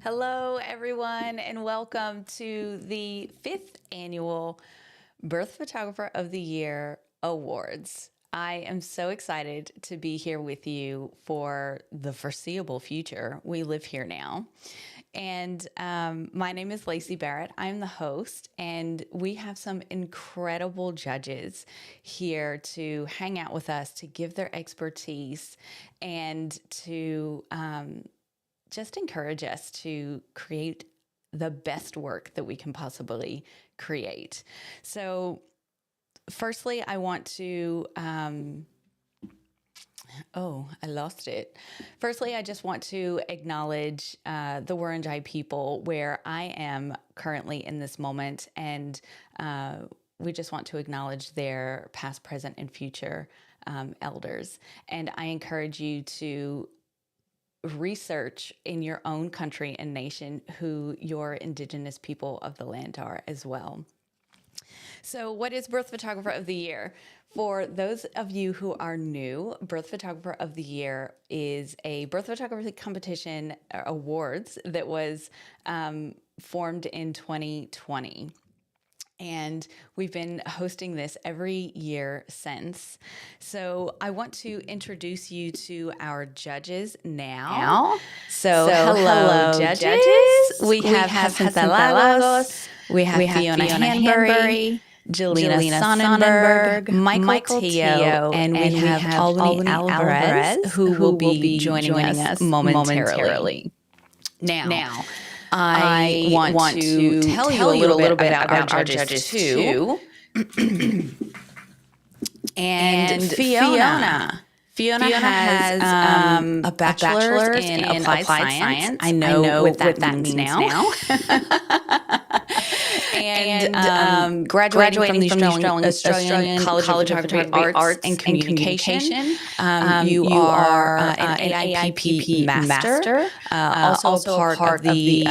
Hello, everyone, and welcome to the fifth annual Birth Photographer of the Year Awards. I am so excited to be here with you for the foreseeable future. We live here now. And my name is Lacey Barrett. I'm the host, and we have some incredible judges here to hang out with us, to give their expertise, and to just encourage us to create the best work that we can possibly create. So, firstly, I want to oh, I lost it. Firstly, I just want to acknowledge the Wurundjeri people where I am currently in this moment, and we just want to acknowledge their past, present, and future elders. And I encourage you to research in your own country and nation who your Indigenous people of the land are as well. So, what is Birth Photographer of the Year? For those of you who are new, Birth Photographer of the Year is a birth photography competition awards that was formed in 2020. And we've been hosting this every year since. So I want to introduce you to our judges now. So hello, judges. We have Jacinta Lagos. We have Fiona Hanbury, Jelena Sonnenberg, Michael Teo, and we have Albany Alvarez, who will be joining us momentarily. Now, I want to tell you a little bit about our judges too. And Fiona has a bachelor's in applied science. I know what that means now. and graduating from the Australian College of Photography Arts and Communication. You are an AIPP master, also part of the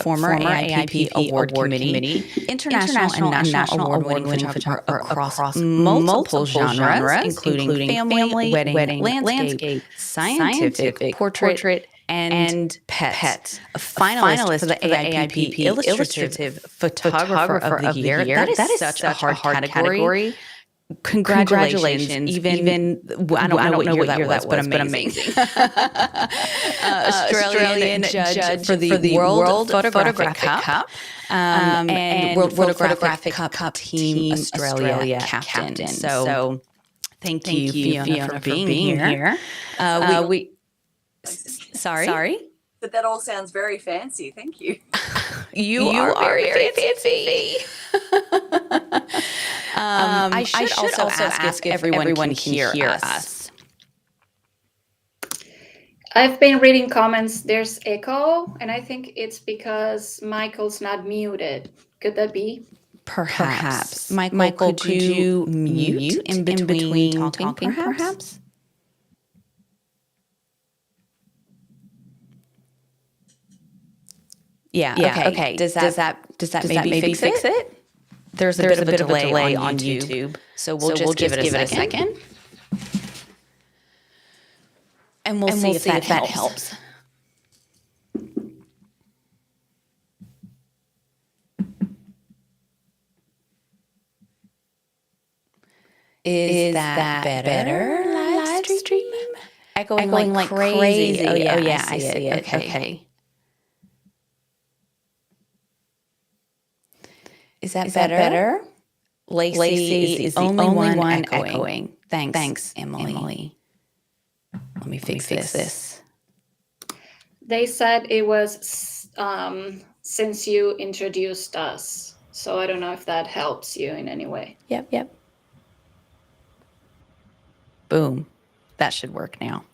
former AIPP Award Committee, international and national award-winning photographer across multiple genres, including family, wedding, landscape, scientific, portrait, and pets. A finalist for the AIPP Illustrative Photographer of the Year. That is such a hard category. Congratulations. Even I don't know what year that was, but amazing. Australian judge for the World Photographic Cup. And World Photographic Cup Team Australia captain. So thank you, Fiona, for being here. Sorry? But that all sounds very fancy. Thank you. You are very fancy. I should also ask if everyone can hear us. I've been reading comments. There's echo, and I think it's because Michael's not muted. Could that be? Perhaps. Michael, could you mute in between talking, perhaps? Yeah. Okay. Does that maybe fix it? There's a bit of a delay on YouTube, so we'll just give it a second. And we'll see if that helps. Is that better? Live stream? Echoing like crazy. Oh yeah, I see it. Okay. Is that better? Lacey is the only one echoing. Thanks, Emily. Let me fix this. They said it was since you introduced us. So I don't know if that helps you in any way. Yep. Boom. That should work now.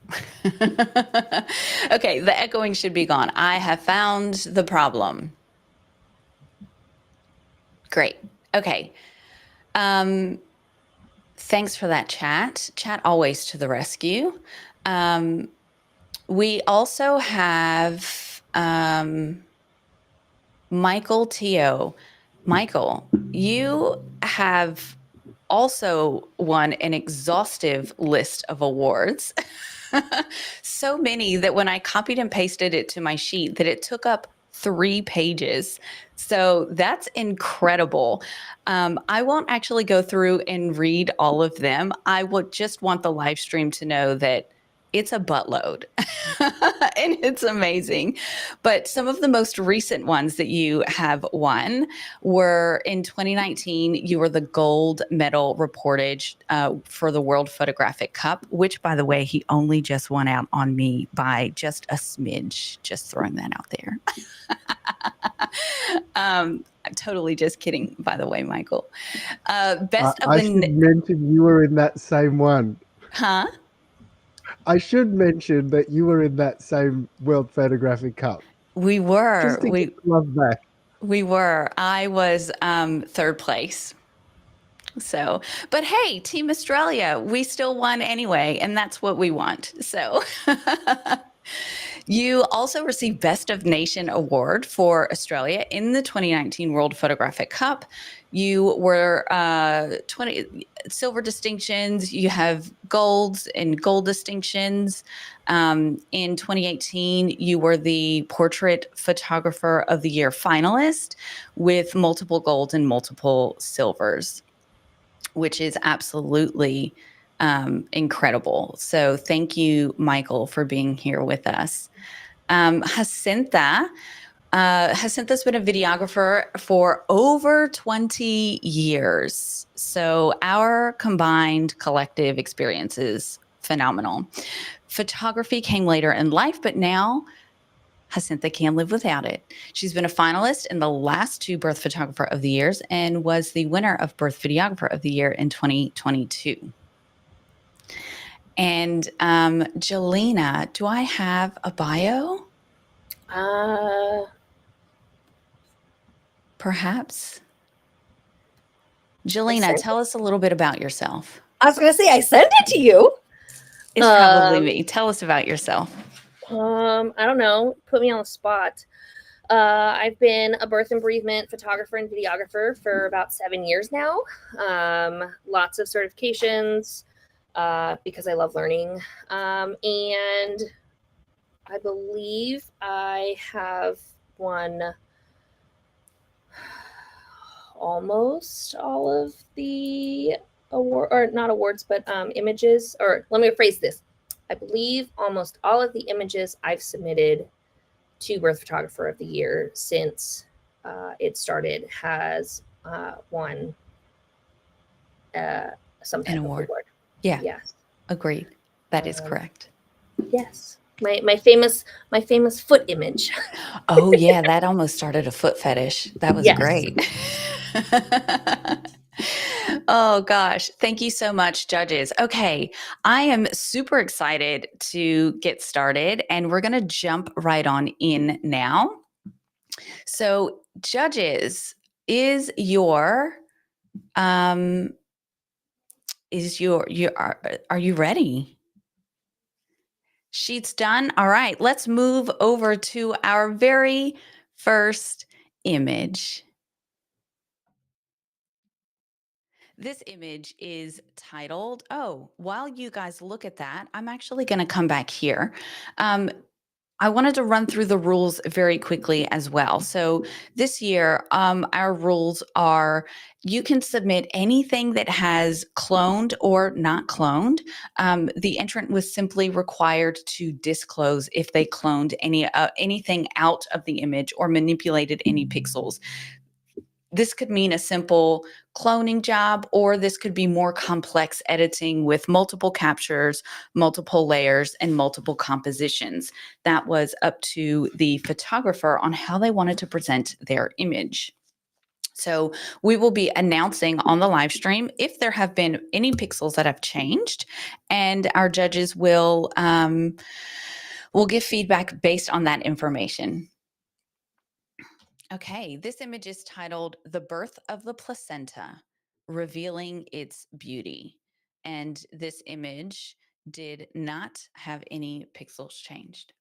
Okay, the echoing should be gone. I have found the problem. Great. Okay. Thanks for that chat. Chat always to the rescue. We also have Michael Teo. Michael, you have also won an exhaustive list of awards. So many that when I copied and pasted it to my sheet that it took up 3 pages. So that's incredible. I won't actually go through and read all of them. I would just want the live stream to know that it's a buttload and it's amazing. But some of the most recent ones that you have won were in 2019, you were the gold medal reportage for the World Photographic Cup, which, by the way, he only just won out on me by just a smidge. Just throwing that out there. I'm totally just kidding, by the way, Michael. Best of I the... should mention you were in that same one. Huh? I should mention that you were in that same World Photographic Cup. We were. Just to get love back. We were. I was 3rd place. So, but hey, Team Australia, we still won anyway, and that's what we want. So, you also received Best of Nation Award for Australia in the 2019 World Photographic Cup. You were 20 silver distinctions. You have golds and gold distinctions. In 2018, you were the Portrait Photographer of the Year finalist with multiple golds and multiple silvers, which is absolutely incredible. So thank you, Michael, for being here with us. Jacinta's been a videographer for over 20 years. So our combined collective experience is phenomenal. Photography came later in life, but now Jacinta can't live without it. She's been a finalist in the last 2 Birth Photographer of the Years and was the winner of Birth Videographer of the Year in 2022. And Jelena, do I have a bio? Perhaps. Jelena, tell us a little bit about yourself. I was going to say, I sent it to you. It's probably me. Tell us about yourself. I don't know. Put me on the spot. I've been a birth and bereavement photographer and videographer for about 7 years now. Lots of certifications because I love learning. And I believe I have won almost all of the award, or not awards, but images, or let me rephrase this. I believe almost all of the images I've submitted to Birth Photographer of the Year since it started has won some type An of award. award. Yeah. Yes. Agreed. That is correct. Yes. My famous foot image. Oh yeah, that almost started a foot fetish. That was Yes. great. Oh gosh, thank you so much, judges. Okay, I am super excited to get started and we're going to jump right on in now. So, judges, are you ready? Sheets done. All right, let's move over to our very first image. This image is titled, while you guys look at that, I'm actually going to come back here. I wanted to run through the rules very quickly as well. So this year, our rules are you can submit anything that has cloned or not cloned. The entrant was simply required to disclose if they cloned anything out of the image or manipulated any pixels. This could mean a simple cloning job, or this could be more complex editing with multiple captures, multiple layers, and multiple compositions. That was up to the photographer on how they wanted to present their image. So we will be announcing on the live stream if there have been any pixels that have changed, and our judges will give feedback based on that information. Okay, this image is titled The Birth of the Placenta, Revealing Its Beauty. And this image did not have any pixels changed.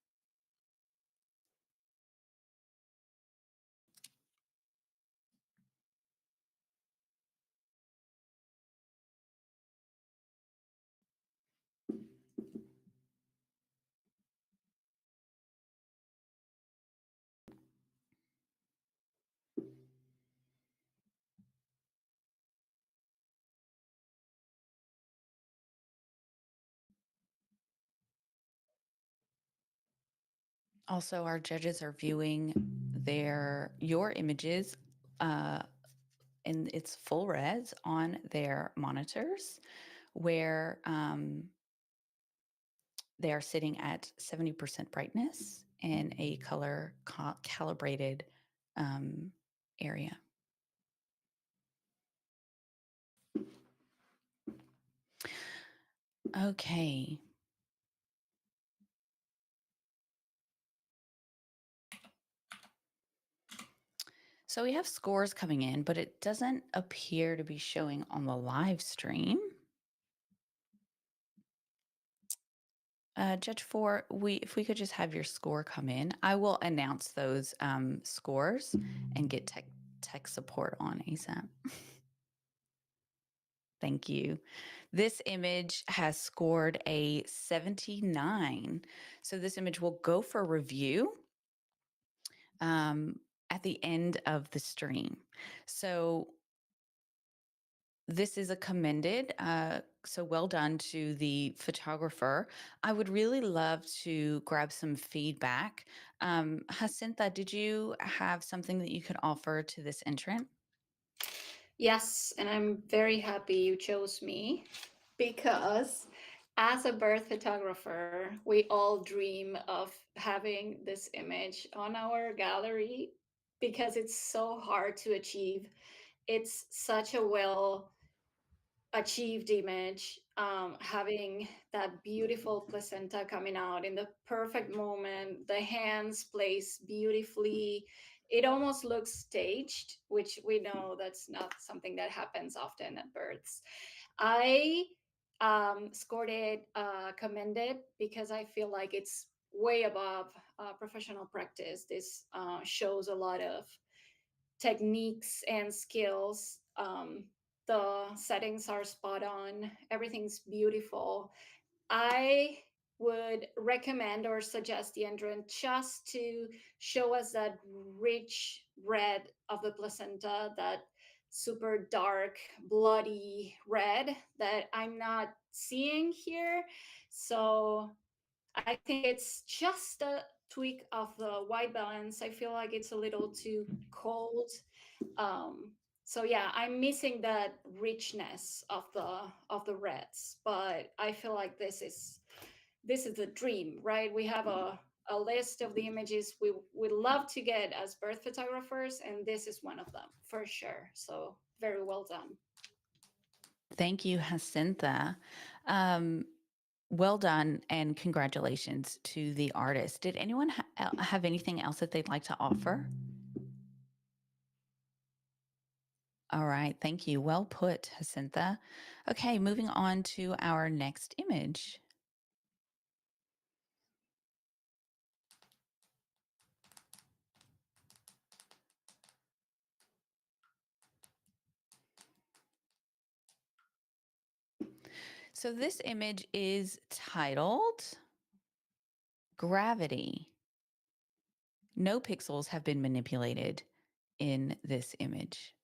Also, our judges are viewing your images in its full res on their monitors, where they are sitting at 70% brightness in a color calibrated area. Okay. So we have scores coming in, but it doesn't appear to be showing on the live stream. Judge 4, if we could just have your score come in, I will announce those scores and get tech support on ASAP. Thank you. This image has scored a 79. So this image will go for review at the end of the stream. So this is a commended, so well done to the photographer. I would really love to grab some feedback. Jacinta, did you have something that you could offer to this entrant? Yes, and I'm very happy you chose me because as a birth photographer, we all dream of having this image on our gallery because it's so hard to achieve. It's such a well achieved image, having that beautiful placenta coming out in the perfect moment, the hands placed beautifully. It almost looks staged, which we know that's not something that happens often at births. I scored it commended because I feel like it's way above professional practice. This shows a lot of techniques and skills. The settings are spot on. Everything's beautiful. I would recommend or suggest the entrant just to show us that rich red of the placenta, that super dark, bloody red that I'm not seeing here. So I think it's just a tweak of the white balance. I feel like it's a little too cold. So yeah, I'm missing that richness of the reds, but I feel like this is the dream, right? We have a list of the images we would love to get as birth photographers, and this is one of them for sure. So very well done. Thank you, Jacinta. Well done and congratulations to the artist. Did anyone have anything else that they'd like to offer? All right, thank you. Well put, Jacinta. Okay, moving on to our next image. So this image is titled Gravity. No pixels have been manipulated in this image.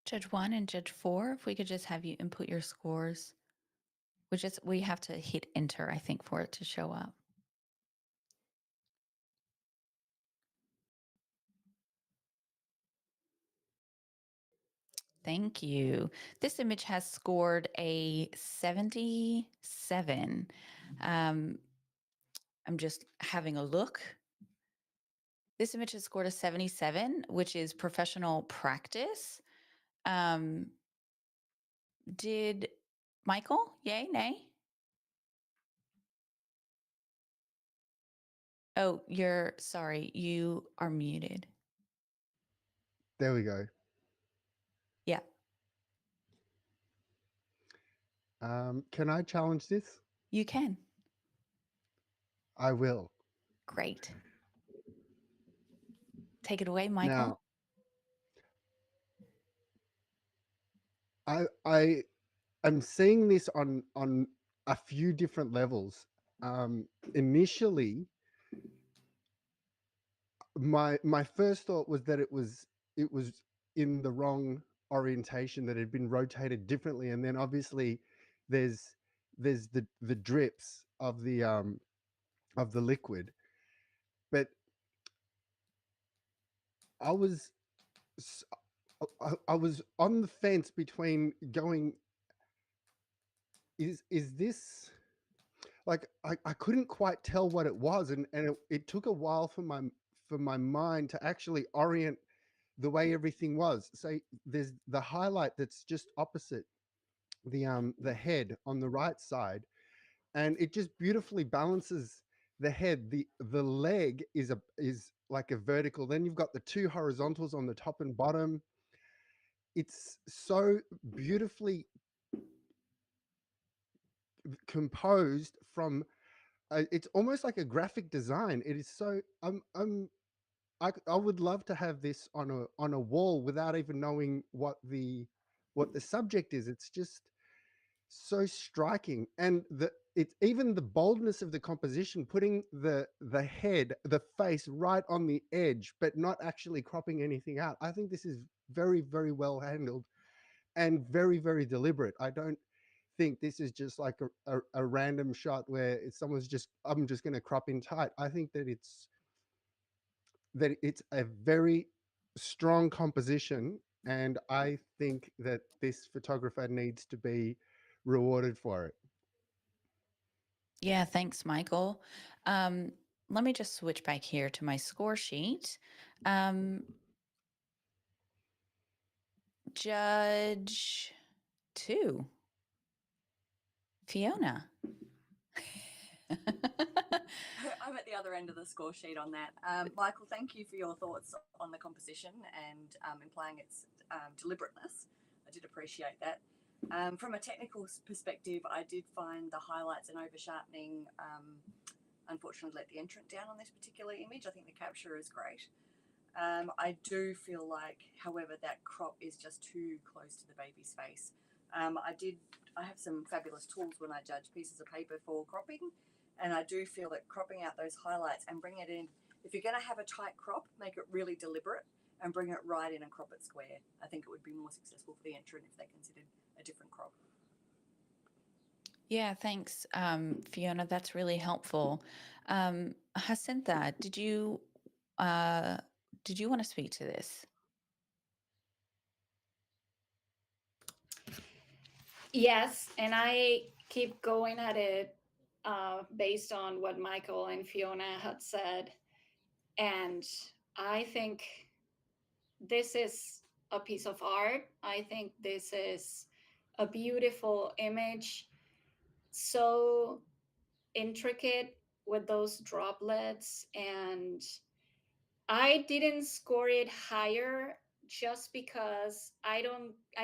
Judge 1 and Judge 4, if we could just have you input your scores. We have to hit enter, I think, for it to show up. Thank you. This image has scored a 77. I'm just having a look. This image has scored a 77, which is professional practice. Did Michael, yay, nay? Oh, sorry, you are muted. There we go. Yeah. Can I challenge this? You can. I will. Great. Take it away, Michael. Now, I am seeing this on a few different levels. Initially, my first thought was that it was in the wrong orientation, that it had been rotated differently, and then obviously there's the drips of the liquid, but I was on the fence between going, is this, like, I couldn't quite tell what it was, and it took a while for my mind to actually orient the way everything was. So there's the highlight that's just opposite the head on the right side, and it just beautifully balances the head. The leg is like a vertical, then you've got the two horizontals on the top and bottom. It's so beautifully composed from it's almost like a graphic design. It is so I would love to have this on a wall without even knowing what the subject is. It's just so striking, and it's even the boldness of the composition, putting the head, the face right on the edge, but not actually cropping anything out. I think this is very, very well handled and very, very deliberate. I don't think this is just like a random shot where someone's just, I'm just going to crop in tight. I think that it's a very strong composition, and I think that this photographer needs to be rewarded for it. Yeah, thanks, Michael. Let me just switch back here to my score sheet. Judge 2, Fiona. I'm at the other end of the score sheet on that. Michael, thank you for your thoughts on the composition and implying its deliberateness. I did appreciate that. From a technical perspective, I did find the highlights and over-sharpening unfortunately let the entrant down on this particular image. I think the capture is great. I do feel like, however, that crop is just too close to the baby's face. I have some fabulous tools when I judge pieces of paper for cropping, and I do feel that cropping out those highlights and bring it in, if you're going to have a tight crop, make it really deliberate and bring it right in and crop it square. I think it would be more successful for the entrant if they considered a different crop. Yeah, thanks, Fiona. That's really helpful. Jacinta, did you want to speak to this? Yes, and I keep going at it based on what Michael and Fiona had said. And I think this is a piece of art. I think this is a beautiful image, so intricate with those droplets. And I didn't score it higher just because I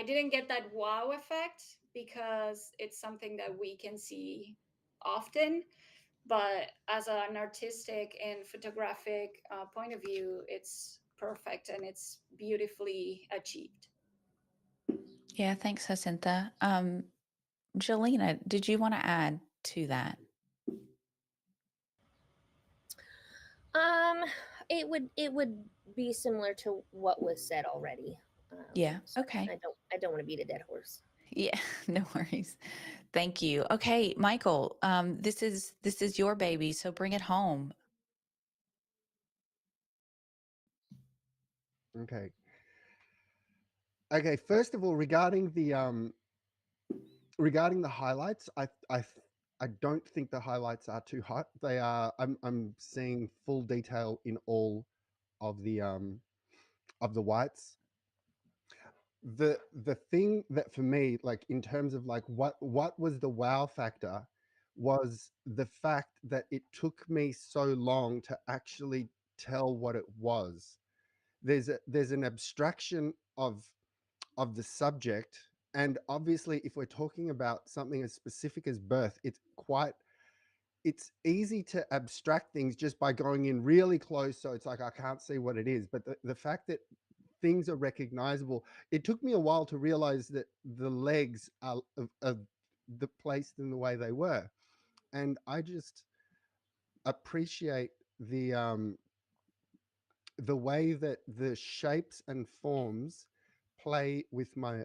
didn't get that wow effect, because it's something that we can see often. But as an artistic and photographic point of view, it's perfect and it's beautifully achieved. Yeah, thanks, Jacinta. Jelena, did you want to add to that? It would be similar to what was said already. Yeah. So Okay. I don't want to beat a dead horse. Yeah, no worries. Thank you. Okay, Michael, this is your baby, so bring it home. Okay. Okay, first of all, regarding the highlights, I don't think the highlights are too hot. They are. I'm seeing full detail in all of the whites. The thing that for me, like in terms of like what was the wow factor, was the fact that it took me so long to actually tell what it was. There's an abstraction of the subject, and obviously if we're talking about something as specific as birth, it's easy to abstract things just by going in really close, so it's like I can't see what it is. But the fact that things are recognizable, it took me a while to realize that the legs are the placed in the way they were. And I just appreciate the way that the shapes and forms play with my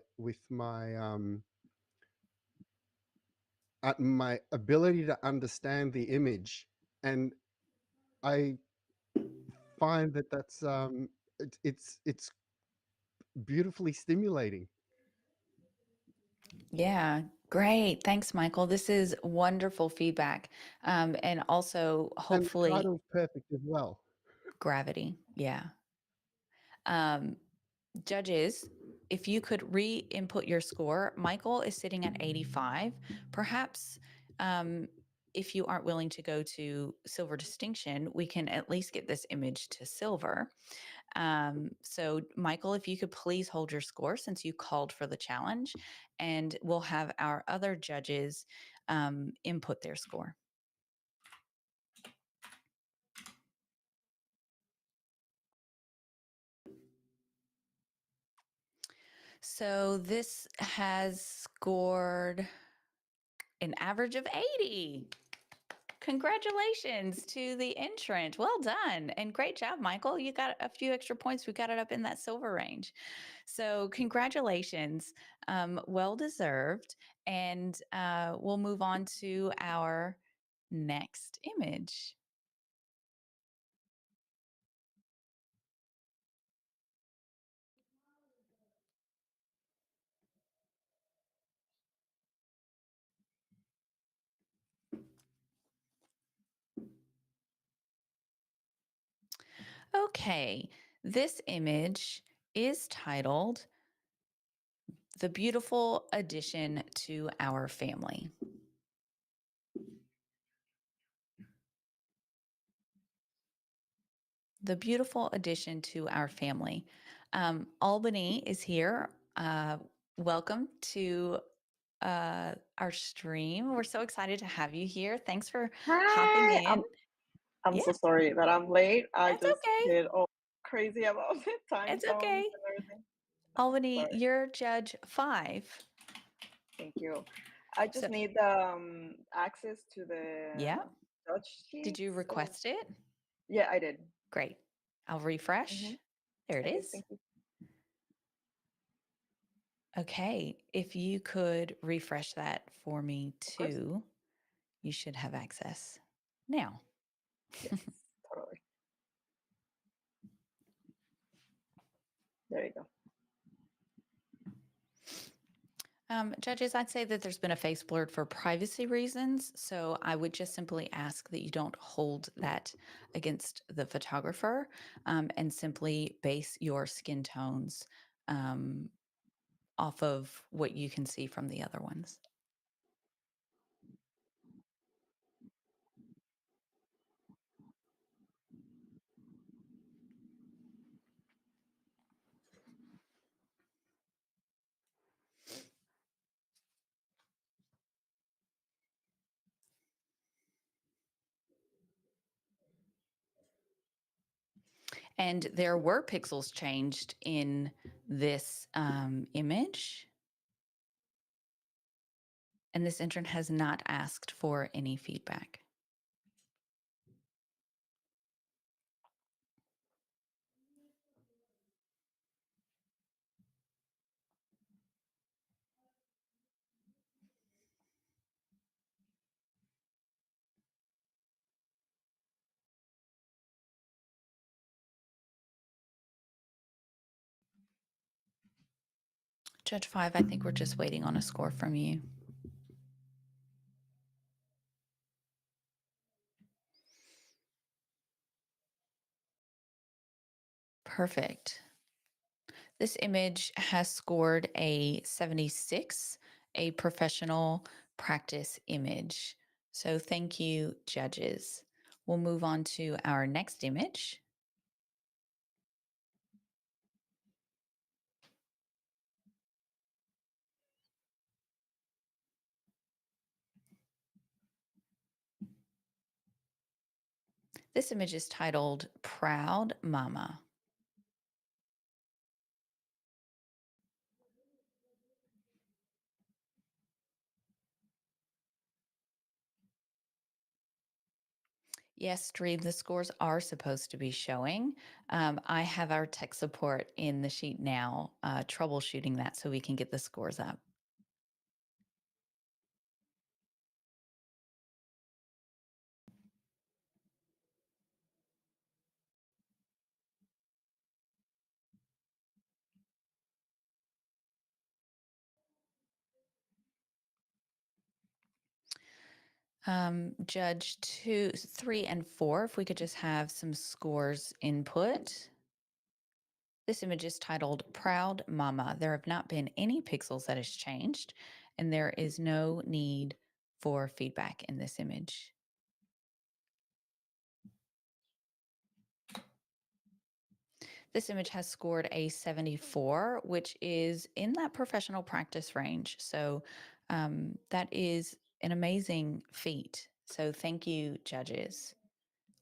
ability to understand the image. And I find that it's beautifully stimulating. Yeah, great. Thanks, Michael. This is wonderful feedback. And also, And the hopefully, title's perfect as well. gravity. Yeah. Um, Judges, if you could re-input your score, Michael is sitting at 85. Perhaps if you aren't willing to go to silver distinction, we can at least get this image to silver. So, Michael, if you could please hold your score since you called for the challenge, and we'll have our other judges input their score. So, this has scored an average of 80. Congratulations to the entrant. Well done. And great job, Michael. You got a few extra points. We got it up in that silver range. So, congratulations. Well deserved. And we'll move on to our next image. Okay, this image is titled The Beautiful Addition to Our Family. The beautiful addition to our family. Albany is here. Welcome to our stream. We're so excited to have you here. Thanks for hopping Hi. in. I'm Yeah, so sorry that I'm late. I that's just okay. did all crazy about the time It's zones okay. and everything. Albany, Sorry. you're Judge 5. Thank you. I So, just need access to the yeah, judge did sheet. you So request it? yeah, I did. Great. I'll refresh. Hmm. There it Okay, is. thank you. Okay, if you could refresh that for me Of course. too, you should have access now. Yes, totally. There you go. Judges, I'd say that there's been a face blurred for privacy reasons. So I would just simply ask that you don't hold that against the photographer and simply base your skin tones um, off of what you can see from the other ones. And there were pixels changed in this image. And this entrant has not asked for any feedback. Judge 5, I think we're just waiting on a score from you. Perfect. This image has scored a 76, a professional practice image. So thank you, judges. We'll move on to our next image. This image is titled Proud Mama. Yes, Dream, the scores are supposed to be showing. I have our tech support in the sheet now, troubleshooting that so we can get the scores up. Judge 2, 3, and 4, if we could just have some scores input. This image is titled Proud Mama. There have not been any pixels that has changed, and there is no need for feedback in this image. This image has scored a 74, which is in that professional practice range. So that is an amazing feat. So thank you, judges.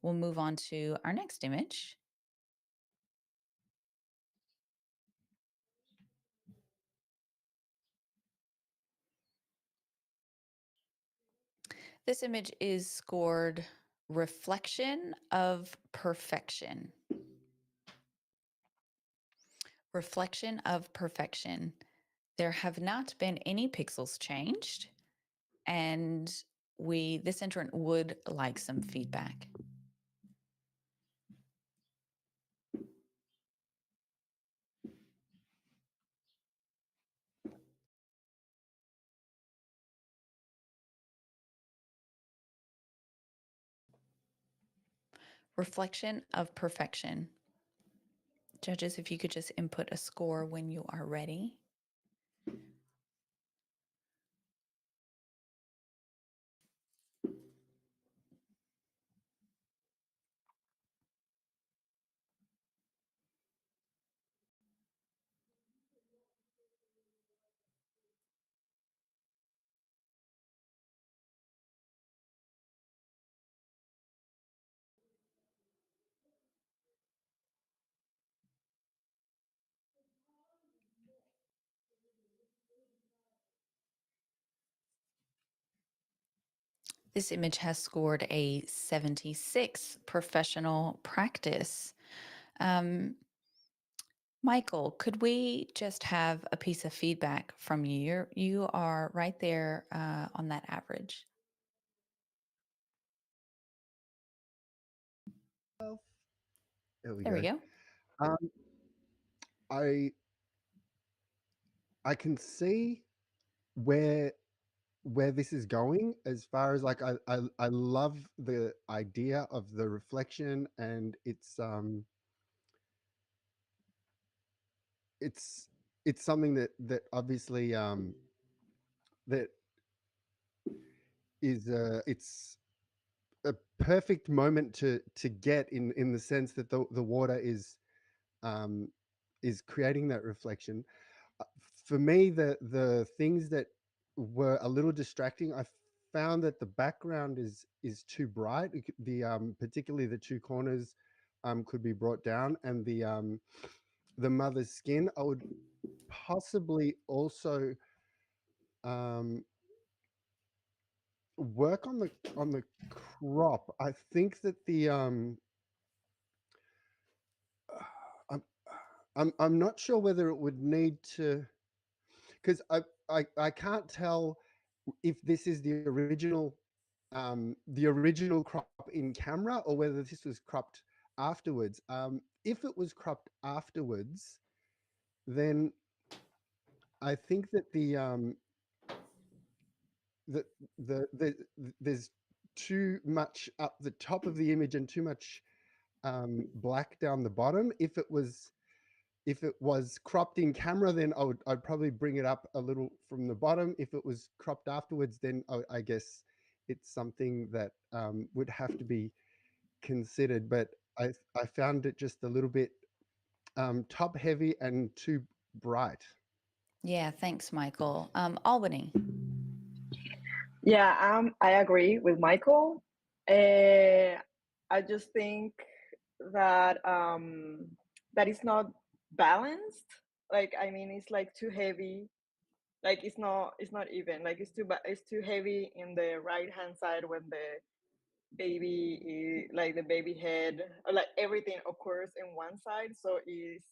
We'll move on to our next image. This image is scored Reflection of Perfection. Reflection of Perfection. There have not been any pixels changed, and this entrant would like some feedback. Reflection of Perfection. Judges, if you could just input a score when you are ready. This image has scored a 76, professional practice. Michael, could we just have a piece of feedback from you? You are right there on that average. There we There we go. go. Um, I can see where this is going, as far as like I love the idea of the reflection, and it's something that obviously that is it's a perfect moment to get in the sense that the water is creating that reflection. For me, the things that were a little distracting, I found that the background is too bright. The particularly the two corners could be brought down, and the mother's skin. I would possibly also work on the crop. I think that the I'm I'm not sure whether it would need to, because I can't tell if this is the original crop in camera, or whether this was cropped afterwards. If it was cropped afterwards, then I think that the there's too much up the top of the image and too much black down the bottom. If it was cropped in camera, then I'd probably bring it up a little from the bottom. If it was cropped afterwards, then I guess it's something that would have to be considered. But I found it just a little bit top heavy and too bright. Yeah, thanks, Michael. Albany. Yeah, I agree with Michael. I just think that that is not balanced. Like, I mean, it's like too heavy. Like, it's not even. Like, it's too heavy in the right hand side when the baby is like the baby head, or like everything occurs in one side, so it's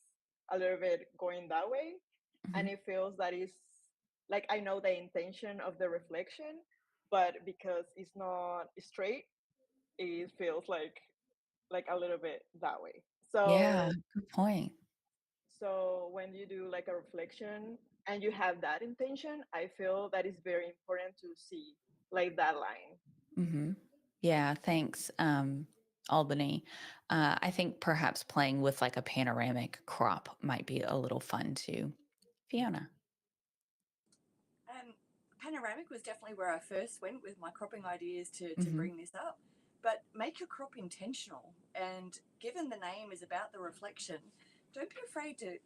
a little bit going that way, and Mhm. it feels that is like, I know the intention of the reflection, but because it's not straight, it feels like a little bit that way. Yeah, So good point. when you do like a reflection and you have that intention, I feel that is very important to see like that line. Hmm. Yeah, thanks, Albany. I think perhaps playing with like a panoramic crop might be a little fun too. Fiona. Panoramic was definitely where I first went with my cropping ideas to Hmm. bring this up. But make your crop intentional. And given the name is about the reflection, don't be afraid to.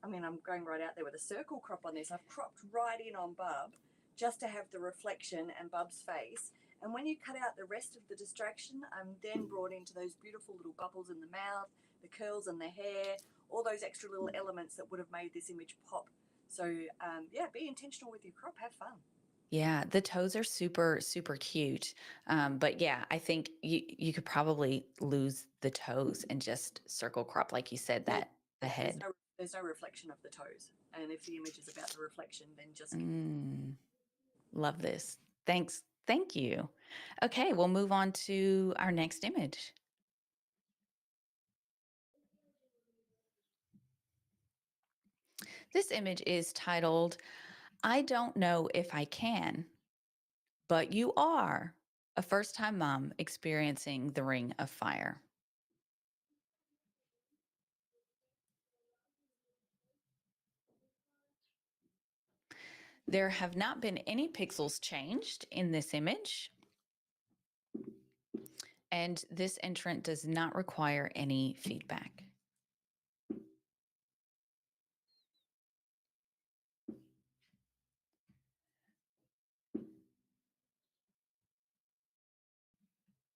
I mean, I'm going right out there with a circle crop on this. I've cropped right in on Bub just to have the reflection and Bub's face. And when you cut out the rest of the distraction, I'm then brought into those beautiful little bubbles in the mouth, the curls in the hair, all those extra little elements that would have made this image pop. So, yeah, be intentional with your crop. Have fun. Yeah, the toes are super, super cute. But yeah, I think you could probably lose the toes and just circle crop, like you said, There, that the yeah, head. there's no reflection of the toes. And if the image is about the reflection, then just skip. Mm, love this. Thanks. Thank you. Okay, we'll move on to our next image. This image is titled, I Don't Know If I Can, But You Are, a first time mom experiencing the ring of fire. There have not been any pixels changed in this image, and this entrant does not require any feedback.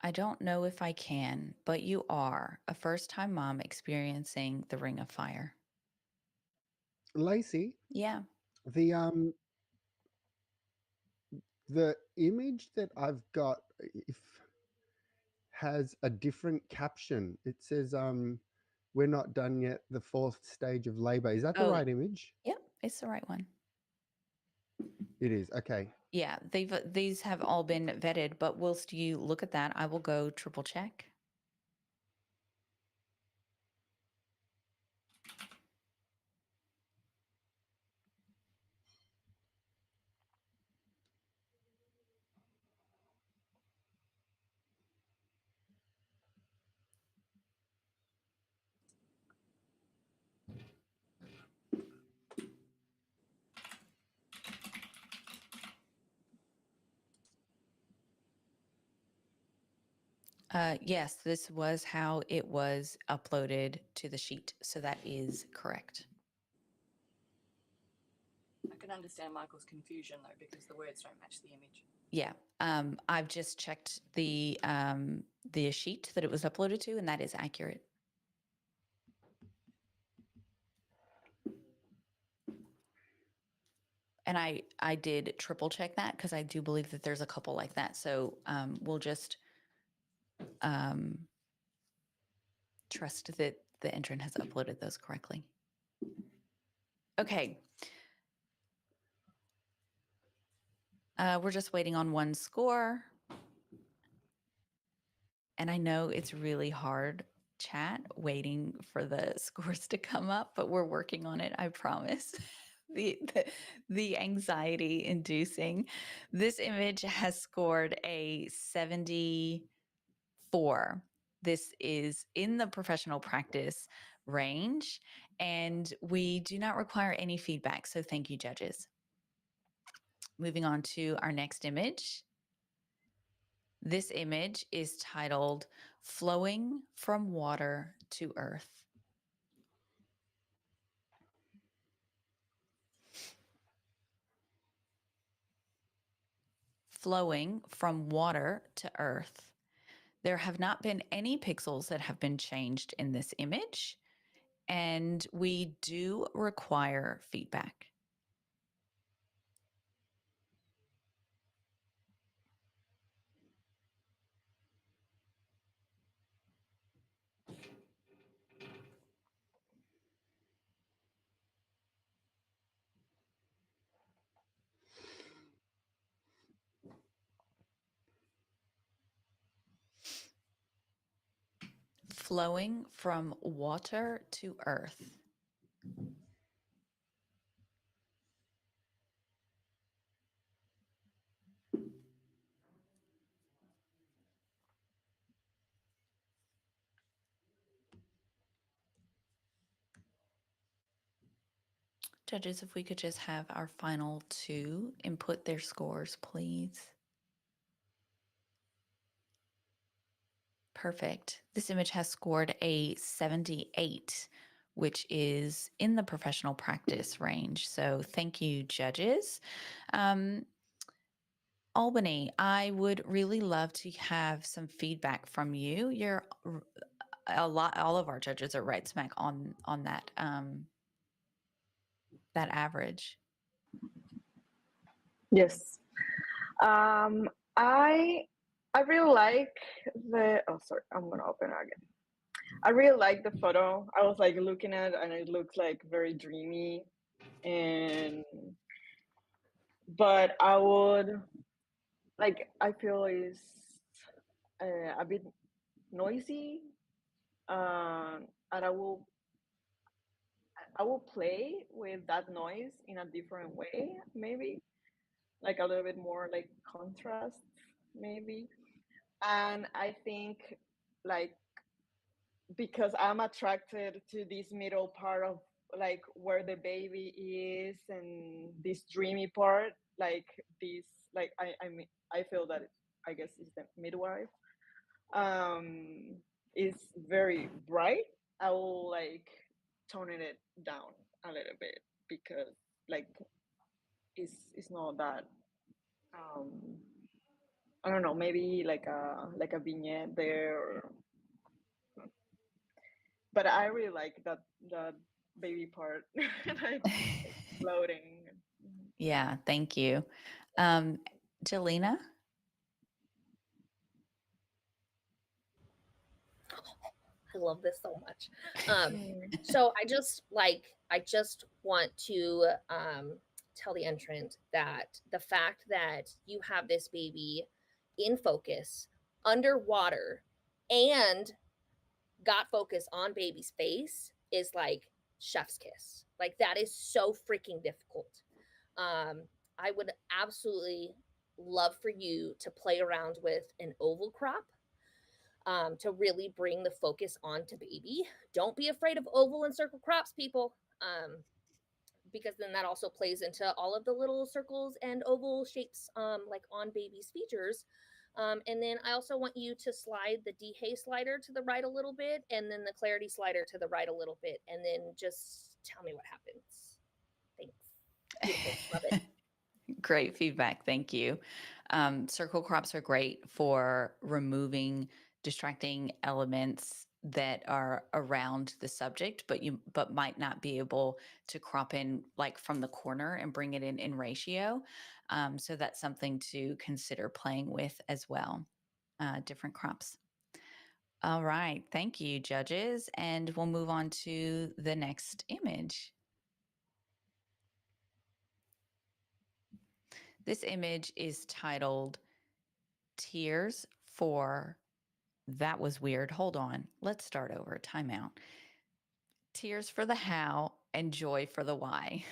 I don't know if I can, but you are, a first time mom experiencing the ring of fire. Lacey, Yeah. the the image that I've got if has a different caption. It says we're not done yet, the fourth stage of labor. Is that the Oh, right image? yep, it's the right one. It is. Okay. Yeah, these have all been vetted, but whilst you look at that, I will go triple check. Yes, this was how it was uploaded to the sheet. So that is correct. I can understand Michael's confusion though, because the words don't match the image. Yeah. I've just checked the sheet that it was uploaded to, and that is accurate. And I did triple check that because I do believe that there's a couple like that. So we'll just trust that the entrant has uploaded those correctly. Okay. We're just waiting on one score. And I know it's really hard, chat, waiting for the scores to come up, but we're working on it, I promise. the anxiety inducing. This image has scored a 74. This is in the professional practice range, and we do not require any feedback. So thank you, judges. Moving on to our next image. This image is titled Flowing from Water to Earth. Flowing from water to earth. There have not been any pixels that have been changed in this image, and we do require feedback. Flowing from water to earth. Judges, if we could just have our final two input their scores, please. Perfect. This image has scored a 78, which is in the professional practice range. So thank you, judges. Albany, I would really love to have some feedback from you. All of our judges are right smack on that that average. Yes. I really like the. Oh, sorry. I'm gonna open it again. I really like the photo. I was like looking at it and it looks like very dreamy, but I would like. I feel is a bit noisy, and I will play with that noise in a different way, maybe like a little bit more like contrast, maybe. And I think like because I'm attracted to this middle part of like where the baby is and this dreamy part, like this, like I mean, I feel that I guess is the midwife, um, is very bright. I will like toning it down a little bit because like it's not that um I don't know, maybe like a vignette there but I really like that baby part like floating. Yeah, thank you. Jelena? I love this so much. So I just want to tell the entrant that the fact that you have this baby in focus underwater and got focus on baby's face is like chef's kiss. Like that is so freaking difficult. I would absolutely love for you to play around with an oval crop to really bring the focus onto baby. Don't be afraid of oval and circle crops, people, because then that also plays into all of the little circles and oval shapes, like on baby's features. And then I also want you to slide the dehaze slider to the right a little bit, and then the clarity slider to the right a little bit, and then just tell me what happens. Thanks. Beautiful. Love it. Great feedback. Thank you. Circle crops are great for removing distracting elements that are around the subject, but might not be able to crop in like from the corner and bring it in ratio. So that's something to consider playing with as well. Different crops. All right. Thank you, judges. And we'll move on to the next image. This image is titled Tears for. That was weird. Hold on. Let's start over. Timeout. Tears for the how and joy for the why.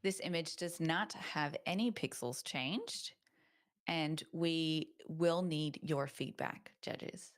This image does not have any pixels changed, and we will need your feedback, judges.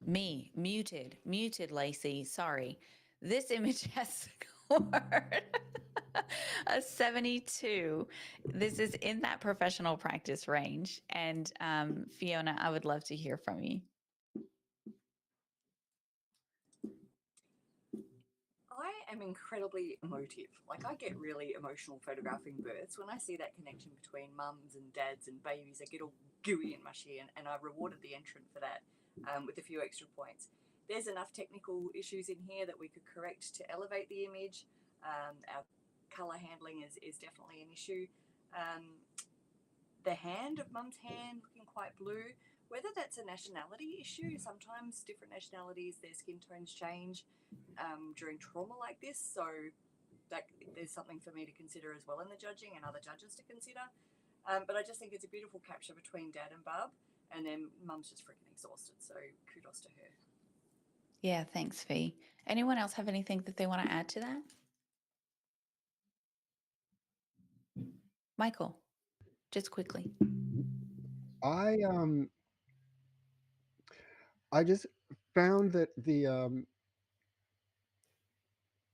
Muted, Lacey. Sorry. This image has scored a 72. This is in that professional practice range. And Fiona, I would love to hear from you. I am incredibly emotive. Like, I get really emotional photographing births. When I see that connection between mums and dads and babies, I get all gooey and mushy, and I rewarded the entrant for that with a few extra points. There's enough technical issues in here that we could correct to elevate the image. Our colour handling is definitely an issue. The hand of mum's hand looking quite blue, whether that's a nationality issue, sometimes different nationalities, their skin tones change during trauma like this. So that there's something for me to consider as well in the judging and other judges to consider. But I just think it's a beautiful capture between Dad and Bub, and then Mum's just freaking exhausted. So kudos to her. Yeah, thanks, Fee. Anyone else have anything that they want to add to that? Michael, just quickly. I just found that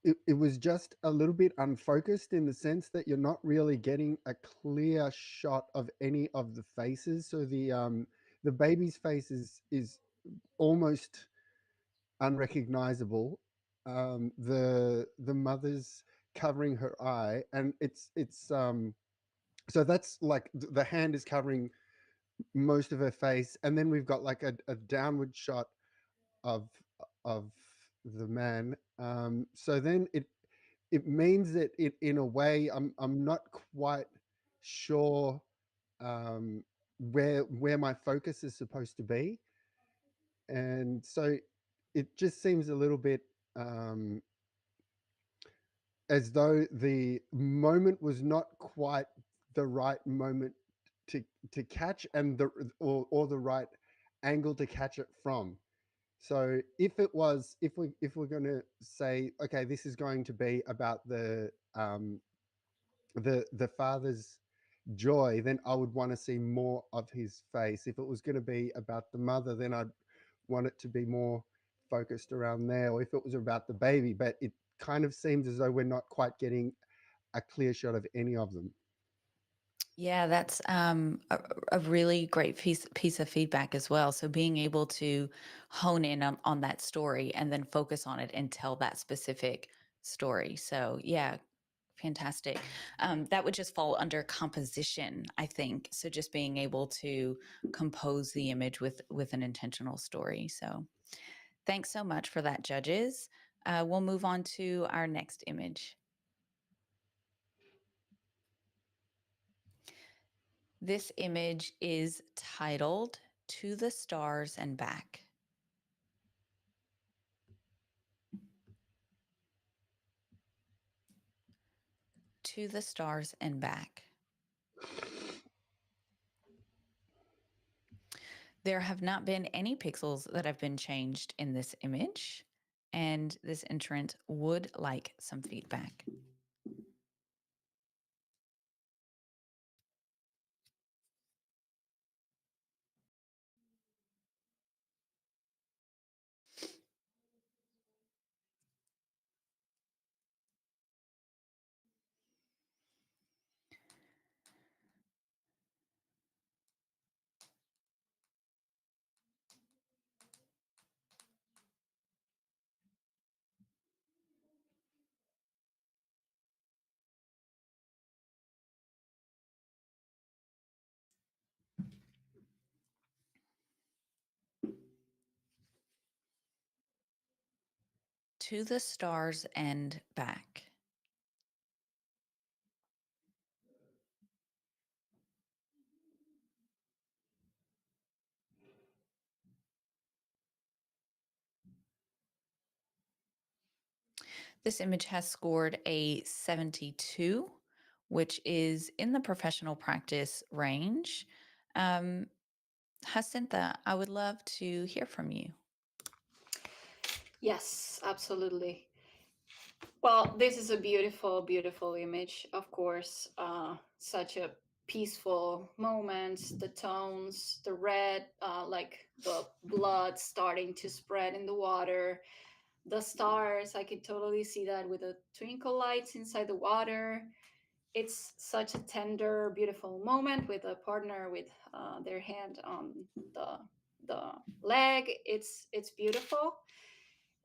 it was just a little bit unfocused in the sense that you're not really getting a clear shot of any of the faces. So the baby's face is almost unrecognizable. The mother's covering her eye, and it's so that's like the hand is covering most of her face, and then we've got like a downward shot of of the man. So then it means that it in a way I'm not quite sure where my focus is supposed to be, and so it just seems a little bit as though the moment was not quite the right moment to catch, and or the right angle to catch it from. So if we're going to say, okay, this is going to be about the father's joy, then I would want to see more of his face. If it was going to be about the mother, then I'd want it to be more focused around there. Or if it was about the baby, but it kind of seems as though we're not quite getting a clear shot of any of them. Yeah, that's a really great piece of feedback as well. So being able to hone in on that story and then focus on it and tell that specific story. So yeah, fantastic. That would just fall under composition, I think. So just being able to compose the image with an intentional story. So thanks so much for that, judges. We'll move on to our next image. This image is titled To the Stars and Back. To the Stars and Back. There have not been any pixels that have been changed in this image, and this entrant would like some feedback. to the stars and back. This image has scored a 72, which is in the professional practice range. Jacinta, I would love to hear from you. Yes, absolutely. Well, this is a beautiful, beautiful image, of course. Such a peaceful moment, the tones, the red, like the blood starting to spread in the water, the stars. I could totally see that with the twinkle lights inside the water. It's such a tender, beautiful moment with a partner with their hand on the leg. It's beautiful.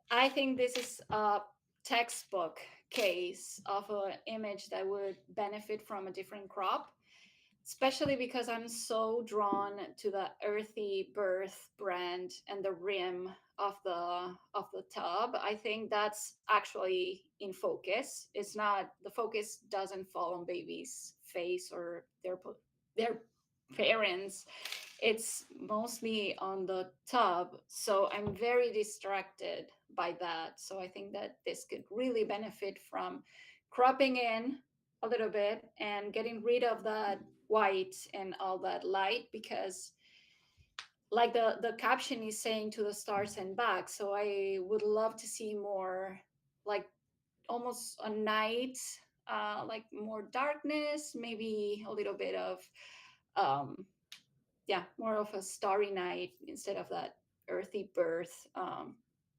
I think this is a textbook case of an image that would benefit from a different crop, especially because I'm so drawn to the earthy birth brand and the rim of the tub. I think that's actually in focus. It's not, the focus doesn't fall on baby's face or their parents. It's mostly on the tub, so I'm very distracted by that. So I think that this could really benefit from cropping in a little bit and getting rid of that white and all that light, because like the caption is saying, to the stars and back. So I would love to see more, like almost a night, like more darkness, maybe a little bit of um yeah, more of a starry night instead of that earthy birth,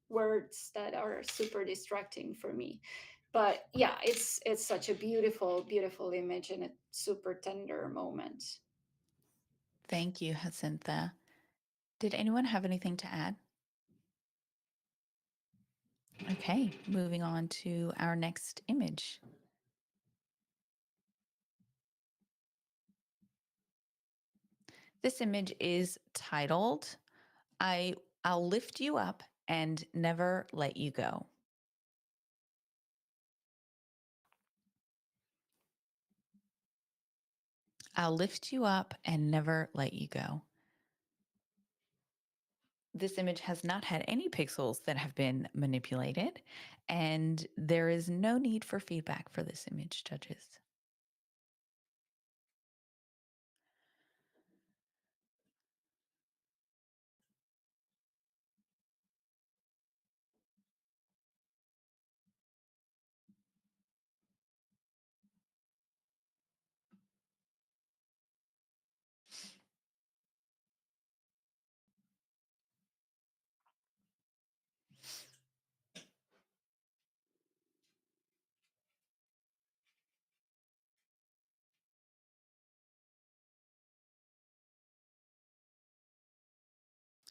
words that are super distracting for me. But yeah, it's such a beautiful, beautiful image and a super tender moment. Thank you, Jacinta. Did anyone have anything to add? Okay, moving on to our next image. This image is titled, I'll lift you up and never let you go. I'll lift you up and never let you go. This image has not had any pixels that have been manipulated, and there is no need for feedback for this image, judges.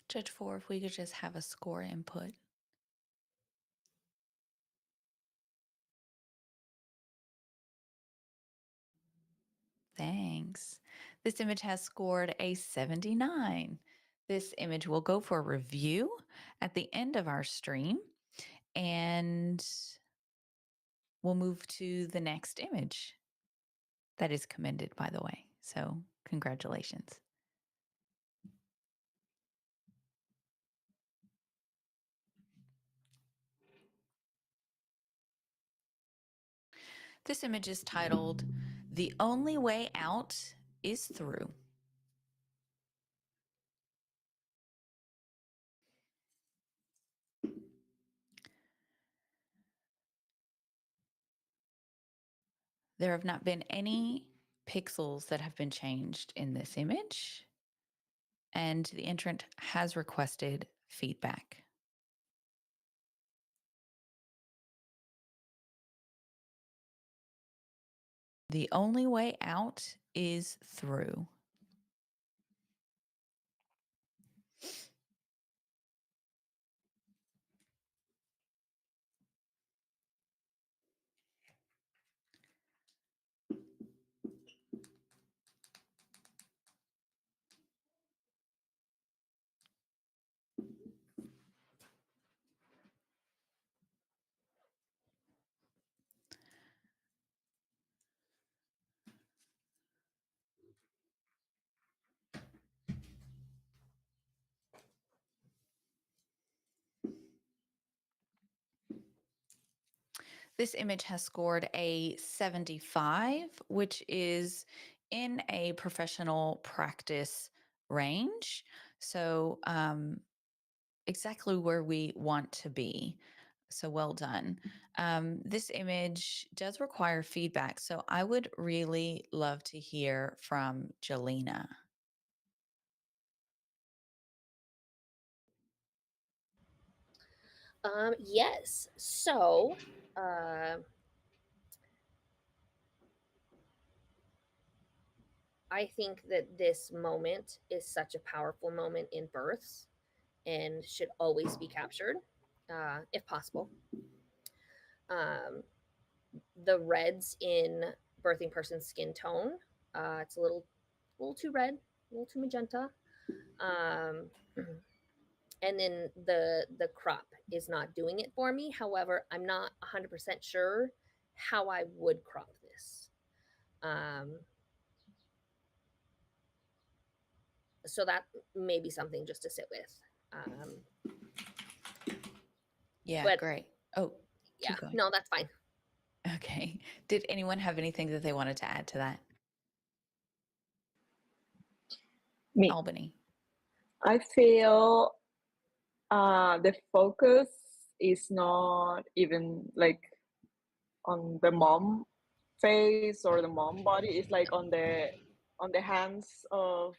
Judge 4, if we could just have a score input. Thanks. This image has scored a 79. This image will go for review at the end of our stream, and we'll move to the next image. That is commended, by the way. So, congratulations. This image is titled, The Only Way Out is Through. There have not been any pixels that have been changed in this image, and the entrant has requested feedback. The only way out is through. This image has scored a 75, which is in a professional practice range. So, exactly where we want to be. So well done. This image does require feedback. So I would really love to hear from Jelena. Yes. So, uh, I think that this moment is such a powerful moment in births and should always be captured, if possible. The reds in birthing person's skin tone, it's a little too red, a little too magenta. Um, and then the crop is not doing it for me. However, I'm not 100% sure how I would crop this. So that may be something just to sit with. Yeah, But great. Oh, yeah, keep going. no, that's fine. Okay. Did anyone have anything that they wanted to add to that? Me. Albany. I feel the focus is not even like on the mom face or the mom body. It's like on the hands of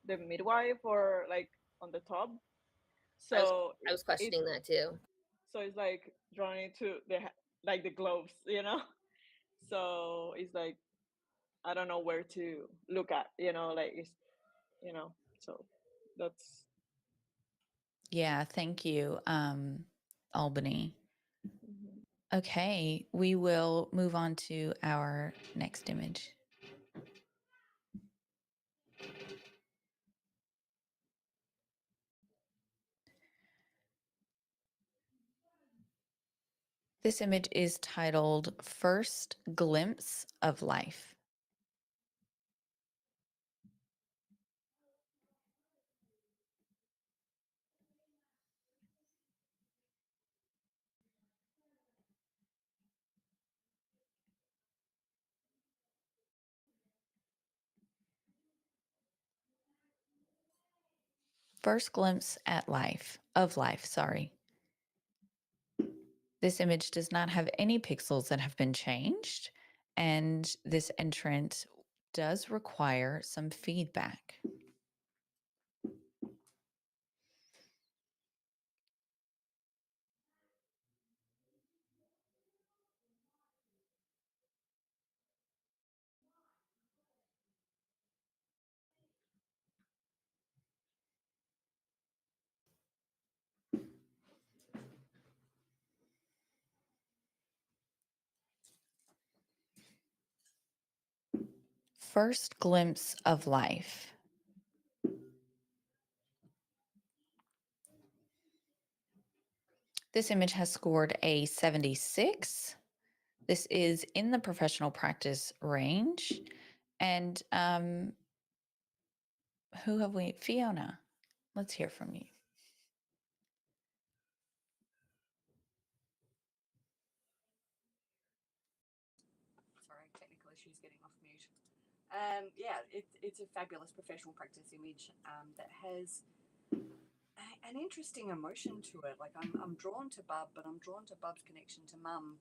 the midwife or like on the top. So I was it's questioning that too. so it's like drawn into like the gloves, you know. So it's like I don't know where to look at, you know, like it's so that's Yeah, thank you, Albany. mhm. Okay, we will move on to our next image. This image is titled First Glimpse of Life. First glimpse of life, sorry. This image does not have any pixels that have been changed, and this entrant does require some feedback. First glimpse of life. This image has scored a 76. This is in the professional practice range. And who have we? Fiona, let's hear from you. Sorry, technical issues getting off mute. Yeah, it's a fabulous professional practice image that has an interesting emotion to it. Like I'm drawn to Bub, but I'm drawn to Bub's connection to Mum,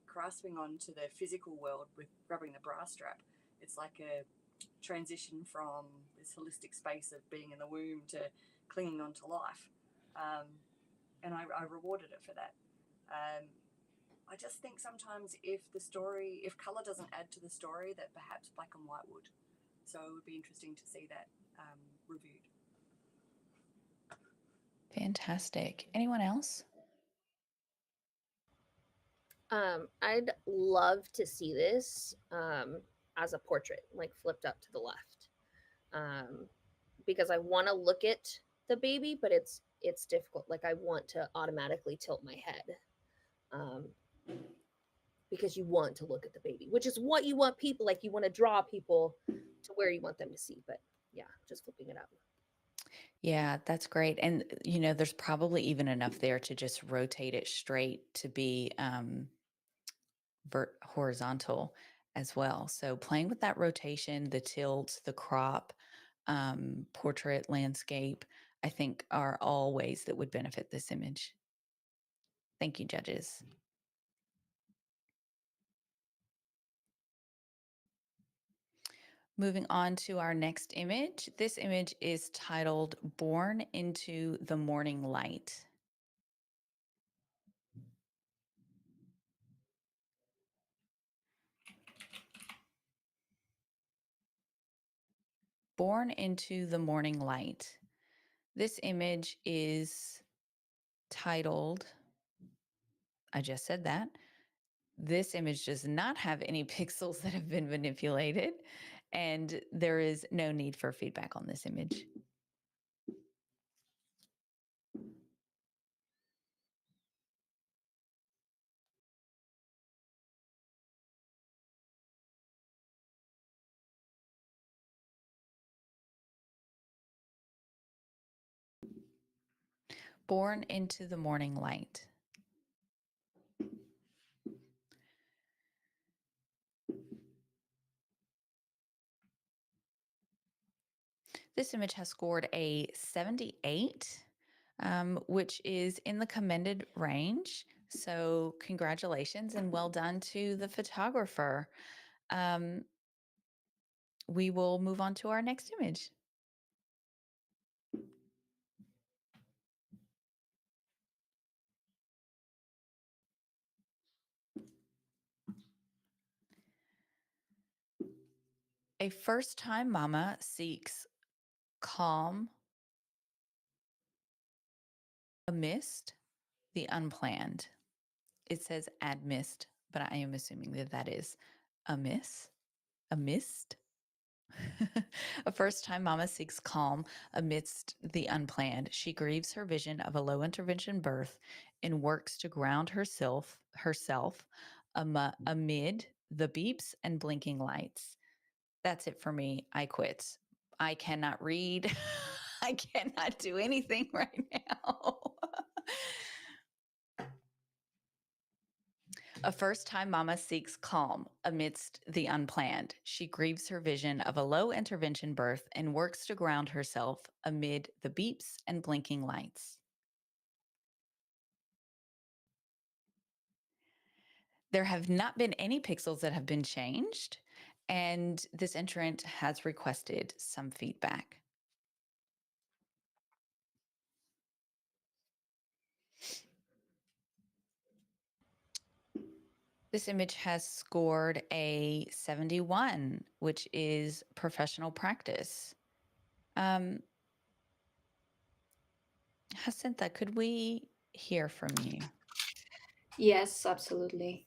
grasping onto the physical world with grabbing the bra strap. It's like a transition from this holistic space of being in the womb to clinging on to life, and I rewarded it for that. I just think sometimes if color doesn't add to the story, that perhaps black and white would. So it would be interesting to see that reviewed. Fantastic. Anyone else? I'd love to see this as a portrait, like flipped up to the left, because I want to look at the baby, but it's difficult. Like I want to automatically tilt my head, because you want to look at the baby, which is what you want people, like you want to draw people to where you want them to see. But yeah, just flipping it up. Yeah, that's great. And there's probably even enough there to just rotate it straight to be horizontal as well. So playing with that rotation, the tilt, the crop, portrait, landscape, I think are all ways that would benefit this image. Thank you, judges. Moving on to our next image. This image is titled Born into the Morning Light. Born into the Morning Light. This image is titled, I just said that. This image does not have any pixels that have been manipulated, and there is no need for feedback on this image. Born into the Morning Light. This image has scored a 78, which is in the commended range. So congratulations and well done to the photographer. We will move on to our next image. A first-time mama seeks calm amidst the unplanned. It says amidst, but I am assuming that that is amidst. A first-time mama seeks calm amidst the unplanned. She grieves her vision of a low-intervention birth and works to ground herself amid the beeps and blinking lights. That's it for me. I quit. I cannot read. I cannot do anything right now. A first-time mama seeks calm amidst the unplanned. She grieves her vision of a low-intervention birth and works to ground herself amid the beeps and blinking lights. There have not been any pixels that have been changed, and this entrant has requested some feedback. This image has scored a 71, which is professional practice. Jacinta, could we hear from you? Yes, absolutely.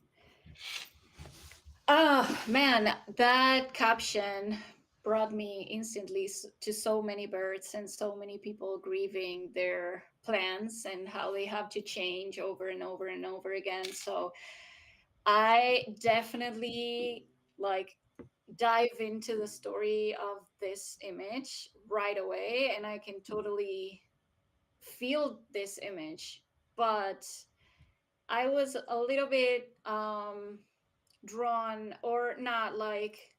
Oh man, that caption brought me instantly to so many birds and so many people grieving their plans and how they have to change over and over and over again. So I definitely like dive into the story of this image right away, and I can totally feel this image. But I was a little bit drawn, or not, like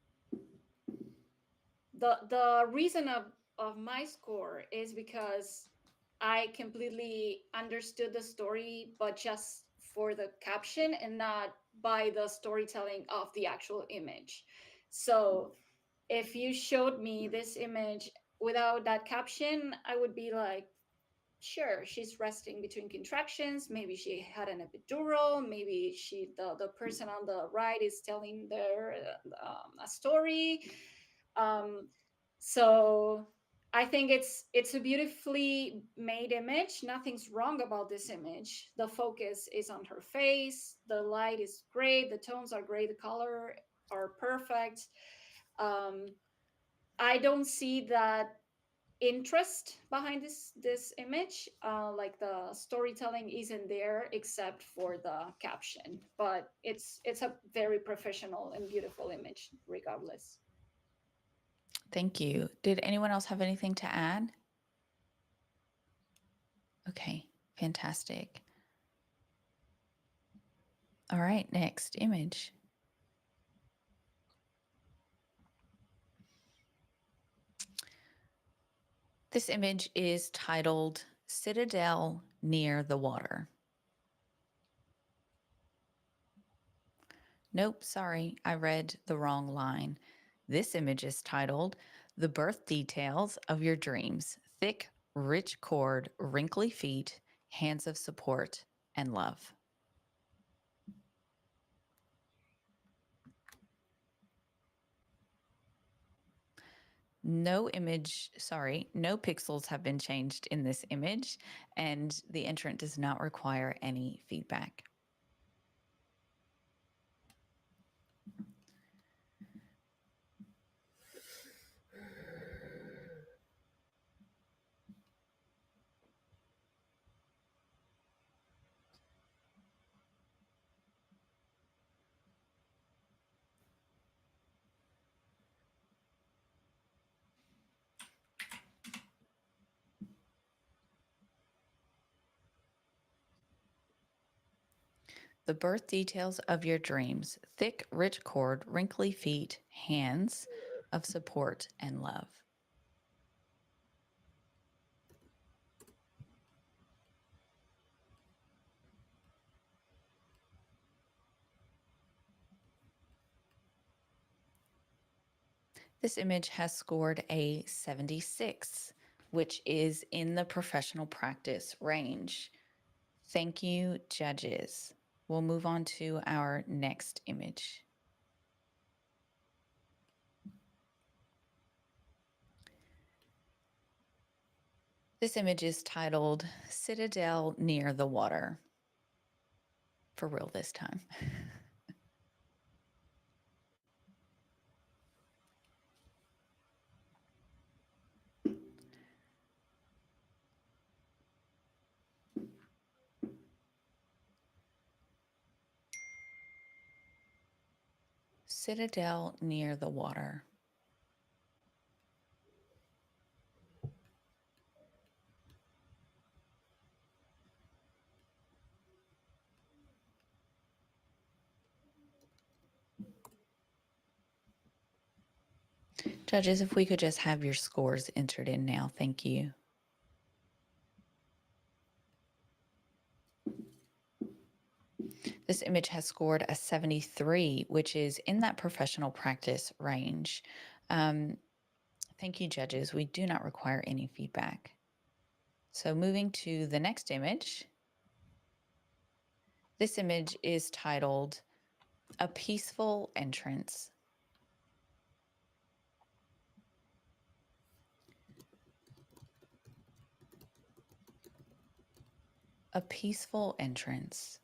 the reason of my score is because I completely understood the story, but just for the caption and not by the storytelling of the actual image. So if you showed me this image without that caption, I would be like, sure, she's resting between contractions. Maybe she had an epidural. Maybe the person on the right is telling their a story. So I think it's a beautifully made image. Nothing's wrong about this image. The focus is on her face. The light is great. The tones are great. The color are perfect. I don't see that interest behind this image. Like the storytelling isn't there except for the caption, but it's a very professional and beautiful image regardless. Thank you. Did anyone else have anything to add? Okay, fantastic. All right, next image. This image is titled Citadel Near the Water. Nope, sorry, I read the wrong line. This image is titled The Birth Details of Your Dreams: Thick, Rich Cord, Wrinkly Feet, Hands of Support, and Love. No pixels have been changed in this image, and the entrant does not require any feedback. The birth details of your dreams: thick, rich cord, wrinkly feet, hands of support and love. This image has scored a 76, which is in the professional practice range. Thank you, judges. We'll move on to our next image. This image is titled Citadel Near the Water. For real this time. Citadel near the water. Judges, if we could just have your scores entered in now, thank you. This image has scored a 73, which is in that professional practice range. Thank you, judges. We do not require any feedback. So moving to the next image. This image is titled A Peaceful Entrance. A Peaceful Entrance.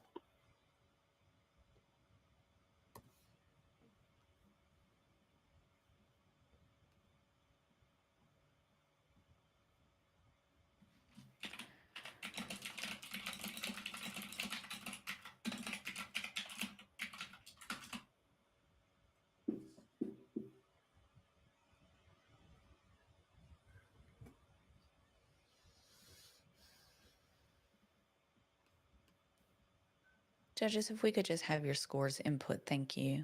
Judges, if we could just have your scores input, thank you.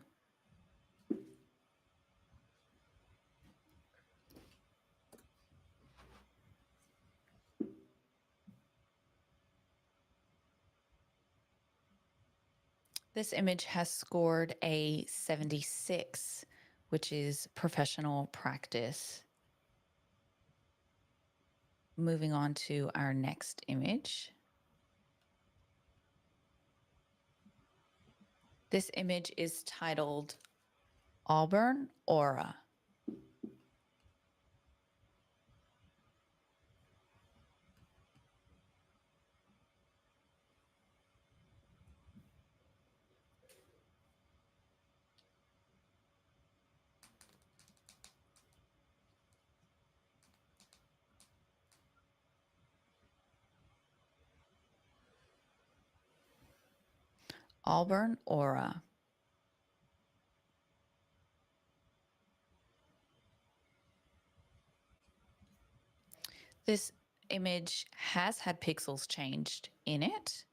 This image has scored a 76, which is professional practice. Moving on to our next image. This image is titled Auburn Aura. Auburn Aura. This image has had pixels changed in it.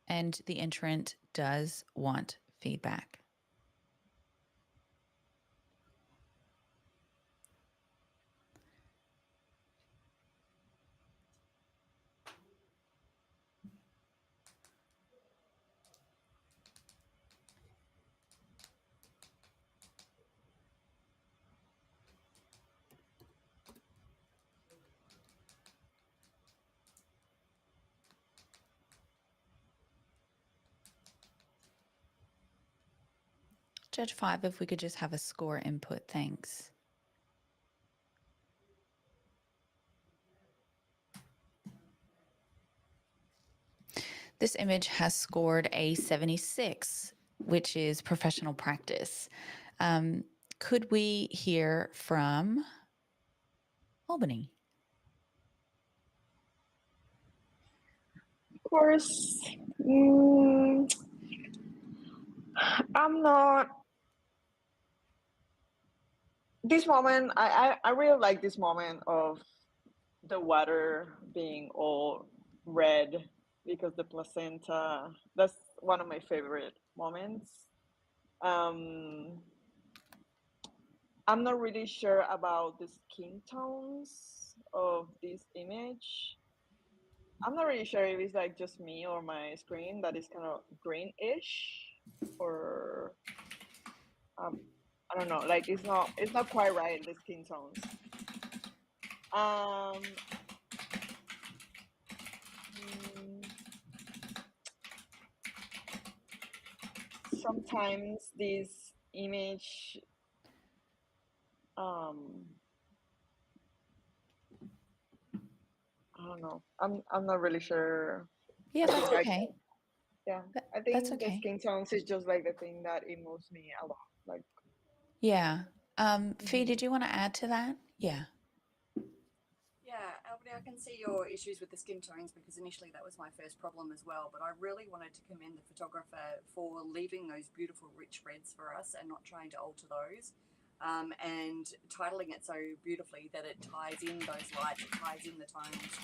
And the entrant does want feedback. Judge 5, if we could just have a score input, thanks. This image has scored a 76, which is professional practice. Could we hear from Albany? Of course, I'm not. This moment, I really like this moment of the water being all red because the placenta. That's one of my favorite moments. I'm not really sure about the skin tones of this image. I'm not really sure if it's like just me or my screen that is kind of greenish, or I don't know. Like it's not quite right, the skin tones. Um, Sometimes this image, I don't know. I'm not really sure. Yeah, I that's think I okay. yeah. I That's think the okay. skin tones is just like the thing that it moves me a lot. Like Yeah. Fee, Mhm. did you want to add to that? Yeah. Yeah, Albany, I can see your issues with the skin tones because initially that was my first problem as well. But I really wanted to commend the photographer for leaving those beautiful rich reds for us and not trying to alter those. And titling it so beautifully that it ties in those lights, it ties in the tones.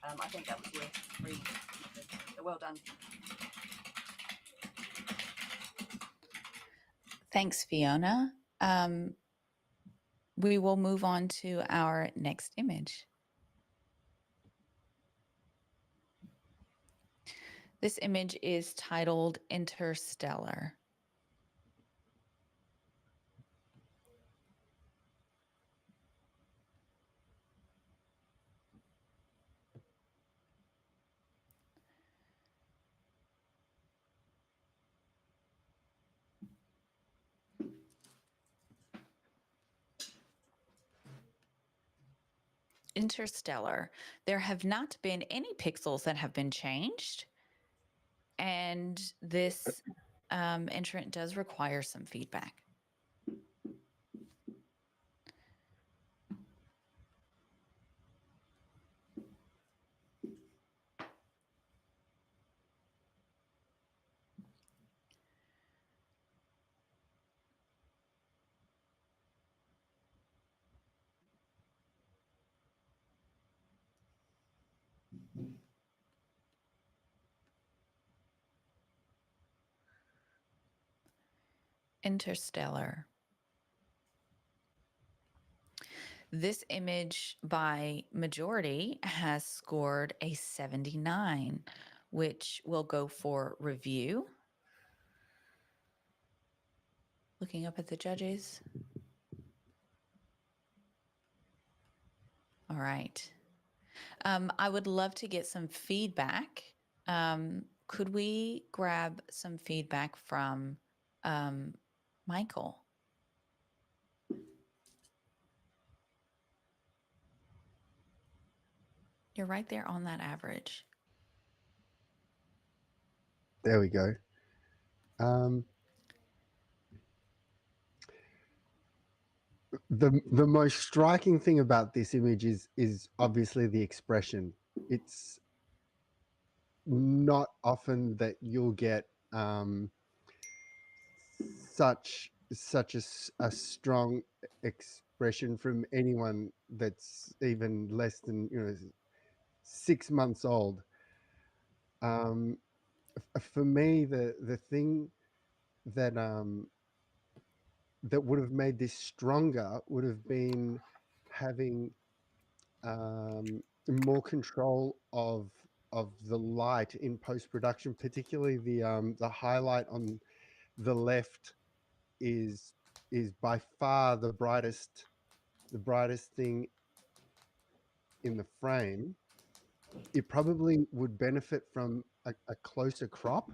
I think that was worth reading. So well done. Thanks, Fiona. We will move on to our next image. This image is titled Interstellar. Interstellar. There have not been any pixels that have been changed. And this entrant does require some feedback. Interstellar. This image by majority has scored a 79, which will go for review. Looking up at the judges. All right. I would love to get some feedback. Could we grab some feedback from Michael? You're right there on that average. There we go. The most striking thing about this image is obviously the expression. It's not often that you'll get such a strong expression from anyone that's even less than 6 months old. for me, the thing that that would have made this stronger would have been having more control of the light in post production, particularly the highlight on the left is by far the brightest thing in the frame. It probably would benefit from a closer crop,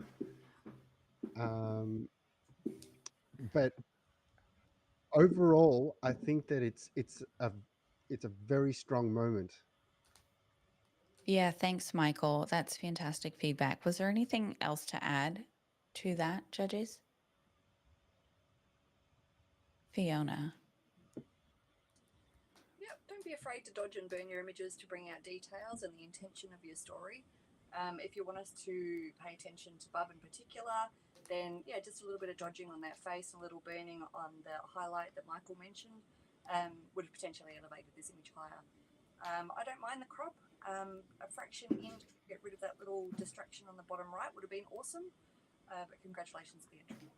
but overall, I think that it's a very strong moment. Yeah, thanks, Michael. That's fantastic feedback. Was there anything else to add to that, judges? Fiona. Yep, don't be afraid to dodge and burn your images to bring out details and the intention of your story. If you want us to pay attention to Bub in particular, then yeah, just a little bit of dodging on that face, a little burning on the highlight that Michael mentioned would have potentially elevated this image higher. I don't mind the crop. A fraction in to get rid of that little distraction on the bottom right would have been awesome. But congratulations to the entry.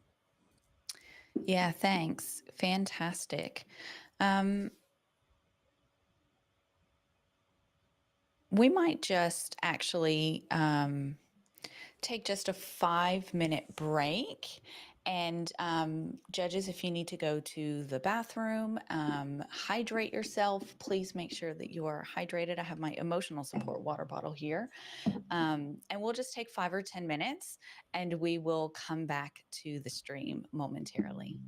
Yeah, thanks. Fantastic. We might just actually take just a 5-minute break. And judges, if you need to go to the bathroom, hydrate yourself. Please make sure that you are hydrated. I have my emotional support water bottle here. And we'll just take 5 or 10 minutes and we will come back to the stream momentarily.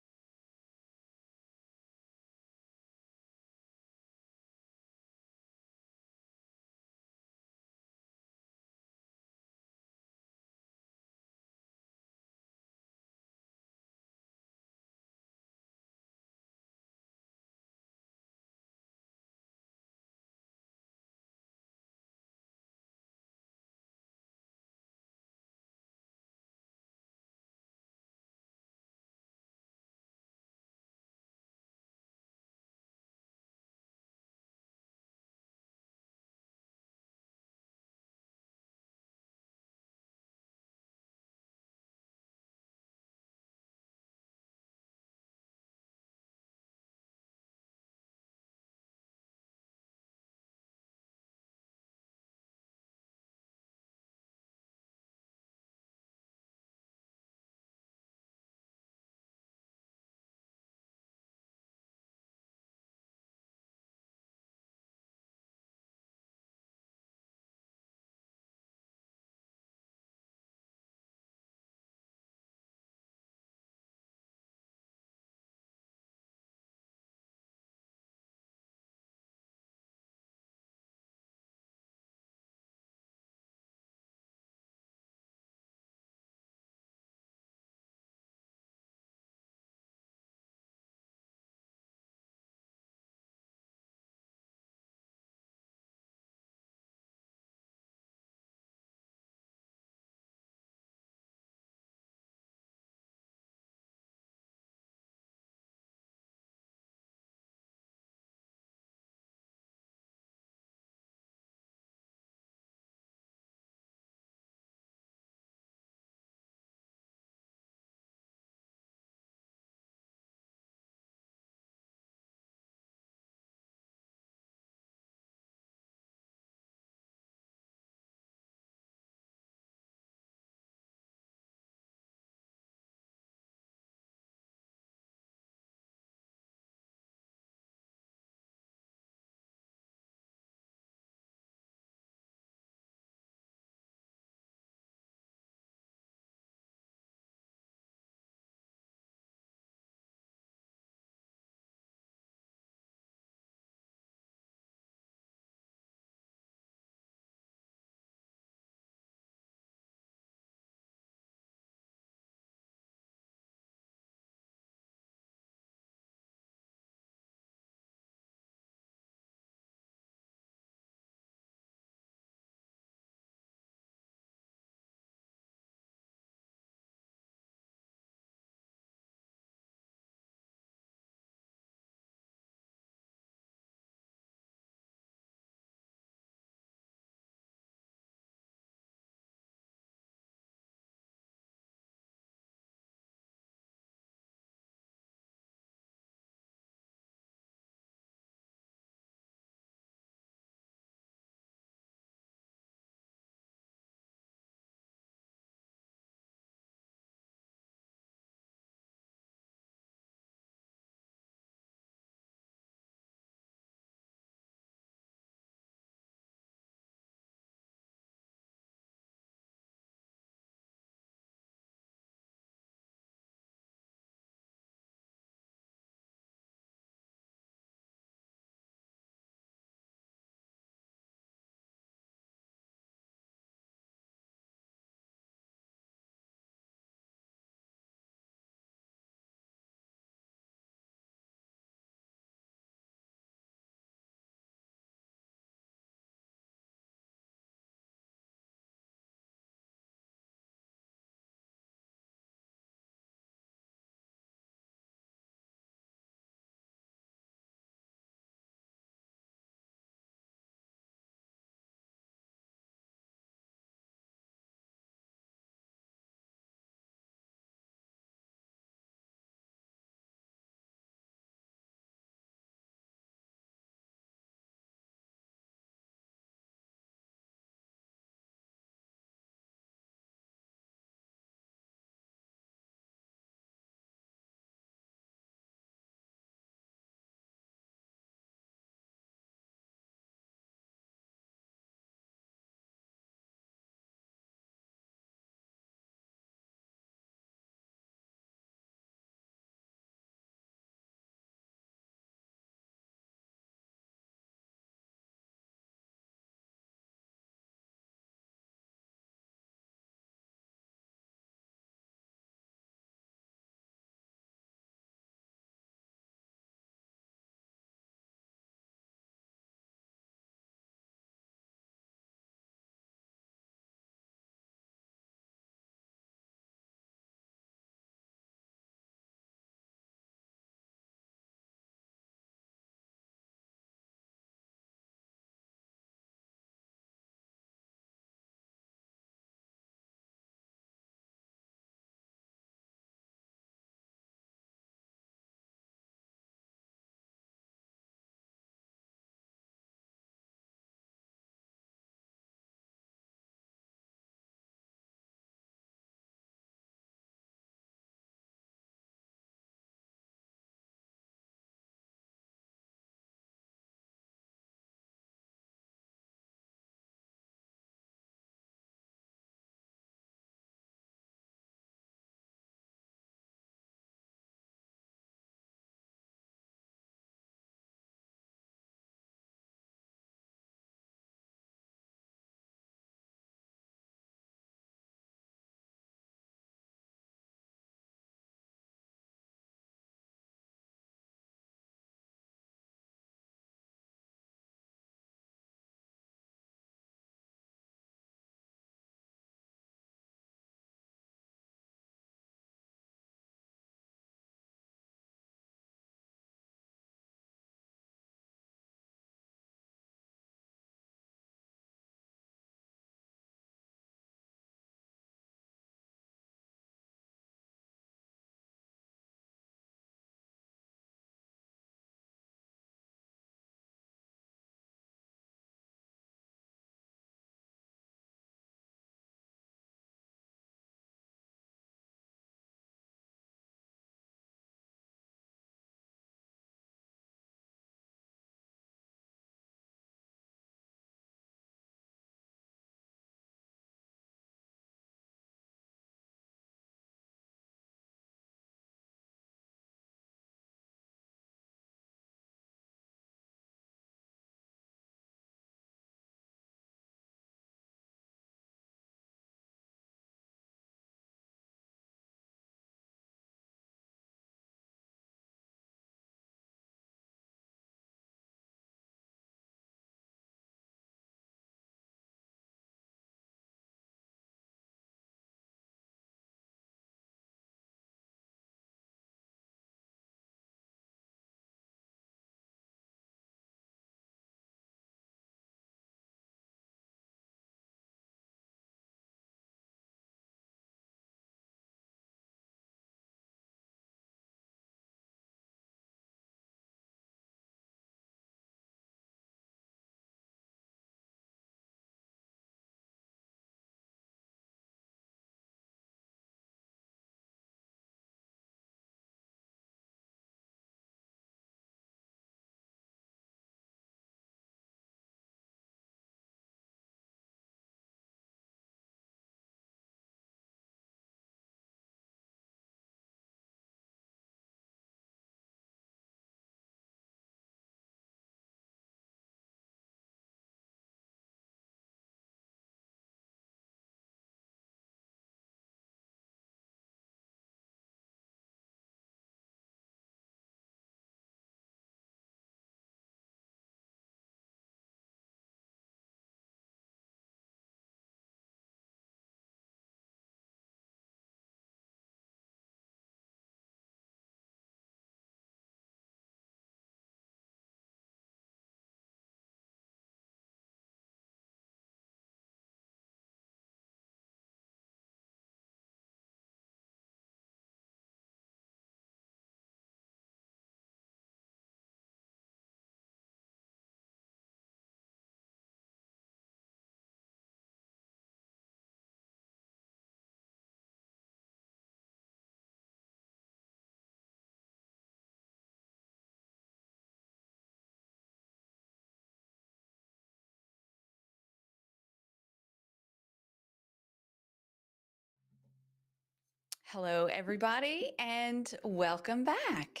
Hello, everybody, and welcome back.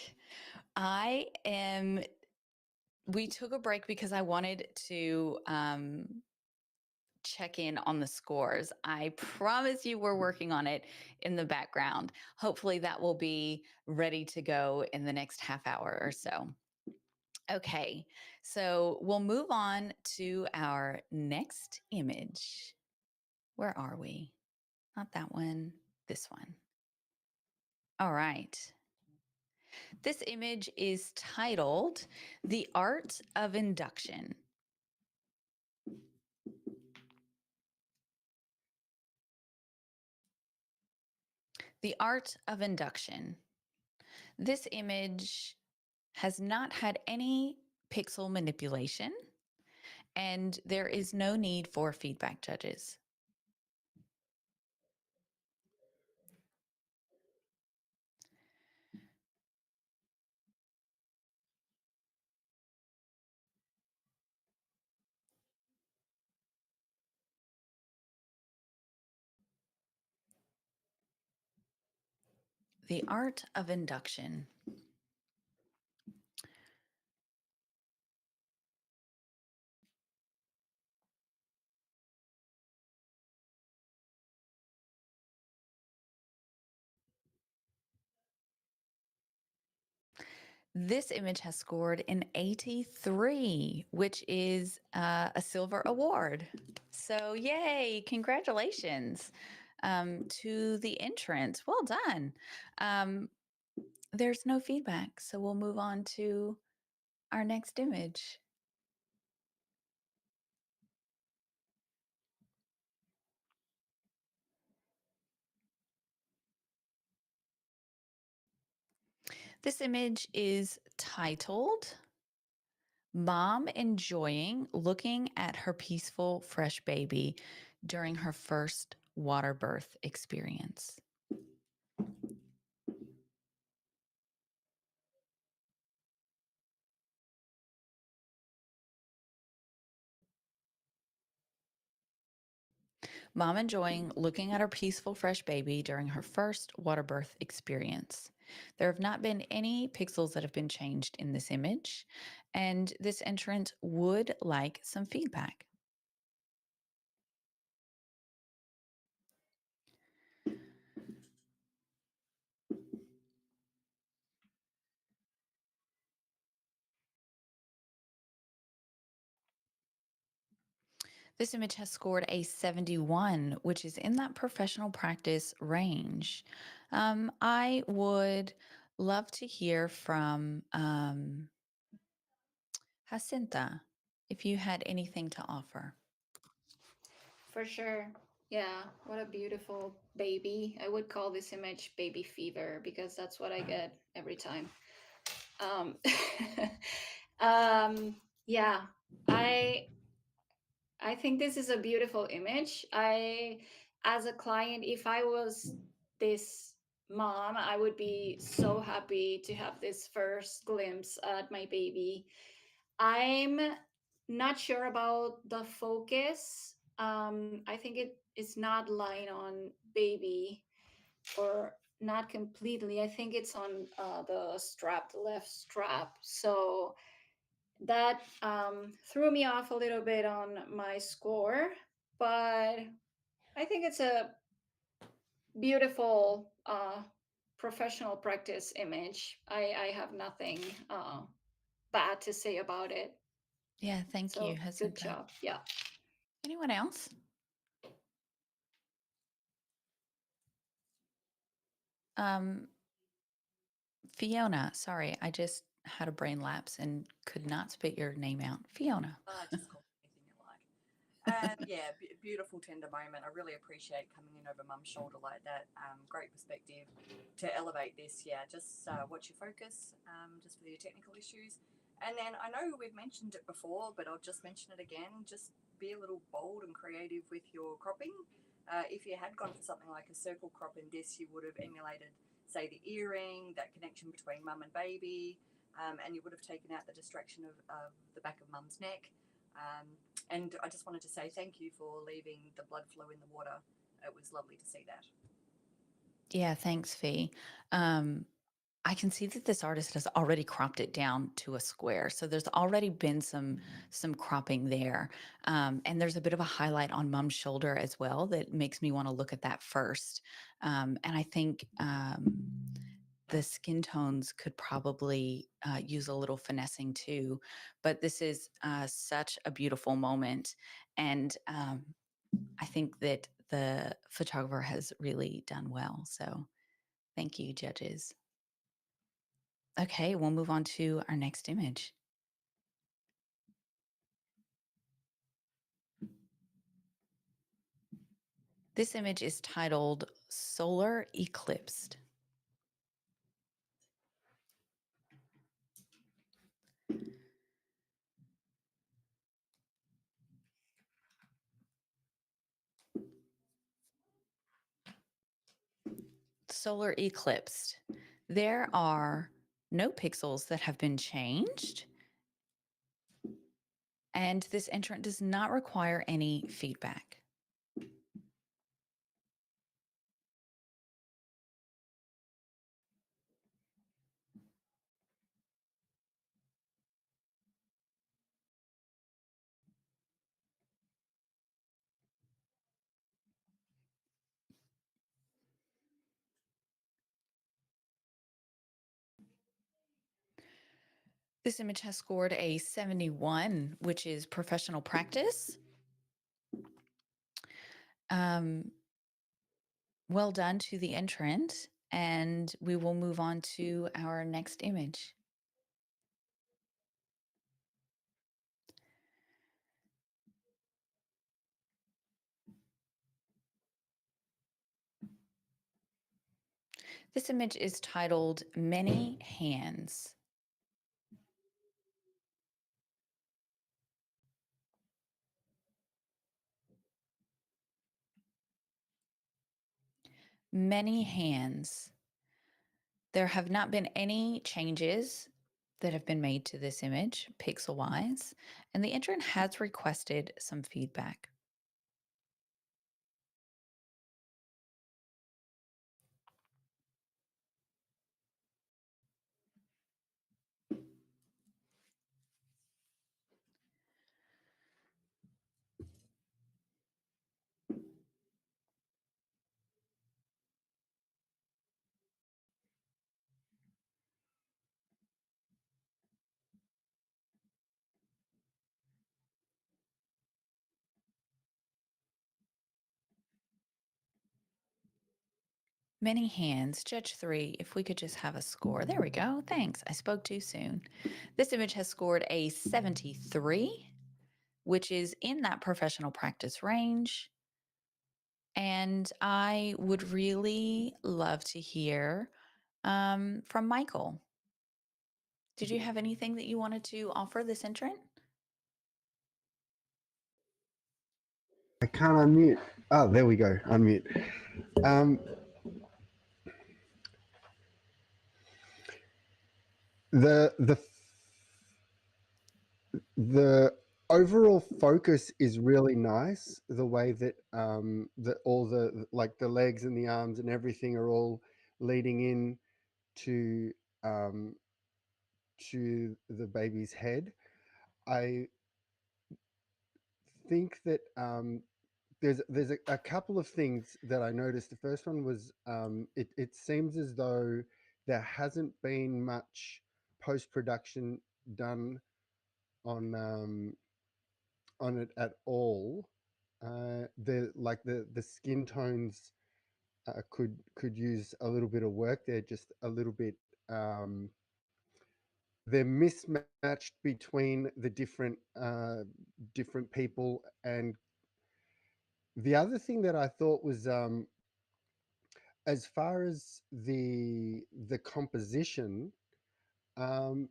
We took a break because I wanted to check in on the scores. I promise you we're working on it in the background. Hopefully, that will be ready to go in the next half hour or so. Okay, so we'll move on to our next image. Where are we? Not that one, this one. All right. This image is titled The Art of Induction. The Art of Induction. This image has not had any pixel manipulation, and there is no need for feedback judges. The Art of Induction. This image has scored an 83, which is a silver award. So, yay, congratulations to the entrant. Well done. There's no feedback, so we'll move on to our next image. This image is titled Mom Enjoying Looking at Her Peaceful Fresh Baby During Her First Water Birth Experience. Mom enjoying looking at her peaceful fresh baby during her first water birth experience. There have not been any pixels that have been changed in this image, and this entrant would like some feedback. This image has scored a 71, which is in that professional practice range. I would love to hear from Jacinta if you had anything to offer. For sure. Yeah, what a beautiful baby. I would call this image baby fever because that's what I get every time. Um, yeah, I think this is a beautiful image. As a client, if I was this mom, I would be so happy to have this first glimpse at my baby. I'm not sure about the focus. I think it is not lying on baby, or not completely. I think it's on the strap, the left strap. So that threw me off a little bit on my score, but I think it's a beautiful professional practice image. I have nothing bad to say about it. Yeah, thank So you, good Jacinta. job. Yeah. Anyone else? Fiona, sorry, I just had a brain lapse and could not spit your name out. Fiona. Just call it anything you like. Yeah, beautiful, tender moment. I really appreciate coming in over Mum's shoulder like that. Great perspective to elevate this. Yeah, just watch your focus, just for your technical issues. And then I know we've mentioned it before, but I'll just mention it again. Just be a little bold and creative with your cropping. If you had gone for something like a circle crop in this, you would have emulated, say, the earring, that connection between mum and baby, and you would have taken out the distraction of the back of mum's neck. And I just wanted to say thank you for leaving the blood flow in the water. It was lovely to see that. Yeah, thanks, Fee. Um, I can see that this artist has already cropped it down to a square. So there's already been some cropping there. And there's a bit of a highlight on Mom's shoulder as well that makes me want to look at that first. And I think the skin tones could probably use a little finessing too. But this is such a beautiful moment. And I think that the photographer has really done well. So thank you, judges. Okay, we'll move on to our next image. This image is titled Solar Eclipsed. Solar Eclipsed. There are no pixels that have been changed, and this entrant does not require any feedback. This image has scored a 71, which is professional practice. Well done to the entrant, and we will move on to our next image. This image is titled Many Hands. Many hands. There have not been any changes that have been made to this image pixel wise, and the entrant has requested some feedback. Many hands. Judge 3, if we could just have a score. There we go. Thanks. I spoke too soon. This image has scored a 73, which is in that professional practice range. And I would really love to hear from Michael. Did you have anything that you wanted to offer this entrant? I can't unmute. Oh, there we go. Unmute. Um, the the overall focus is really nice. The way that all the like the legs and the arms and everything are all leading in to um, to the baby's head. I think that there's a couple of things that I noticed. The first one was it seems as though there hasn't been much post production done on on it at all. The skin tones could use a little bit of work. They're just a little bit um, they're mismatched between the different people. And the other thing that I thought was as far as the composition, um,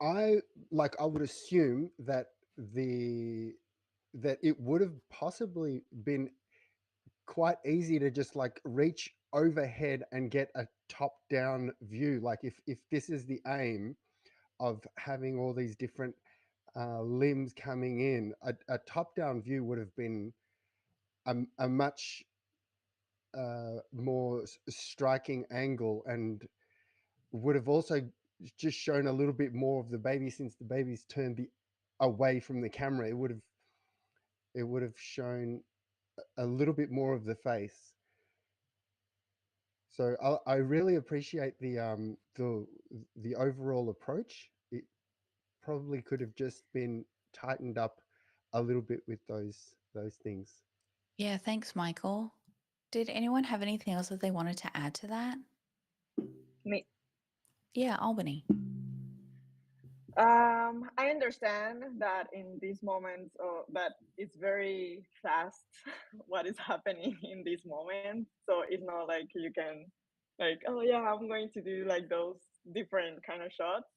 I would assume that the that it would have possibly been quite easy to just like reach overhead and get a top down view. Like if this is the aim of having all these different limbs coming in, a top down view would have been a much more striking angle, and would have also just shown a little bit more of the baby, since the baby's turned away from the camera. It would have shown a little bit more of the face. So I really appreciate the overall approach. It probably could have just been tightened up a little bit with those things. Yeah, thanks, Michael. Did anyone have anything else that they wanted to add to that? Me. Yeah, Albany. I understand that in these moments, that it's very fast what is happening in this moment. So it's not like you can, like, oh yeah, I'm going to do like those different kind of shots.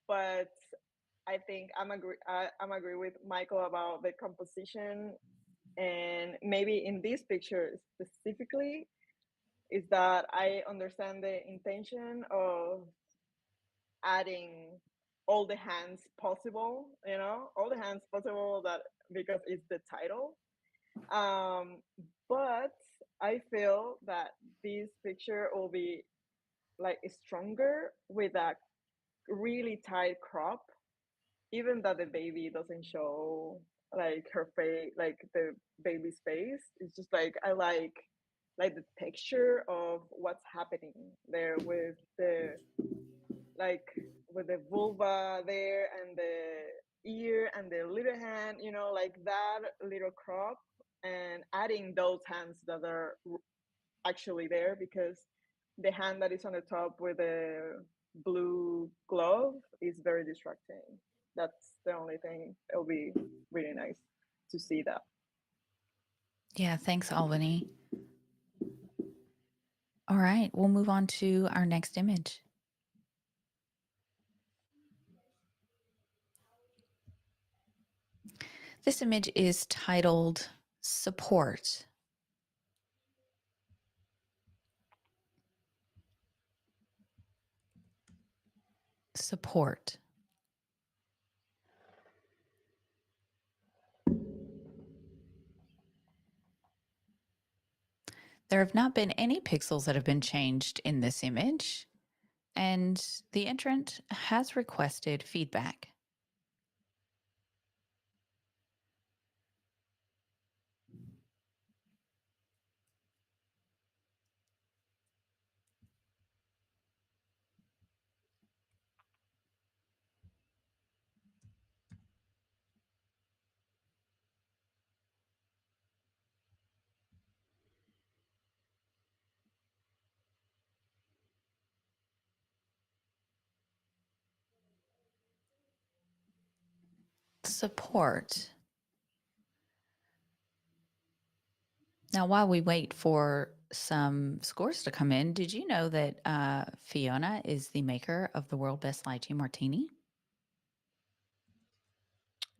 But I think I'm agree with Michael about the composition, and maybe in this picture specifically, is that I understand the intention of adding all the hands possible, all the hands possible, that because it's the title. But I feel that this picture will be like stronger with a really tight crop, even that the baby doesn't show like her face, like the baby's face. It's just like I like the texture of what's happening there with the, like, with the vulva there and the ear and the little hand, like that little crop, and adding those hands that are actually there, because the hand that is on the top with the blue glove is very distracting. That's the only thing. It'll be really nice to see that. Yeah, thanks, Albany. All right, we'll move on to our next image. This image is titled Support. Support. There have not been any pixels that have been changed in this image, and the entrant has requested feedback. Support. Now, while we wait for some scores to come in, did you know that Fiona is the maker of the world best lychee martini?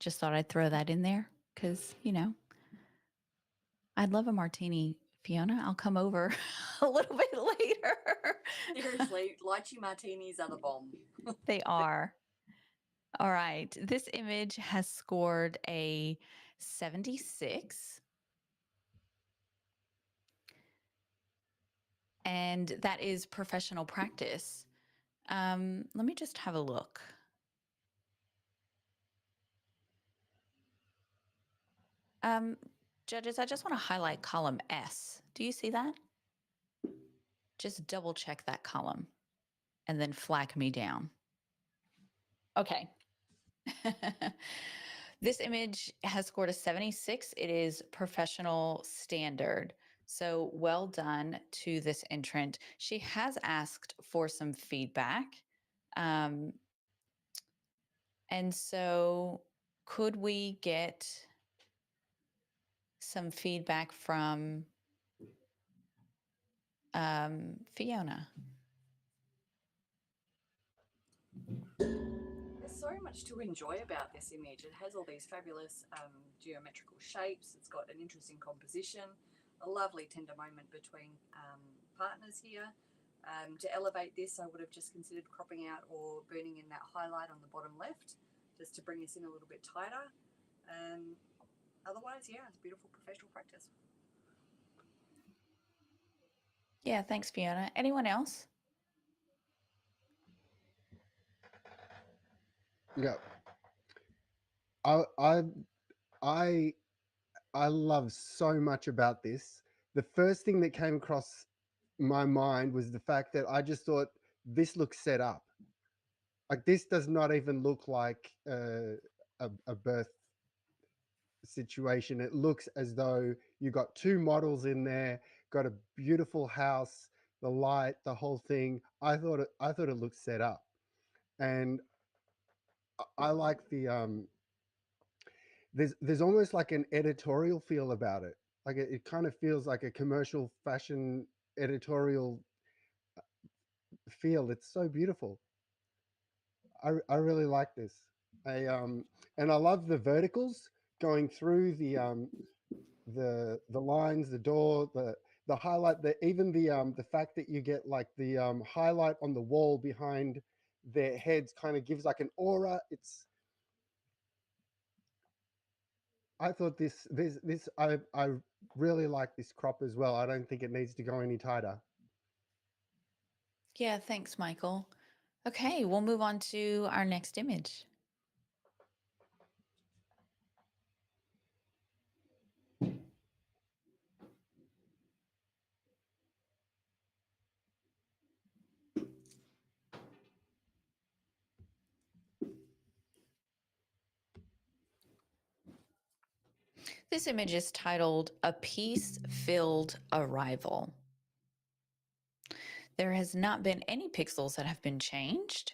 Just thought I'd throw that in there because, I'd love a martini. Fiona, I'll come over a little bit later. Seriously, lychee martinis are the bomb. They are. All right. This image has scored a 76. And that is professional practice. Let me just have a look. Judges, I just want to highlight column S. Do you see that? Just double check that column and then flag me down. Okay. This image has scored a 76. It is professional standard. So well done to this entrant. She has asked for some feedback. And so could we get some feedback from Fiona? There's so much to enjoy about this image. It has all these fabulous geometrical shapes. It's got an interesting composition, a lovely tender moment between partners here. To elevate this, I would have just considered cropping out or burning in that highlight on the bottom left, just to bring us in a little bit tighter. Otherwise, yeah, it's beautiful professional practice. Yeah, thanks, Fiona. Anyone else? Yeah. I I I I love so much about this. The first thing that came across my mind was the fact that I just thought this looks set up. Like this does not even look like a birth situation. It looks as though you got two models in there, got a beautiful house, the light, the whole thing. I thought it looked set up, and I like the there's almost like an editorial feel about it. Like it kind of feels like a commercial fashion editorial feel. It's so beautiful. I really like this. I and I love the verticals going through the lines, the door, the highlight, the fact that you get like the highlight on the wall behind their heads kind of gives like an aura. It's I thought this I really like this crop as well. I don't think it needs to go any tighter. Yeah, thanks, Michael. Okay, we'll move on to our next image. This image is titled A Peace-Filled Arrival. There has not been any pixels that have been changed.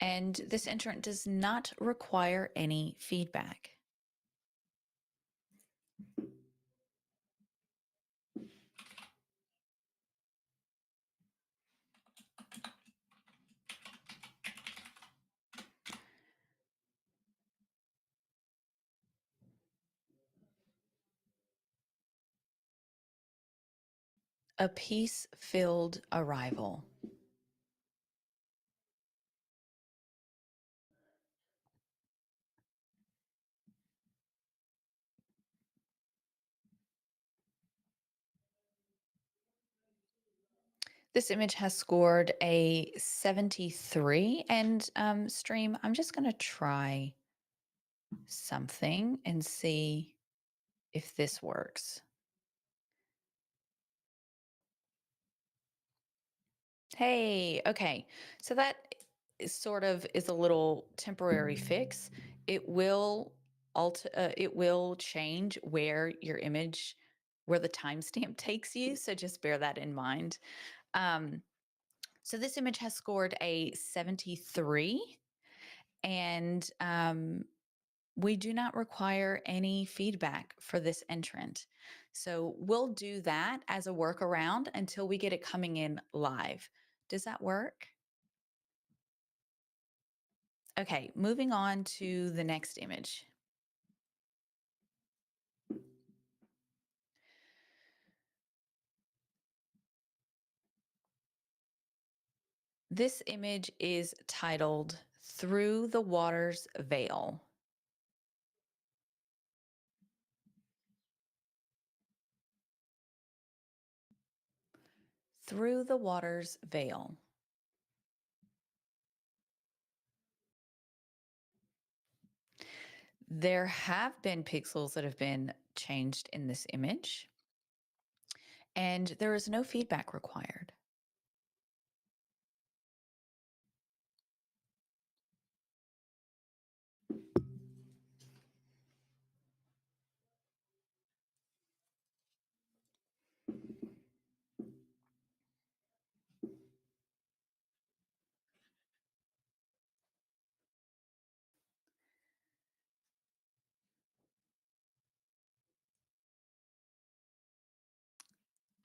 And this entrant does not require any feedback. A peace-filled arrival. This image has scored a 73. And Stream, I'm just going to try something and see if this works. Hey, okay. So that sort of is a little temporary fix. It will it will change where your image, where the timestamp takes you. So just bear that in mind. So this image has scored a 73, and we do not require any feedback for this entrant. So we'll do that as a workaround until we get it coming in live. Does that work? Okay, moving on to the next image. This image is titled Through the Water's Veil. Through the Water's Veil. There have been pixels that have been changed in this image, and there is no feedback required.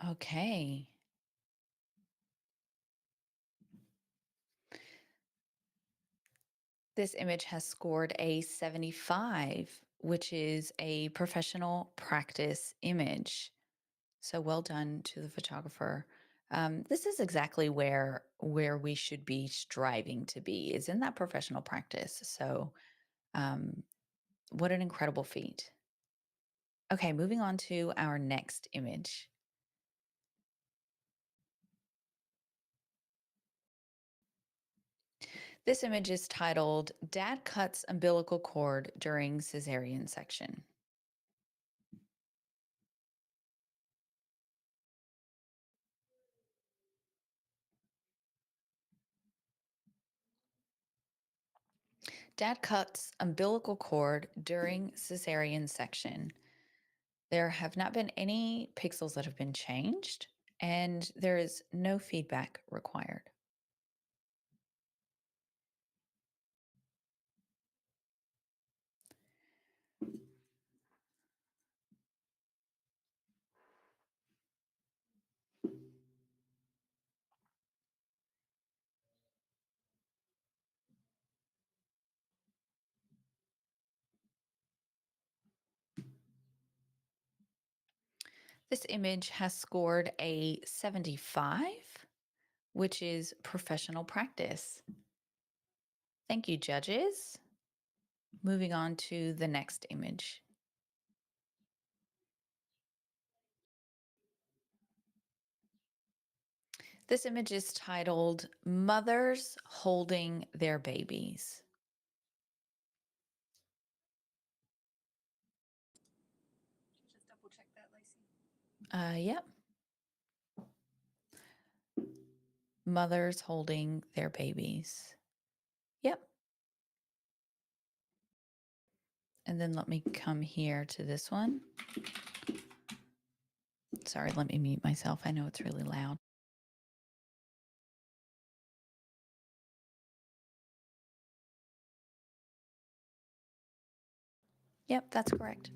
Okay. This image has scored a 75, which is a professional practice image. So well done to the photographer. This is exactly where we should be striving to be, is in that professional practice. So what an incredible feat. Okay, moving on to our next image. This image is titled, Dad Cuts Umbilical Cord During Cesarean Section. Dad cuts umbilical cord during cesarean section. There have not been any pixels that have been changed, and there is no feedback required. This image has scored a 75, which is professional practice. Thank you, judges. Moving on to the next image. This image is titled, Mothers Holding Their Babies. Just double check that, Lacey. Yep. Mothers holding their babies. Yep. And then let me come here to this one. Sorry, let me mute myself. I know it's really loud. Yep, that's correct.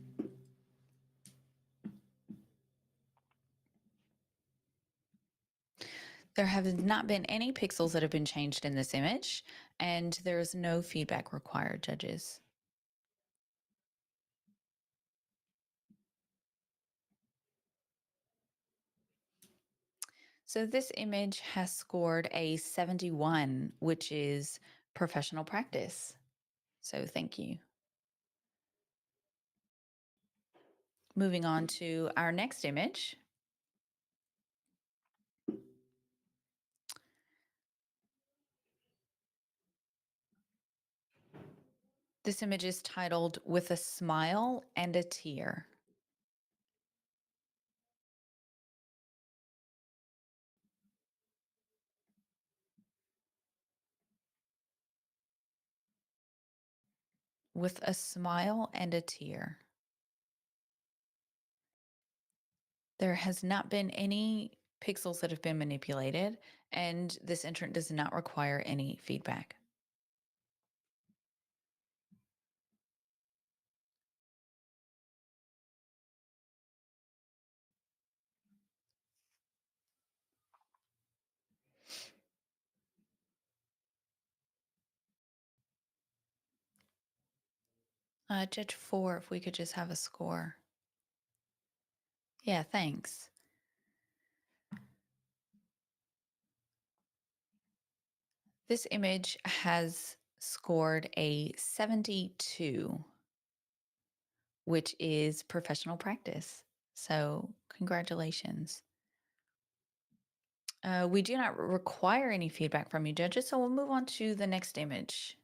There have not been any pixels that have been changed in this image, and there is no feedback required, judges. So this image has scored a 71, which is professional practice. So thank you. Moving on to our next image. This image is titled, With a Smile and a Tear. With a smile and a tear. There has not been any pixels that have been manipulated, and this entrant does not require any feedback. Judge 4, if we could just have a score. Yeah, thanks. This image has scored a 72, which is professional practice. So congratulations. We do not require any feedback from you, judges, so we'll move on to the next image.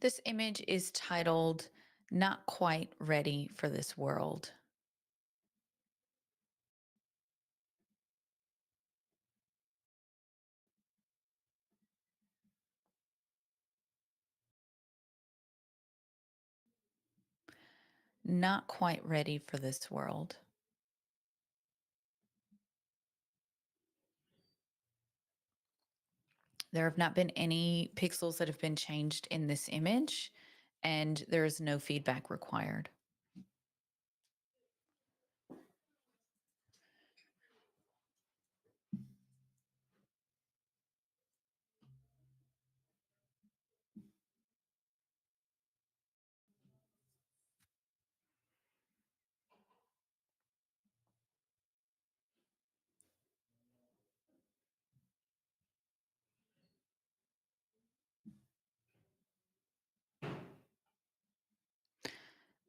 This image is titled, Not Quite Ready for This World. Not quite ready for this world. There have not been any pixels that have been changed in this image, and there is no feedback required.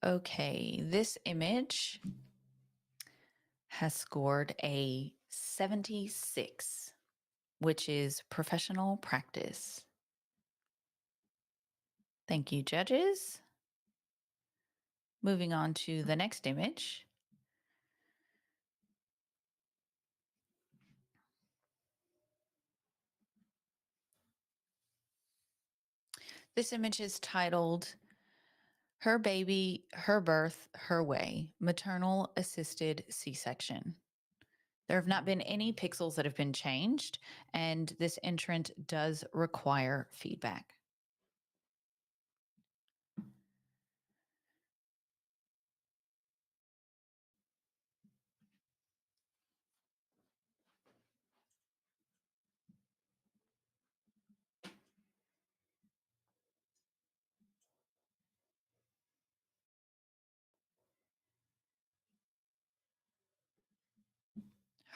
Okay, this image has scored a 76, which is professional practice. Thank you, judges. Moving on to the next image. This image is titled Her Baby, Her Birth, Her Way, Maternal Assisted C-Section. There have not been any pixels that have been changed, and this entrant does require feedback.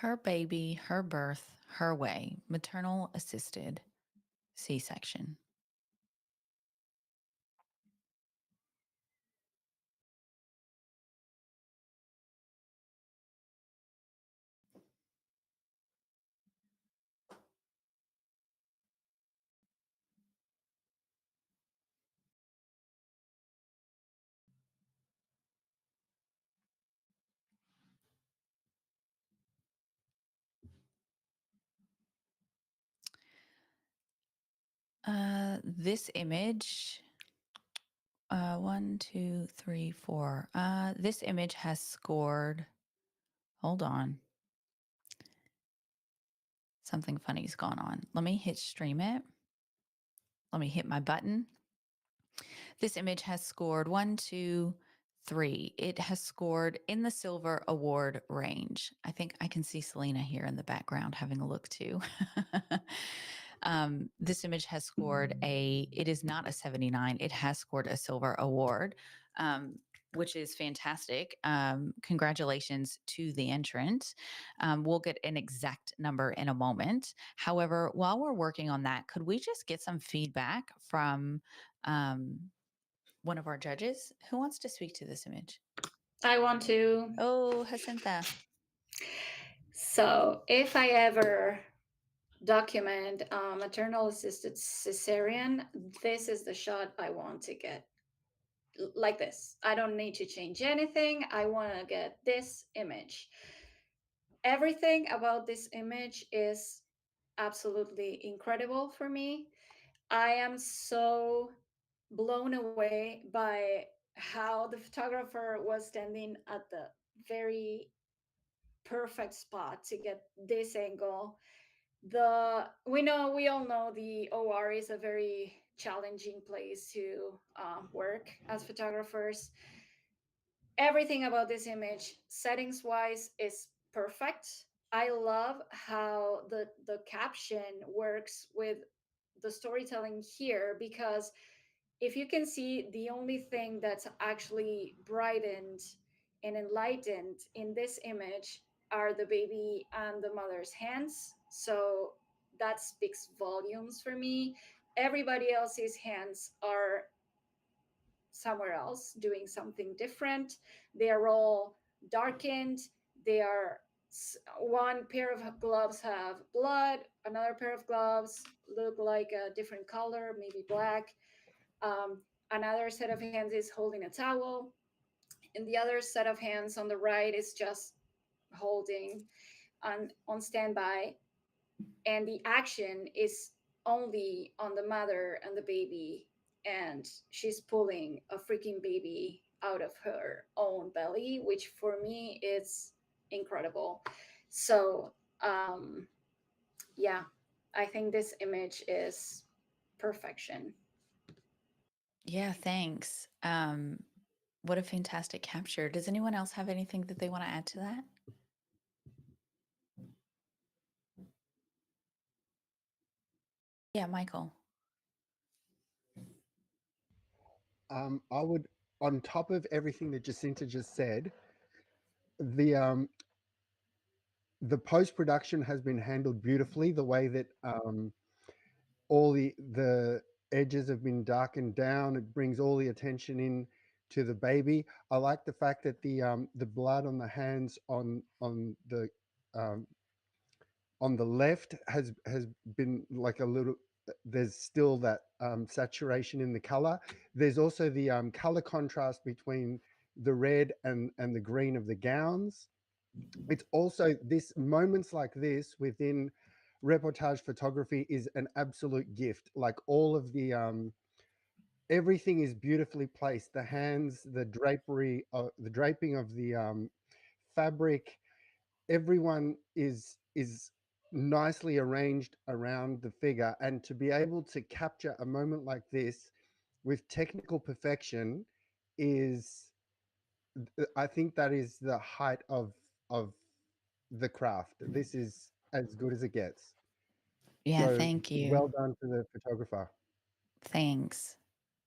Her Baby, Her Birth, Her Way, Maternal Assisted C-Section. This image, 1, 2, 3, 4. This image has scored, hold on. Something funny's gone on. Let me hit stream it. Let me hit my button. This image has scored 1, 2, 3. It has scored in the silver award range. I think I can see Selena here in the background having a look too. This image has scored it is not a 79. It has scored a silver award, which is fantastic. Congratulations to the entrant. We'll get an exact number in a moment. However, while we're working on that, could we just get some feedback from one of our judges? Who wants to speak to this image? I want to. Oh, Jacinta. So if I ever document maternal assisted cesarean, this is the shot I want to get. Like this. I don't need to change anything. I want to get this image. Everything about this image is absolutely incredible for me. I am so blown away by how the photographer was standing at the very perfect spot to get this angle. We all know the OR is a very challenging place to work as photographers. Everything about this image, settings wise, is perfect. I love how the caption works with the storytelling here, because if you can see, the only thing that's actually brightened and enlightened in this image are the baby and the mother's hands. So that speaks volumes for me. Everybody else's hands are somewhere else doing something different. They are all darkened. They are one pair of gloves have blood, another pair of gloves look like a different color, maybe black. Another set of hands is holding a towel, and the other set of hands on the right is just holding on standby. And the action is only on the mother and the baby, and she's pulling a freaking baby out of her own belly, which for me is incredible. So yeah, I think this image is perfection. Yeah, thanks. What a fantastic capture. Does anyone else have anything that they want to add to that? Yeah, Michael. I would, on top of everything that Jacinta just said, the post-production has been handled beautifully. The way that all the edges have been darkened down, it brings all the attention in to the baby. I like the fact that the blood on the hands on the on the left has been like a little. There's still that saturation in the color. There's also the color contrast between the red and the green of the gowns. It's also this moments like this within reportage photography is an absolute gift. Like all of the everything is beautifully placed. The hands, the drapery, the draping of the fabric, everyone is nicely arranged around the figure, and to be able to capture a moment like this with technical perfection is, I think that is the height of the craft. This is as good as it gets. Yeah, So thank you. well done to the photographer. Thanks.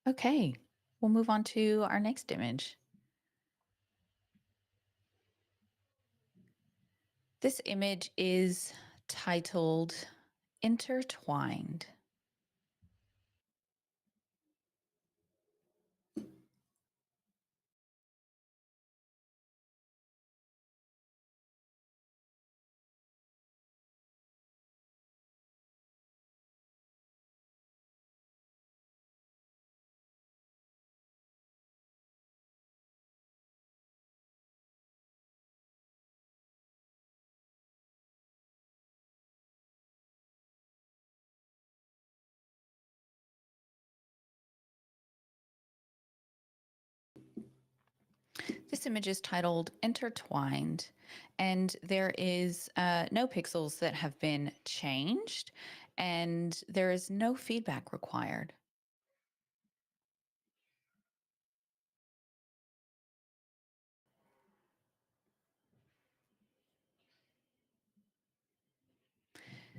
Okay, we'll move on to our next image. This image is titled Intertwined. This image is titled Intertwined, and there is no pixels that have been changed, and there is no feedback required.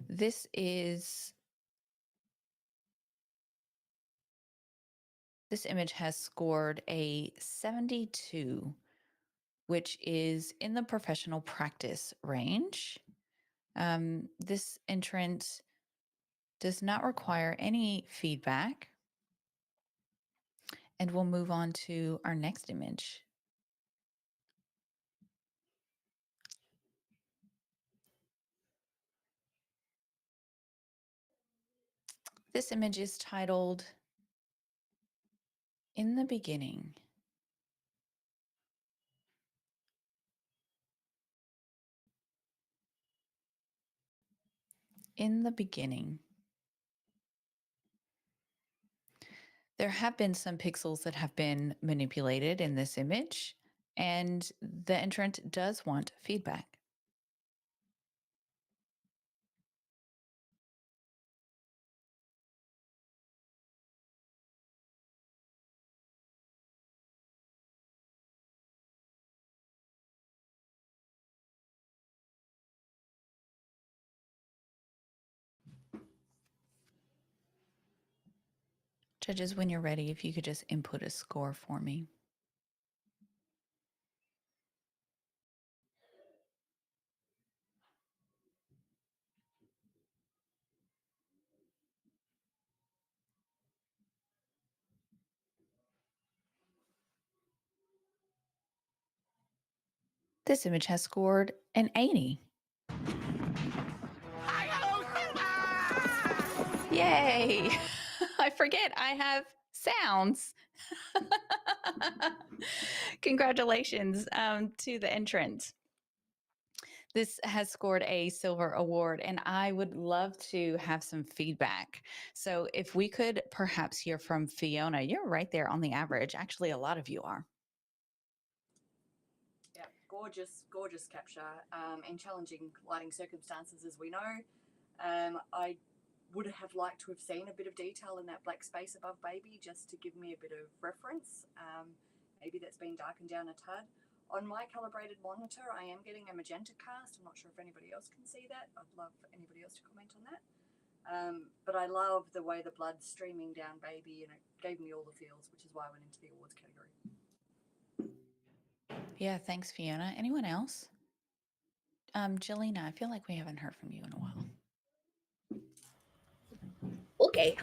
This image has scored a 72, which is in the professional practice range. This entrant does not require any feedback. And we'll move on to our next image. This image is titled In the Beginning. In the beginning. There have been some pixels that have been manipulated in this image, and the entrant does want feedback. Judges, when you're ready, if you could just input a score for me. This image has scored an 80. Yay! I forget I have sounds. Congratulations to the entrant. This has scored a silver award, and I would love to have some feedback. So if we could perhaps hear from Fiona, you're right there on the average. Actually, a lot of you are. Yeah, gorgeous capture in challenging lighting circumstances, as we know. I would have liked to have seen a bit of detail in that black space above baby, just to give me a bit of reference. Maybe that's been darkened down a tad. On my calibrated monitor, I am getting a magenta cast. I'm not sure if anybody else can see that. I'd love anybody else to comment on that. But I love the way the blood's streaming down baby, and it gave me all the feels, which is why I went into the awards category. Yeah, thanks, Fiona. Anyone else? Jelena, I feel like we haven't heard from you in a while. Okay.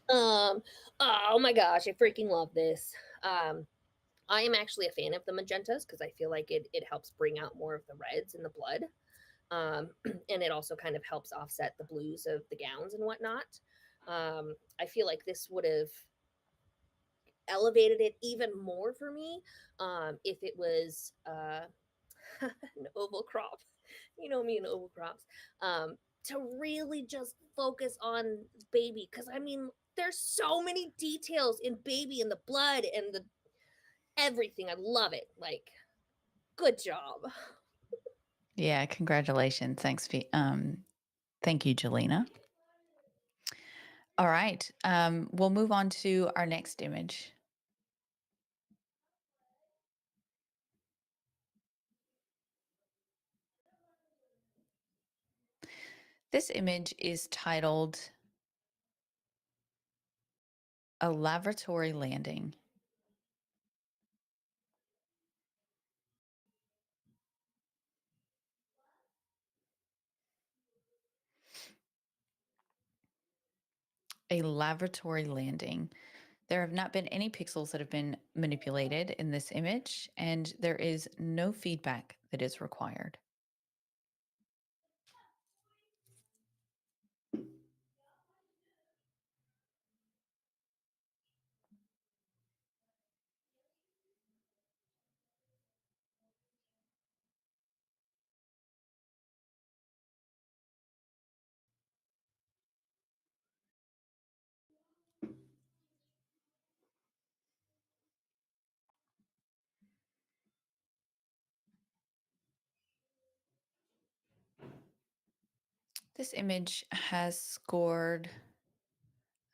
Oh my gosh, I freaking love this. I am actually a fan of the magentas because I feel like it helps bring out more of the reds in the blood. And it also kind of helps offset the blues of the gowns and whatnot. I feel like this would have elevated it even more for me if it was an oval crop. You know me and oval crops. To really just focus on baby, because I mean, there's so many details in baby and the blood and the everything. I love it. Like, good job. Yeah, congratulations. Thank you, Jelena. All right, we'll move on to our next image. This image is titled A Lavatory Landing. A lavatory landing. There have not been any pixels that have been manipulated in this image, and there is no feedback that is required. This image has scored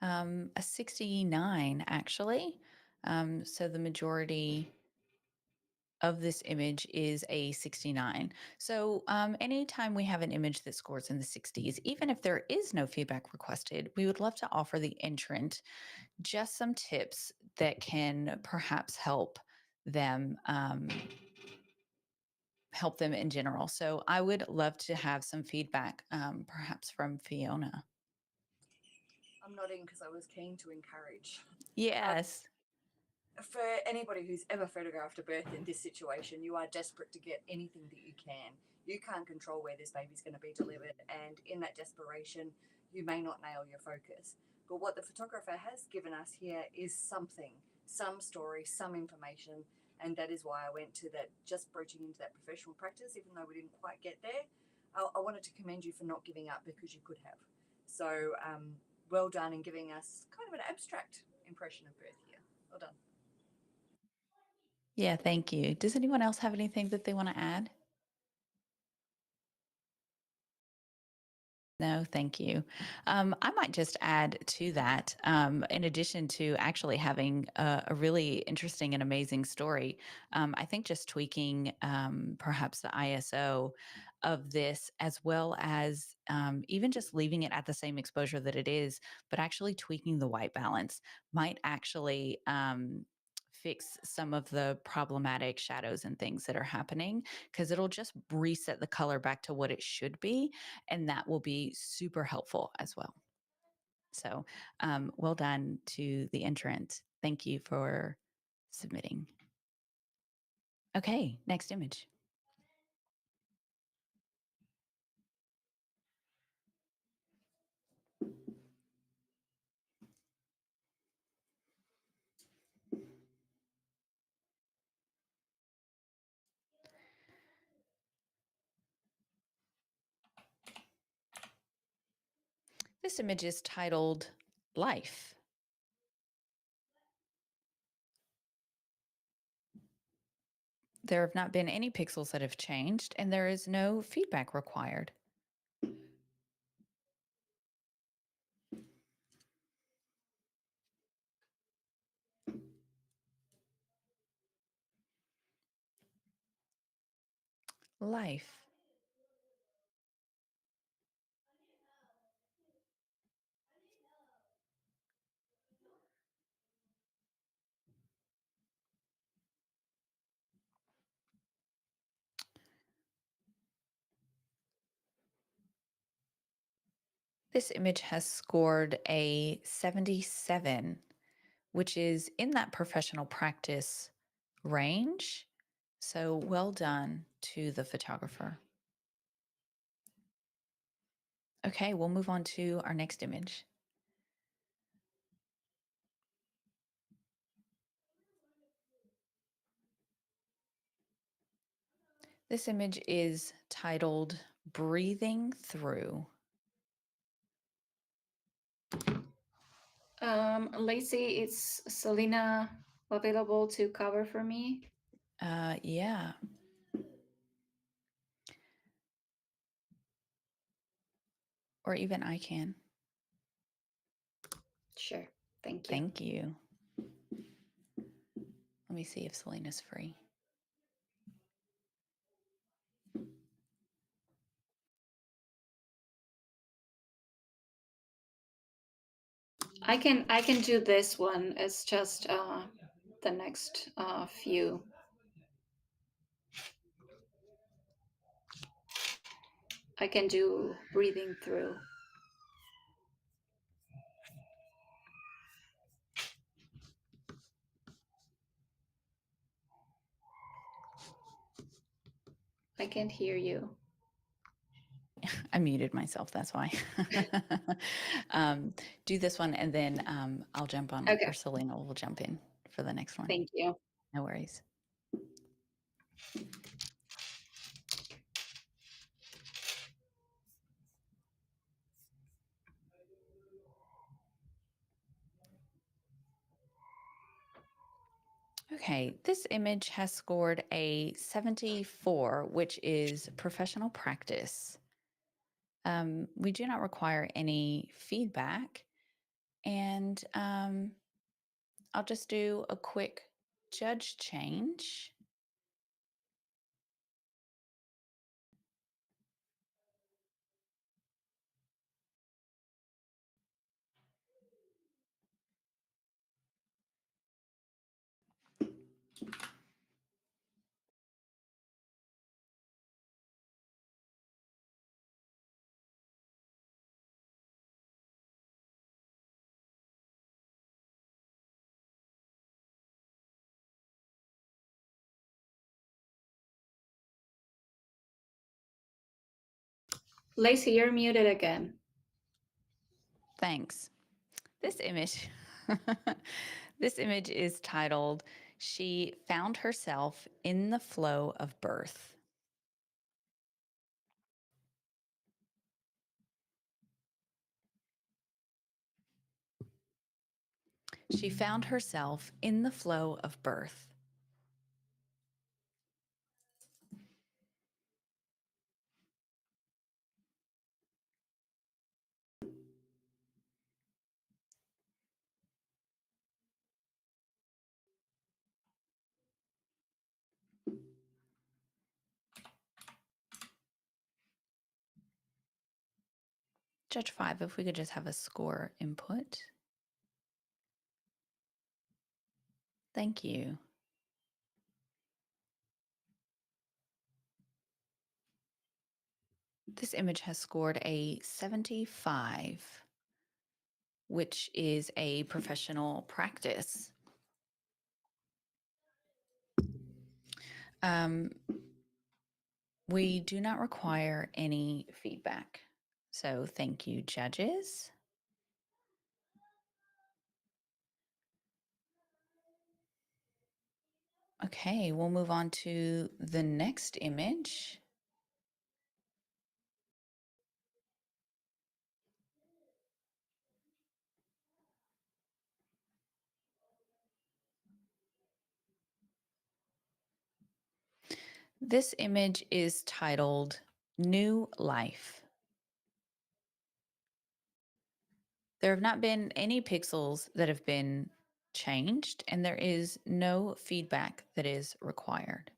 a 69, actually. So the majority of this image is a 69. So anytime we have an image that scores in the 60s, even if there is no feedback requested, we would love to offer the entrant just some tips that can perhaps help them in general. So I would love to have some feedback, perhaps from Fiona. I'm nodding because I was keen to encourage. Yes. For anybody who's ever photographed a birth in this situation, you are desperate to get anything that you can. You can't control where this baby's going to be delivered, and in that desperation, you may not nail your focus. But what the photographer has given us here is something, some story, some information, and that is why I went to that, just broaching into that professional practice, even though we didn't quite get there. I wanted to commend you for not giving up, because you could have. So well done in giving us kind of an abstract impression of birth here. Well done. Yeah, thank you. Does anyone else have anything that they want to add? No, thank you. I might just add to that, in addition to actually having a really interesting and amazing story, I think just tweaking perhaps the ISO of this, as well as even just leaving it at the same exposure that it is, but actually tweaking the white balance might actually fix some of the problematic shadows and things that are happening, because it'll just reset the color back to what it should be, and that will be super helpful as well. So well done to the entrant. Thank you for submitting. Okay, next image. This image is titled Life. There have not been any pixels that have changed, and there is no feedback required. Life. This image has scored a 77, which is in that professional practice range. So well done to the photographer. Okay, we'll move on to our next image. This image is titled Breathing Through. Lacey, is Selena available to cover for me? Yeah. Or even I can. Sure. Thank you. Thank you. Let me see if Selena's free. I can do this one. It's just the next few. I can do breathing through. I can't hear you. I muted myself, that's why. Do this one and then I'll jump on, Okay. or Selena will jump in for the next one. Thank you. No worries. Okay, this image has scored a 74, which is professional practice. We do not require any feedback. And I'll just do a quick judge change. Lacey, you're muted again. Thanks. This image, this image is titled, She Found Herself in the Flow of Birth. She found herself in the flow of birth. Judge 5, if we could just have a score input. Thank you. This image has scored a 75, which is a professional practice. We do not require any feedback. So thank you, judges. Okay, we'll move on to the next image. This image is titled New Life. There have not been any pixels that have been changed, and there is no feedback that is required.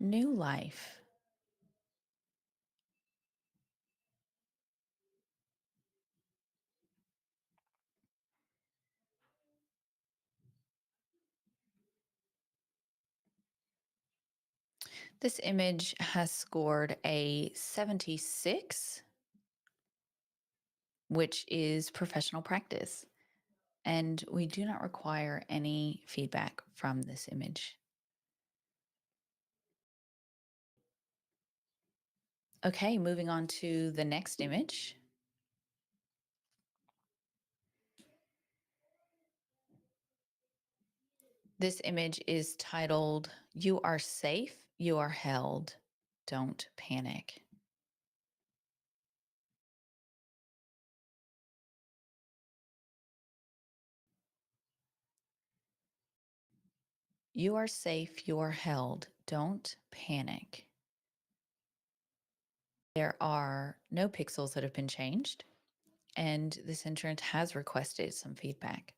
New life. This image has scored a 76, which is professional practice. And we do not require any feedback from this image. Okay, moving on to the next image. This image is titled, "You are safe, you are held, don't panic." You are safe, you are held, don't panic. There are no pixels that have been changed, and this entrant has requested some feedback.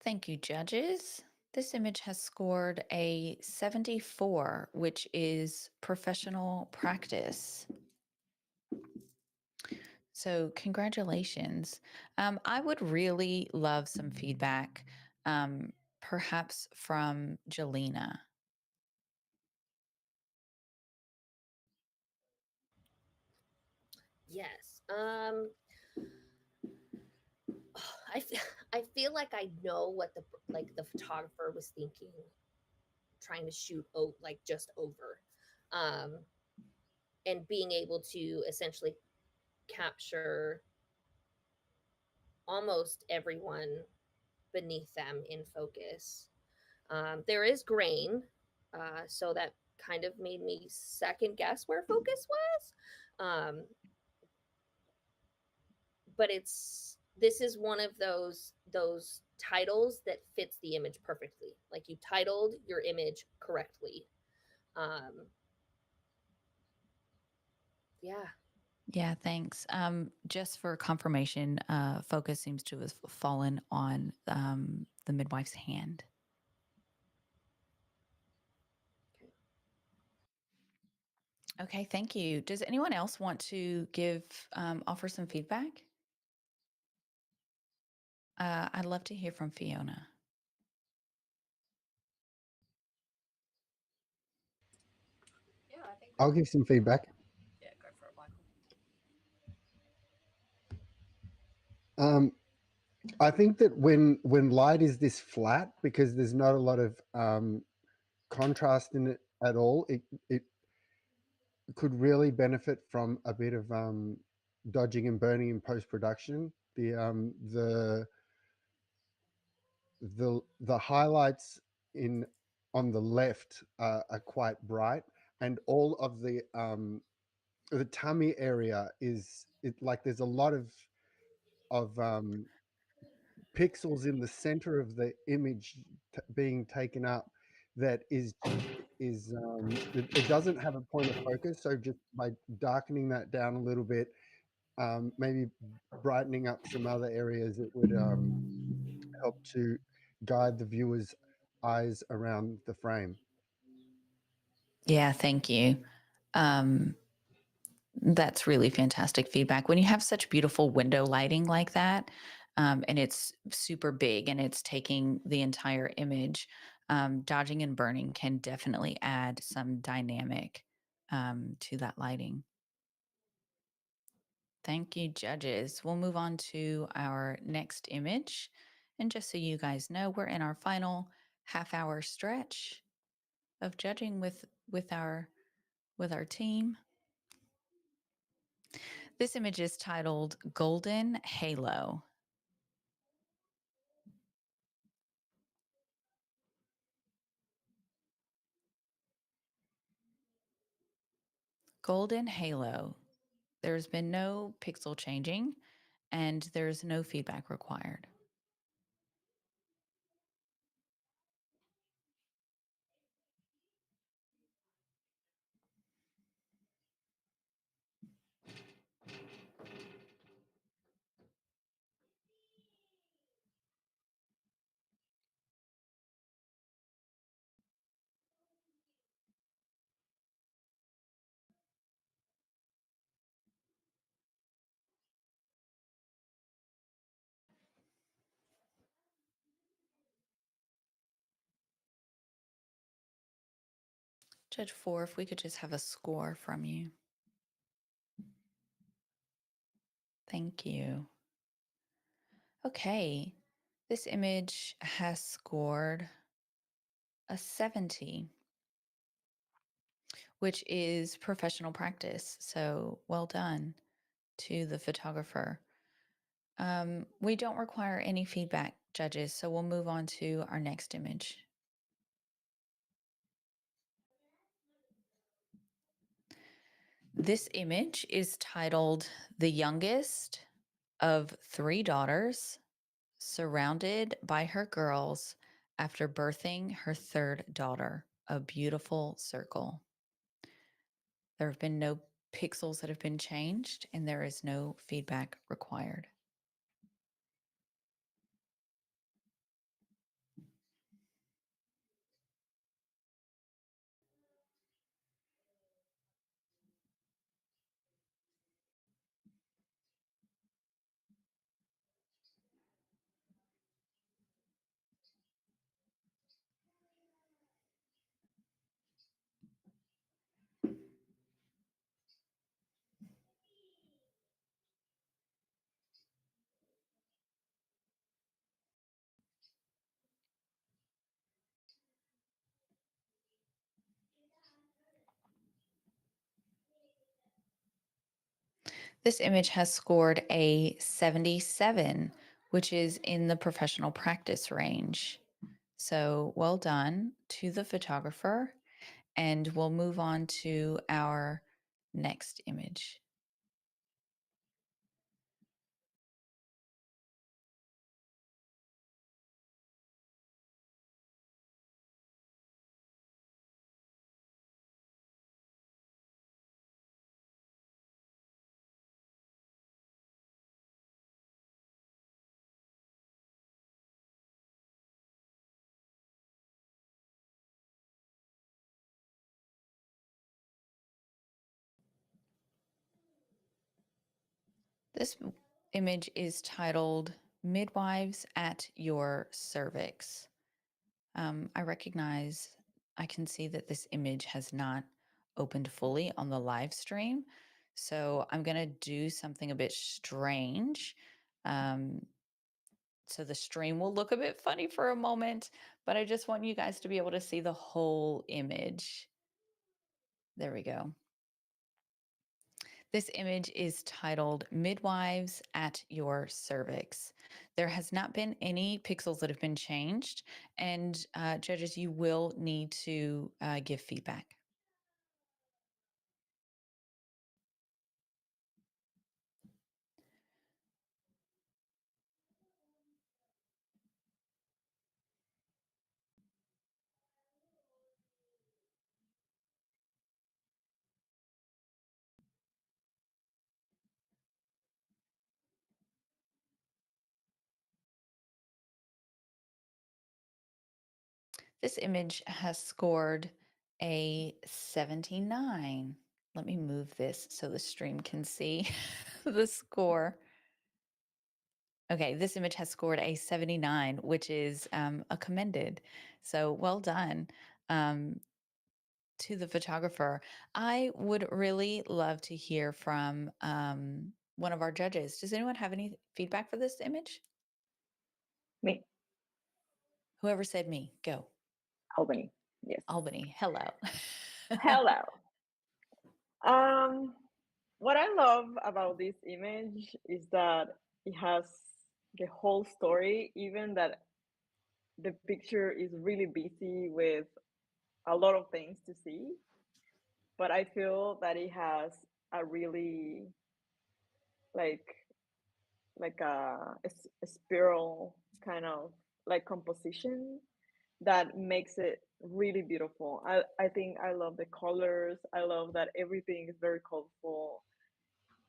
Thank you, judges. This image has scored a 74, which is professional practice. So, congratulations. I would really love some feedback, perhaps from Jelena. Yes. I feel like I know what the photographer was thinking, trying to shoot like just over, um, and being able to essentially capture almost everyone beneath them in focus. There is grain, so that kind of made me second guess where focus was. Um, but this is one of those titles that fits the image perfectly. Like, you titled your image correctly. Yeah. Yeah, thanks. Just for confirmation, focus seems to have fallen on the midwife's hand. Okay, thank you. Does anyone else want to offer some feedback? I'd love to hear from Fiona. Yeah, I think I'll give some feedback. yeah, go for it, Michael. I think that when light is this flat, because there's not a lot of contrast in it at all, it could really benefit from a bit of dodging and burning in post production. The highlights in on the left are quite bright, and all of the tummy area is like there's a lot of pixels in the center of the image being taken up that it doesn't have a point of focus. So just by darkening that down a little bit, maybe brightening up some other areas, it would help to guide the viewer's eyes around the frame. Yeah, thank you. That's really fantastic feedback. When you have such beautiful window lighting like that, and it's super big and it's taking the entire image, dodging and burning can definitely add some dynamic to that lighting. Thank you, judges. We'll move on to our next image. And just so you guys know, we're in our final half-hour stretch of judging with our team. This image is titled Golden Halo. Golden Halo. There's been no pixel changing, and there's no feedback required. Judge 4, if we could just have a score from you. Thank you. Okay, this image has scored a 70, which is professional practice. So well done to the photographer. We don't require any feedback, judges, so we'll move on to our next image. This image is titled The Youngest of Three Daughters, Surrounded by Her Girls After Birthing Her Third Daughter, a Beautiful Circle. There have been no pixels that have been changed, and there is no feedback required. This image has scored a 77, which is in the professional practice range. So well done to the photographer, and we'll move on to our next image. This image is titled Midwives at Your Cervix. I recognize, I can see that this image has not opened fully on the live stream. So I'm going to do something a bit strange. So the stream will look a bit funny for a moment, but I just want you guys to be able to see the whole image. There we go. This image is titled Midwives at Your Cervix. There has not been any pixels that have been changed, and judges, you will need to give feedback. This image has scored a 79. Let me move this so the stream can see the score. Okay, this image has scored a 79, which is a commended. So well done to the photographer. I would really love to hear from one of our judges. Does anyone have any feedback for this image? Me, Whoever said me, go. Albany. Yes. Albany, hello. Hello. Um, what I love about this image is that it has the whole story, even that the picture is really busy with a lot of things to see. But I feel that it has a really like like a spiral kind of like composition that makes it really beautiful. I think I love the colors. I love that everything is very colorful.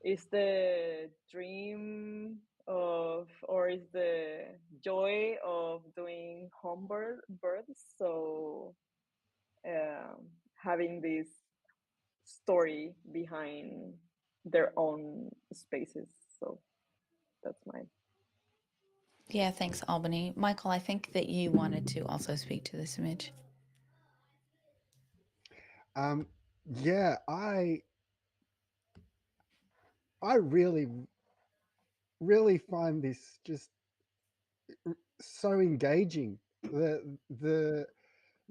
Is the dream of, or is the joy of doing births. So having this story behind their own spaces. So that's my. Yeah, thanks, Albany. Michael, I think that you wanted to also speak to this image. Yeah, I really find this just so engaging. The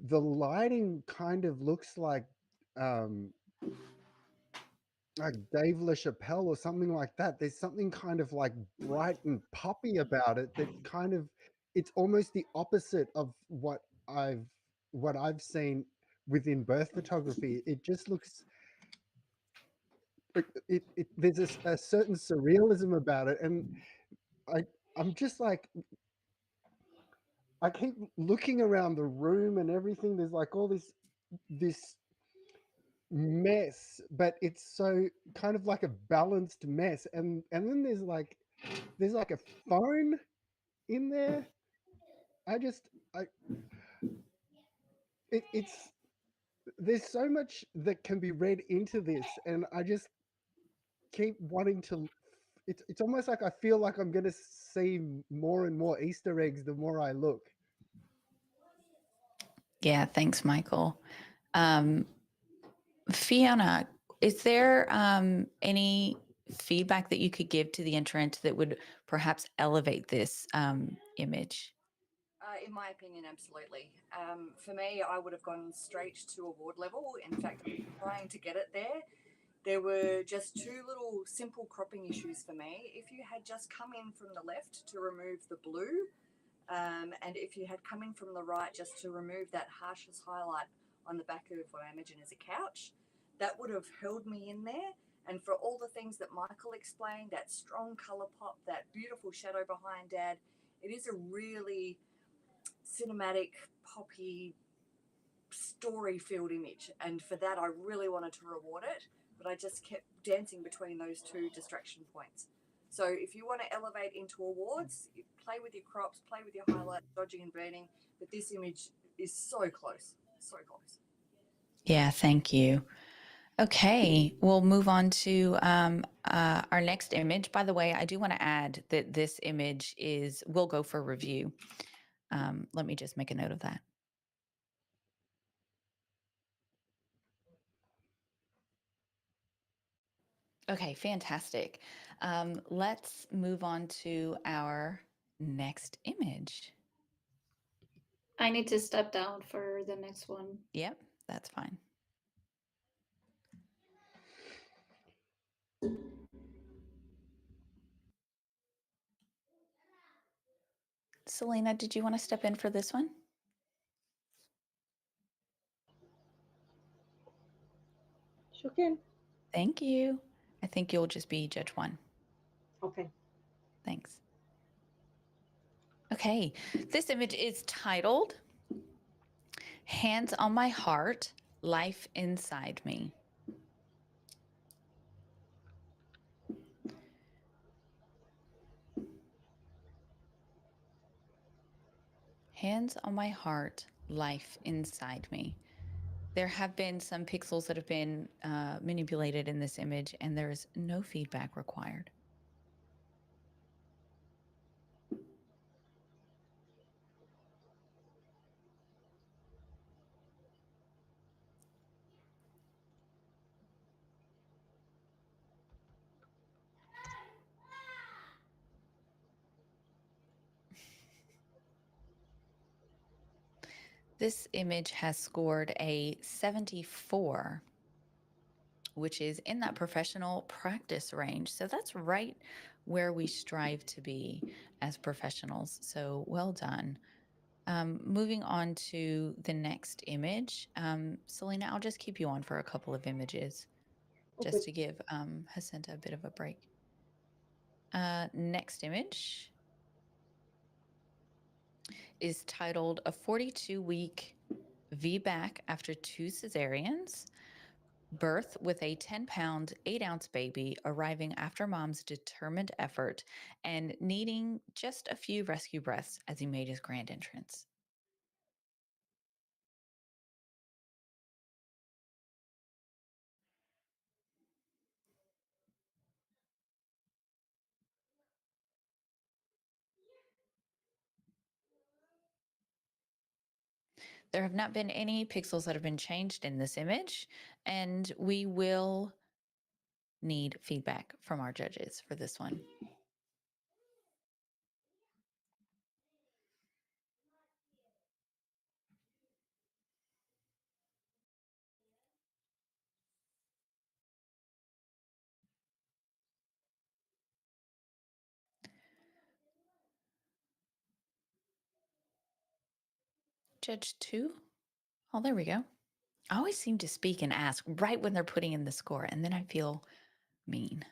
lighting kind of looks um like Dave LaChapelle or something like that. There's something kind of like bright and poppy about it that kind of, it's almost the opposite of what I've seen within birth photography. It just looks there's a certain surrealism about it, and I I'm just like, I keep looking around the room and everything. There's like all this mess, but it's so kind of like a balanced mess, and then there's like a phone in there. I just I it's there's so much that can be read into this, and I just keep wanting to. It's almost like I feel like I'm going to see more and more Easter eggs the more I look. Yeah, thanks, Michael. Fiona, is there any feedback that you could give to the entrant that would perhaps elevate this image? In my opinion, absolutely. For me, I would have gone straight to award level. In fact, I'm trying to get it there. There were just two little simple cropping issues for me. If you had just come in from the left to remove the blue, and if you had come in from the right just to remove that harshest highlight on the back of what I imagine is a couch, that would have held me in there. And for all the things that Michael explained, that strong color pop, that beautiful shadow behind Dad, it is a really cinematic, poppy, story-filled image. And for that, I really wanted to reward it, but I just kept dancing between those two distraction points. So if you want to elevate into awards, play with your crops, play with your highlights, dodging and burning. But this image is so close, so close. Yeah, thank you. Okay, we'll move on to our next image. By the way, I do want to add that this image will go for review. Let me just make a note of that. Okay, fantastic. Let's move on to our next image. I need to step down for the next one. Yep, that's fine. Selena, did you want to step in for this one? Sure can. Thank you. I think you'll just be judge one. Okay. Thanks. Okay, this image is titled Hands on My Heart, Life Inside Me. Hands on my heart, life inside me. There have been some pixels that have been manipulated in this image, and there's no feedback required. This image has scored a 74, which is in that professional practice range. So that's right where we strive to be as professionals. So well done. Moving on to the next image. Selena, I'll just keep you on for a couple of images just Okay. to give Jacinta a bit of a break. Next image is titled A 42-Week VBAC After 2 Cesareans. Birth with a 10-pound, 8-ounce baby arriving after mom's determined effort and needing just a few rescue breaths as he made his grand entrance. There have not been any pixels that have been changed in this image, and we will need feedback from our judges for this one. Judge 2? Oh, there we go. I always seem to speak and ask right when they're putting in the score, and then I feel mean.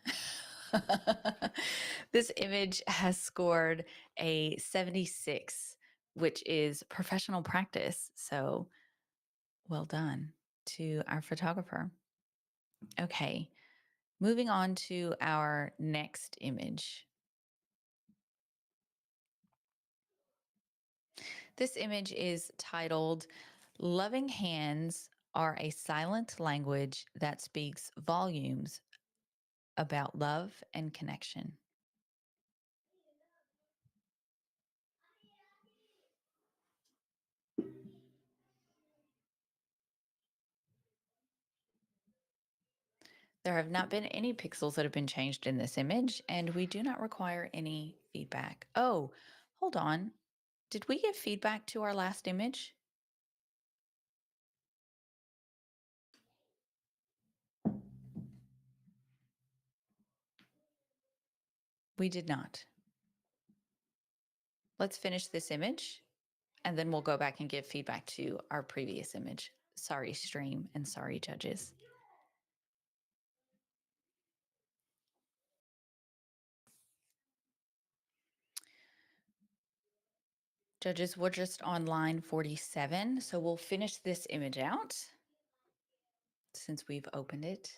This image has scored a 76, which is professional practice. So well done to our photographer. Okay, moving on to our next image. This image is titled Loving Hands Are a Silent Language That Speaks Volumes About Love and Connection. There have not been any pixels that have been changed in this image, and we do not require any feedback. Oh, hold on. Did we give feedback to our last image? We did not. Let's finish this image, and then we'll go back and give feedback to our previous image. Sorry, stream, and sorry, judges. Judges, we're just on line 47, so we'll finish this image out since we've opened it.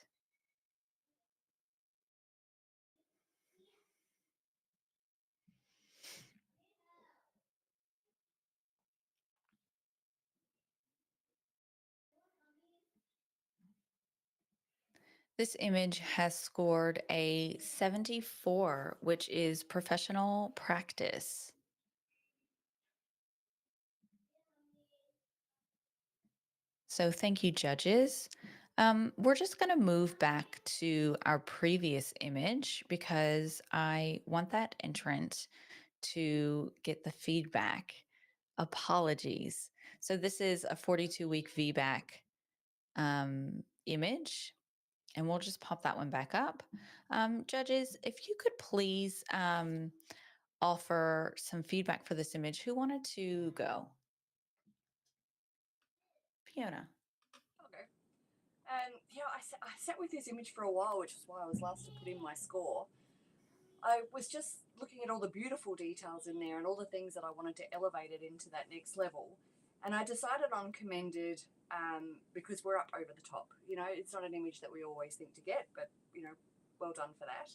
This image has scored a 74, which is professional practice. So thank you, judges. We're just going to move back to our previous image because I want that entrant to get the feedback. Apologies. So this is a 42-week VBAC image, and we'll just pop that one back up. Judges, if you could please offer some feedback for this image. Who wanted to go? Fiona. Okay. Yeah, I sat with this image for a while, which is why I was last to put in my score. I was just looking at all the beautiful details in there and all the things that I wanted to elevate it into that next level. And I decided on commended because we're up over the top. You know, it's not an image that we always think to get, but, you know, well done for that.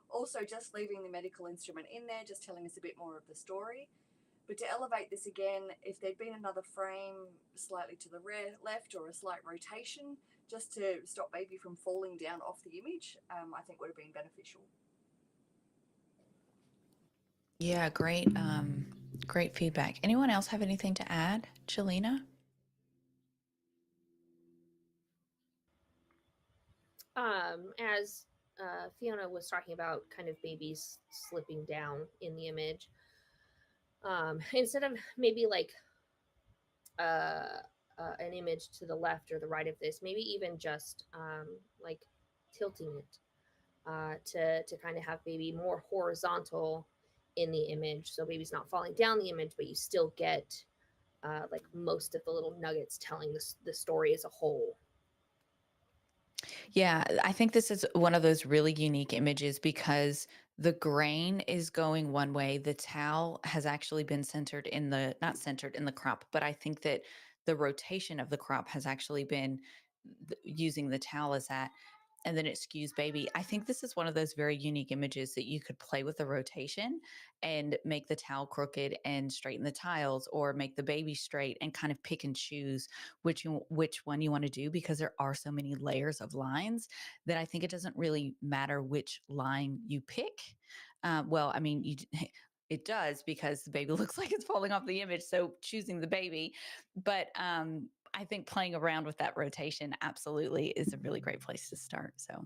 Also, just leaving the medical instrument in there, just telling us a bit more of the story. But to elevate this again, if there'd been another frame slightly to the left or a slight rotation, just to stop baby from falling down off the image, I think would have been beneficial. Yeah, great feedback. Anyone else have anything to add? Chelina? As Fiona was talking about kind of babies slipping down in the image, instead of maybe like an image to the left or the right of this, maybe even just like tilting it to kind of have baby more horizontal in the image, so baby's not falling down the image, but you still get like most of the little nuggets telling the story as a whole. Yeah, I think this is one of those really unique images because the grain is going one way. The towel has actually been centered in the, not centered in the crop, but I think that the rotation of the crop has actually been using the towel as that. And then it skews baby. I think this is one of those very unique images that you could play with the rotation and make the towel crooked and straighten the tiles, or make the baby straight and kind of pick and choose which one you want to do, because there are so many layers of lines that I think it doesn't really matter which line you pick. Well, I mean, it does, because the baby looks like it's falling off the image. So choosing the baby, but I think playing around with that rotation absolutely is a really great place to start. So,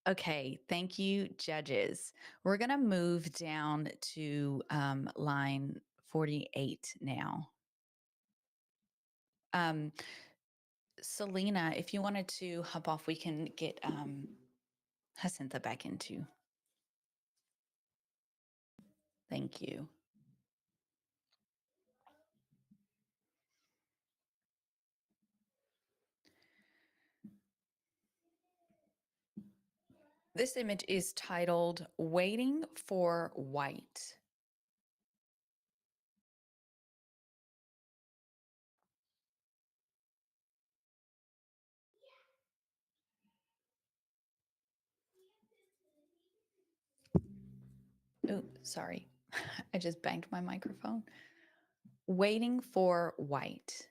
okay, thank you, judges. We're going to move down to line 48 now. Selena, if you wanted to hop off, we can get Jacinta back into. Thank you. This image is titled Waiting for White. Oh, sorry. I just banged my microphone. Waiting for White.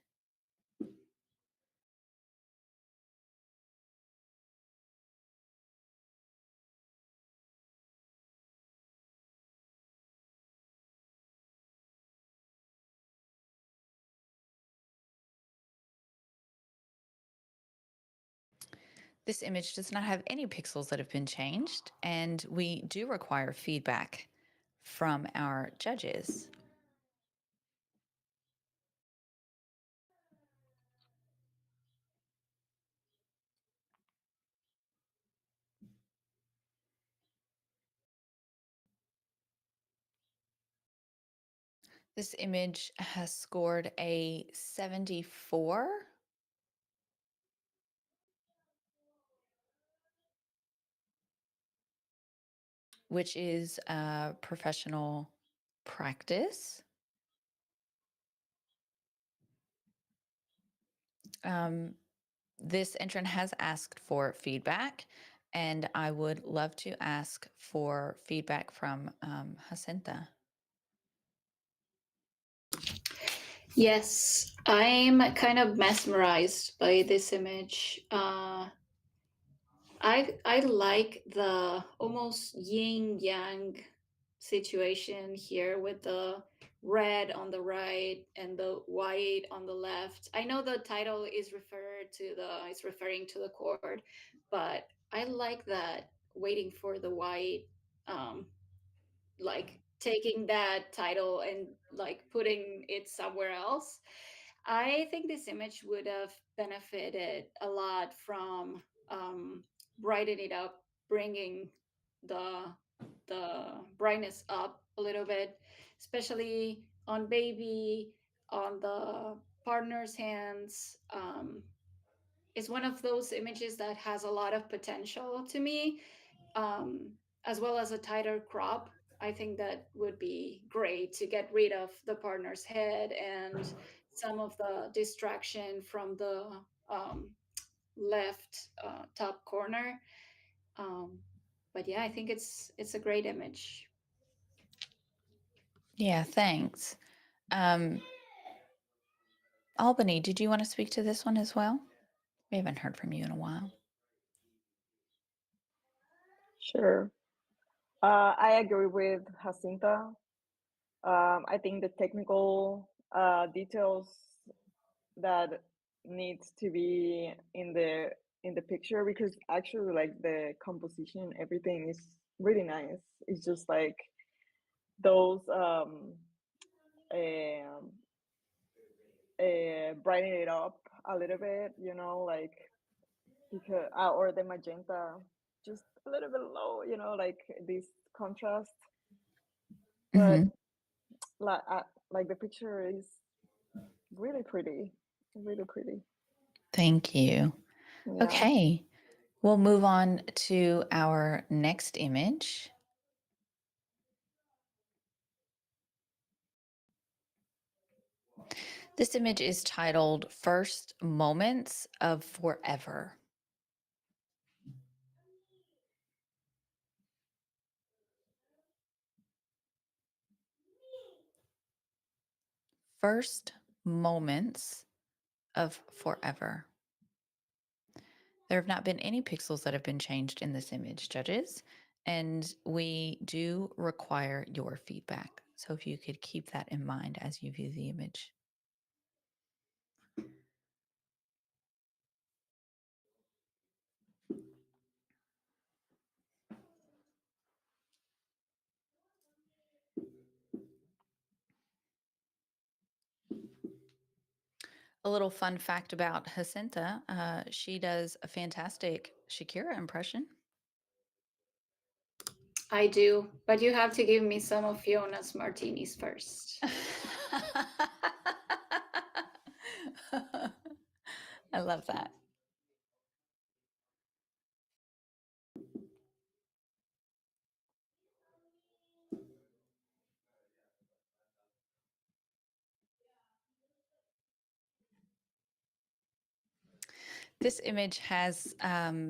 This image does not have any pixels that have been changed, and we do require feedback from our judges. This image has scored a 74. Which is professional practice. This entrant has asked for feedback, and I would love to ask for feedback from Jacinta. Yes, I'm kind of mesmerized by this image. I like the almost yin yang situation here, with the red on the right and the white on the left. I know the title is referring to the chord, but I like that, waiting for the white, like taking that title and like putting it somewhere else. I think this image would have benefited a lot from brightening it up, bringing the brightness up a little bit, especially on baby, on the partner's hands. It's one of those images that has a lot of potential to me, um, as well as a tighter crop. I think that would be great to get rid of the partner's head and some of the distraction from the left top corner. But yeah, I think it's a great image. Yeah, thanks. Albany, did you want to speak to this one as well? We haven't heard from you in a while. Sure. I agree with Jacinta. I think the technical details that needs to be in the picture, because actually like the composition, everything is really nice. It's just like those brighten it up a little bit, like, because or the magenta just a little bit low, like this contrast. But Mhm. like the picture is really pretty, really pretty. Thank you. Yeah. Okay. We'll move on to our next image. This image is titled First Moments of Forever. First Moments of Forever. There have not been any pixels that have been changed in this image, judges, and we do require your feedback. So if you could keep that in mind as you view the image. A little fun fact about Jacinta, she does a fantastic Shakira impression. I do, but you have to give me some of Fiona's martinis first. I love that. This image has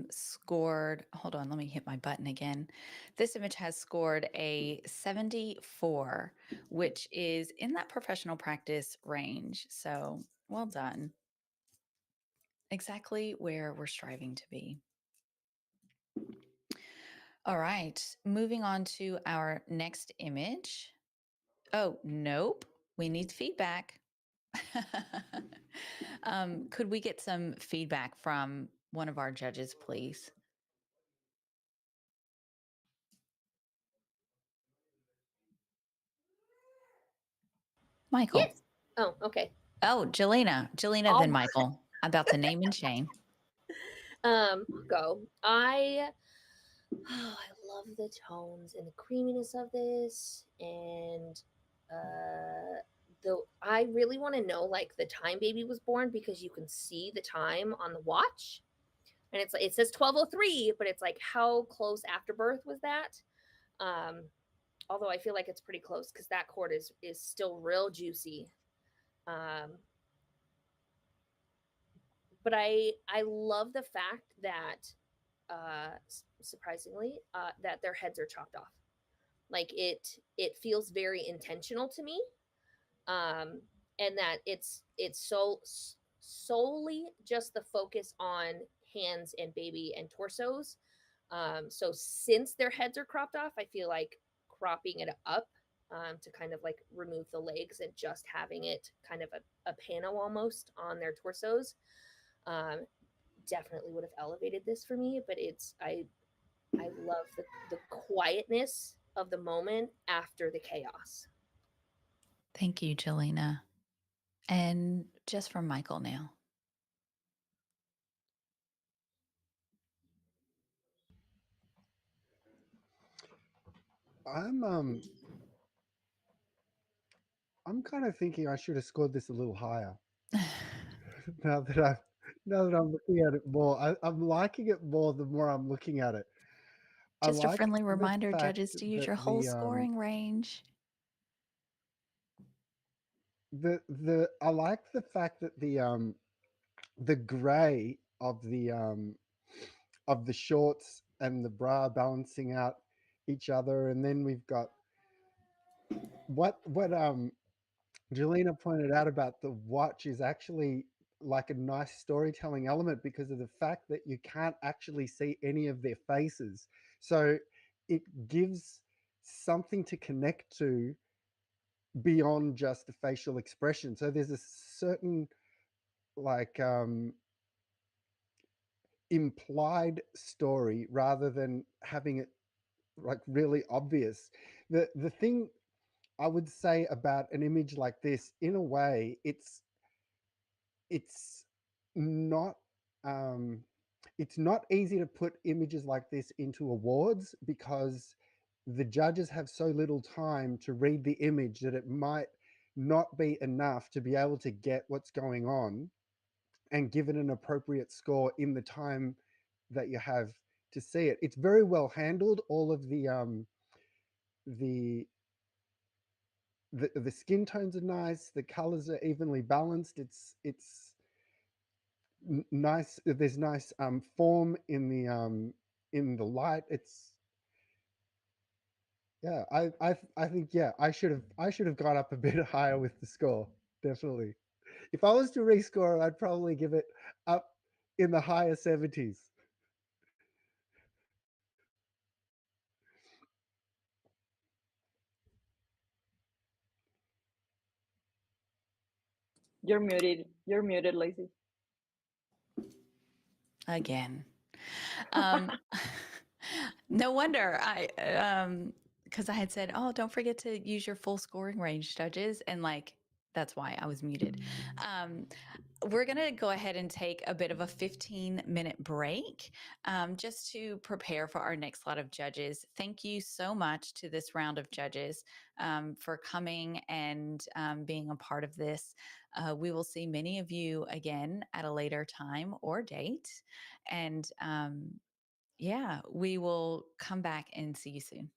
scored, hold on, let me hit my button again. This image has scored a 74, which is in that professional practice range. So well done. Exactly where we're striving to be. All right, moving on to our next image. Oh, nope, we need feedback. Could we get some feedback from one of our judges, please? Michael. Yes. Oh, okay. Oh, Jelena, Oh then my- Michael. About to name and shame. Go. I love the tones and the creaminess of this, and though I really want to know like the time baby was born, because you can see the time on the watch, and it's like it says 12:03, but it's like how close after birth was that? Although I feel like it's pretty close because that cord is still real juicy. But I love the fact that surprisingly that their heads are chopped off. Like it feels very intentional to me, and that it's solely just the focus on hands and baby and torsos. So since their heads are cropped off, I feel like cropping it up to kind of like remove the legs and just having it kind of a panel almost on their torsos um, definitely would have elevated this for me. But I love the quietness of the moment after the chaos. Thank you, Jelena. And just from Michael now. I'm kind of thinking I should have scored this a little higher. now that I'm looking at it more, I'm liking it more the more I'm looking at it. I Just a like friendly the reminder, fact judges, to use that your whole scoring range. I like the fact that the gray of the shorts and the bra balancing out each other, and then we've got what Jelena pointed out about the watch is actually like a nice storytelling element because of the fact that you can't actually see any of their faces. So it gives something to connect to beyond just the facial expression. So there's a certain like implied story rather than having it like really obvious. The thing I would say about an image like this, in a way, it's not um, it's not easy to put images like this into awards because the judges have so little time to read the image that it might not be enough to be able to get what's going on and give it an appropriate score in the time that you have to see it. It's very well handled. All of the the skin tones are nice. The colors are evenly balanced. It's nice. There's nice form in the light. It's yeah. I think yeah. I should have gone up a bit higher with the score. Definitely. If I was to rescore, I'd probably give it up in the higher 70s. You're muted. You're muted, Lacey. Again. Um, no wonder because I had said, "Oh, don't forget to use your full scoring range, judges," and like that's why I was muted. We're going to go ahead and take a bit of a 15-minute break just to prepare for our next lot of judges. Thank you so much to this round of judges for coming and being a part of this. We will see many of you again at a later time or date. And yeah, we will come back and see you soon.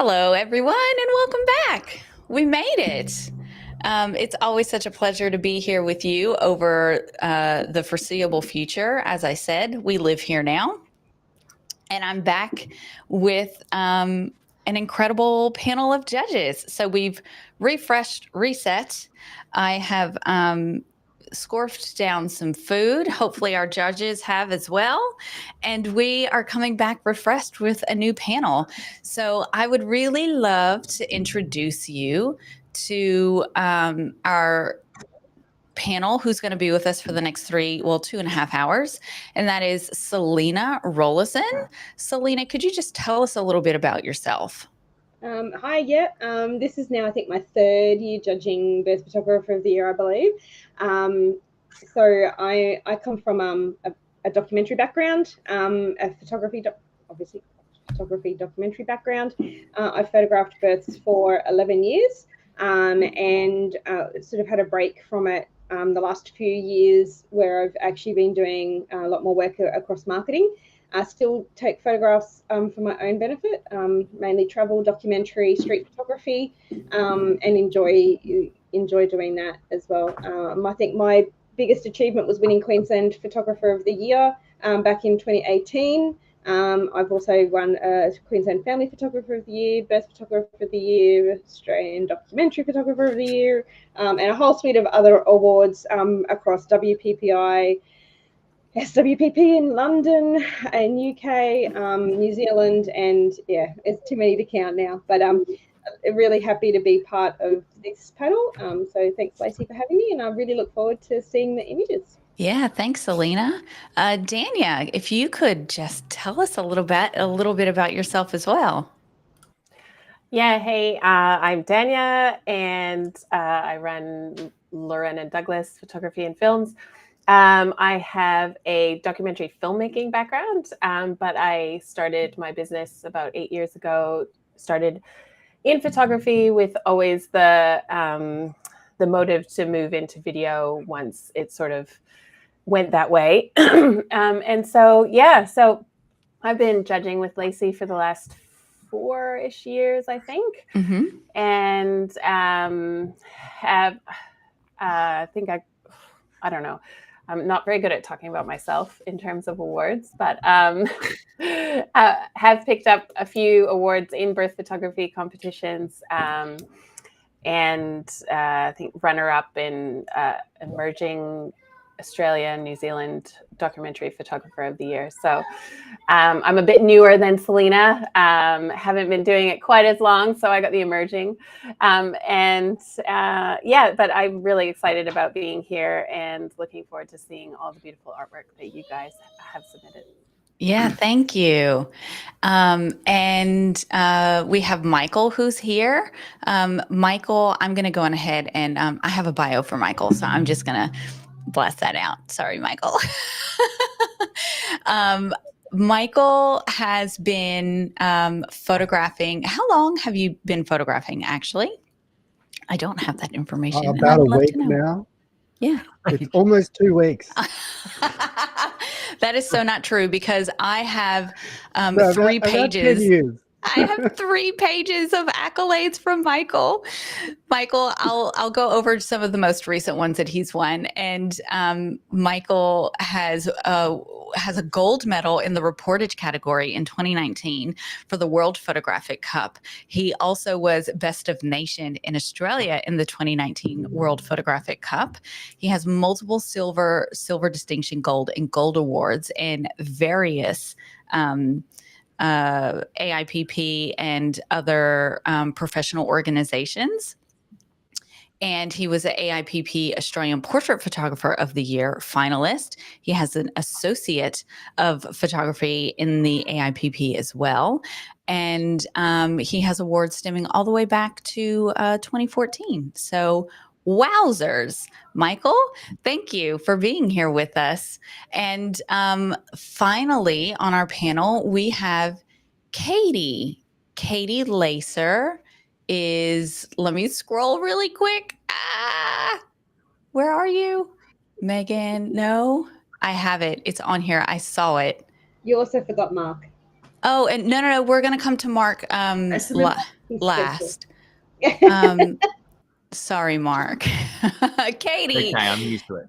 Hello, everyone, and welcome back. We made it. It's always such a pleasure to be here with you over the foreseeable future. As I said, we live here now. And I'm back with an incredible panel of judges. So we've refreshed, reset. I have scorfed down some food. Hopefully, our judges have as well. And we are coming back refreshed with a new panel. So I would really love to introduce you to our panel who's going to be with us for the next 2.5 hours. And that is Selena Rollison. Selena, could you just tell us a little bit about yourself? Hi, this is now, I think, my third year judging Birth Photographer of the Year, I believe. So I come from a documentary background, a photography documentary background. I photographed births for 11 years and sort of had a break from it the last few years where I've actually been doing a lot more work across marketing. I still take photographs for my own benefit, mainly travel, documentary, street photography, and enjoy doing that as well. I think my biggest achievement was winning Queensland Photographer of the Year back in 2018. I've also won Queensland Family Photographer of the Year, Birth Photographer of the Year, Australian Documentary Photographer of the Year, and a whole suite of other awards across WPPI, SWPP in London and UK, New Zealand, and yeah, it's too many to count now. But really happy to be part of this panel. So thanks, Lacey, for having me, and I really look forward to seeing the images. Yeah, thanks, Selena. Dania, if you could just tell us a little bit about yourself as well. Yeah, hey, I'm Dania, and I run Lauren and Douglas Photography and Films. I have a documentary filmmaking background, but I started my business about 8 years ago. Started in photography with always the motive to move into video once it sort of went that way. And so, yeah, so I've been judging with Lacey for the last 4-ish years, I think. Mm-hmm. And I don't know. I'm not very good at talking about myself in terms of awards, but have picked up a few awards in birth photography competitions, and I think runner-up in emerging Australia and New Zealand documentary photographer of the year. So I'm a bit newer than Selena. Haven't been doing it quite as long, so I got the emerging. But I'm really excited about being here and looking forward to seeing all the beautiful artwork that you guys have submitted. Yeah, thank you. And we have Michael who's here. Michael, I'm going to go on ahead and I have a bio for Michael, so I'm just going to blast that out. Sorry, Michael. Michael has been photographing. How long have you been photographing, actually? I don't have that information. About a week now. Yeah. It's almost 2 weeks. That is so not true because I have 3 pages. About 10 years. I have 3 pages of accolades from Michael. Michael, I'll go over some of the most recent ones that he's won. And Michael has a gold medal in the reportage category in 2019 for the World Photographic Cup. He also was Best of Nation in Australia in the 2019 World Photographic Cup. He has multiple silver distinction, gold, and gold awards in various AIPP and other professional organizations. And he was an AIPP Australian Portrait Photographer of the Year finalist. He has an Associate of Photography in the AIPP as well. And he has awards stemming all the way back to 2014. So wowzers. Michael, thank you for being here with us. And finally on our panel, we have Katie. Katie Lacer is, let me scroll really quick. Where are you? Megan, no, I have it. It's on here. I saw it. You also forgot Mark. Oh, and no. We're going to come to Mark He's last. Sorry, Mark. Katie. Okay, I'm used to it.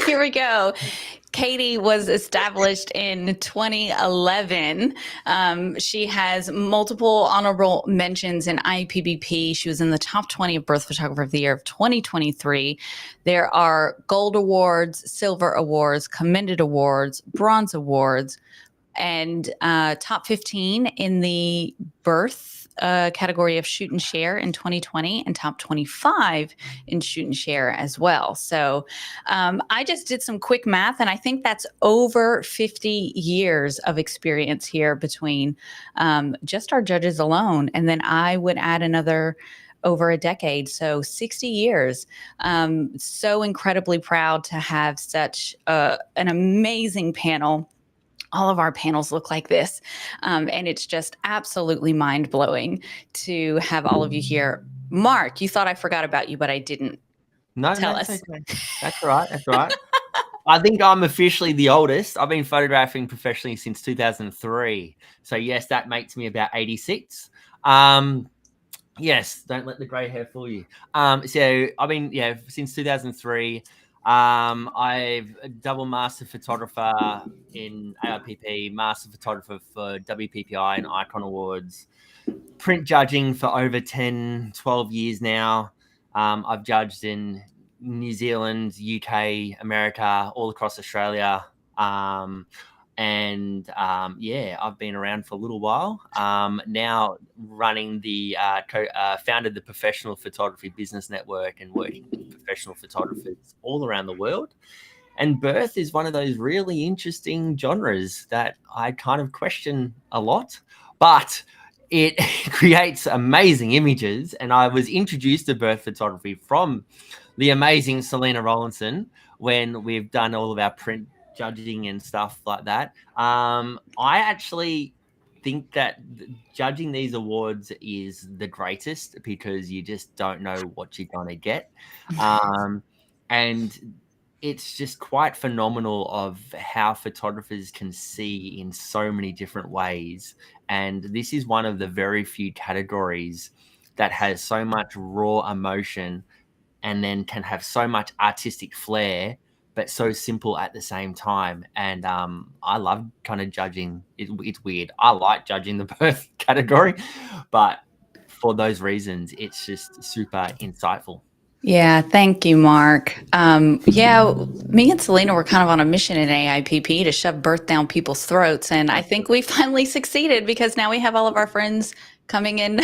Here we go. Katie was established in 2011. She has multiple honorable mentions in IPBP. She was in the top 20 of Birth Photographer of the Year of 2023. There are gold awards, silver awards, commended awards, bronze awards, and top 15 in the birth category of shoot and share in 2020, and top 25 in shoot and share as well. So I just did some quick math, and I think that's over 50 years of experience here between just our judges alone. And then I would add another over a decade, so 60 years. So incredibly proud to have such an amazing panel. All of our panels look like this. And it's just absolutely mind-blowing to have all of you here. Mark, you thought I forgot about you, but I didn't. No, Tell that's us. okay. That's all right. That's all right. I think I'm officially the oldest. I've been photographing professionally since 2003. So yes, that makes me about 86. Yes, don't let the grey hair fool you. So I've been, since 2003. I've a double master photographer in AIPP, master photographer for WPPI and Icon Awards, print judging for over 10, 12 years now. I've judged in New Zealand, UK, America, all across Australia. I've been around for a little while. Now running founded the Professional Photography Business Network and working with professional photographers all around the world. And birth is one of those really interesting genres that I kind of question a lot, but it creates amazing images. And I was introduced to birth photography from the amazing Selena Rollinson when we've done all of our print judging and stuff like that. I actually think that judging these awards is the greatest because you just don't know what you're going to get. And it's just quite phenomenal of how photographers can see in so many different ways. And this is one of the very few categories that has so much raw emotion and then can have so much artistic flair, but so simple at the same time. And I love kind of judging. It's weird. I like judging the birth category, but for those reasons, it's just super insightful. Yeah, thank you, Mark. Me and Selena were kind of on a mission in AIPP to shove birth down people's throats. And I think we finally succeeded because now we have all of our friends coming in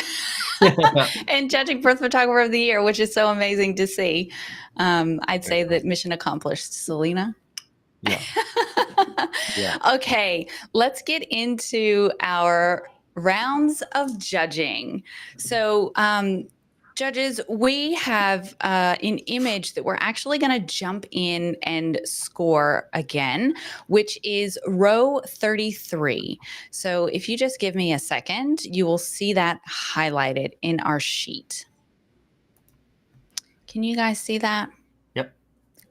and judging Birth Photographer of the Year, which is so amazing to see. I'd say that mission accomplished, Selena. Yeah. Yeah. Okay, let's get into our rounds of judging. So, judges, we have an image that we're actually going to jump in and score again, which is row 33. So if you just give me a second, you will see that highlighted in our sheet. Can you guys see that? Yep.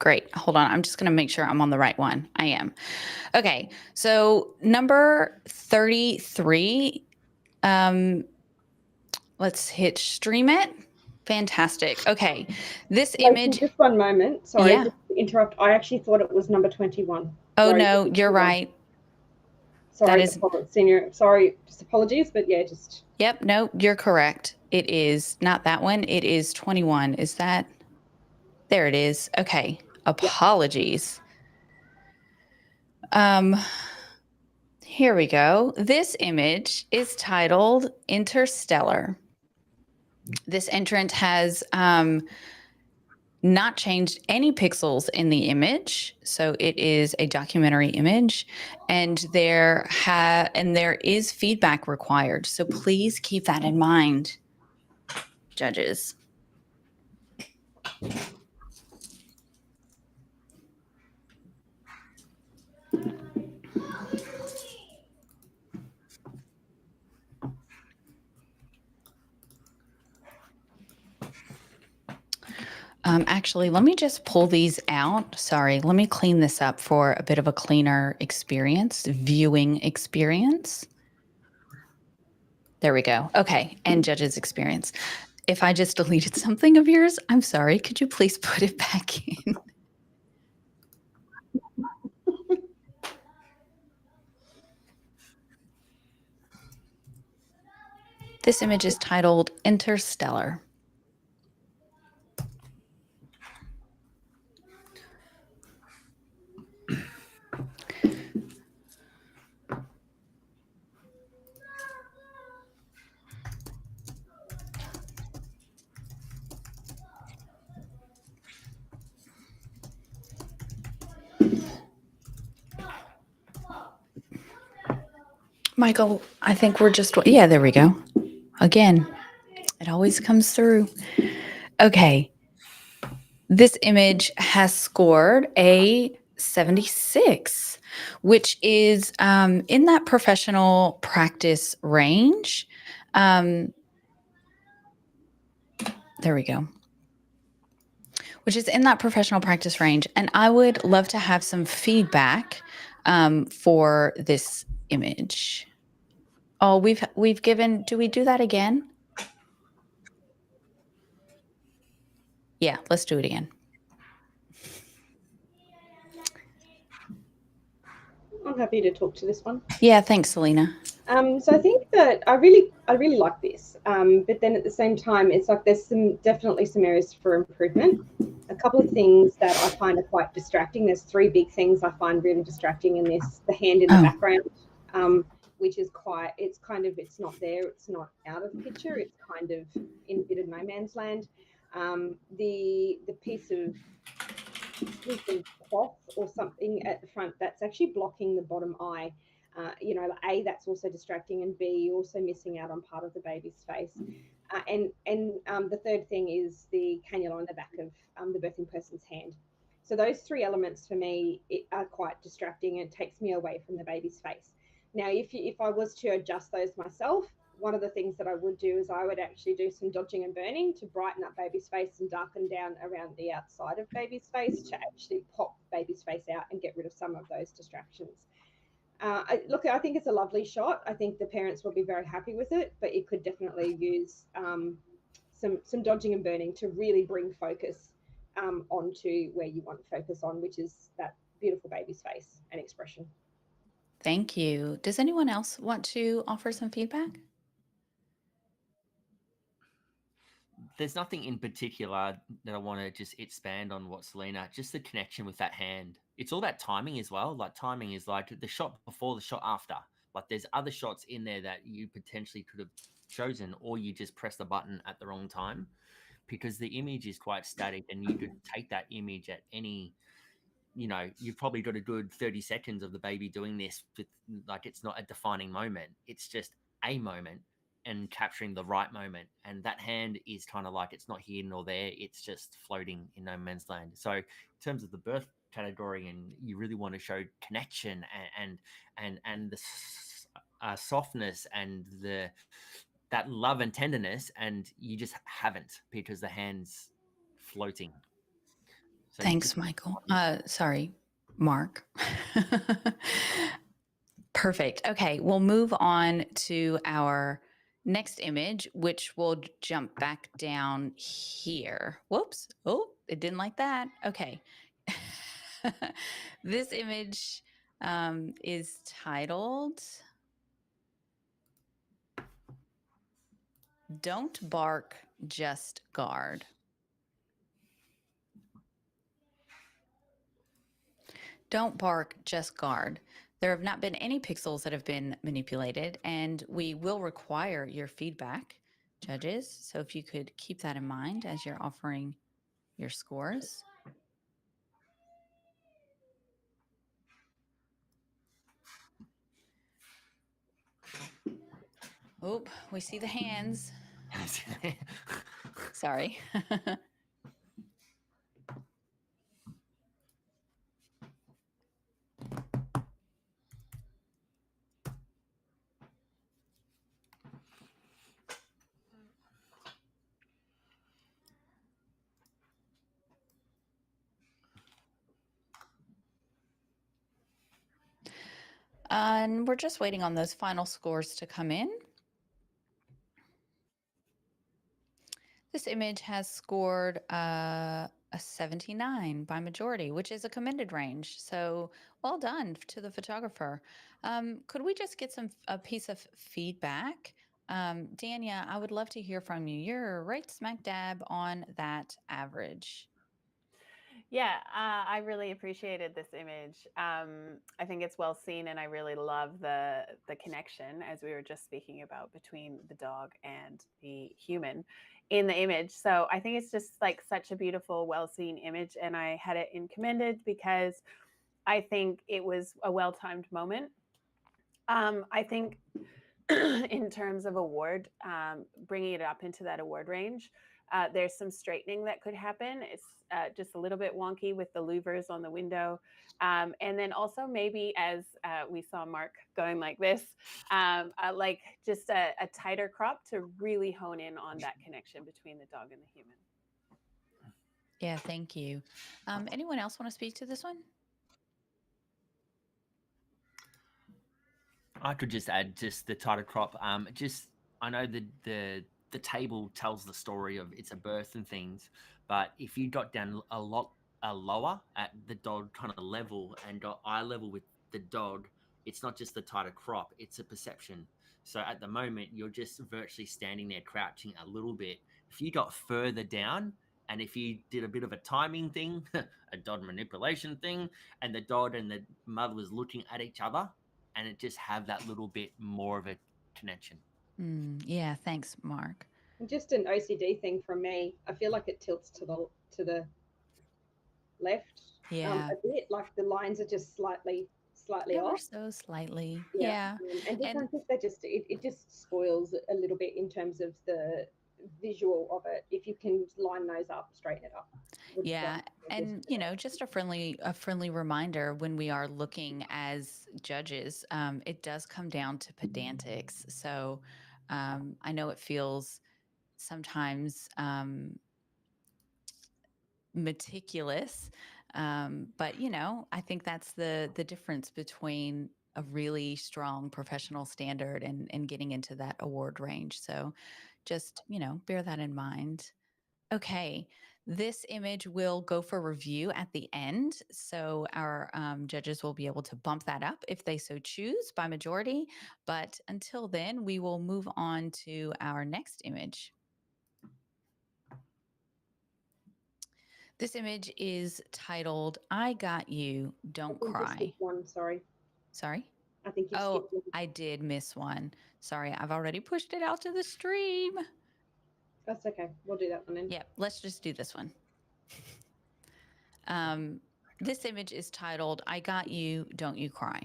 Great. Hold on. I'm just going to make sure I'm on the right one. I am. Okay. So number 33, let's hit stream it. Fantastic. Okay. This image. Just one moment. Sorry Yeah. to interrupt. I actually thought it was number 21. Oh, Sorry, no, you're right. Sorry, That is- senior. Sorry, just apologies, but yeah, just. Yep. No, you're correct. It is not that one. It is 21. Is that? There it is. Okay. Apologies. Here we go. This image is titled Interstellar. This entrant has not changed any pixels in the image, so it is a documentary image, and there is feedback required. So please keep that in mind, judges. Actually, let me just pull these out. Sorry, let me clean this up for a bit of a cleaner experience, viewing experience. There we go. Okay, and judges experience. If I just deleted something of yours, I'm sorry. Could you please put it back in? This image is titled Interstellar. Michael, I think we're just, yeah, there we go. Again, it always comes through. Okay. This image has scored a 76, which is in that professional practice range. There we go. Which is in that professional practice range. And I would love to have some feedback for this image. Oh, we've given, do we do that again? Yeah, let's do it again. I'm happy to talk to this one. Yeah, thanks, Selena. So I think that I really like this, but then at the same time, it's like there's definitely some areas for improvement. A couple of things that I find are quite distracting. There's three big things I find really distracting in this: the hand in the background, which is it's not there, it's not out of picture, it's kind of in a bit of no man's land. The piece of cloth or something at the front that's actually blocking the bottom eye. A, that's also distracting, and B, you're also missing out on part of the baby's face. And the third thing is the cannula on the back of the birthing person's hand. So those three elements for me are quite distracting, and it takes me away from the baby's face. Now, if I was to adjust those myself, one of the things that I would do is I would actually do some dodging and burning to brighten up baby's face and darken down around the outside of baby's face to actually pop baby's face out and get rid of some of those distractions. I think it's a lovely shot. I think the parents will be very happy with it, but it could definitely use some dodging and burning to really bring focus onto where you want to focus on, which is that beautiful baby's face and expression. Thank you. Does anyone else want to offer some feedback? There's nothing in particular that I want to just expand on what Selena, just the connection with that hand. It's all that timing as well. Like timing is like the shot before, the shot after. Like there's other shots in there that you potentially could have chosen, or you just press the button at the wrong time, because the image is quite static and you could take that image at any, you've probably got a good 30 seconds of the baby doing this with, like, it's not a defining moment. It's just a moment and capturing the right moment. And that hand is kind of like, it's not here nor there. It's just floating in no man's land. So in terms of the birth category, and you really want to show connection and the softness and that love and tenderness, and you just haven't, because the hand's floating. So thanks, Michael. Sorry, Mark. Perfect. Okay, we'll move on to our next image, which will jump back down here. Whoops. Oh, it didn't like that. Okay. This image is titled Don't Bark, Just Guard. Don't bark, just guard. There have not been any pixels that have been manipulated, and we will require your feedback, judges. So if you could keep that in mind as you're offering your scores. Oh, we see the hands. Sorry. And we're just waiting on those final scores to come in. This image has scored a 79 by majority, which is a commended range. So well done to the photographer. Could we just get a piece of feedback? Dania, I would love to hear from you. You're right smack dab on that average. Yeah, I really appreciated this image. I think it's well seen, and I really love the connection, as we were just speaking about, between the dog and the human in the image. So I think it's just like such a beautiful, well seen image, and I had it in commended because I think it was a well timed moment. I think in terms of award, bringing it up into that award range, there's some straightening that could happen. It's just a little bit wonky with the louvers on the window. And then also maybe, as we saw Mark going like this, like just a tighter crop to really hone in on that connection between the dog and the human. Yeah, thank you. Anyone else want to speak to this one? I could just add just the tighter crop. I know the table tells the story of it's a birth and things, but if you got down a lot lower at the dog kind of level and got eye level with the dog, it's not just the tighter crop, it's a perception. So at the moment, you're just virtually standing there crouching a little bit. If you got further down, and if you did a bit of a timing thing, a dog manipulation thing, and the dog and the mother was looking at each other, and it just have that little bit more of a connection. Yeah, thanks, Mark. Just an OCD thing from me. I feel like it tilts to the left. Yeah. A bit, like the lines are just slightly Ever off. so slightly. Yeah. And And- I think that it just spoils a little bit in terms of the visual of it. If you can line those up, straighten it up. Yeah, and just a friendly reminder when we are looking as judges, it does come down to pedantics. So I know it feels sometimes meticulous, but I think that's the difference between a really strong professional standard and getting into that award range. So just bear that in mind. Okay, this image will go for review at the end. So our judges will be able to bump that up if they so choose by majority. But until then, we will move on to our next image. This image is titled, I Got You, Don't Cry. One, sorry. Sorry? I think you skipped one. I did miss one. Sorry, I've already pushed it out to the stream. That's okay. We'll do that one then. Yep, let's just do this one. This image is titled, I Got You, Don't You Cry.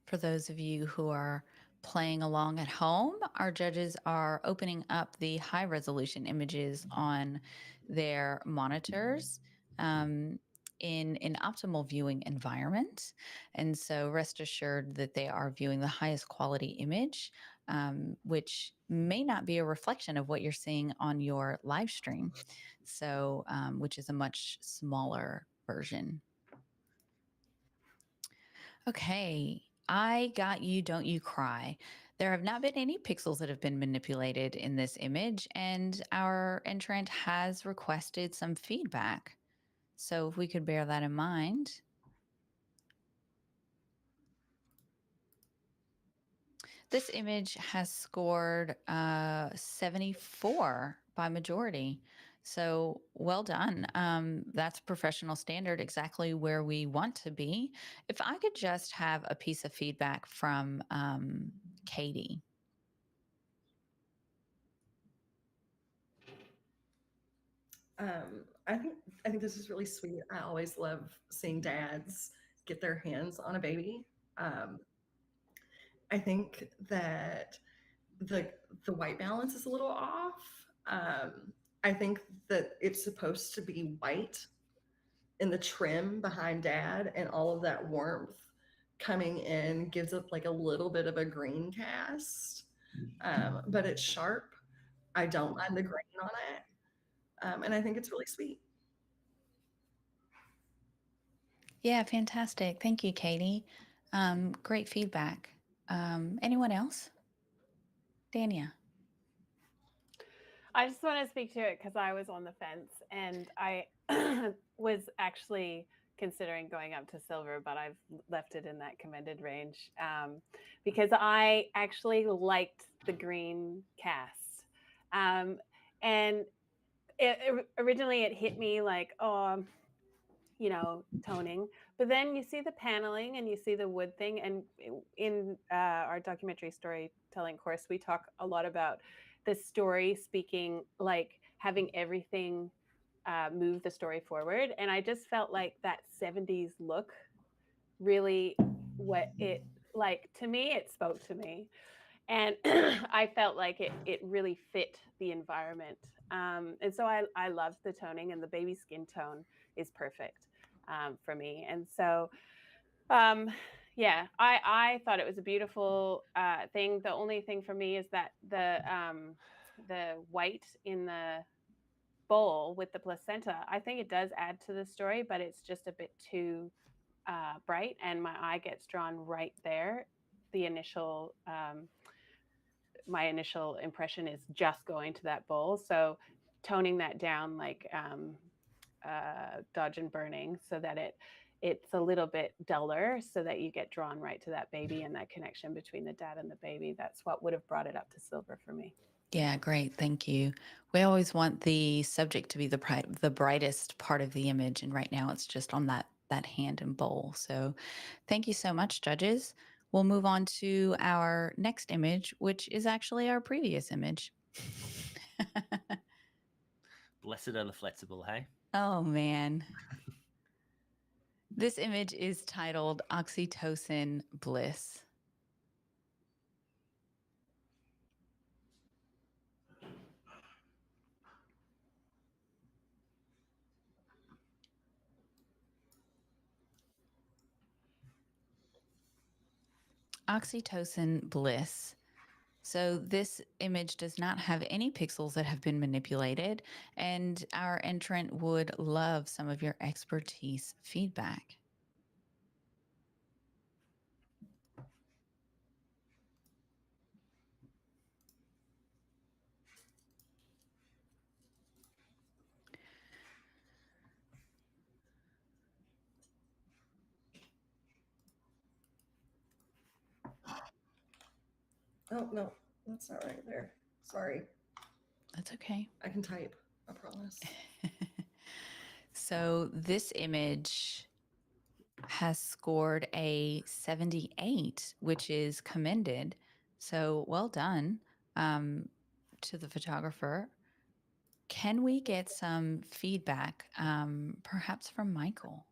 For those of you who are playing along at home, our judges are opening up the high resolution images on their monitors in an optimal viewing environment. And so rest assured that they are viewing the highest quality image, which may not be a reflection of what you're seeing on your live stream. So, which is a much smaller version. Okay. I Got You, Don't You Cry. There have not been any pixels that have been manipulated in this image, and our entrant has requested some feedback. So if we could bear that in mind. This image has scored 74 by majority. So well done. That's professional standard, exactly where we want to be. If I could just have a piece of feedback from Katie. I think this is really sweet. I always love seeing dads get their hands on a baby. I think that the white balance is a little off. I think that it's supposed to be white in the trim behind Dad, and all of that warmth coming in gives it like a little bit of a green cast. But it's sharp. I don't mind the grain on it. And I think it's really sweet. Yeah, fantastic. Thank you, Katie. Great feedback. Anyone else? Dania. I just want to speak to it because I was on the fence, and I was actually considering going up to silver, but I've left it in that commended range because I actually liked the green cast. And originally it hit me like, oh, toning. But then you see the paneling and you see the wood thing. And in our documentary storytelling course, we talk a lot about the story speaking, like having everything move the story forward. And I just felt like that 70s look really to me, it spoke to me. And I felt like it really fit the environment. And so I loved the toning, and the baby skin tone is perfect for me. And so, yeah, I thought it was a beautiful thing. The only thing for me is that the white in the bowl with the placenta, I think it does add to the story, but it's just a bit too bright, and my eye gets drawn right there. The initial my initial impression is just going to that bowl. So toning that down like Dodge and Burning so that it's a little bit duller so that you get drawn right to that baby and that connection between the dad and the baby. That's what would have brought it up to silver for me. Yeah, great. Thank you. We always want the subject to be the brightest part of the image, and right now it's just on that hand and bowl. So thank you so much, judges. We'll move on to our next image, which is actually our previous image. Blessed are the flexible, hey? Oh, man. This image is titled Oxytocin Bliss. Oxytocin Bliss. So this image does not have any pixels that have been manipulated, and our entrant would love some of your expertise feedback. Oh, no, that's not right there. Sorry. That's okay. I can type, I promise. So this image has scored a 78, which is commended. So well done to the photographer. Can we get some feedback, perhaps from Michael?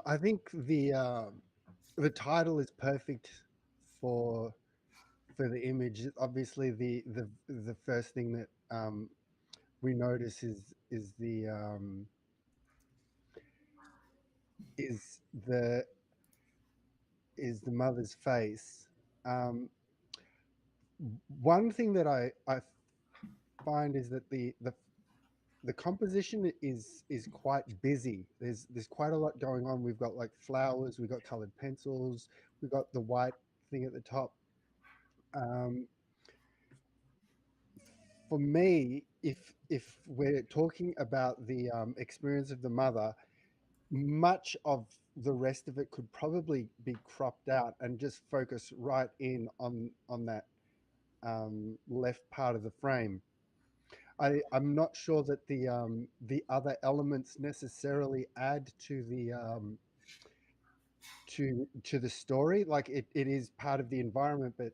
I think the title is perfect for the image. Obviously, the first thing that we notice is the mother's face. One thing that I find is that the composition is quite busy. There's quite a lot going on. We've got like flowers, we've got colored pencils, we've got the white thing at the top. For me, if we're talking about the experience of the mother, much of the rest of it could probably be cropped out and just focus right in on that left part of the frame. I'm not sure that the other elements necessarily add to the to the story. Like it is part of the environment, but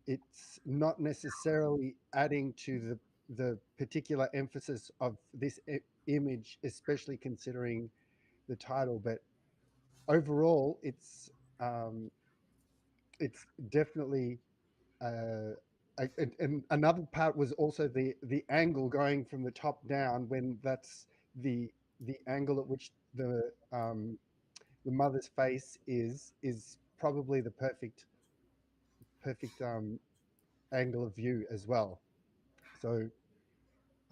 it's not necessarily adding to the particular emphasis of this image, especially considering the title. But overall, it's it's definitely and another part was also the angle going from the top down, when that's the angle at which the mother's face is probably the perfect angle of view as well. So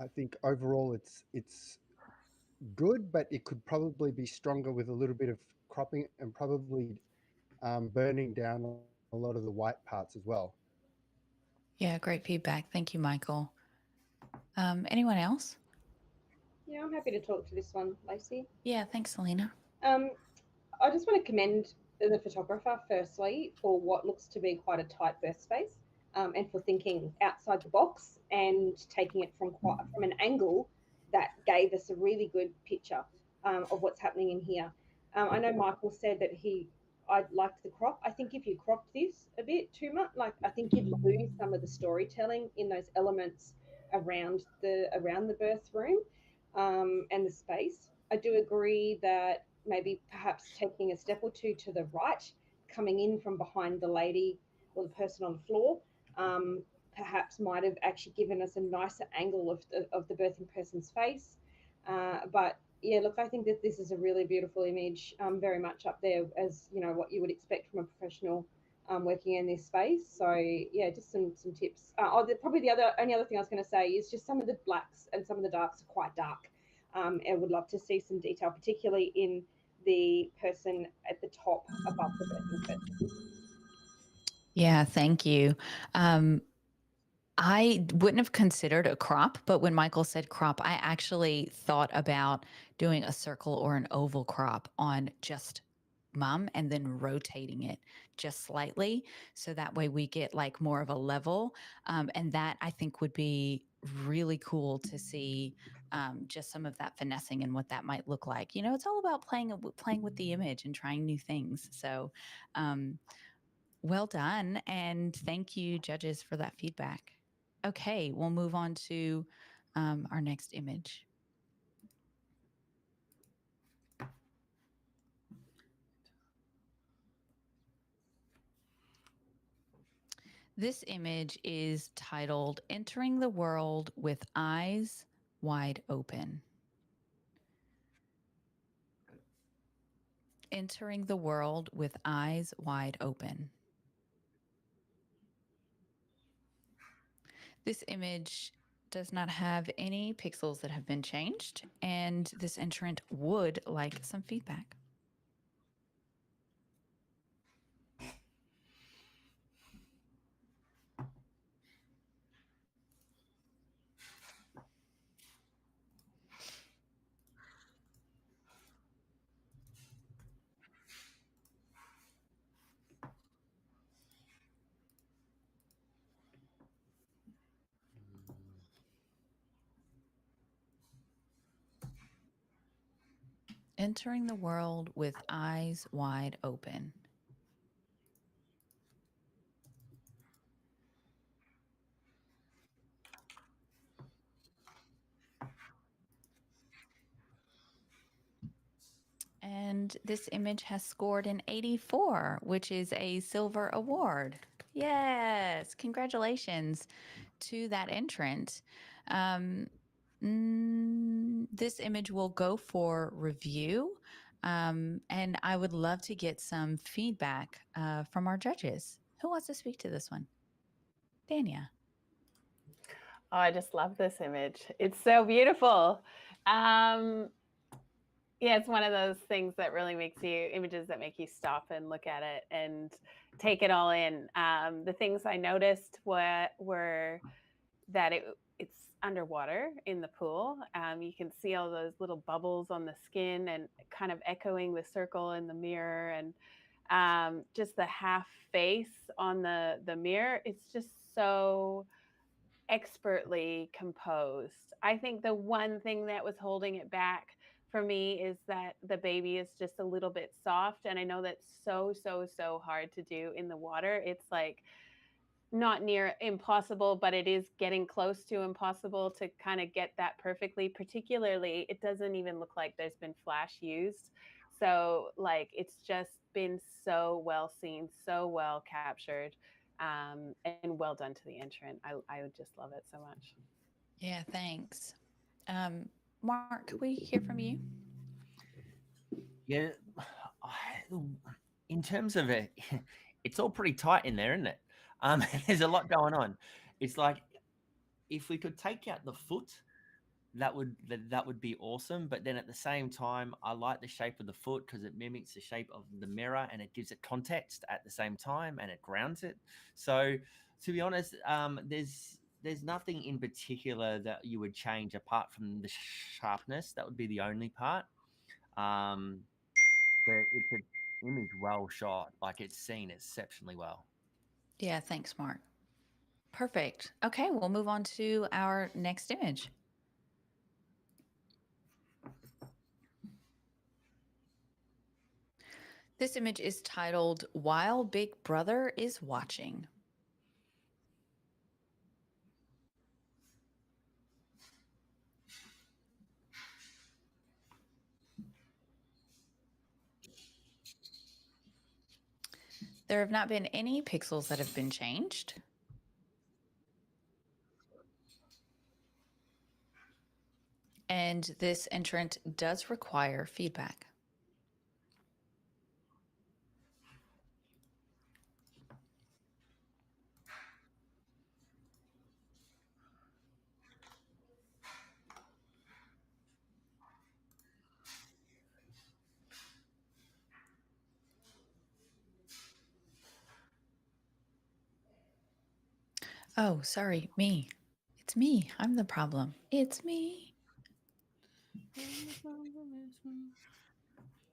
I think overall it's good, but it could probably be stronger with a little bit of cropping and probably burning down a lot of the white parts as well. Yeah, great feedback. Thank you, Michael. Anyone else? Yeah, I'm happy to talk to this one, Lacey. Yeah, thanks, Selena. I just want to commend the photographer firstly for what looks to be quite a tight birth space, and for thinking outside the box and taking it from an angle that gave us a really good picture of what's happening in here. I know Michael said that I liked the crop. I think if you cropped this a bit too much, like I think you'd lose some of the storytelling in those elements around the birth room and the space. I do agree that maybe perhaps taking a step or two to the right, coming in from behind the lady or the person on the floor, perhaps might have actually given us a nicer angle of the birthing person's face. But yeah, look, I think that this is a really beautiful image, very much up there as what you would expect from a professional working in this space. So yeah, just some tips. Probably the only other thing I was going to say is just some of the blacks and some of the darks are quite dark. And would love to see some detail, particularly in the person at the top above the birthing person. Yeah, thank you. I wouldn't have considered a crop, but when Michael said crop, I actually thought about doing a circle or an oval crop on just mom and then rotating it just slightly. So that way we get like more of a level. And that I think would be really cool to see, just some of that finessing and what that might look like. It's all about playing with the image and trying new things. So, well done. And thank you, judges, for that feedback. Okay, we'll move on to our next image. This image is titled Entering the World with Eyes Wide Open. Entering the World with Eyes Wide Open. This image does not have any pixels that have been changed, and this entrant would like some feedback. Entering the world with eyes wide open. And this image has scored an 84, which is a silver award. Yes, congratulations to that entrant. This image will go for review, and I would love to get some feedback from our judges. Who wants to speak to this one? Dania. Oh, I just love this image. It's so beautiful. Yeah, it's one of those things that really images that make you stop and look at it and take it all in. The things I noticed were that it's underwater in the pool. You can see all those little bubbles on the skin and kind of echoing the circle in the mirror, and just the half face on the mirror. It's just so expertly composed. I think the one thing that was holding it back for me is that the baby is just a little bit soft, and I know that's so hard to do in the water. It's like not near impossible, but it is getting close to impossible to kind of get that perfectly. Particularly, it doesn't even look like there's been flash used. So like it's just been so well seen, so well captured, and well done to the intern. I would just love it so much. Yeah, thanks. Mark, could we hear from you? Yeah, in terms of it, it's all pretty tight in there, isn't it? There's a lot going on. It's like if we could take out the foot, that would be awesome. But then at the same time, I like the shape of the foot because it mimics the shape of the mirror and it gives it context at the same time and it grounds it. So to be honest, there's nothing in particular that you would change apart from the sharpness. That would be the only part. But it's an image well shot, like it's seen exceptionally well. Yeah, thanks, Mark. Perfect. Okay, we'll move on to our next image. This image is titled While Big Brother is Watching. There have not been any pixels that have been changed. And this entrant does require feedback. Oh, sorry, me. It's me. I'm the problem. It's me.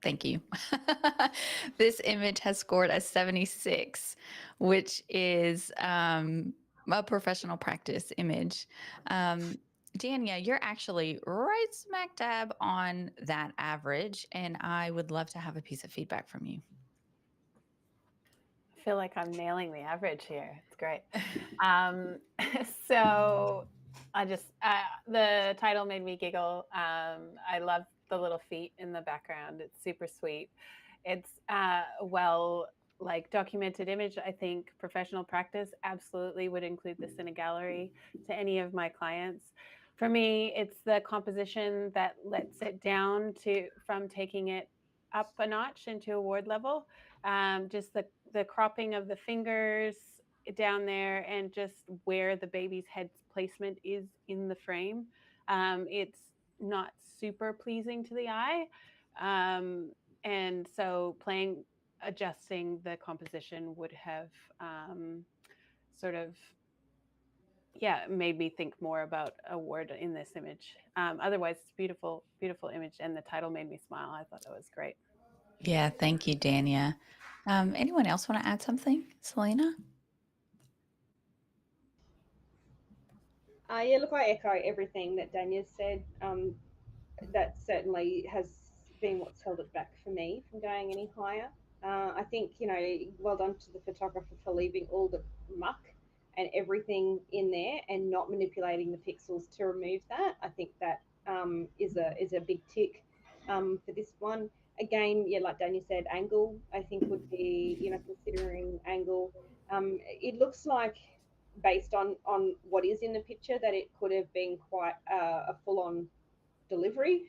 Thank you. This image has scored a 76, which is a professional practice image. Dania, you're actually right smack dab on that average, and I would love to have a piece of feedback from you. I feel like I'm nailing the average here. It's great. So I just, the title made me giggle. I love the little feet in the background. It's super sweet. It's well, like documented image. I think professional practice absolutely would include this in a gallery to any of my clients. For me, it's the composition that lets it down from taking it up a notch into award level. Just the cropping of the fingers down there and just where the baby's head placement is in the frame. It's not super pleasing to the eye. And so adjusting the composition would have sort of, made me think more about award in this image. Otherwise, it's beautiful, beautiful image. And the title made me smile. I thought that was great. Yeah, thank you, Dania. Anyone else want to add something? Selena? Yeah, look, I echo everything that Dania said. That certainly has been what's held it back for me from going any higher. I think, well done to the photographer for leaving all the muck and everything in there and not manipulating the pixels to remove that. I think that is a big tick for this one. Again, yeah, like Dania said, angle, I think would be, considering angle. It looks like, based on what is in the picture, that it could have been quite a full-on delivery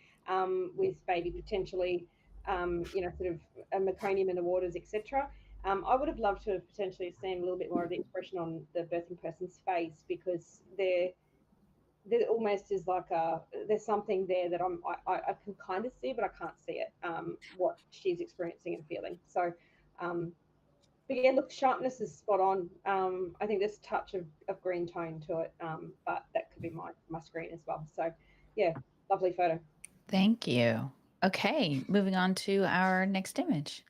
with baby potentially, sort of a meconium in the waters, etc. I would have loved to have potentially seen a little bit more of the expression on the birthing person's face, because there almost is like there's something there that I can kind of see, but I can't see it, what she's experiencing and feeling. So but yeah, look, sharpness is spot on. I think there's a touch of green tone to it, but that could be my screen as well. So yeah, lovely photo. Thank you. Okay, moving on to our next image.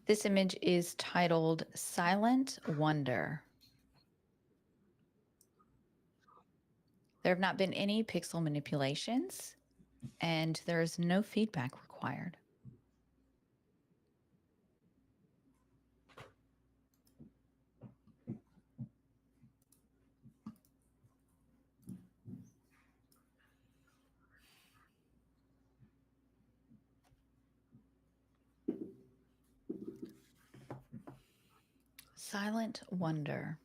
This image is titled Silent Wonder. There have not been any pixel manipulations, and there is no feedback required. Silent wonder.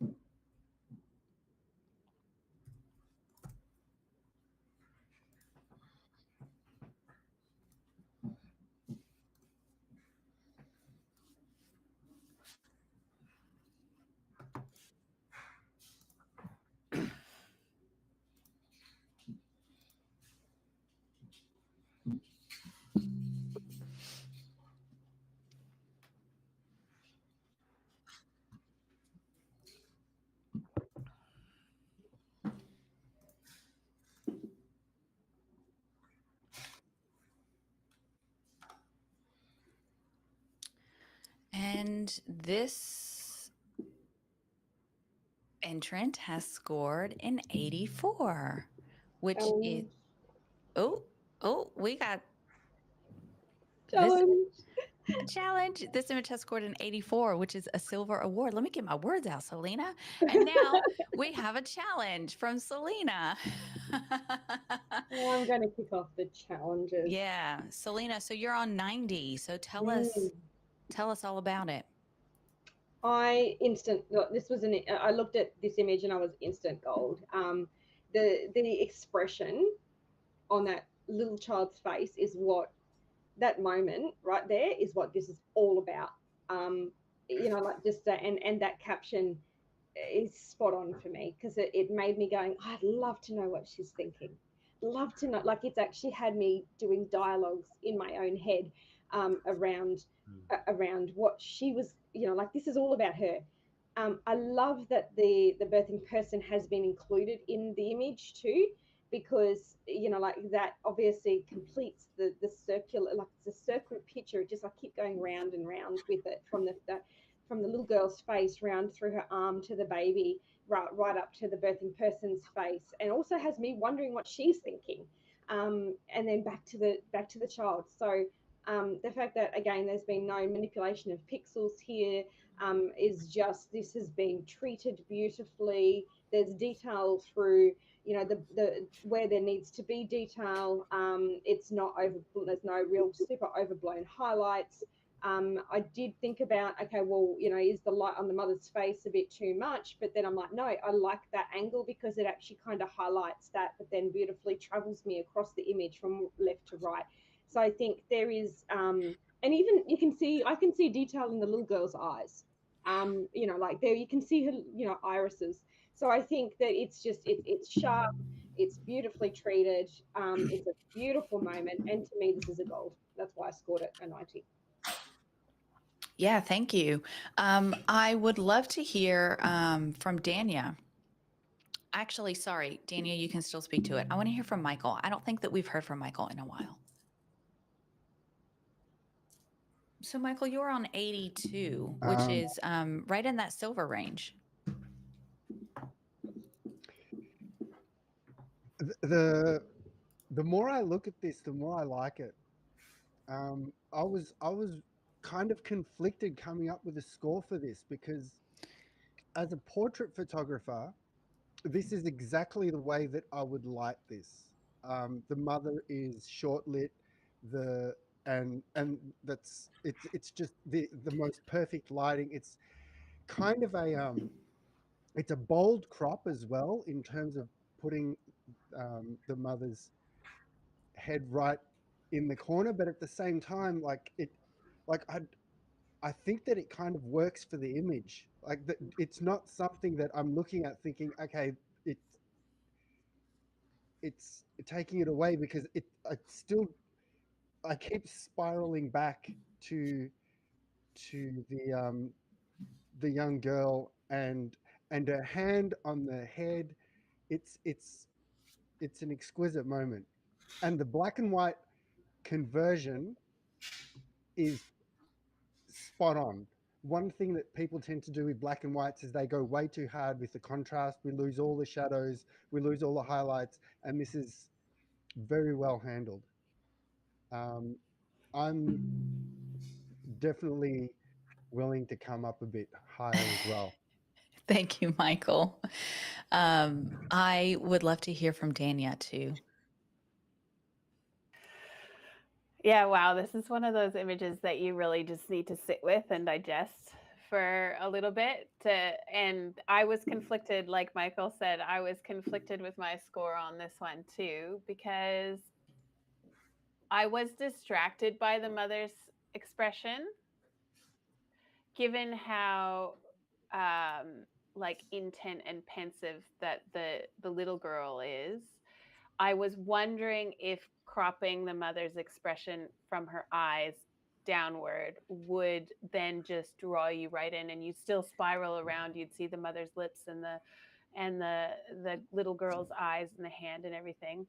And this entrant has scored an 84, which is we got Challenge. challenge. This image has scored an 84, which is a silver award. Let me get my words out, Selena. And now we have a challenge from Selena. Well, I'm going to kick off the challenges. Yeah, Selena. So you're on 90. So tell us all about it. I looked at this image and I was instant gold. The expression on that little child's face is what that moment right there is what this is all about. Like just that, and that caption is spot on for me because it made me going, I'd love to know what she's thinking. Love to know, like it's actually had me doing dialogues in my own head around what she was, like this is all about her. I love that the birthing person has been included in the image too, because like that obviously completes the circular, like it's a circular picture. Just I keep going round and round with it from the little girl's face round through her arm to the baby, right up to the birthing person's face, and also has me wondering what she's thinking, and then back to the child. So the fact that again there's been no manipulation of pixels here is just, this has been treated beautifully. There's detail through the where there needs to be detail. It's not there's no real super overblown highlights. I did think about, okay, well, is the light on the mother's face a bit too much? But then I'm like, no, I like that angle because it actually kind of highlights that, but then beautifully travels me across the image from left to right. So I think there is, and even I can see detail in the little girl's eyes. Like there you can see her, irises. So I think that it's just, it's sharp, it's beautifully treated, it's a beautiful moment, and to me this is a gold. That's why I scored it a 90. Yeah, thank you. I would love to hear from Dania. Actually, sorry, Dania, you can still speak to it. I want to hear from Michael. I don't think that we've heard from Michael in a while. So, Michael, you're on 82, which is right in that silver range. The more I look at this, the more I like it. I was kind of conflicted coming up with a score for this because as a portrait photographer, this is exactly the way that I would light this. The mother is short lit, and that's it's just the most perfect lighting. It's kind of it's a bold crop as well in terms of putting the mother's head right in the corner, but at the same time, I think that it kind of works for the image. Like it's not something that I'm looking at thinking, okay, it's taking it away, because I keep spiraling back to the young girl and her hand on the head. It's an exquisite moment, and the black and white conversion is spot on. One thing that people tend to do with black and whites is they go way too hard with the contrast. We lose all the shadows, we lose all the highlights, and this is very well handled. I'm definitely willing to come up a bit higher as well. Thank you, Michael. I would love to hear from Dania too. Yeah, wow. This is one of those images that you really just need to sit with and digest for a little bit and I was conflicted, like Michael said, I was conflicted with my score on this one too, because I was distracted by the mother's expression, given how like intent and pensive that the little girl is. I was wondering if cropping the mother's expression from her eyes downward would then just draw you right in, and you'd still spiral around. You'd see the mother's lips and the little girl's eyes and the hand and everything.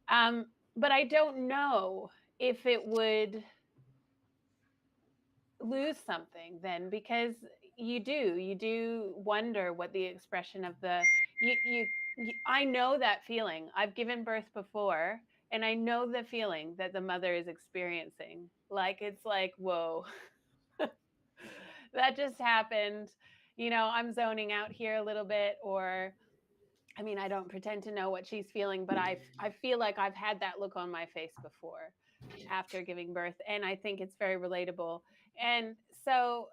But I don't know if it would lose something then, because you do wonder what the expression of the you I know that feeling. I've given birth before, and I know the feeling that the mother is experiencing. Like, it's like, whoa, that just happened. I'm zoning out here a little bit, or I mean, I don't pretend to know what she's feeling, but I feel like I've had that look on my face before after giving birth, and I think it's very relatable. And so,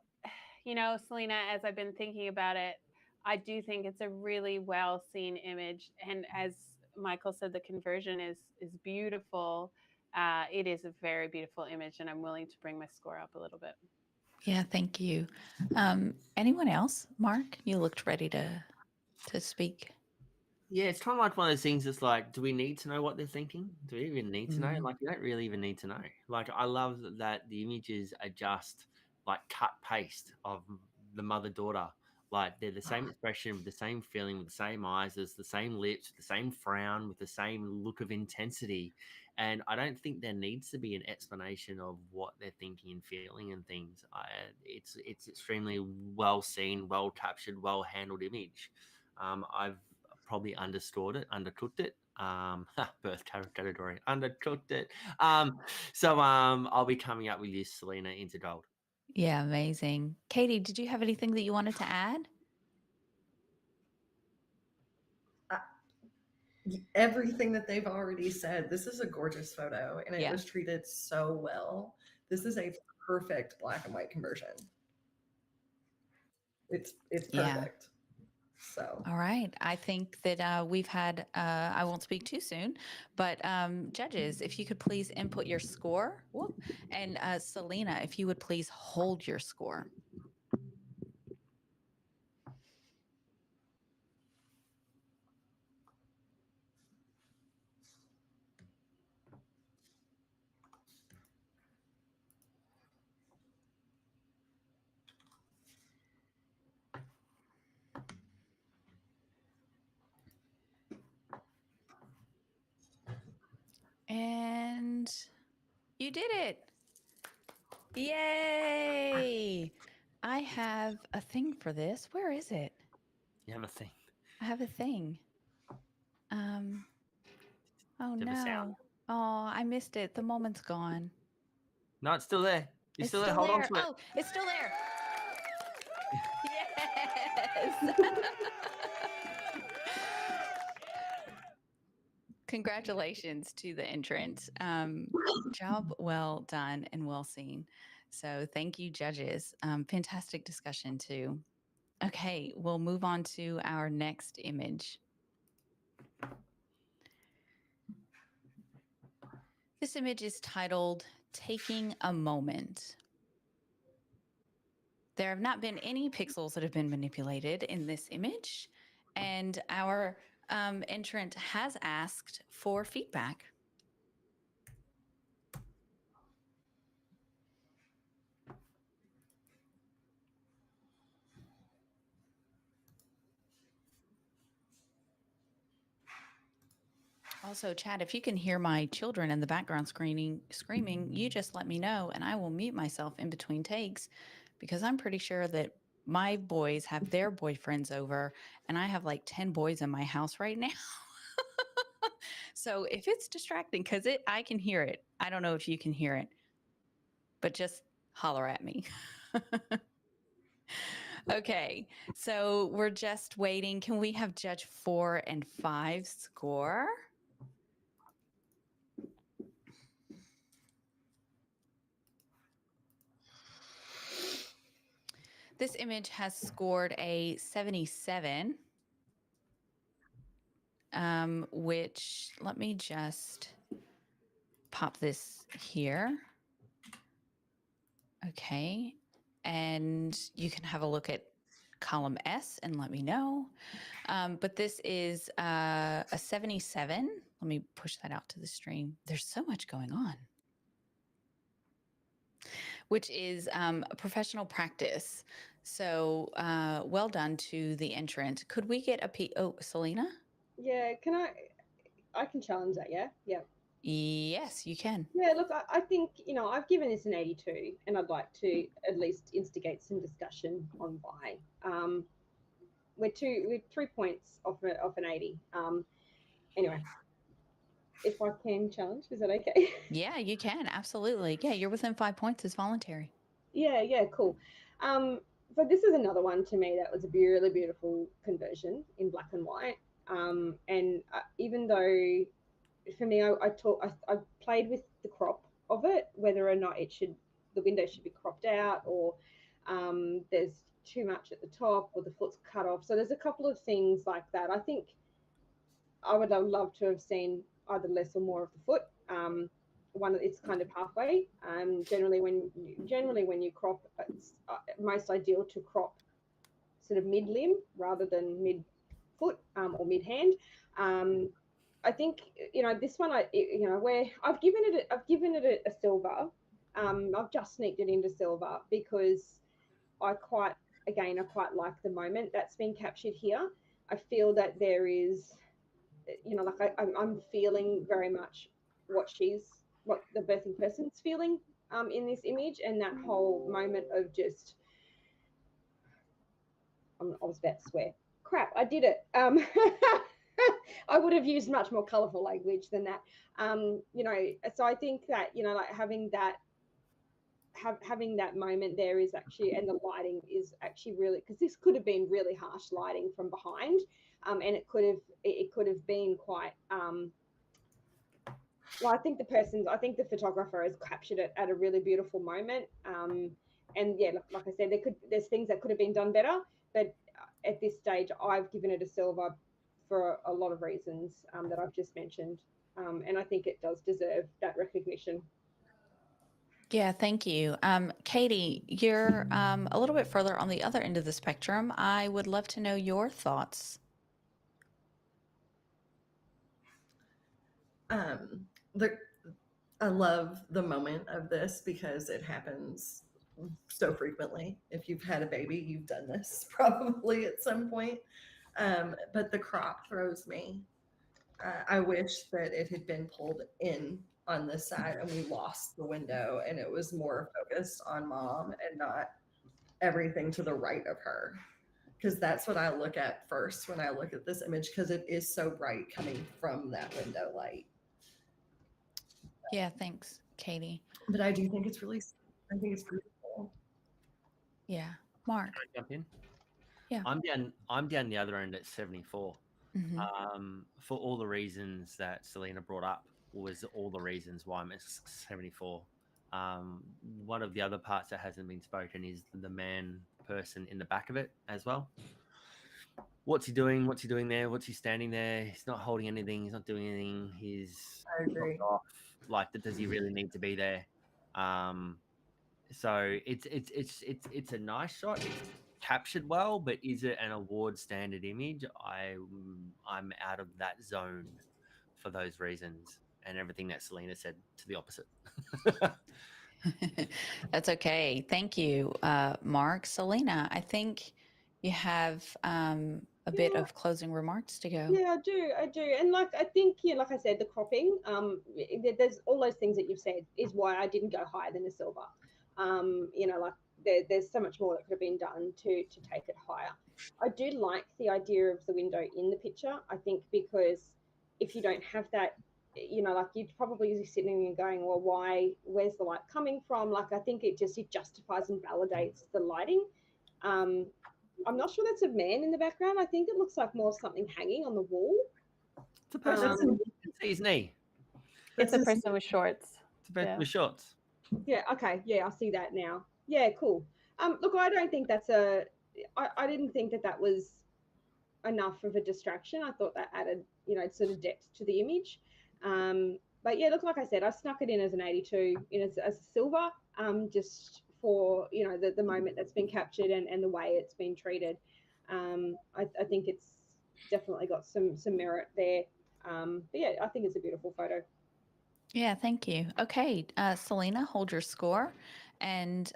Selena, as I've been thinking about it, I do think it's a really well seen image, and as Michael said, the conversion is beautiful. It is a very beautiful image, and I'm willing to bring my score up a little bit. Yeah, thank you. Anyone else? Mark, you looked ready to speak. Yeah, it's kind of like one of those things. It's like, do we need to know what they're thinking? Do we even need to know? Mhm. Like, we don't really even need to know. Like, I love that the images are just like cut paste of the mother daughter. Like, they're the same expression, with the same feeling, with the same eyes, there's the same lips, with the same frown, with the same look of intensity. And I don't think there needs to be an explanation of what they're thinking and feeling and things. It's extremely well seen, well captured, well handled image. I've probably underscored it, undercooked it. Birth category, undercooked it. So I'll be coming up with this, Selena, into gold. Yeah, amazing. Katie, did you have anything that you wanted to add? Everything that they've already said. This is a gorgeous photo, and it Yeah. was treated so well. This is a perfect black and white conversion. It's Yeah. perfect. So All right. I think that we've had, I won't speak too soon, but judges, if you could please input your score. Whoop. And Selena, if you would please hold your score. And you did it. Yay. I have a thing for this. Where is it? You have a thing. I have a thing. Oh Do you have a sound? no. Oh, I missed it. The moment's gone. No, it's still there. You're It's still there. Hold on to it. Oh, it's still there. Yes. Congratulations to the entrant. Job well done and well seen. So thank you, judges. Fantastic discussion too. Okay, we'll move on to our next image. This image is titled Taking a Moment. There have not been any pixels that have been manipulated in this image, and our entrant has asked for feedback. Also, Chad, if you can hear my children in the background screaming, you just let me know, and I will mute myself in between takes, because I'm pretty sure that my boys have their boyfriends over, and I have like 10 boys in my house right now. So if it's distracting, because I can hear it. I don't know if you can hear it, but just holler at me. Okay, so we're just waiting. Can we have Judge 4 and 5 score? This image has scored a 77, which let me just pop this here. Okay. And you can have a look at column S and let me know. But this is a 77. Let me push that out to the stream. There's so much going on. Which is a professional practice. So well done to the entrant. Could we get oh, Selena? Yeah, I can challenge that, yeah? Yeah. Yes, you can. Yeah, look, I think, I've given this an 82, and I'd like to at least instigate some discussion on why. We're 3 points off an 80. Anyway, if I can challenge, is that okay? Yeah, you can. Absolutely. Yeah, you're within 5 points. It's voluntary. Yeah, cool. But this is another one to me that was a really beautiful conversion in black and white. And even though for me, I played with the crop of it, whether or not the window should be cropped out, or there's too much at the top, or the foot's cut off. So there's a couple of things like that. I think I would have loved to have seen either less or more of the foot. It's kind of halfway. Generally when you crop, it's most ideal to crop sort of mid limb rather than mid foot or mid hand. I think this one where I've given it a silver. I've just sneaked it into silver because I quite like the moment that's been captured here. I feel that there is, I'm feeling very much what the birthing person's feeling in this image, and that whole moment of just, I was about to swear. Crap, I did it. I would have used much more colourful language than that. So I think that, having that moment there is actually, and the lighting is actually really, because this could have been really harsh lighting from behind, and it could have been quite, I think the photographer has captured it at a really beautiful moment. And yeah, like I said, there's things that could have been done better, but at this stage, I've given it a silver for a lot of reasons that I've just mentioned. And I think it does deserve that recognition. Yeah, thank you. Katie, you're a little bit further on the other end of the spectrum. I would love to know your thoughts. I love the moment of this because it happens so frequently. If you've had a baby, you've done this probably at some point. But the crop throws me. I wish that it had been pulled in on this side and we lost the window and it was more focused on mom and not everything to the right of her. Because that's what I look at first when I look at this image, because it is so bright coming from that window light. Yeah, thanks, Katie. But I do think it's beautiful. Yeah, Mark. Can I jump in? Yeah. I'm down the other end at 74. Mm-hmm. For all the reasons that Selena brought up, was all the reasons why I'm at 74. One of the other parts that hasn't been spoken is the man person in the back of it as well. What's he doing? What's he doing there? What's he standing there? He's not holding anything. He's not doing anything. He's I agree. off. Like, does he really need to be there? So it's a nice shot. It's captured well, but is it an award standard image? I'm out of that zone for those reasons, and everything that Selena said to the opposite. That's okay. Thank you, Mark. Selena, I think you have a bit of closing remarks to go. Yeah, I do. And I think, like I said, the cropping, there's all those things that you've said is why I didn't go higher than a silver. There's so much more that could have been done to take it higher. I do like the idea of the window in the picture. I think because if you don't have that, you'd probably be sitting and going, well, where's the light coming from? I think it justifies and validates the lighting. I'm not sure that's a man in the background. I think it looks like more something hanging on the wall. It's a person. See his knee. It's a person with shorts. It's a person with shorts. Yeah, okay. Yeah, I see that now. Yeah, cool. Look, I don't think that's I didn't think that was enough of a distraction. I thought that added, sort of depth to the image. But yeah, look, like I said, I snuck it in as an 82, as a silver, just for, the moment that's been captured and the way it's been treated. I think it's definitely got some merit there. But yeah, I think it's a beautiful photo. Yeah, thank you. Okay, Selena, hold your score, and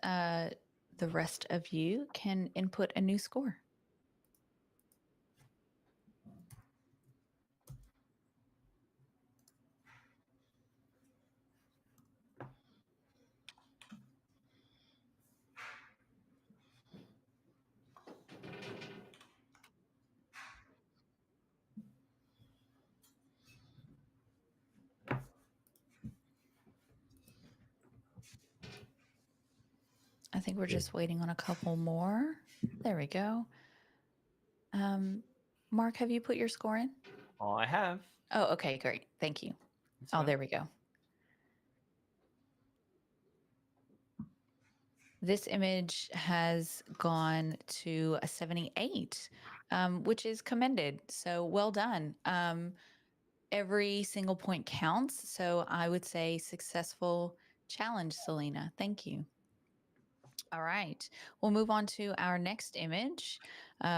the rest of you can input a new score. I think we're just waiting on a couple more. There we go. Mark, have you put your score in? I have. Oh, okay, great. Thank you. That's Oh, fine. there we go. This image has gone to a 78, which is commended. So well done. Every single point counts. So I would say successful challenge, Selena. Thank you. All right. We'll move on to our next image,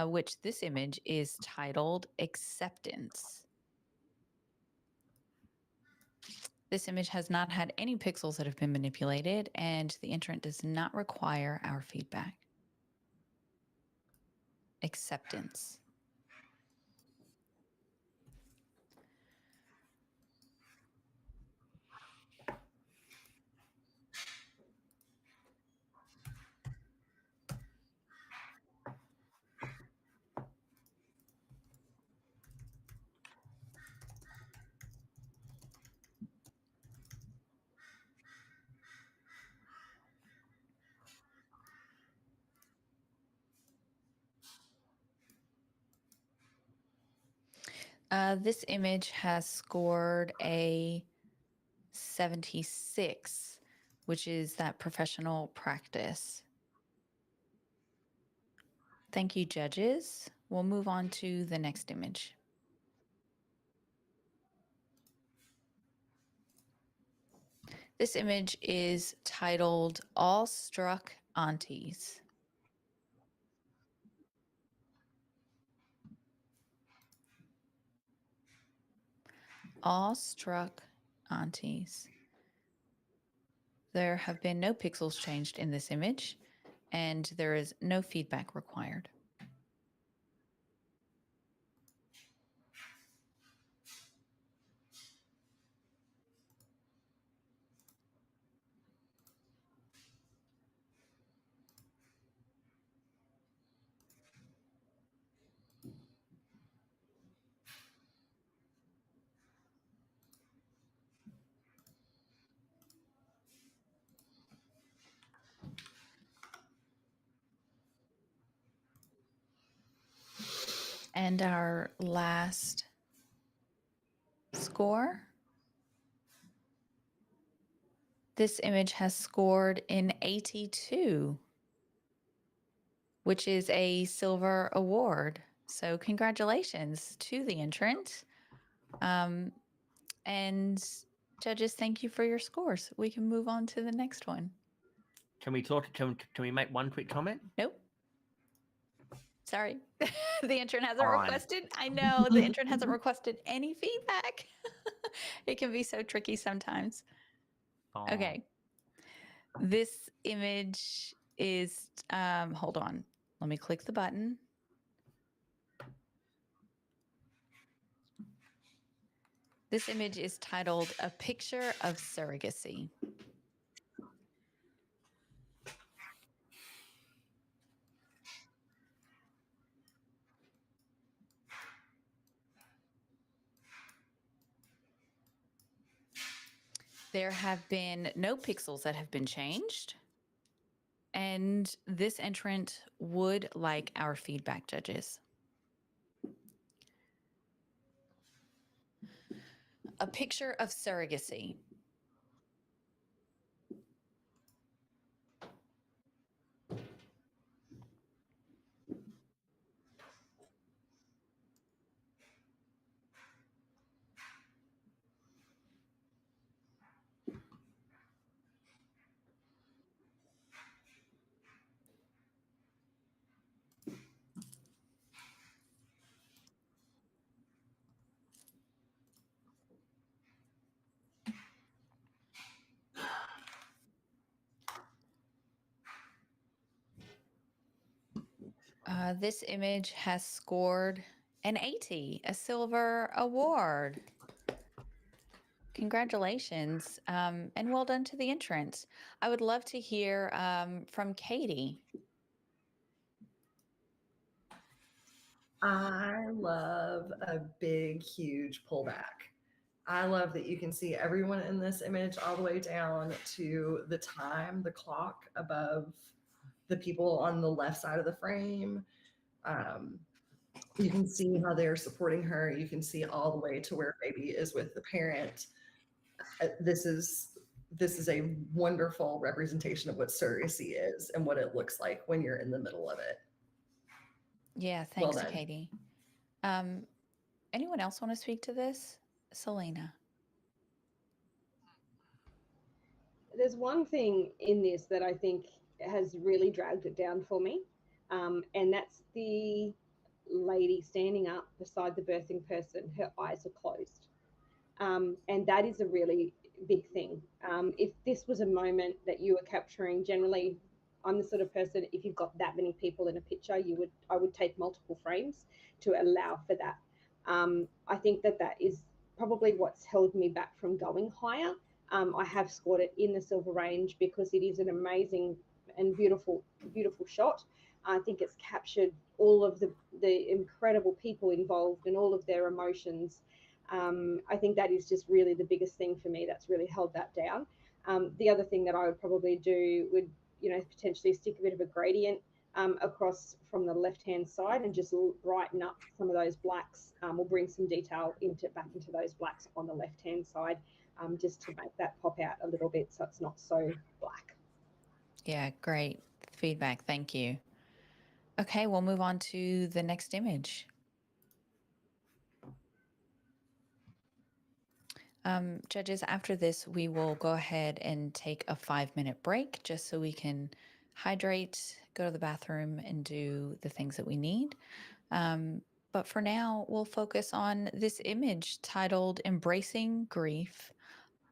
which this image is titled Acceptance. This image has not had any pixels that have been manipulated, and the entrant does not require our feedback. Acceptance. This image has scored a 76, which is that professional practice. Thank you, judges. We'll move on to the next image. This image is titled Awestruck Aunties. Awestruck Aunties. There have been no pixels changed in this image, and there is no feedback required. And our last score. This image has scored in 82, which is a silver award. So congratulations to the entrant. And judges, thank you for your scores. We can move on to the next one. Can we make one quick comment? Nope. Sorry. The intern hasn't Fine. requested. I know the intern hasn't requested any feedback. It can be so tricky sometimes. Fine. Okay. This image is, hold on. Let me click the button. This image is titled A Picture of Surrogacy. There have been no pixels that have been changed. And this entrant would like our feedback, judges. A Picture of Surrogacy. This image has scored an 80, a silver award. Congratulations, and well done to the entrants. I would love to hear from Katie. I love a big, huge pullback. I love that you can see everyone in this image all the way down to the time, the clock above the people on the left side of the frame. You can see how they're supporting her. You can see all the way to where baby is with the parent. This is a wonderful representation of what surrogacy is and what it looks like when you're in the middle of it. Yeah, Well thanks, done. Katie. Anyone else want to speak to this? Selena. There's one thing in this that I think has really dragged it down for me, and that's the lady standing up beside the birthing person. Her eyes are closed, and that is a really big thing. If this was a moment that you were capturing, generally, I'm the sort of person, if you've got that many people in a picture, I would take multiple frames to allow for that. I think that is probably what's held me back from going higher. I have scored it in the silver range because it is an amazing and beautiful shot. I think it's captured all of the incredible people involved and all of their emotions. I think that is just really the biggest thing for me that's really held that down. The other thing that I would probably do would, potentially stick a bit of a gradient across from the left-hand side and just brighten up some of those blacks. We'll bring some detail back into those blacks on the left-hand side, just to make that pop out a little bit so it's not so black. Yeah, great feedback. Thank you. Okay, we'll move on to the next image. Judges, after this, we will go ahead and take a 5-minute break just so we can hydrate, go to the bathroom, and do the things that we need. But for now, we'll focus on this image titled Embracing Grief,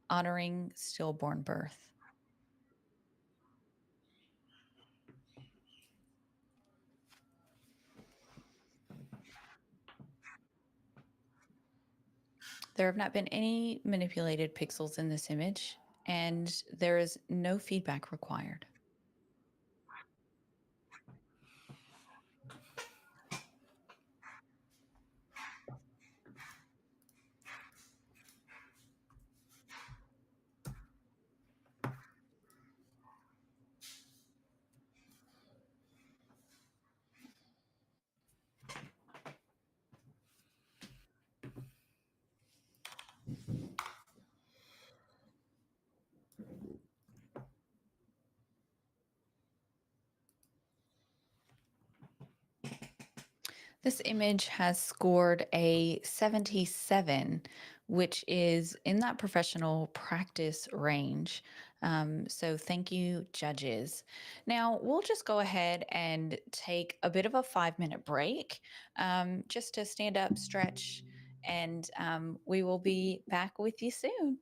Honoring Stillborn Birth. There have not been any manipulated pixels in this image, and there is no feedback required. This image has scored a 77, which is in that professional practice range. So thank you, judges. Now we'll just go ahead and take a bit of a 5-minute break, just to stand up, stretch, and we will be back with you soon.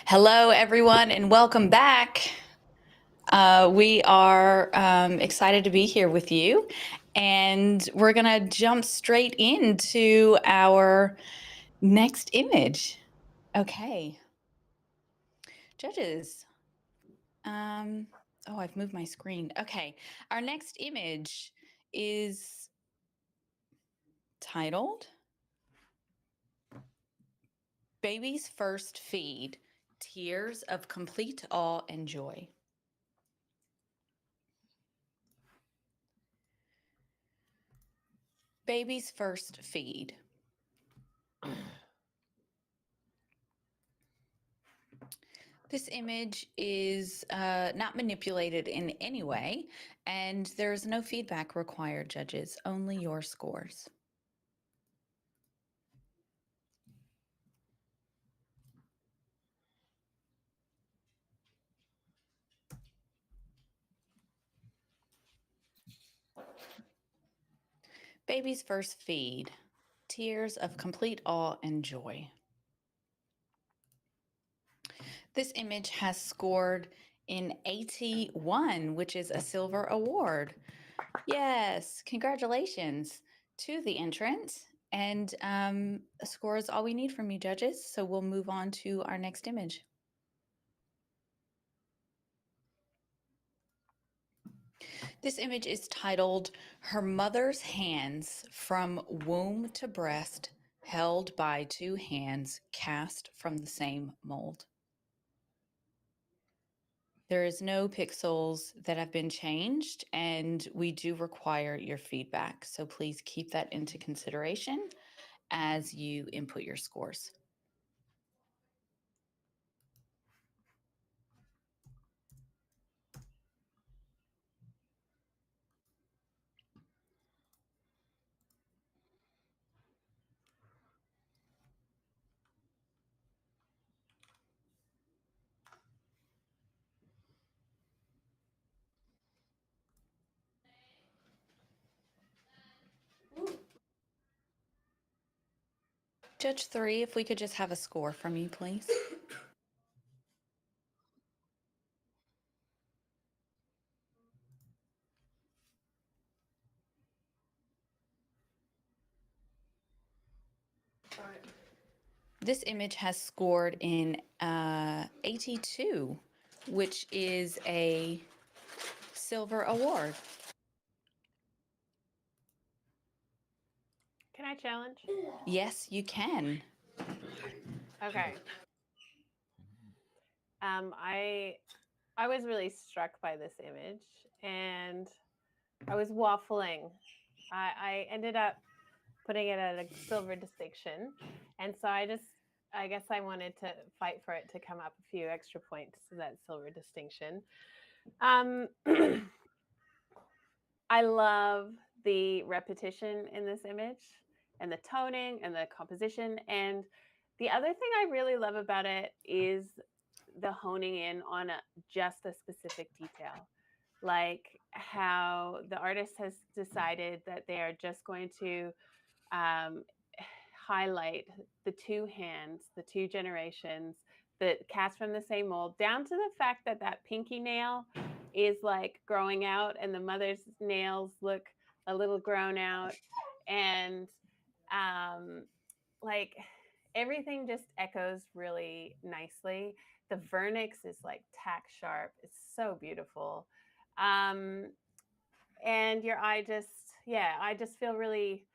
Hello, everyone, and welcome back. We are excited to be here with you, and we're going to jump straight into our next image. Okay. Judges. Oh, I've moved my screen. Okay. Our next image is titled Baby's First Feed, Tears of Complete Awe and Joy. Baby's First Feed. This image is not manipulated in any way, and there's no feedback required, judges, only your scores. Baby's First Feed, Tears of Complete Awe and Joy. This image has scored in 81, which is a silver award. Yes, congratulations to the entrant. And a score is all we need from you, judges. So we'll move on to our next image. This image is titled Her Mother's Hands from Womb to Breast, Held by Two Hands Cast from the Same Mold. There is no pixels that have been changed, and we do require your feedback. So please keep that into consideration as you input your scores. Judge 3, if we could just have a score from you, please. This image has scored in 82, which is a silver award. Can I challenge? Yes, you can. Okay. I was really struck by this image, and I was waffling. I ended up putting it at a silver distinction, and so I guess I wanted to fight for it to come up a few extra points to that silver distinction. I love the repetition in this image, and the toning and the composition. And the other thing I really love about it is the honing in on just a specific detail, like how the artist has decided that they are just going to highlight the two hands, the two generations that cast from the same mold, down to the fact that that pinky nail is like growing out and the mother's nails look a little grown out, and like everything just echoes really nicely. The vernix is like tack sharp. It's so beautiful. And your eye I just feel really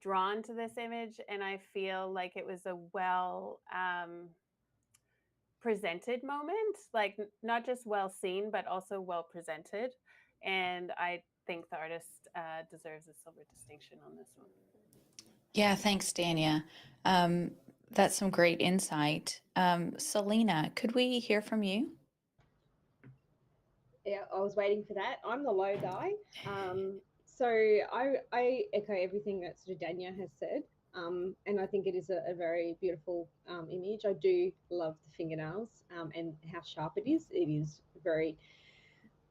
drawn to this image, and I feel like it was a well presented moment, like not just well seen, but also well presented. And I think the artist deserves a silver distinction on this one. Yeah, thanks, Dania. That's some great insight. Selena, could we hear from you? Yeah, I was waiting for that. I'm the low guy. So I echo everything that sort of Dania has said. And I think it is a very beautiful image. I do love the fingernails and how sharp it is. It is very,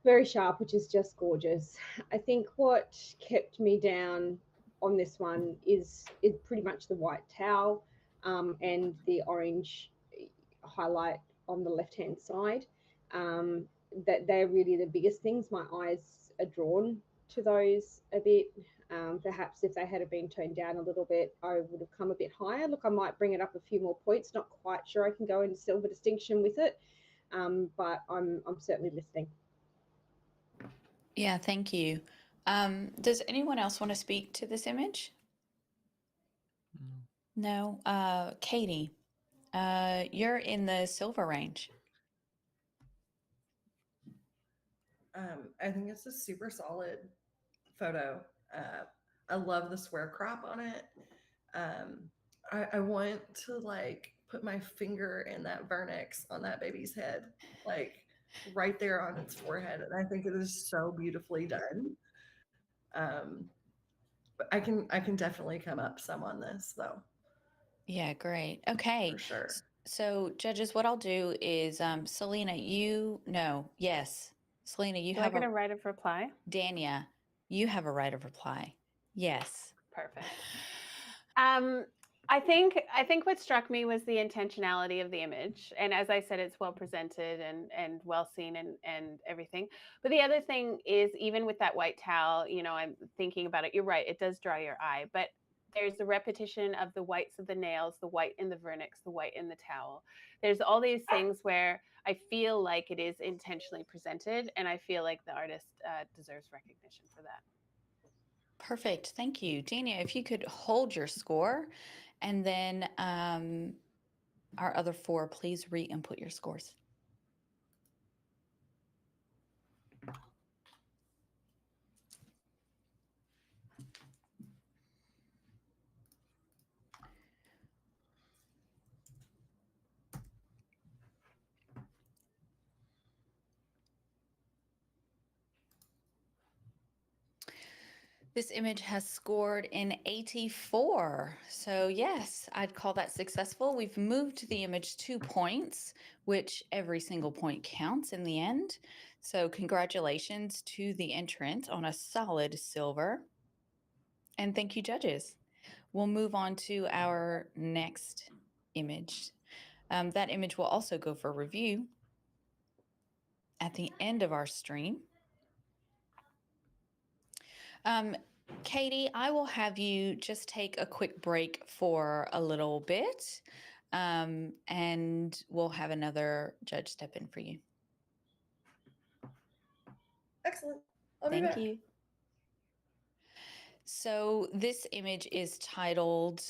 very sharp, which is just gorgeous. I think what kept me down on this one is pretty much the white towel and the orange highlight on the left-hand side. That they're really the biggest things. My eyes are drawn to those a bit. Perhaps if they had been toned down a little bit, I would have come a bit higher. Look, I might bring it up a few more points. Not quite sure I can go into silver distinction with it, but I'm certainly listening. Yeah, thank you. Does anyone else want to speak to this image? No. Katie, you're in the silver range. I think it's a super solid photo. I love the square crop on it. I want to like put my finger in that vernix on that baby's head, like right there on its forehead, and I think it is so beautifully done. But I can definitely come up some on this though. Yeah, great. Okay. For sure. So, judges, what I'll do is, Selena, yes. Selena, you Do I have get a right of reply? Dania, you have a right of reply. Yes. Perfect. I think what struck me was the intentionality of the image, and as I said, it's well presented and well seen and everything. But the other thing is, even with that white towel, I'm thinking about it. You're right; it does draw your eye, but there's the repetition of the whites of the nails, the white in the vernix, the white in the towel. There's all these things where I feel like it is intentionally presented, and I feel like the artist deserves recognition for that. Perfect. Thank you. Dania, if you could hold your score, and then our other four, please re-input your scores. This image has scored in 84. So yes, I'd call that successful. We've moved the image 2 points, which every single point counts in the end. So congratulations to the entrant on a solid silver. And thank you, judges. We'll move on to our next image. That image will also go for review at the end of our stream. Katie, I will have you just take a quick break for a little bit, and we'll have another judge step in for you. Excellent. I'll be back. Thank you. So this image is titled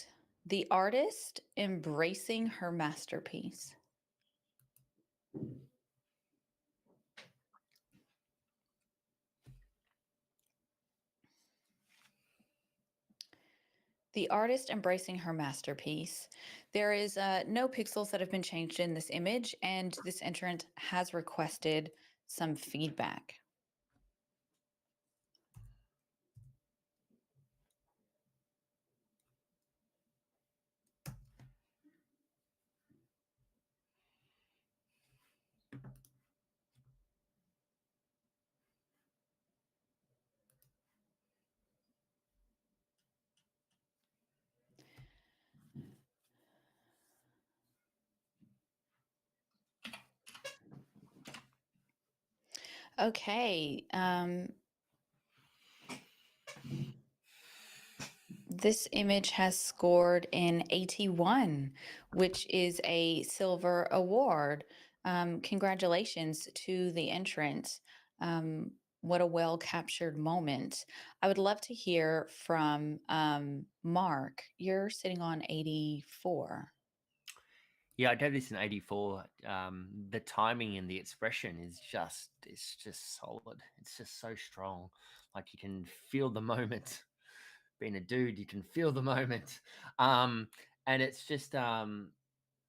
"The Artist Embracing Her Masterpiece." The artist embracing her masterpiece. There is no pixels that have been changed in this image, and this entrant has requested some feedback. Okay. This image has scored in 81, which is a silver award. Congratulations to the entrant. What a well-captured moment. I would love to hear from Mark. You're sitting on 84. Yeah, I gave this an 84. The timing and the expression is it's just solid. It's just so strong. Like you can feel the moment. Being a dude, you can feel the moment. And it's just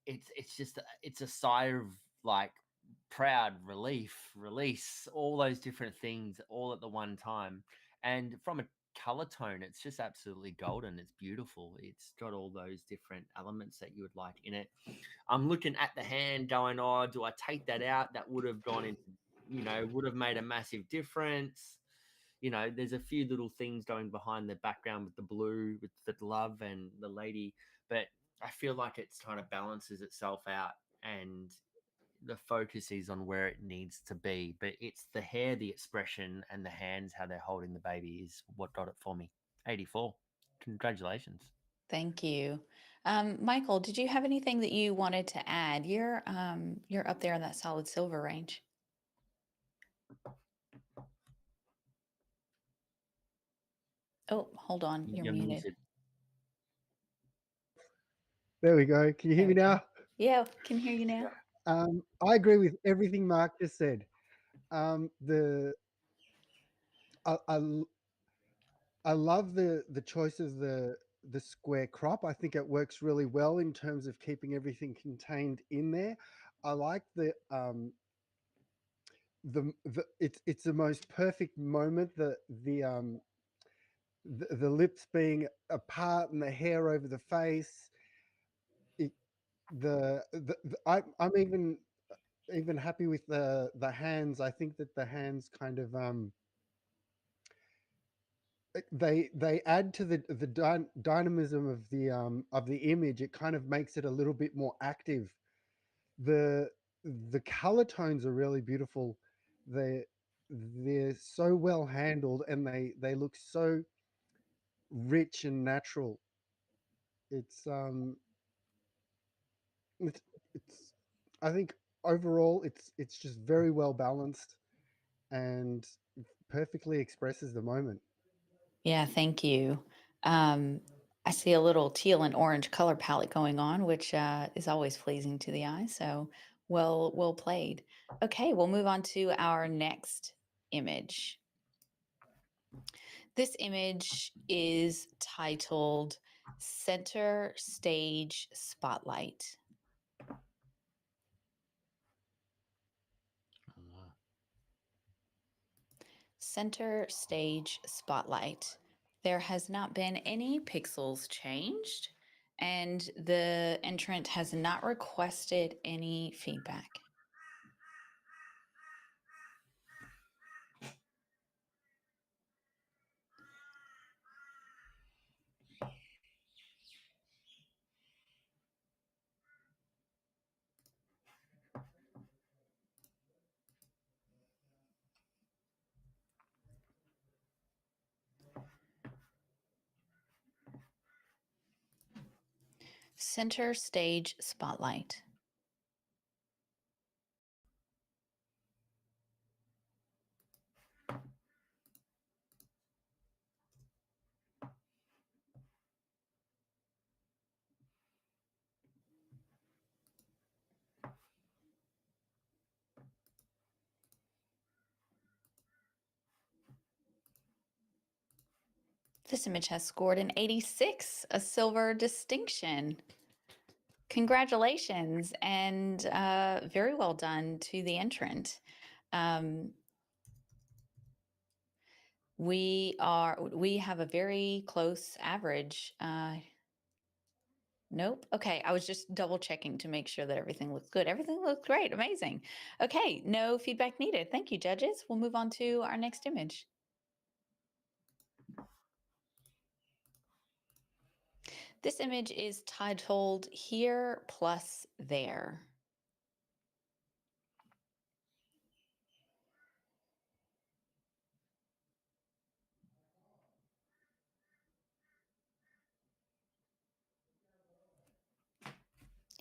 it's a sigh of like proud release, all those different things all at the one time. And from a color tone, it's just absolutely golden. It's beautiful. It's got all those different elements that you would like in it. I'm looking at the hand going, oh, do I take that out? That would have gone into, would have made a massive difference. There's a few little things going behind the background with the blue, with the glove and the lady, but I feel like it's kind of balances itself out. And the focus is on where it needs to be, but it's the hair, the expression, and the hands, how they're holding the baby is what got it for me. 84. Congratulations. Thank you. Michael, did you have anything that you wanted to add? You're up there in that solid silver range. Oh, hold on. You're muted. There we go. Can you hear me now? Yeah, can hear you now. I agree with everything Mark just said. The I love the choice of the square crop. I think it works really well in terms of keeping everything contained in there. I like the it's the most perfect moment, the lips being apart and the hair over the face. I'm even happy with the hands. I think that the hands kind of they add to the dynamism of the image. It kind of makes it a little bit more active. The color tones are really beautiful. They're so well handled, and they look so rich and natural. It's I think overall it's just very well balanced and perfectly expresses the moment. Yeah, thank you. I see a little teal and orange color palette going on, which is always pleasing to the eye. So well played. Okay, we'll move on to our next image. This image is titled Center Stage Spotlight. Center Stage Spotlight. There has not been any pixels changed, and the entrant has not requested any feedback. Center Stage Spotlight. This image has scored an 86, a silver distinction. Congratulations, and very well done to the entrant. We have a very close average. Nope. Okay, I was just double checking to make sure that everything looks good. Everything looks great. Amazing. Okay, no feedback needed. Thank you, judges. We'll move on to our next image. This image is titled Here Plus There.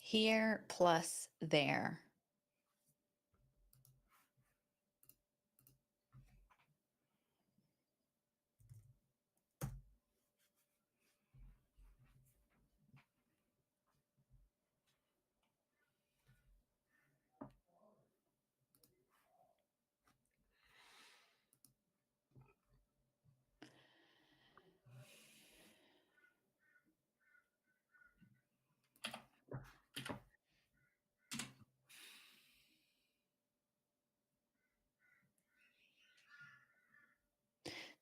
Here plus there.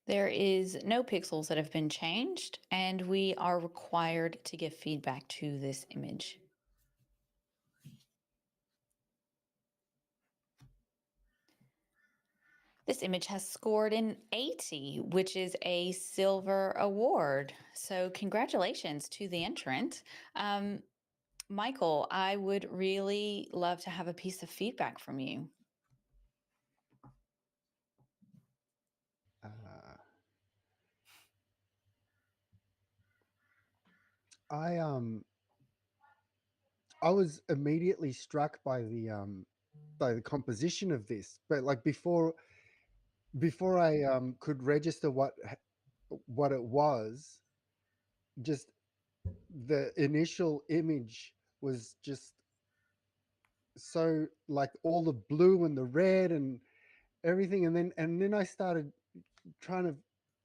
There is no pixels that have been changed, and we are required to give feedback to this image. This image has scored an 80, which is a silver award. So congratulations to the entrant. Michael, I would really love to have a piece of feedback from you. Uh, I was immediately struck by the composition of this, but like before I could register what it was, just the initial image was just so like all the blue and the red and everything, and then I started trying to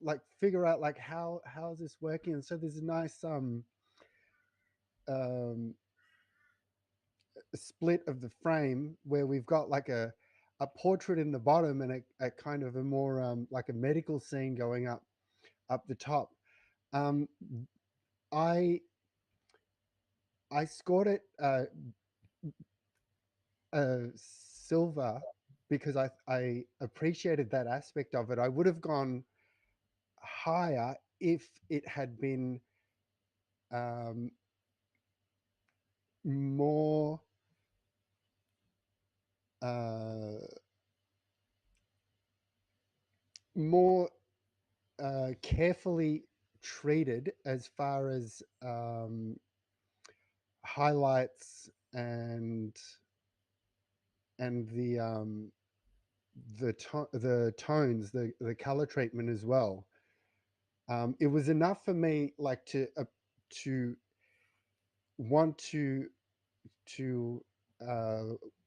like figure out like how is this working, and so there's a nice um split of the frame where we've got like a portrait in the bottom and a kind of a more like a medical scene going up the top. I scored it silver because I appreciated that aspect of it. I would have gone higher if it had been more more carefully treated as far as highlights and the tones, the color treatment as well. It was enough for me like to want to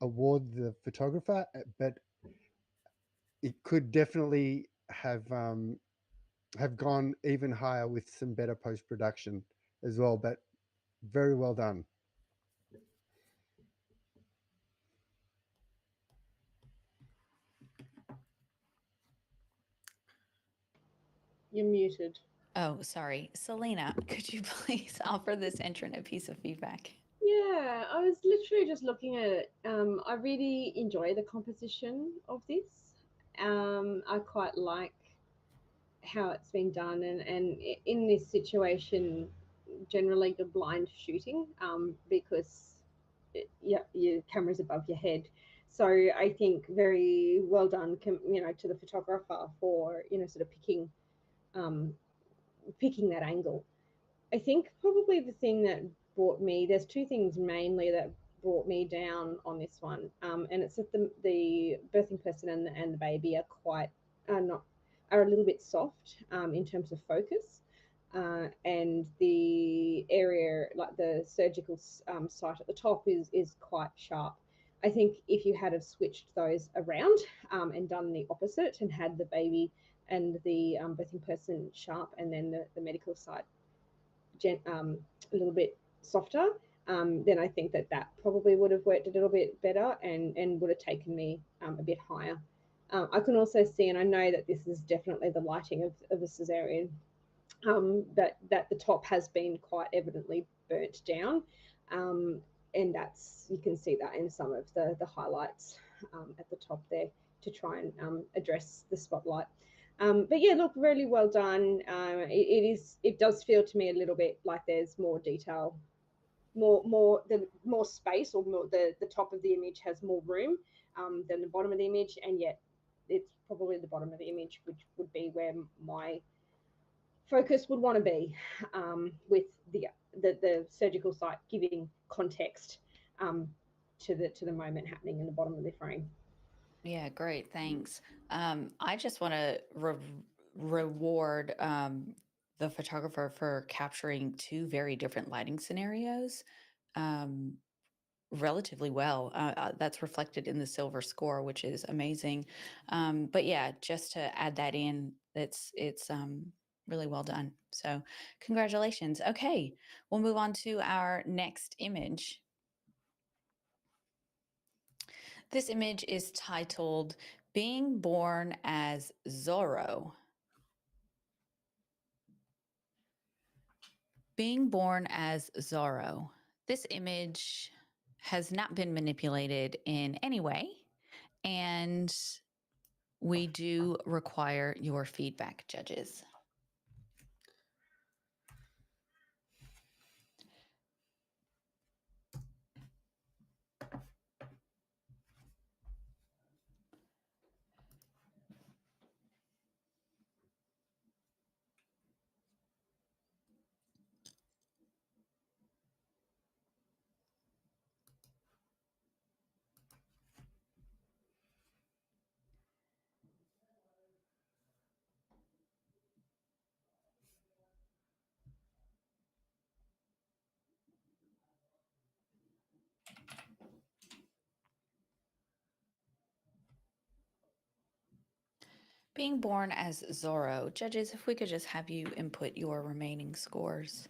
award the photographer, but it could definitely have gone even higher with some better post-production as well, but very well done. You're muted. Oh, sorry. Selena, could you please offer this intern a piece of feedback? Yeah, I was literally just looking at it. I really enjoy the composition of this. I quite like how it's been done, and in this situation, generally the blind shooting, because your camera's above your head. So I think very well done, to the photographer for sort of picking that angle. I think probably the thing that there's two things mainly that brought me down on this one, and it's that the birthing person and the baby are a little bit soft in terms of focus, and the area, like the surgical site at the top, is quite sharp. I think if you had have switched those around and done the opposite and had the baby and the birthing person sharp, and then the medical side a little bit softer, then I think that probably would have worked a little bit better and would have taken me a bit higher. I can also see, and I know that this is definitely the lighting of a cesarean, that the top has been quite evidently burnt down, and you can see that in some of the highlights at the top there to try and address the spotlight. But yeah, look, really well done. It does feel to me a little bit like there's more detail, more space, or more the top of the image has more room than the bottom of the image, and yet it's probably the bottom of the image which would be where my focus would want to be, with the surgical site giving context to the moment happening in the bottom of the frame. Yeah, great. Thanks. I just want to reward the photographer for capturing two very different lighting scenarios relatively well. That's reflected in the silver score, which is amazing. But yeah, just to add that in, it's really well done. So congratulations. Okay, we'll move on to our next image. This image is titled Being Born as Zorro. Being Born as Zorro. This image has not been manipulated in any way, and we do require your feedback, judges. Being born as Zorro, judges, if we could just have you input your remaining scores.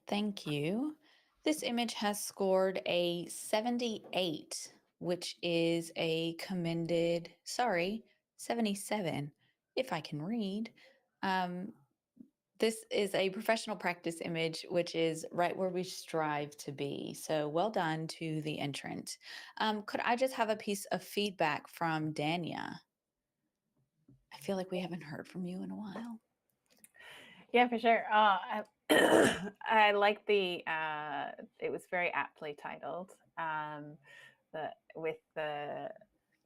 Thank you. This image has scored a 78, which is a commended, 77, if I can read. This is a professional practice image, which is right where we strive to be. So well done to the entrant. Could I just have a piece of feedback from Dania? I feel like we haven't heard from you in a while. Yeah, for sure. I like the. It was very aptly titled. With the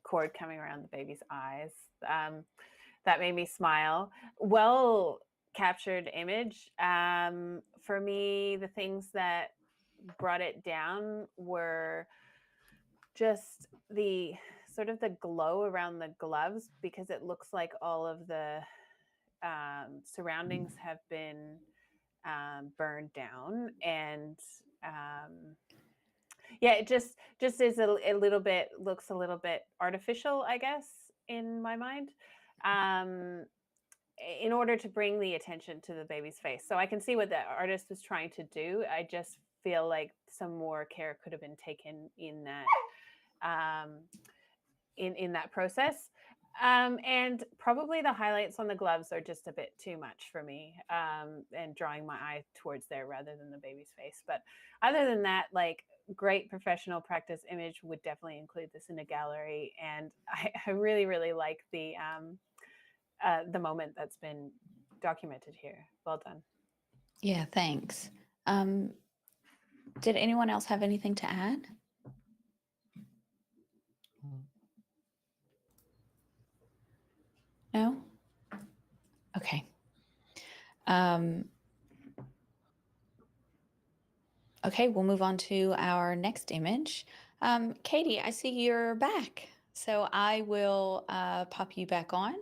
cord coming around the baby's eyes. That made me smile. Well captured image. For me, the things that brought it down were just the sort of the glow around the gloves, because it looks like all of the surroundings have been burned down, and yeah, it just is a little bit, looks a little bit artificial, I guess, in my mind, in order to bring the attention to the baby's face. So I can see what the artist was trying to do. I just feel like some more care could have been taken in that in that process. And probably the highlights on the gloves are just a bit too much for me, and drawing my eye towards there rather than the baby's face. But other than that, like, great professional practice image, would definitely include this in a gallery. And I really, really like the moment that's been documented here. Well done. Yeah, thanks. Did anyone else have anything to add? No? Okay. Okay, we'll move on to our next image. Katie, I see you're back. So I will pop you back on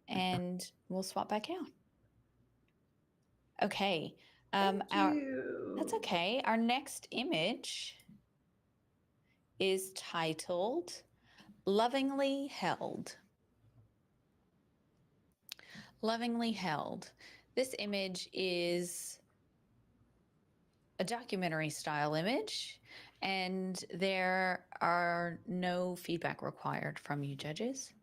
and we'll swap back out. Okay. That's okay. Our next image is titled Lovingly Held. Lovingly Held. This image is a documentary style image, and there are no feedback required from you judges.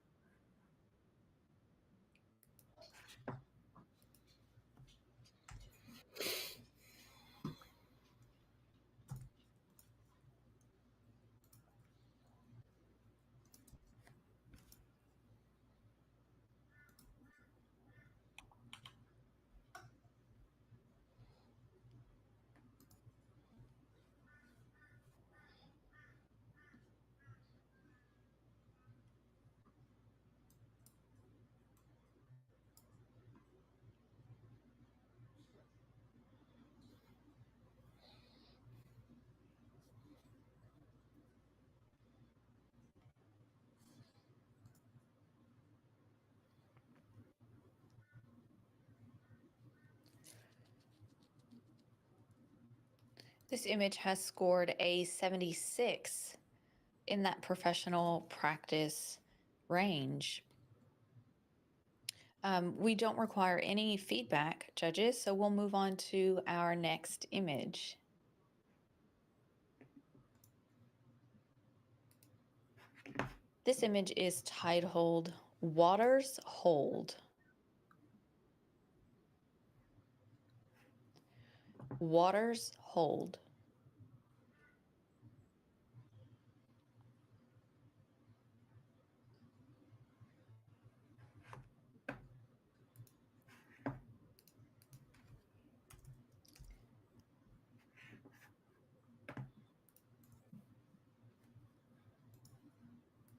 This image has scored a 76 in that professional practice range. We don't require any feedback, judges, so we'll move on to our next image. This image is titled Waters Hold. Waters Hold.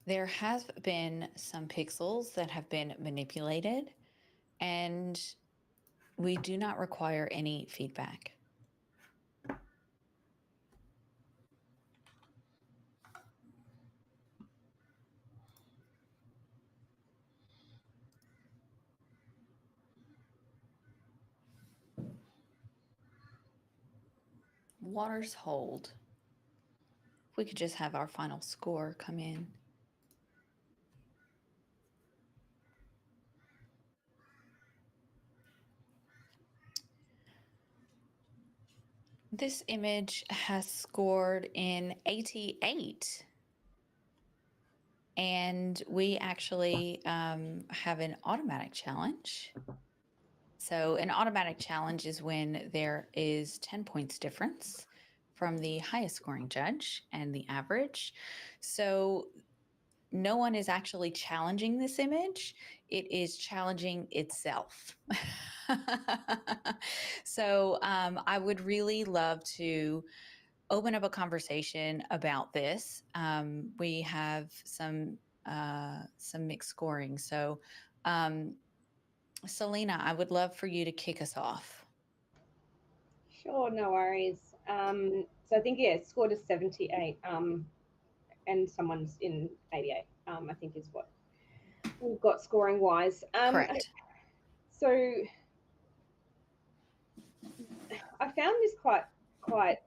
There have been some pixels that have been manipulated, and we do not require any feedback. Waters Hold. If we could just have our final score come in. This image has scored in 88. And we actually have an automatic challenge. So an automatic challenge is when there is 10 points difference from the highest scoring judge and the average. So no one is actually challenging this image. It is challenging itself. So I would really love to open up a conversation about this. We have some mixed scoring. So Selena, I would love for you to kick us off. Sure, no worries. So I think, yeah, it scored a 78, and someone's in 88, I think is what we've got scoring wise. Correct. So I found this quite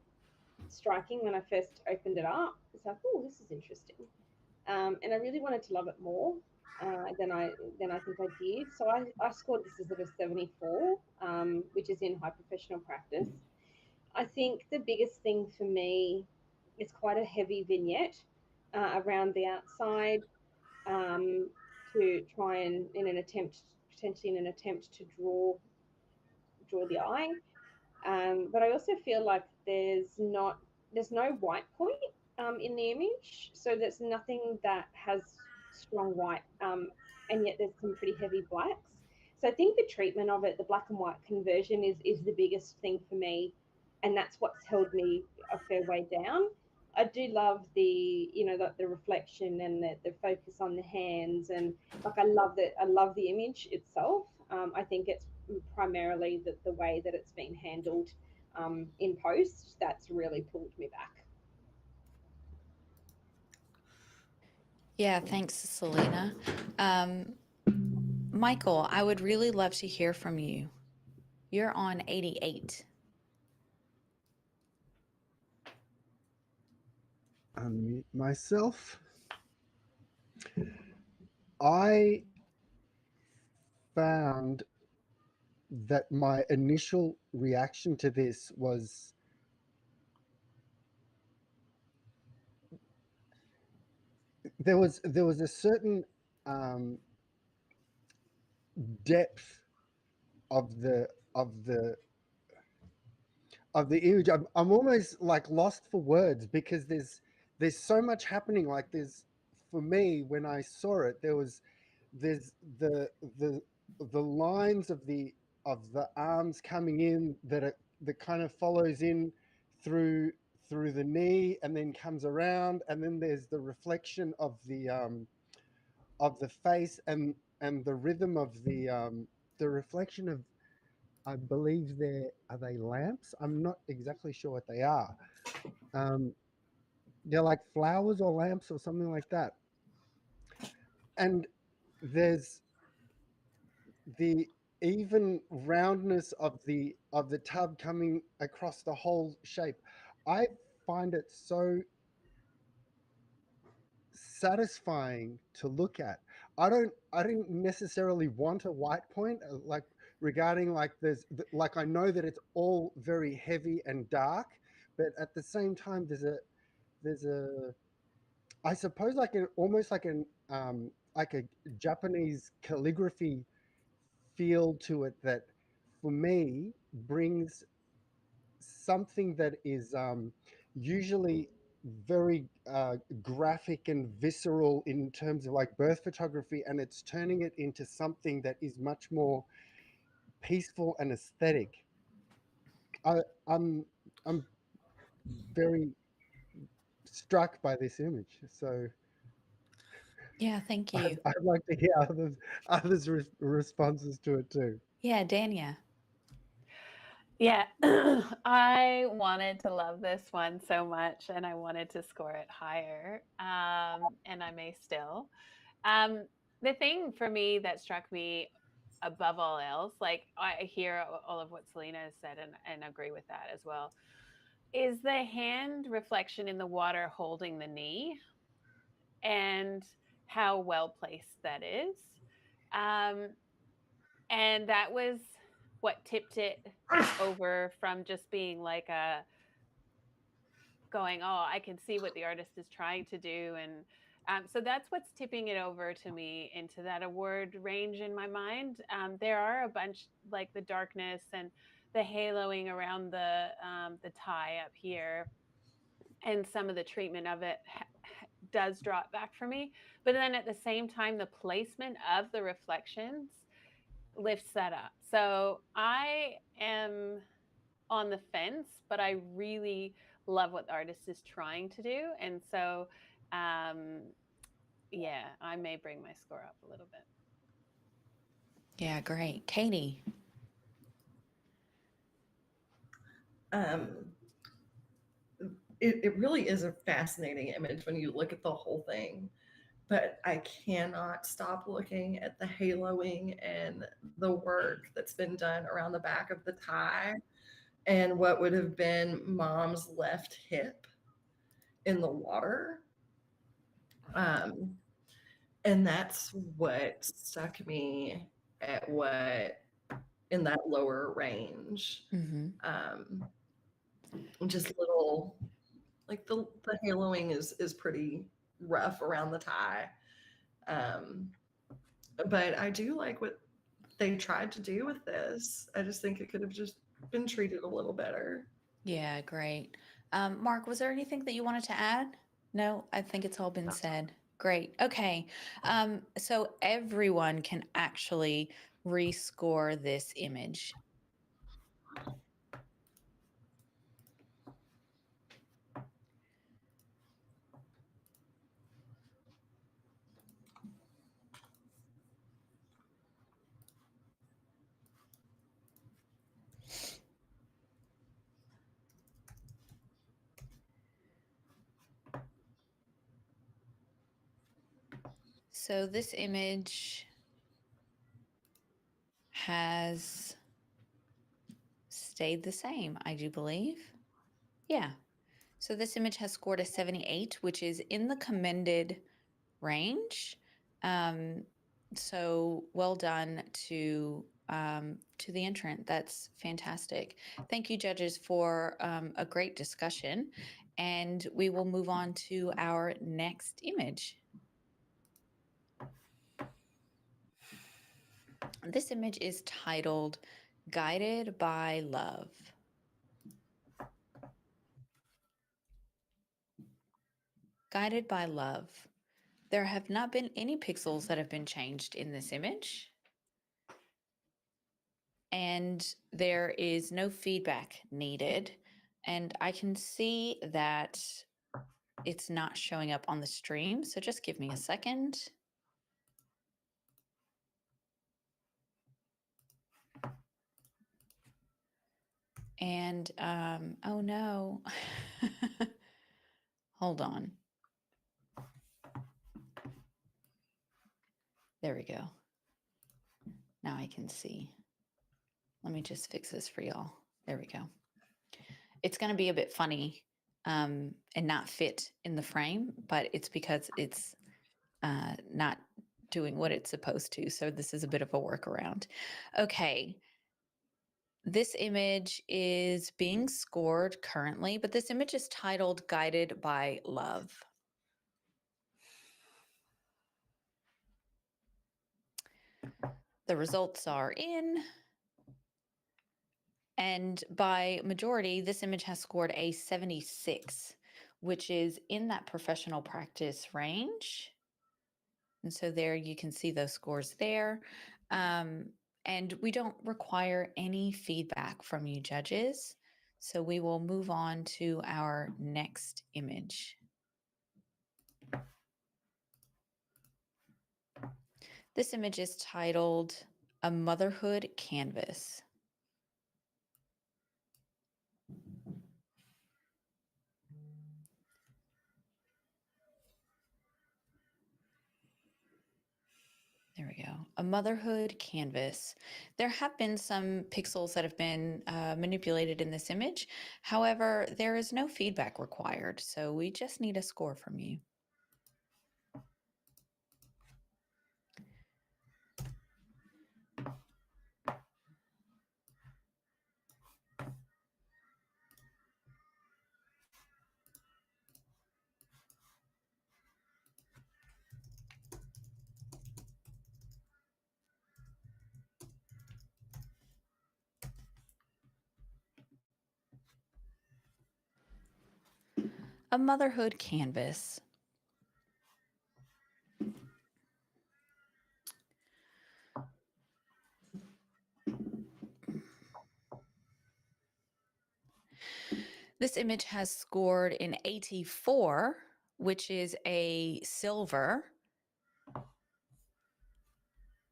striking when I first opened it up. It's like, oh, this is interesting. And I really wanted to love it more than I think I did. So I scored this as at a 74, which is in high professional practice. I think the biggest thing for me is quite a heavy vignette around the outside, to try and potentially in an attempt to draw the eye. But I also feel like there's no white point in the image, so there's nothing that has strong white, and yet there's some pretty heavy blacks. So I think the treatment of it, the black and white conversion, is the biggest thing for me, and that's what's held me a fair way down. I do love the reflection and the focus on the hands, and like I love the image itself. I think it's primarily the way that it's been handled in post that's really pulled me back. Yeah, thanks, Selena. Michael, I would really love to hear from you. You're on 88. Unmute myself. I found that my initial reaction to this was there was a certain depth of the image. I'm almost like lost for words, because there's so much happening. Like for me, when I saw it, there's the lines of the arms coming in that kind of follows in through the knee and then comes around, and then there's the reflection of the face and the rhythm of the reflection of, I believe are they lamps? I'm not exactly sure what they are. They're like flowers or lamps or something like that. And there's the even roundness of the tub coming across the whole shape. I find it so satisfying to look at. I didn't necessarily want a white point, like regarding like like I know that it's all very heavy and dark, but at the same time there's a I suppose like almost like a Japanese calligraphy feel to it that for me brings something that is usually very graphic and visceral in terms of like birth photography, and it's turning it into something that is much more peaceful and aesthetic. I'm very struck by this image, so Yeah, thank you. I'd like to hear others responses to it too. Yeah, Dania. Yeah, I wanted to love this one so much, and I wanted to score it higher, and I may still. The thing for me that struck me above all else, like I hear all of what Selena has said and agree with that as well, is the hand reflection in the water holding the knee and how well placed that is. And that was what tipped it over from just being like a going, oh, I can see what the artist is trying to do. And so that's what's tipping it over to me into that award range in my mind. There are a bunch, like the darkness and the haloing around the tie up here, and some of the treatment of it does draw it back for me. But then at the same time, the placement of the reflections lifts that up. So I am on the fence, but I really love what the artist is trying to do. And so, yeah, I may bring my score up a little bit. Yeah, great. Katie. It really is a fascinating image when you look at the whole thing, but I cannot stop looking at the haloing and the work that's been done around the back of the tie and what would have been mom's left hip in the water. And that's what stuck me at what in that lower range. Just little, like the haloing is pretty rough around the tie. But I do like what they tried to do with this. I just think it could have just been treated a little better. Yeah, great. Mark, was there anything that you wanted to add? No, I think it's all been said. Great. Okay. So everyone can actually rescore this image. So this image has stayed the same, I do believe. Yeah. So this image has scored a 78, which is in the commended range. So well done to the entrant. That's fantastic. Thank you, judges, for a great discussion. And we will move on to our next image. This image is titled Guided by Love. Guided by Love. There have not been any pixels that have been changed in this image. And there is no feedback needed. And I can see that it's not showing up on the stream. So just give me a second. And, oh no, hold on. There we go. Now I can see. Let me just fix this for y'all. There we go. It's going to be a bit funny and not fit in the frame, but it's because it's not doing what it's supposed to. So this is a bit of a workaround. Okay. This image is being scored currently, but this image is titled Guided by Love. The results are in. And by majority, this image has scored a 76, which is in that professional practice range. And so there you can see those scores there. And we don't require any feedback from you judges. So we will move on to our next image. This image is titled A Motherhood Canvas. There we go. A motherhood canvas. There have been some pixels that have been manipulated in this image. However, there is no feedback required. So we just need a score from you. a motherhood canvas. This image has scored an 84, which is a silver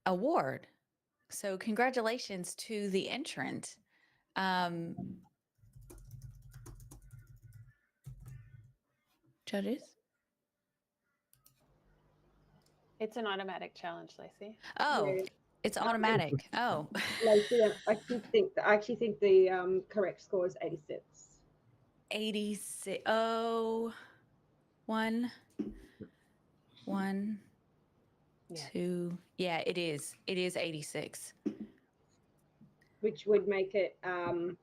award. So congratulations to the entrant. Judges? It's an automatic challenge, Lacey. Oh, Yeah. it's automatic. Oh, Lacey, I actually think the correct score is 86. 86. Oh, one, Yeah. two. Yeah, it is. It is 86. Which would make it a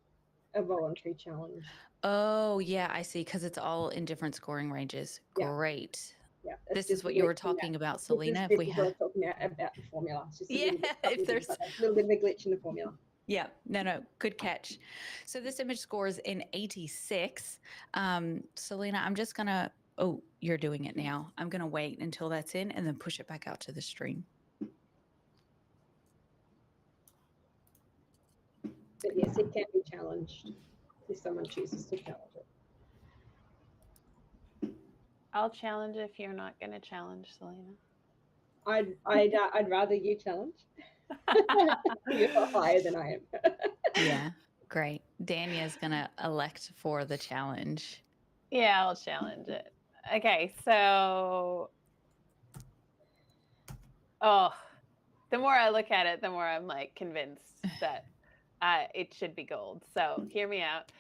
voluntary challenge. Oh, yeah, I see. Because it's all in different scoring ranges. Yeah. Great. Yeah, This is what you were talking about, Selena. This is what I'm talking about the formula. It's just a Yeah, little bit, if there's a little bit of a glitch in the formula. Yeah, no, good catch. So this image scores in 86. Selena, I'm just gonna, oh, you're doing it now. I'm gonna wait until that's in and then push it back out to the stream. But yes, it can be challenged if someone chooses to challenge it. I'll challenge if you're not going to challenge, Selena. I'd rather you challenge. You're higher than I am. Yeah, great. Danya's gonna elect for the challenge. Yeah, I'll challenge it. Okay, so the more I look at it, the more I'm like convinced that it should be gold. So hear me out.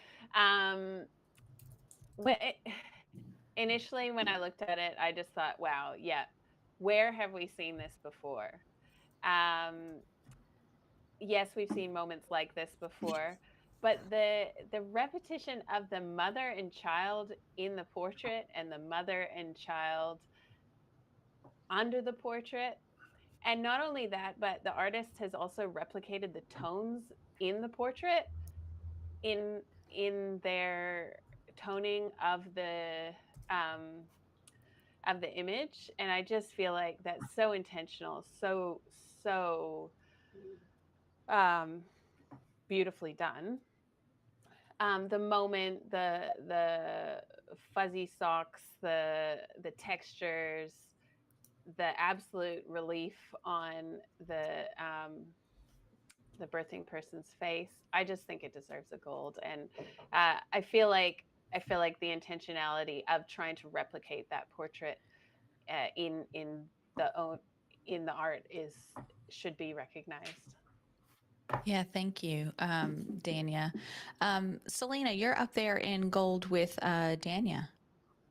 Initially, when I looked at it, I just thought, wow, yeah, where have we seen this before? Yes, we've seen moments like this before, but the repetition of the mother and child in the portrait and the mother and child under the portrait, and not only that, but the artist has also replicated the tones in the portrait in their toning of the image, and I just feel like that's so intentional, so beautifully done. The moment, the fuzzy socks, the textures, the absolute relief on the birthing person's face, I just think it deserves a gold. And I feel like the intentionality of trying to replicate that portrait in the art should be recognized. Yeah, thank you, Danya. Selena, you're up there in gold with Danya.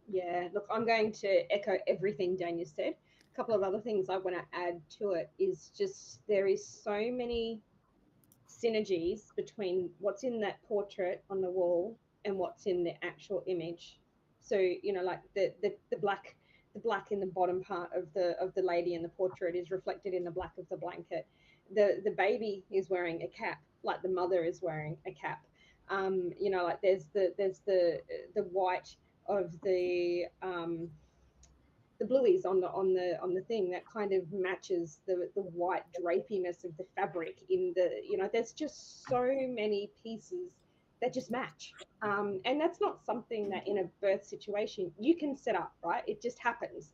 Yeah, look, I'm going to echo everything Danya said. A couple of other things I want to add to it is just there is so many synergies between what's in that portrait on the wall and what's in the actual image. So, you know, like the black in the bottom part of the lady in the portrait is reflected in the black of the blanket. The baby is wearing a cap, like the mother is wearing a cap. You know, like there's the white of the blueies on the thing that kind of matches the white drapiness of the fabric in the, you know, there's just so many pieces that just match, and that's not something that in a birth situation you can set up, right? It just happens,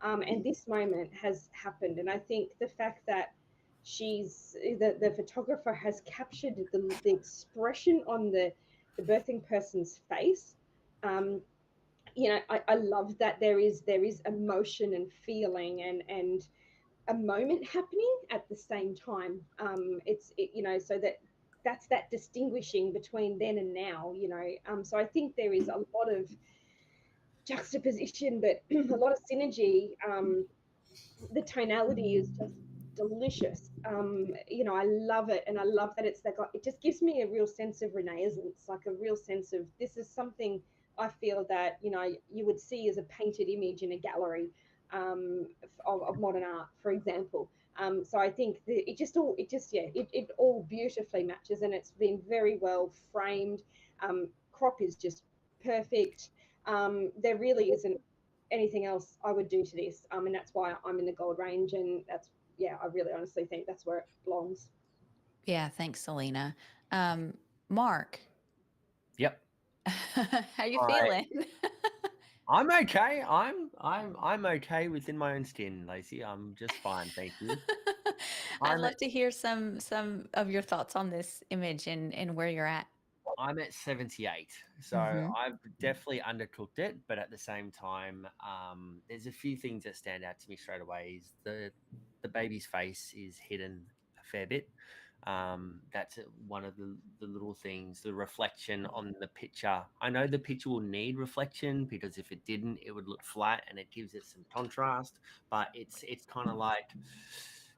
and this moment has happened, and I think the fact that the photographer has captured the expression on the birthing person's face. You know, I love that there is emotion and feeling and a moment happening at the same time. You know, so that's that distinguishing between then and now, you know. So I think there is a lot of juxtaposition, but a lot of synergy. The tonality is just delicious. You know, I love it, and I love that it just gives me a real sense of renaissance, like a real sense of this is something I feel that, you know, you would see as a painted image in a gallery of modern art, for example. So I think it all beautifully matches, and it's been very well framed. Crop is just perfect. there really isn't anything else I would do to this. And that's why I'm in the gold range. And that's, yeah, I really honestly think that's where it belongs. Yeah, thanks, Selena. Mark, Yep. how you I- feeling? I'm okay. I'm okay within my own skin, Lacey. I'm just fine, thank you. I'd I'm love to hear some of your thoughts on this image and where you're at. I'm at 78, so Mhm. I've definitely undercooked it. But at the same time, there's a few things that stand out to me straight away. Is the baby's face is hidden a fair bit. That's one of the little things. The reflection on the picture. I know the picture will need reflection because if it didn't, it would look flat, and it gives it some contrast. But it's kind of like,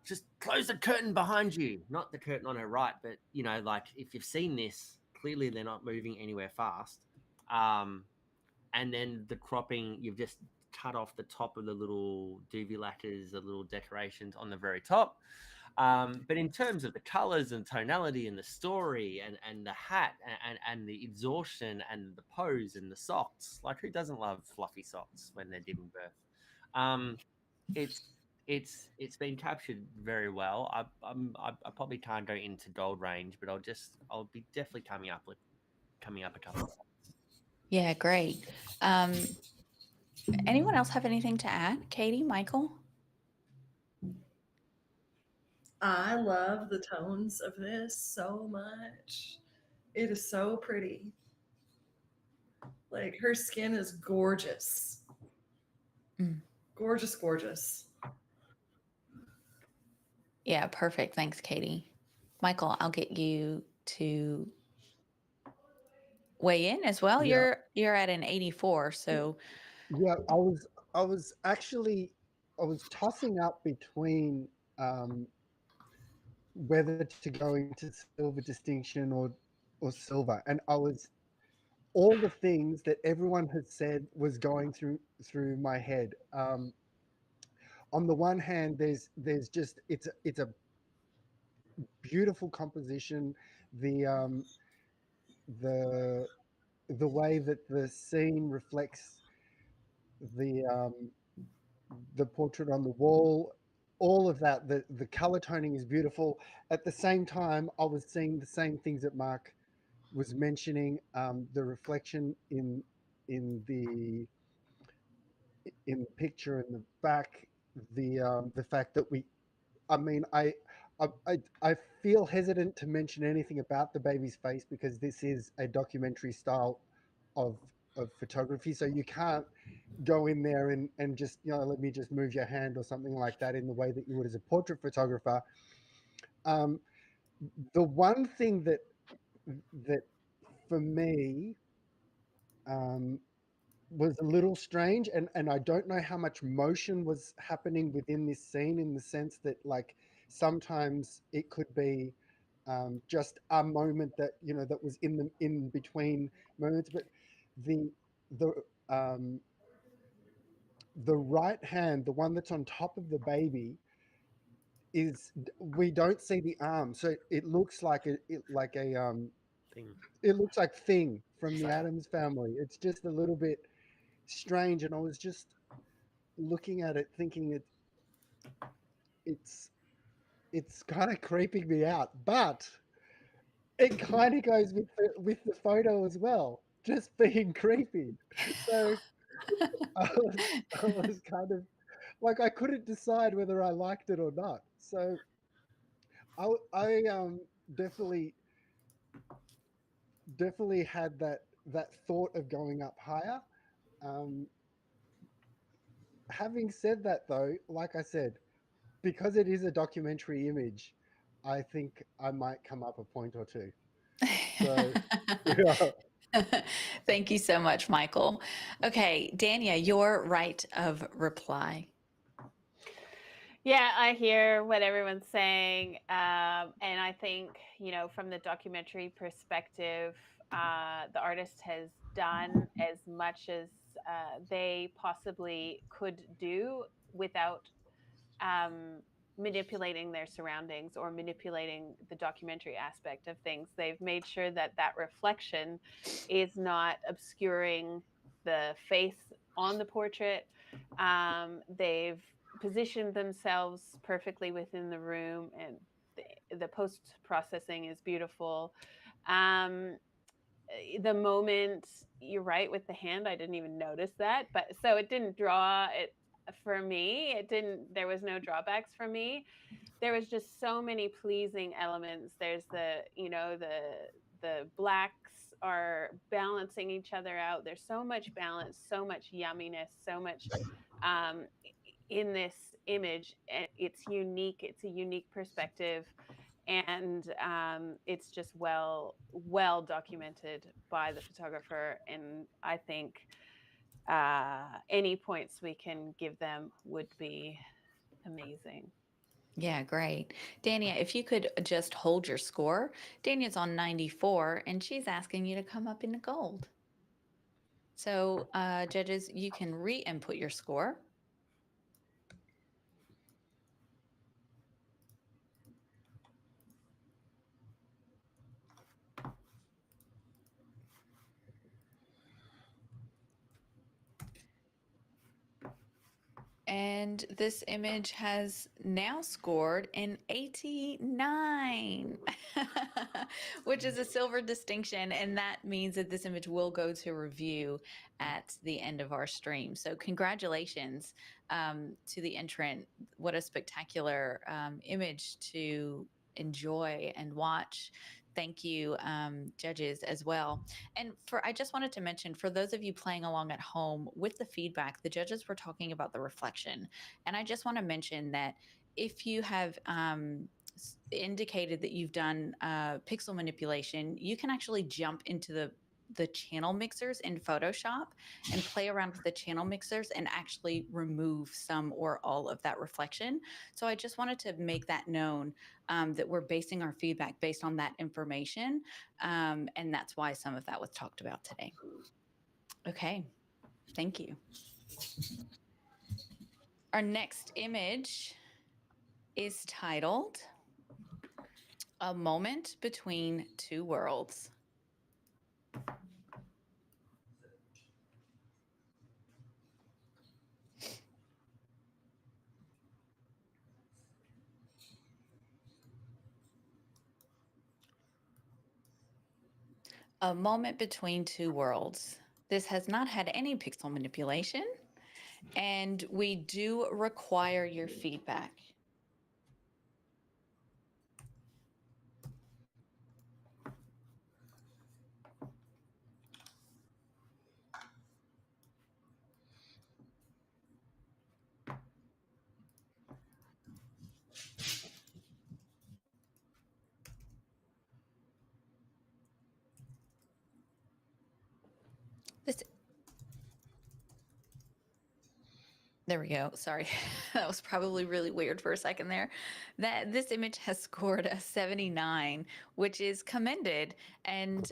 just close the curtain behind you, not the curtain on her right, but you know, like if you've seen this, clearly they're not moving anywhere fast. And then the cropping, you've just cut off the top of the little doobie lacquers, the little decorations on the very top. But in terms of the colors and tonality and the story and the hat and the exhaustion and the pose and the socks, like who doesn't love fluffy socks when they're giving birth? It's been captured very well. I probably can't go into gold range, but I'll be definitely coming up a couple. Yeah, great. Anyone else have anything to add? Katie, Michael? I love the tones of this so much. It is so pretty. Like her skin is gorgeous. Mm. Gorgeous, gorgeous. Yeah, perfect. Thanks, Katie. Michael, I'll get you to weigh in as well. Yeah. You're at an 84, so Yeah, I was actually tossing up between whether to go into silver distinction or silver, and I was all the things that everyone had said was going through my head. On the one hand, there's just it's a beautiful composition. The the way that the scene reflects the portrait on the wall, all of that, the color toning is beautiful. At the same time, I was seeing the same things that Mark was mentioning, the reflection in the picture in the back, the fact that I mean, I feel hesitant to mention anything about the baby's face because this is a documentary style of photography, so you can't go in there and just, you know, let me just move your hand or something like that in the way that you would as a portrait photographer. The one thing that for me was a little strange, and I don't know how much motion was happening within this scene, in the sense that, like, sometimes it could be just a moment that, you know, that was in between moments, but the the right hand, the one that's on top of the baby, we don't see the arm, so it looks like a Thing. it looks like Thing from the Addams Family. It's just a little bit strange, and I was just looking at it thinking it's kind of creeping me out, but it kind of goes with the photo as well, just being creepy. So I was kind of like, I couldn't decide whether I liked it or not. So I definitely had that thought of going up higher. Having said that, though, like I said, because it is a documentary image, I think I might come up a point or two. So, yeah. Thank you so much, Michael. Okay, Dania, your right of reply. Yeah, I hear what everyone's saying. And I think, you know, from the documentary perspective, the artist has done as much as they possibly could do without manipulating their surroundings or manipulating the documentary aspect of things. They've made sure that that reflection is not obscuring the face on the portrait. They've positioned themselves perfectly within the room, and the post processing is beautiful. The moment, you're right with the hand, I didn't even notice that, but so it didn't draw it for me. It didn't, there was no drawbacks for me. There was just so many pleasing elements. There's the, you know, the blacks are balancing each other out. There's so much balance, so much yumminess, so much in this image. It's unique. It's a unique perspective, and it's just well documented by the photographer. And I think any points we can give them would be amazing. Yeah, great. Dania, if you could just hold your score. Dania's on 94, and she's asking you to come up into gold. So, judges, you can re-input your score. And this image has now scored an 89, which is a silver distinction. And that means that this image will go to review at the end of our stream. So congratulations to the entrant. What a spectacular image to enjoy and watch. Thank you, judges, as well. And I just wanted to mention, for those of you playing along at home with the feedback, the judges were talking about the reflection. And I just want to mention that if you have indicated that you've done pixel manipulation, you can actually jump into the channel mixers in Photoshop and play around with the channel mixers and actually remove some or all of that reflection. So I just wanted to make that known, that we're basing our feedback based on that information. And that's why some of that was talked about today. Okay, thank you. Our next image is titled A Moment Between Two Worlds. A Moment Between Two Worlds. This has not had any pixel manipulation, and we do require your feedback. There we go. Sorry, that was probably really weird for a second there. This image has scored a 79, which is commended, and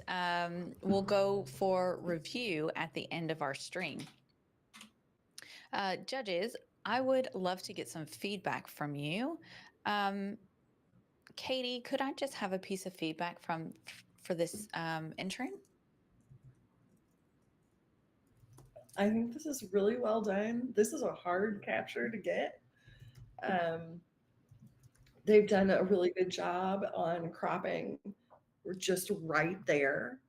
will go for review at the end of our stream. Judges, I would love to get some feedback from you. Katie, could I just have a piece of feedback for this entrant? I think this is really well done. This is a hard capture to get. They've done a really good job on cropping. We're just right there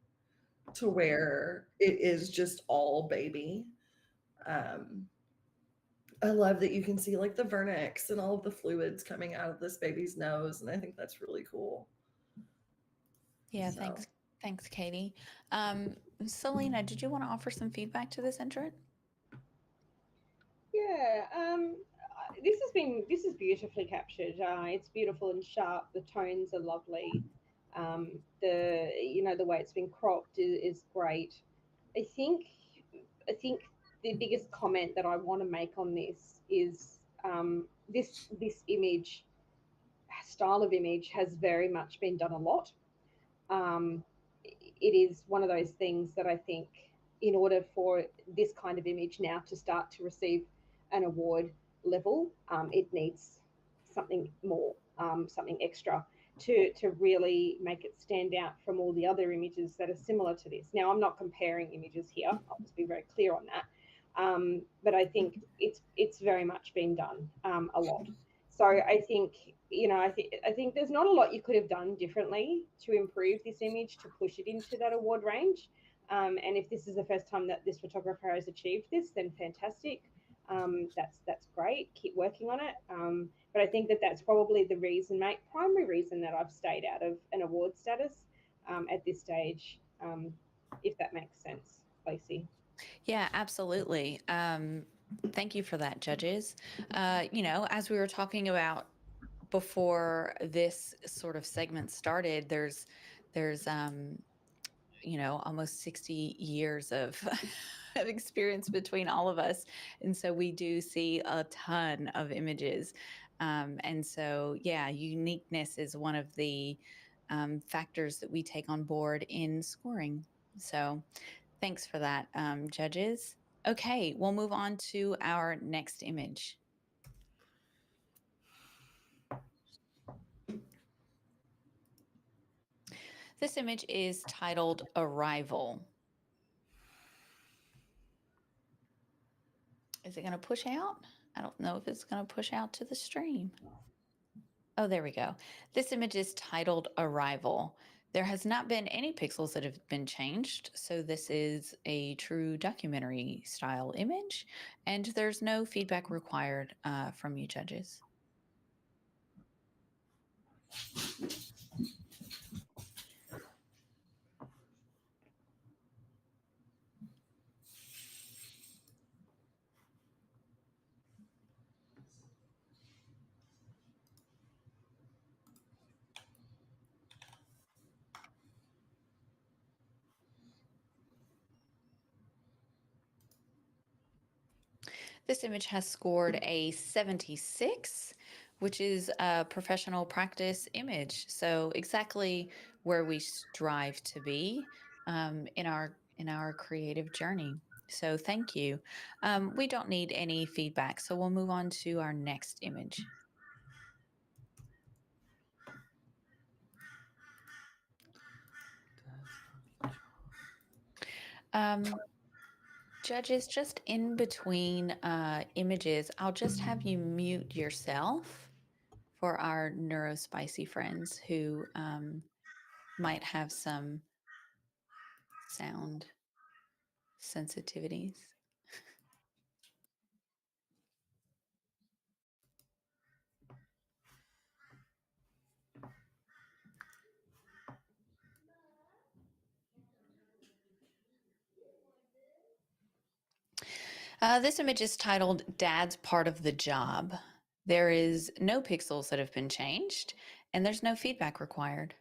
to where it is just all baby. I love that you can see like the vernix and all of the fluids coming out of this baby's nose, and I think that's really cool. Yeah, thanks, Katie. Selena, did you want to offer some feedback to this entrant? Yeah, this is beautifully captured. It's beautiful and sharp. The tones are lovely. The way it's been cropped is great. I think the biggest comment that I want to make on this is this image style of image has very much been done a lot. It is one of those things that I think, in order for this kind of image now to start to receive an award level, it needs something more, something extra to really make it stand out from all the other images that are similar to this. Now, I'm not comparing images here. I'll just be very clear on that. But I think it's very much been done a lot. So I think, you know, I think there's not a lot you could have done differently to improve this image to push it into that award range. And if this is the first time that this photographer has achieved this, then fantastic. That's great. Keep working on it. But I think that that's probably the reason, primary reason that I've stayed out of an award status at this stage, if that makes sense, Lacey. Yeah, absolutely. Thank you for that, judges. You know, as we were talking about before this sort of segment started, there's you know, almost 60 years of of experience between all of us, and so we do see a ton of images. And so, yeah, uniqueness is one of the factors that we take on board in scoring. So, thanks for that, judges. Okay, we'll move on to our next image. This image is titled Arrival. Is it going to push out? I don't know if it's going to push out to the stream. Oh, there we go. This image is titled Arrival. There has not been any pixels that have been changed, so this is a true documentary style image, and there's no feedback required from you judges. This image has scored a 76, which is a professional practice image. So exactly where we strive to be in our creative journey. So thank you. We don't need any feedback, so we'll move on to our next image. Judges, just in between images, I'll just have you mute yourself for our neurospicy friends who might have some sound sensitivities. This image is titled Dad's Part of the Job. There is no pixels that have been changed, and there's no feedback required.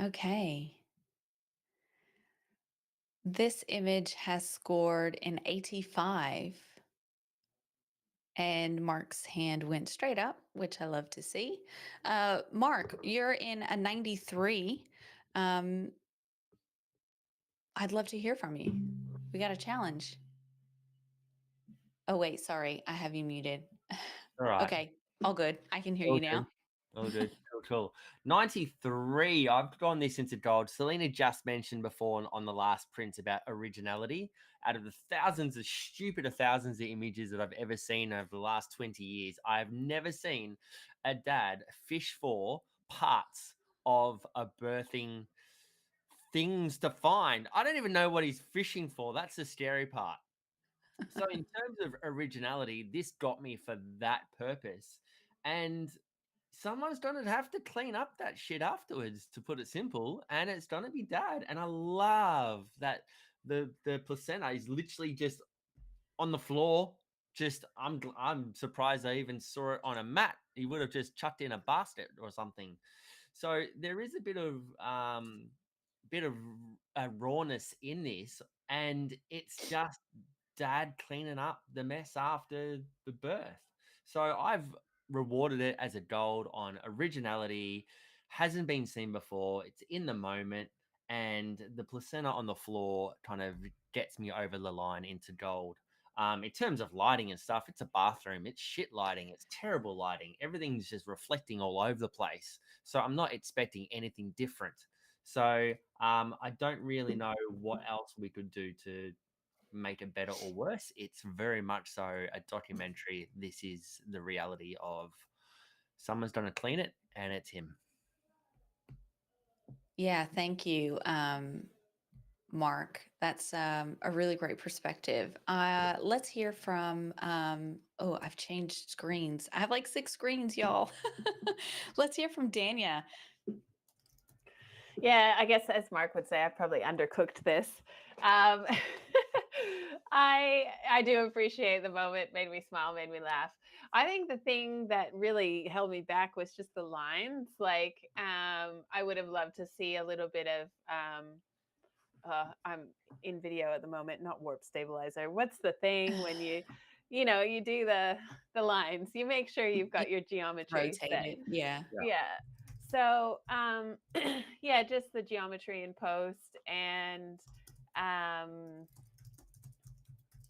Okay. This image has scored an 85. And Mark's hand went straight up, which I love to see. Mark, you're in a 93. I'd love to hear from you. We got a challenge. Oh, wait, sorry. I have you muted. All right. Okay, all good. I can hear All you good. now. All good. Cool. 93. I've gone this into gold. Selena just mentioned before on the last print about originality. Out of the thousands of images that I've ever seen over the last 20 years, I have never seen a dad fish for parts of a birthing things to find. I don't even know what he's fishing for. That's the scary part. So in terms of originality, this got me for that purpose. And someone's going to have to clean up that shit afterwards, to put it simple, and it's going to be Dad. And I love that the placenta is literally just on the floor. Just I'm surprised I even saw it on a mat. He would have just chucked in a basket or something. So there is a bit of rawness in this, and it's just Dad cleaning up the mess after the birth. So I've rewarded it as a gold on originality. Hasn't been seen before. It's in the moment, and the placenta on the floor kind of gets me over the line into gold. In terms of lighting and stuff, it's a bathroom. It's shit lighting. It's terrible lighting. Everything's just reflecting all over the place. So I'm not expecting anything different. So I don't really know what else we could do to make it better or worse. It's very much so a documentary. This is the reality of someone's going to clean it, and it's him. Yeah, thank you, Mark. That's a really great perspective. Let's hear from, oh, I've changed screens. I have like 6 screens, y'all. Let's hear from Dania. Yeah, I guess as Mark would say, I probably undercooked this. I do appreciate the moment, made me smile, made me laugh. I think the thing that really held me back was just the lines. Like, I would have loved to see a little bit of, I'm in video at the moment, not warp stabilizer. What's the thing when you do the lines, you make sure you've got your geometry set. Rotated. Yeah. Yeah. So, yeah, just the geometry in post, and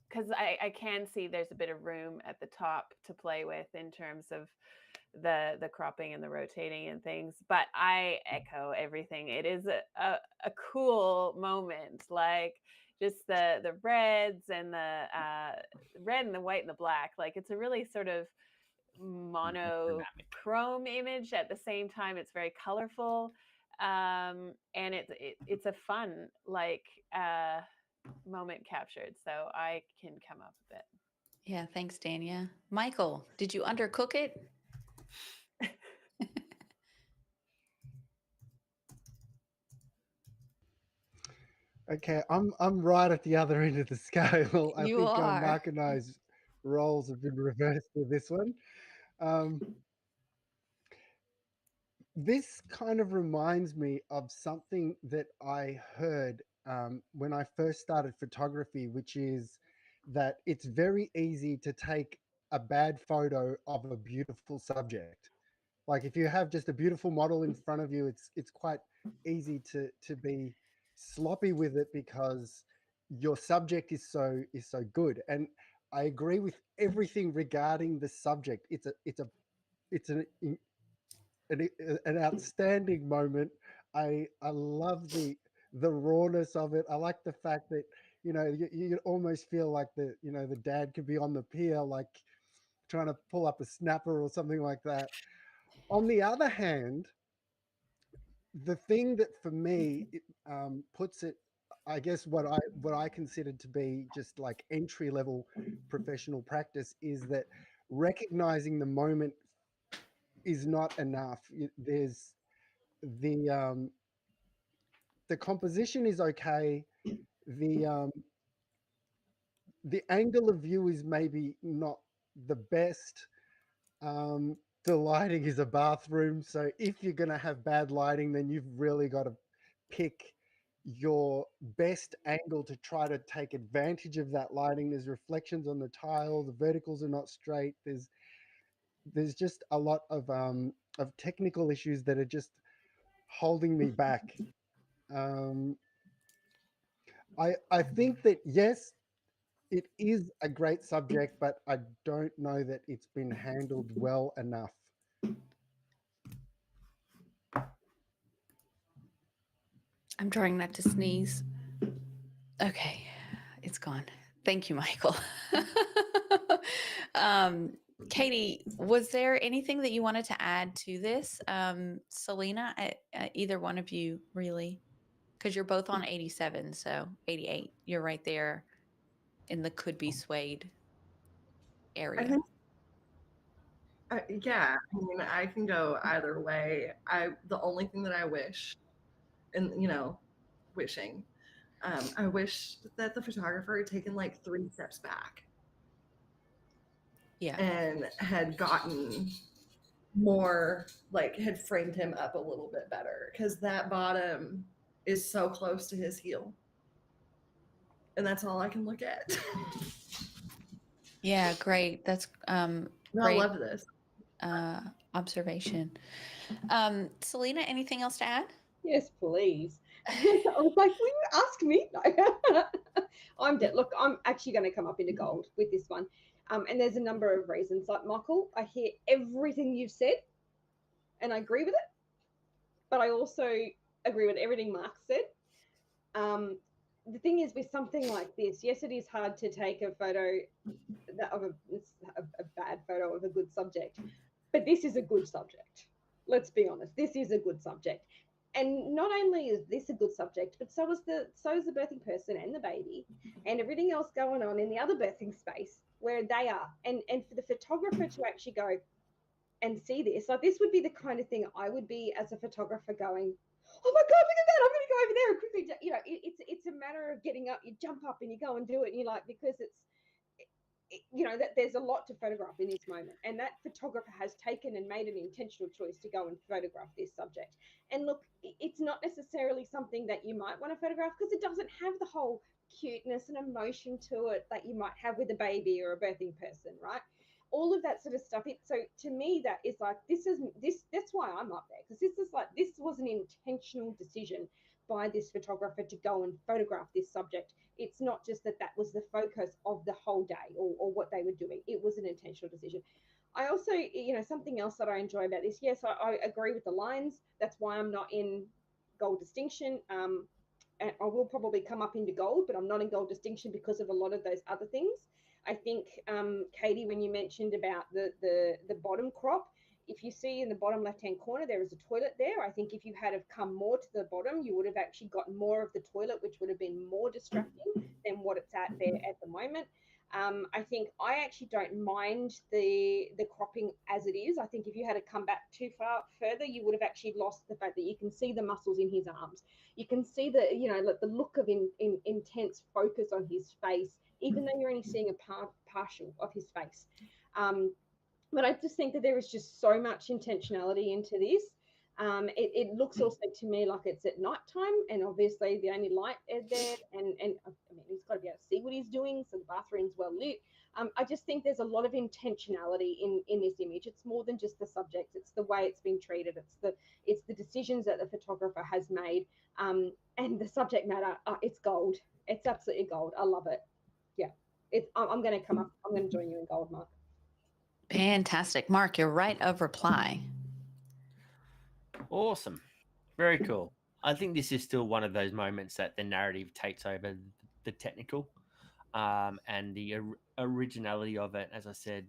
because I can see there's a bit of room at the top to play with in terms of the cropping and the rotating and things. But I echo everything. It is a cool moment, like just the reds and the red and the white and the black. Like, it's a really sort of monochrome image. At the same time, it's very colorful, and it's a fun moment captured. So I can come up with it. Yeah, thanks, Dania. Michael, did you undercook it? Okay, I'm right at the other end of the scale. I You think are. Mark and I's roles have been reversed with this one. This kind of reminds me of something that I heard when I first started photography, which is that it's very easy to take a bad photo of a beautiful subject. Like, if you have just a beautiful model in front of you, it's quite easy to be sloppy with it because your subject is so good. And I agree with everything regarding the subject. It's an outstanding moment. I love the rawness of it. I like the fact that you almost feel like the dad could be on the pier, like trying to pull up a snapper or something like that. On the other hand, the thing that for me puts it, I guess, what I consider to be just like entry level professional practice is that recognizing the moment is not enough. There's the composition is okay. The angle of view is maybe not the best. The lighting is a bathroom, so if you're going to have bad lighting, then you've really got to pick your best angle to try to take advantage of that lighting. There's reflections on the tile, the verticals are not straight. There's just a lot of technical issues that are just holding me back. I think that, yes, it is a great subject, but I don't know that it's been handled well enough. I'm trying not to sneeze. Okay, it's gone. Thank you, Michael. Katie, was there anything that you wanted to add to this? Selena, either one of you, really? Because you're both on 87, so 88. You're right there in the could be swayed area. I think, yeah, I mean, I can go either way. The only thing that I wish, and wishing, I wish that the photographer had taken like 3 steps back. Yeah. And had gotten more, like, had framed him up a little bit better, because that bottom is so close to his heel. And that's all I can look at. Yeah, great. That's I great love this. observation. Selena, anything else to add? Yes, please. I was like, will you ask me? No. Look, I'm actually going to come up into gold with this one. And there's a number of reasons. Like Michael, I hear everything you've said and I agree with it, but I also agree with everything Mark said. The thing is, with something like this, yes, it is hard to take a photo of a bad photo of a good subject, but this is a good subject. Let's be honest, this is a good subject. And not only is this a good subject, but so is the birthing person and the baby and everything else going on in the other birthing space where they are. And for the photographer to actually go and see this, like this would be the kind of thing I would be as a photographer going, oh my God, look at that, I'm going to go over there and quickly, you know, it's a matter of getting up, you jump up and you go and do it. And you're like, because you know, that there's a lot to photograph in this moment, and that photographer has taken and made an intentional choice to go and photograph this subject. And look, it's not necessarily something that you might want to photograph because it doesn't have the whole cuteness and emotion to it that you might have with a baby or a birthing person, right? All of that sort of stuff. So to me, that is like, that's why I'm up there, because this was an intentional decision by this photographer to go and photograph this subject. It's not just that was the focus of the whole day or what they were doing. It was an intentional decision. I also, you know, something else that I enjoy about this, yes, I agree with the lines. That's why I'm not in gold distinction. And I will probably come up into gold, but I'm not in gold distinction because of a lot of those other things. I think, Katie, when you mentioned about the bottom crop, if you see in the bottom left-hand corner, there is a toilet there. I think if you had have come more to the bottom, you would have actually gotten more of the toilet, which would have been more distracting than what it's at there at the moment. I think I actually don't mind the cropping as it is. I think if you had to come back too far further, you would have actually lost the fact that you can see the muscles in his arms. You can see the, you know, the look of intense focus on his face, even though you're only seeing a partial of his face. But I just think that there is just so much intentionality into this. It looks also to me like it's at night time, and obviously the only light is there, and I mean, he's got to be able to see what he's doing, so the bathroom's well lit. I just think there's a lot of intentionality in this image. It's more than just the subject; it's the way it's been treated. It's the decisions that the photographer has made, and the subject matter. It's gold. It's absolutely gold. I love it. Yeah, I'm going to come up. I'm going to join you in gold, Mark. Fantastic. Mark, you're right of reply. Awesome. Very cool. I think this is still one of those moments that the narrative takes over the technical, and the originality of it. As I said,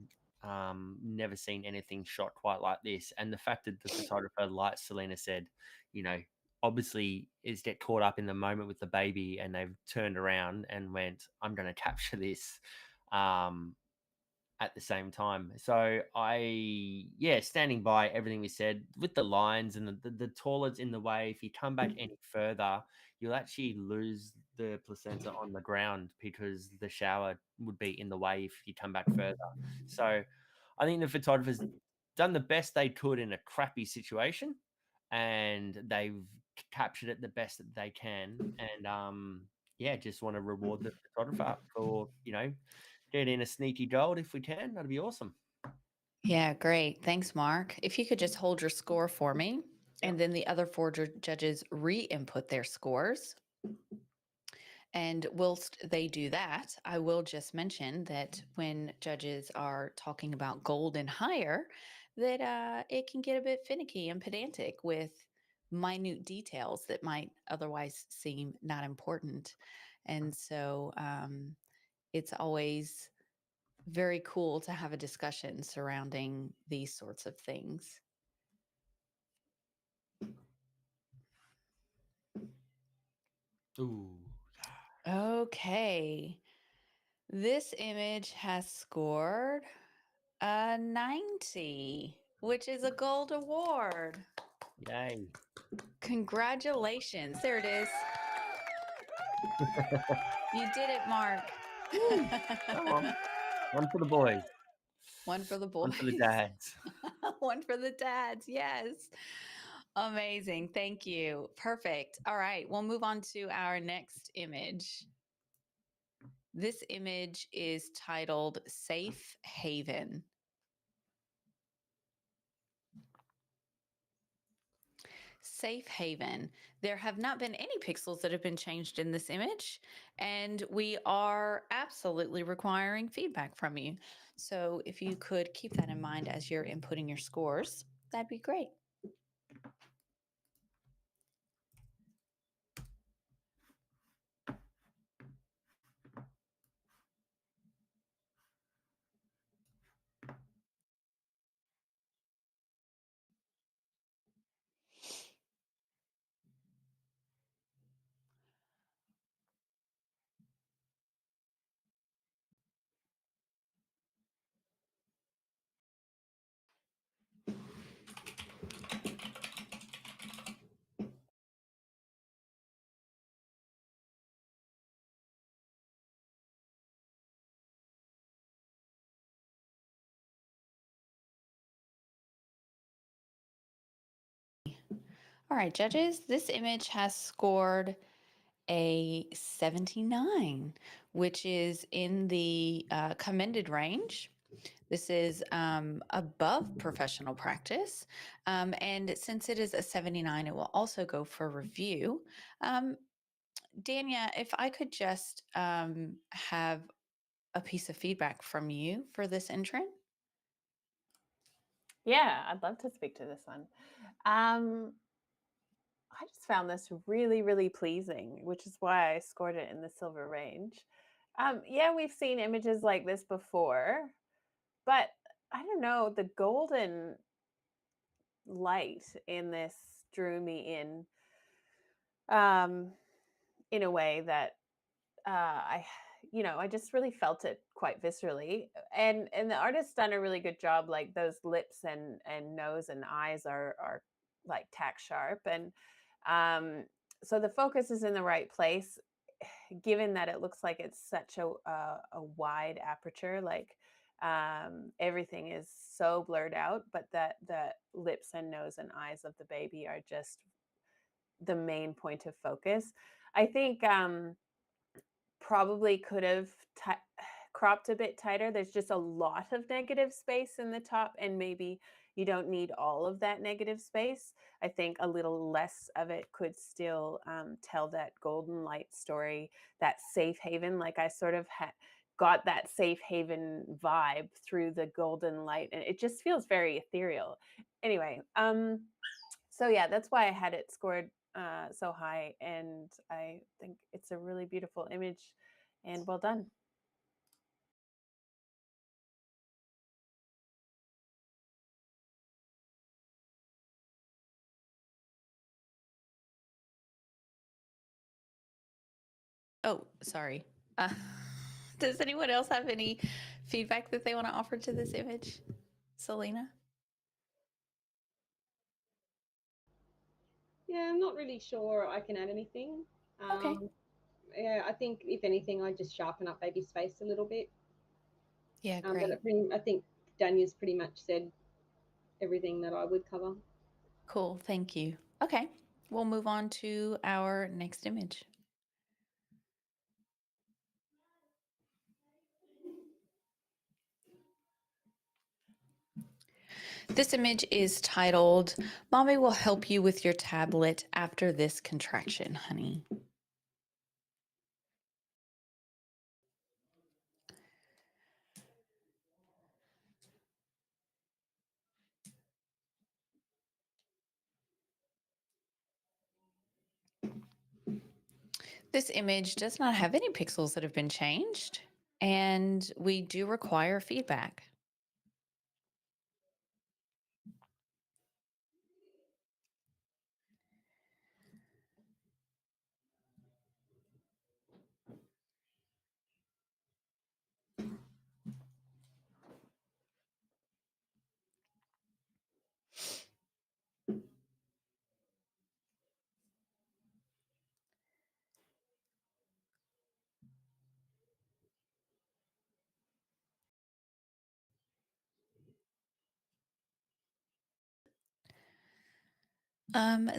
never seen anything shot quite like this. And the fact that the photographer, like Selena said, you know, obviously is get caught up in the moment with the baby, and they've turned around and went, I'm going to capture this. At the same time. So standing by everything we said with the lines and the toilet's in the way. If you come back any further, you'll actually lose the placenta on the ground because the shower would be in the way if you come back further. So I think the photographer's done the best they could in a crappy situation, and they've captured it the best that they can. And just want to reward the photographer for, you know, get in a sneaky gold if we can. That'd be awesome. Yeah, great. Thanks, Mark. If you could just hold your score for me, and then the other four judges re-input their scores. And whilst they do that, I will just mention that when judges are talking about gold and higher, that it can get a bit finicky and pedantic with minute details that might otherwise seem not important. And so it's always very cool to have a discussion surrounding these sorts of things. Ooh. Okay. This image has scored a 90, which is a gold award. Yay. Congratulations. There it is. You did it, Mark. Come on. One for the boys. One for the boys. One for the dads. One for the dads. Yes. Amazing. Thank you. Perfect. All right. We'll move on to our next image. This image is titled Safe Haven. Safe haven. There have not been any pixels that have been changed in this image, and we are absolutely requiring feedback from you. So if you could keep that in mind as you're inputting your scores, that'd be great. All right, judges, this image has scored a 79, which is in the commended range. This is above professional practice. And since it is a 79, it will also go for review. Dania, if I could just have a piece of feedback from you for this entrant. Yeah, I'd love to speak to this one. I just found this really, really pleasing, which is why I scored it in the silver range. Yeah, we've seen images like this before, but I don't know, the golden light in this drew me in a way that I just really felt it quite viscerally. And the artist's done a really good job. Like those lips and nose and eyes are like tack sharp, and so the focus is in the right place, given that it looks like it's such a wide aperture. Like everything is so blurred out, but that the lips and nose and eyes of the baby are just the main point of focus. I think probably could have cropped a bit tighter. There's just a lot of negative space in the top, and maybe you don't need all of that negative space. I think a little less of it could still tell that golden light story, that safe haven. Like I sort of got that safe haven vibe through the golden light, and it just feels very ethereal. Anyway, so yeah, that's why I had it scored so high, and I think it's a really beautiful image, and well done. Oh, sorry. Does anyone else have any feedback that they want to offer to this image? Selena? Yeah, I'm not really sure I can add anything. Okay. Yeah, I think if anything, I just sharpen up baby's face a little bit. Yeah, But great. I think Dania's pretty much said everything that I would cover. Cool. Thank you. Okay. We'll move on to our next image. This image is titled, Mommy Will Help You with Your Tablet After This Contraction, Honey. This image does not have any pixels that have been changed, and we do require feedback.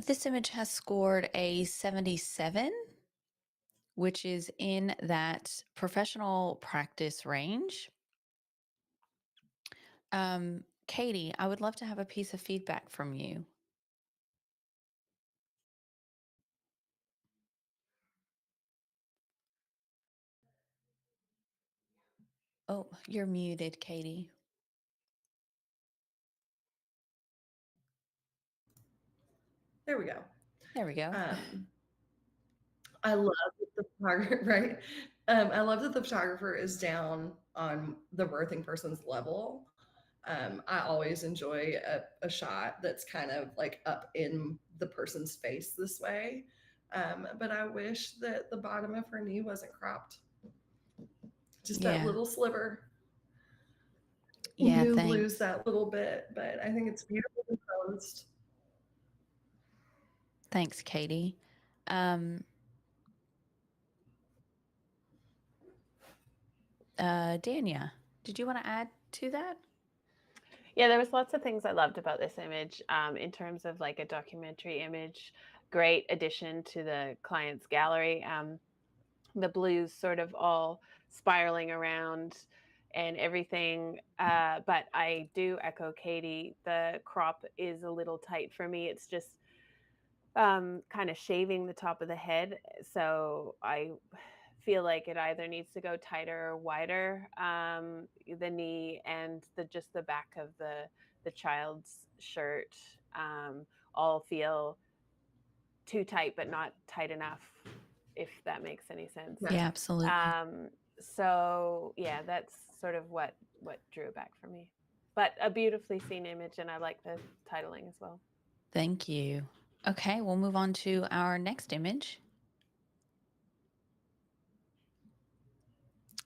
This image has scored a 77, which is in that professional practice range. Katie, I would love to have a piece of feedback from you. Oh, you're muted, Katie. There we go. There we go. I love that the photographer, right? I love that the photographer is down on the birthing person's level. I always enjoy a shot that's kind of like up in the person's face this way. But I wish that the bottom of her knee wasn't cropped. Just that Yeah. little sliver. Yeah, You thanks. lose that little bit, but I think it's beautifully composed. Thanks, Katie. Dania, did you want to add to that? Yeah, there was lots of things I loved about this image in terms of like a documentary image. Great addition to the client's gallery. The blues sort of all spiraling around and everything. But I do echo Katie. The crop is a little tight for me. It's just kind of shaving the top of the head. So I feel like it either needs to go tighter or wider. The knee and just the back of the child's shirt all feel too tight, but not tight enough, if that makes any sense. Yeah, absolutely. So yeah, that's sort of what drew it back for me. But a beautifully seen image, and I like the titling as well. Thank you. Okay, we'll move on to our next image.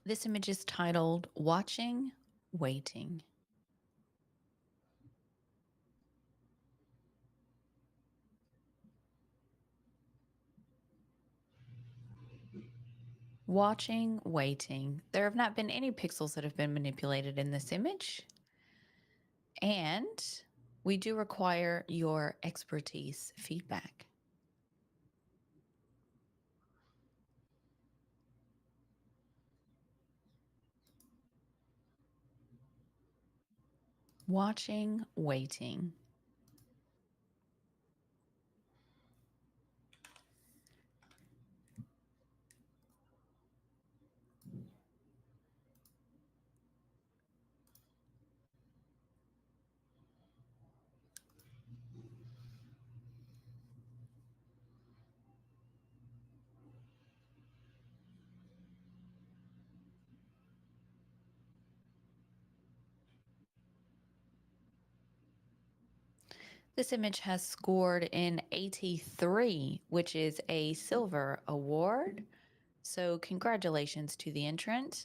This image is titled Watching, Waiting. Watching, waiting. There have not been any pixels that have been manipulated in this image. And we do require your expertise feedback. Watching, waiting. This image has scored in 83, which is a silver award. So congratulations to the entrant.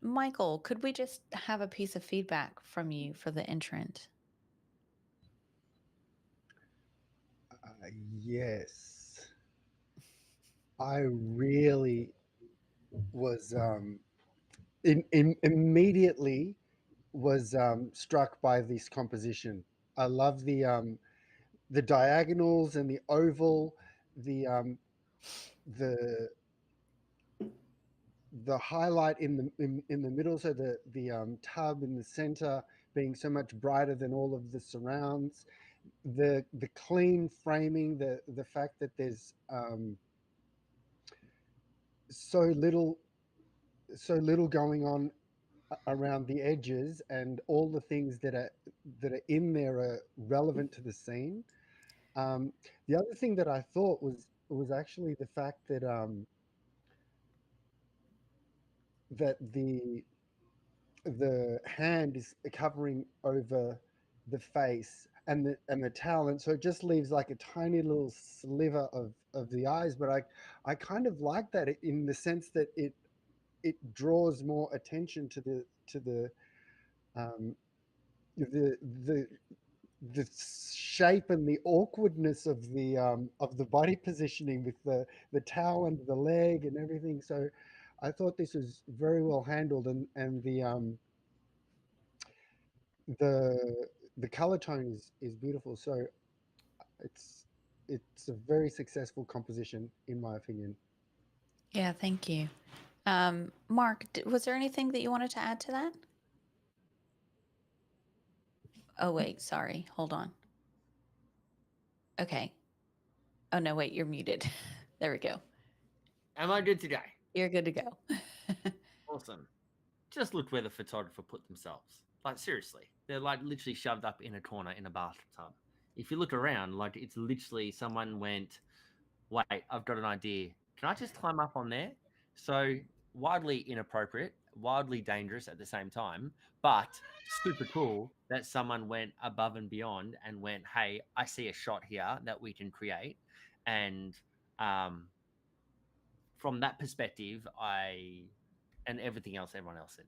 Michael, could we just have a piece of feedback from you for the entrant? Yes. I really was immediately was struck by this composition. I love the diagonals and the oval, the highlight in the middle, so the tub in the center being so much brighter than all of the surrounds, the clean framing, the fact that there's so little going on around the edges, and all the things that are in there are relevant to the scene. The other thing that I thought was actually the fact that that the hand is covering over the face and the towel, and so it just leaves like a tiny little sliver of the eyes. But I kind of like that in the sense that it draws more attention to the the shape and the awkwardness of the body positioning with the towel under the leg and everything. So I thought this was very well handled, and the color tone is beautiful. So it's a very successful composition, in my opinion. Yeah, thank you. Mark, was there anything that you wanted to add to that? Oh, wait, sorry. Hold on. Okay. Oh, no, wait, you're muted. There we go. Am I good today? You're good to go. Awesome. just look where the photographer put themselves. Like, seriously, they're like literally shoved up in a corner in a bathtub. If you look around, like, it's literally someone went, wait, I've got an idea. Can I just climb up on there? So wildly inappropriate, wildly dangerous at the same time, but super cool that someone went above and beyond and went, hey, I see a shot here that we can create. And from that perspective, and everything else everyone else said.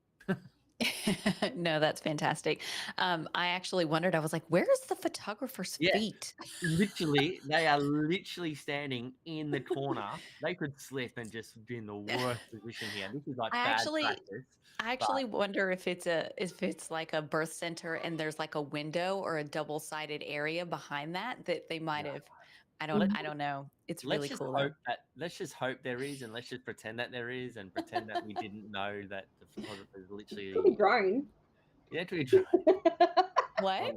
No, that's fantastic. I actually wondered, I was like, where's the photographer's Yeah. feet? Literally, they are literally standing in the corner. They could slip and just be in the worst position here. This is like I bad actually practice. I actually wonder if it's like a birth center and there's like a window or a double-sided area behind that they might have. I don't know. It's really cool though. Let's just hope there is, and let's just pretend that there is, and pretend that we didn't know that the photographer is literally. Could be drone. Yeah, it could be drone. What?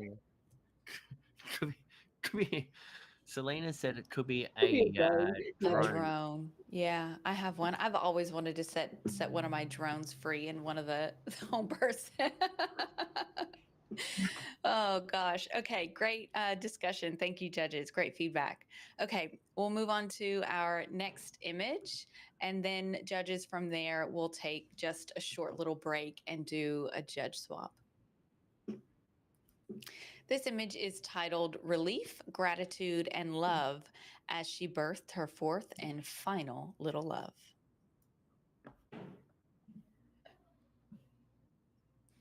Could be. Selena said it could be be a a drone. A drone. Yeah, I have one. I've always wanted to set one of my drones free in one of the home births. Oh gosh. Okay, great discussion. Thank you, judges. Great feedback. Okay, we'll move on to our next image, and then judges from there will take just a short little break and do a judge swap. This image is titled Relief, Gratitude, and Love as she birthed her fourth and final little love.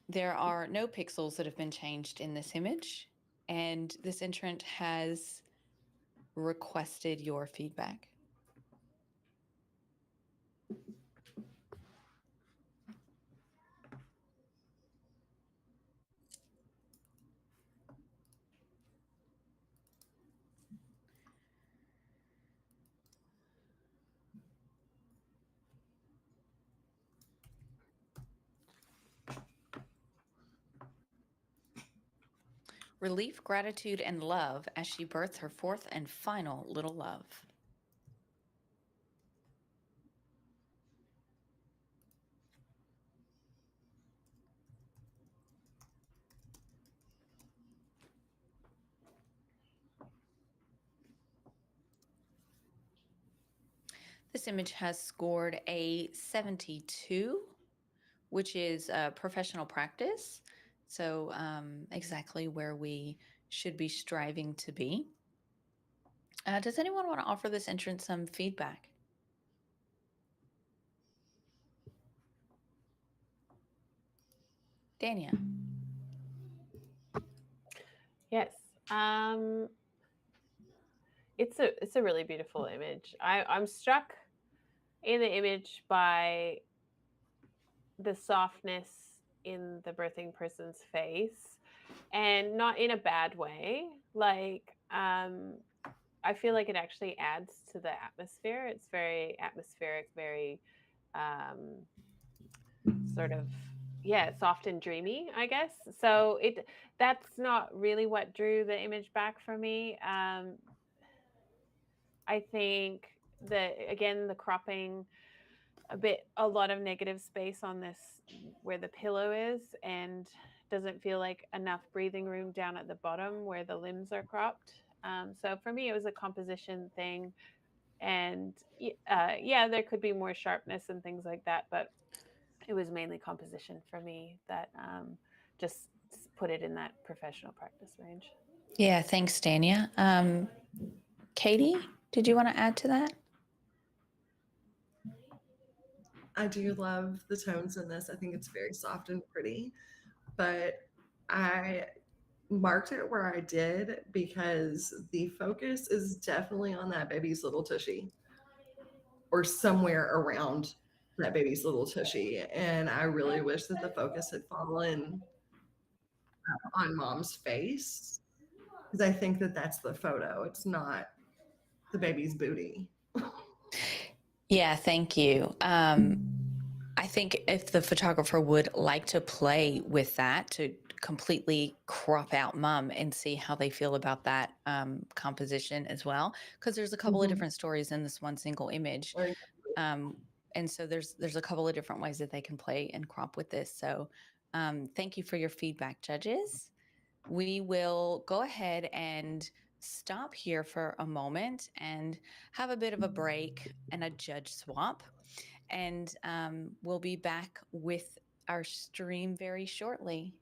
There are no pixels that have been changed in this image, and this entrant has requested your feedback. Relief, gratitude, and love as she births her fourth and final little love. This image has scored a 72, which is professional practice. So exactly where we should be striving to be. Does anyone want to offer this entrant some feedback? Dania. Yes. It's a really beautiful image. I'm struck in the image by the softness in the birthing person's face, and not in a bad way. Like, I feel like it actually adds to the atmosphere. It's very atmospheric, very sort of, yeah, soft and dreamy, I guess. So that's not really what drew the image back for me. I think that, again, the cropping, a lot of negative space on this where the pillow is, and doesn't feel like enough breathing room down at the bottom where the limbs are cropped. So for me, it was a composition thing, and yeah, there could be more sharpness and things like that, but it was mainly composition for me that just put it in that professional practice range. Yeah, thanks, Dania. Katie, did you want to add to that? I do love the tones in this. I think it's very soft and pretty, but I marked it where I did because the focus is definitely on that baby's little tushy, or somewhere around that baby's little tushy. And I really wish that the focus had fallen on mom's face, because I think that that's the photo. It's not the baby's booty. Yeah, thank you. I think if the photographer would like to play with that, to completely crop out mom and see how they feel about that composition as well, because there's a couple of different stories in this one single image. and so there's a couple of different ways that they can play and crop with this. So thank you for your feedback, judges. We will go ahead and stop here for a moment and have a bit of a break and a judge swap. And we'll be back with our stream very shortly.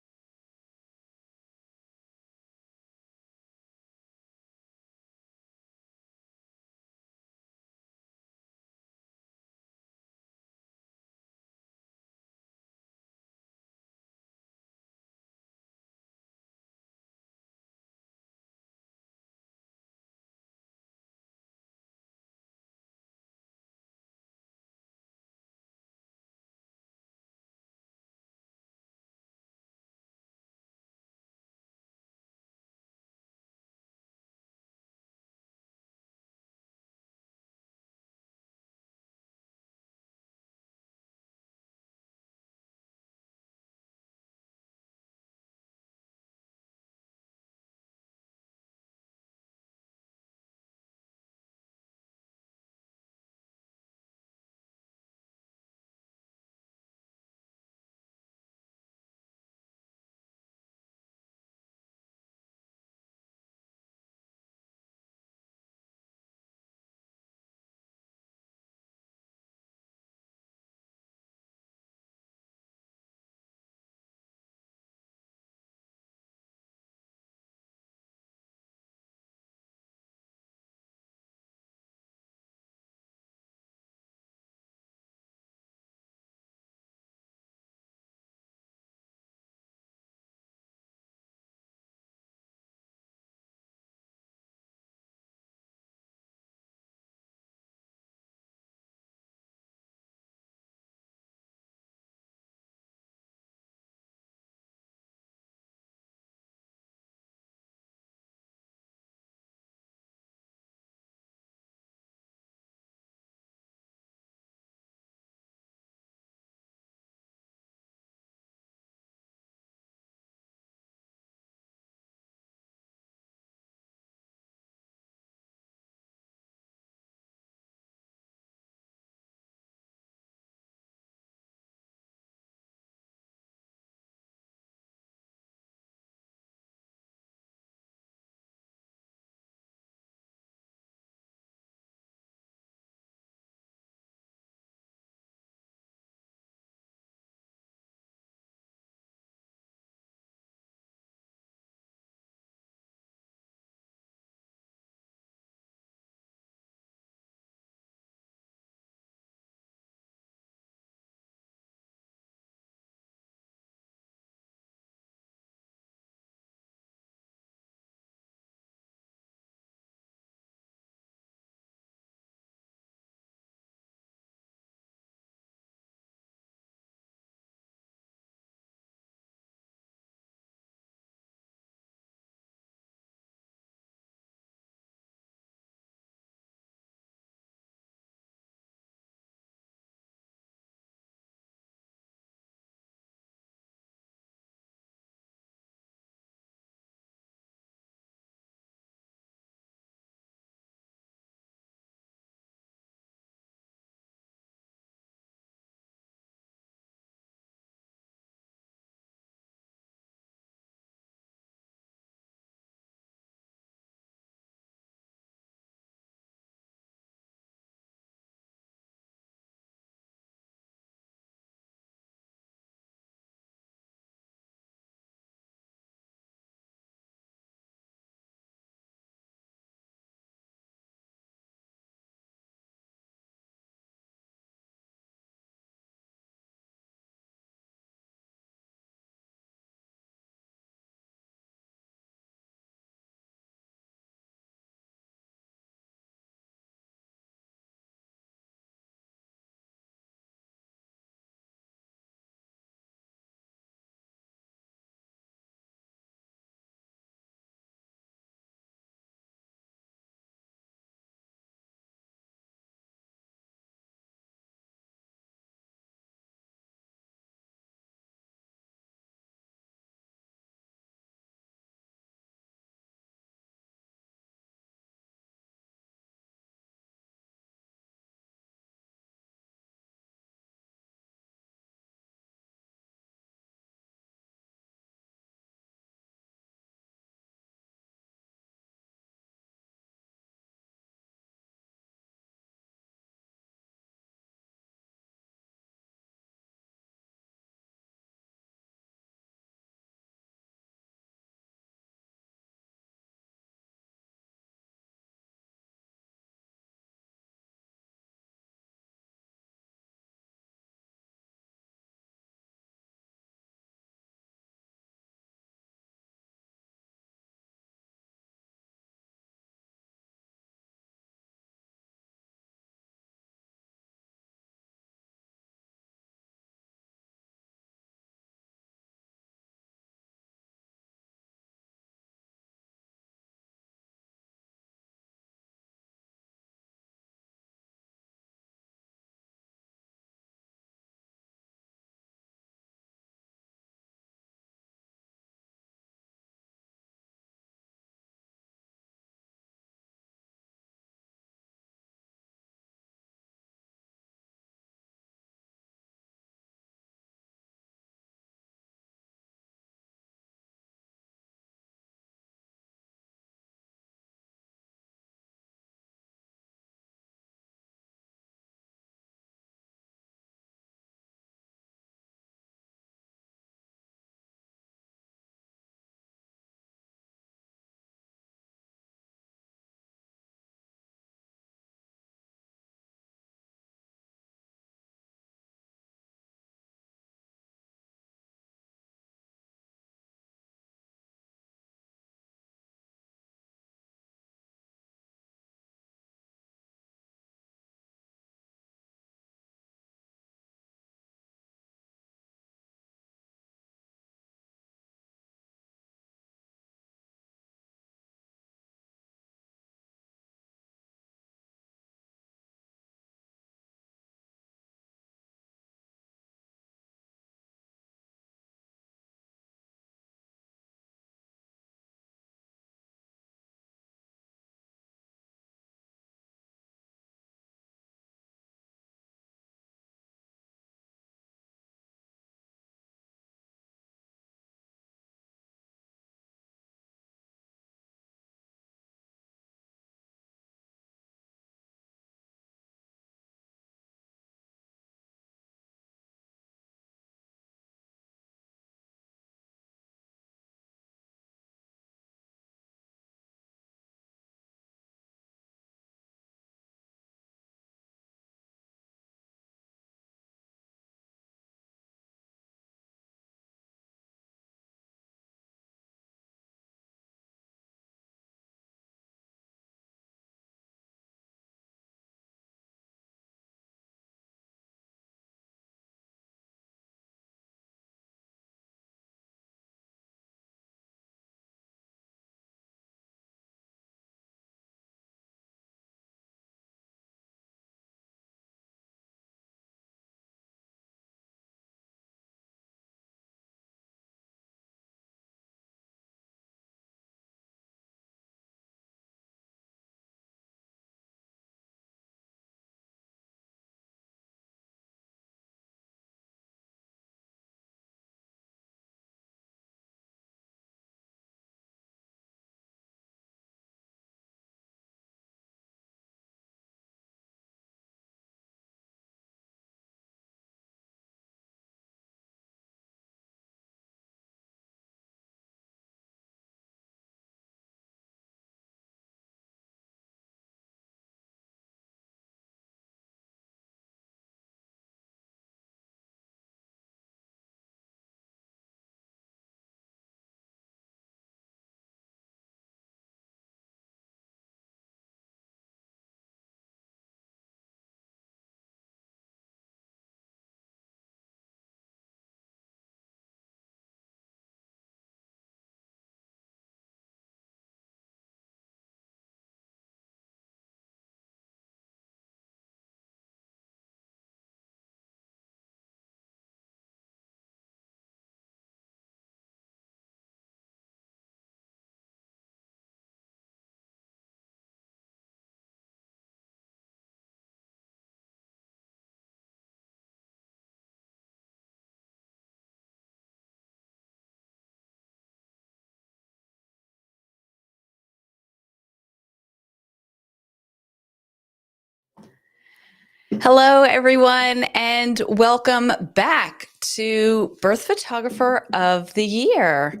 Hello, everyone, and welcome back to Birth Photographer of the Year.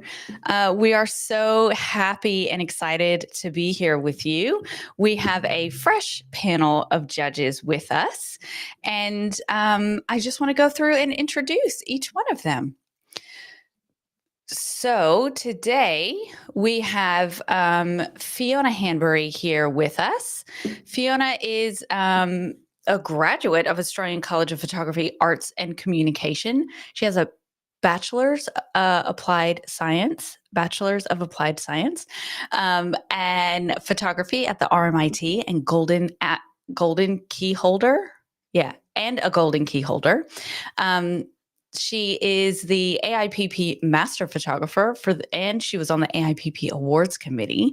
We are so happy and excited to be here with you. We have a fresh panel of judges with us, and I just want to go through and introduce each one of them. So today we have Fiona Hanbury here with us. Fiona is a graduate of Australian College of Photography, Arts and Communication. She has a bachelor's of applied science, and photography at the RMIT, and golden key holder. Yeah, and a golden key holder. She is the AIPP Master Photographer and she was on the AIPP Awards Committee.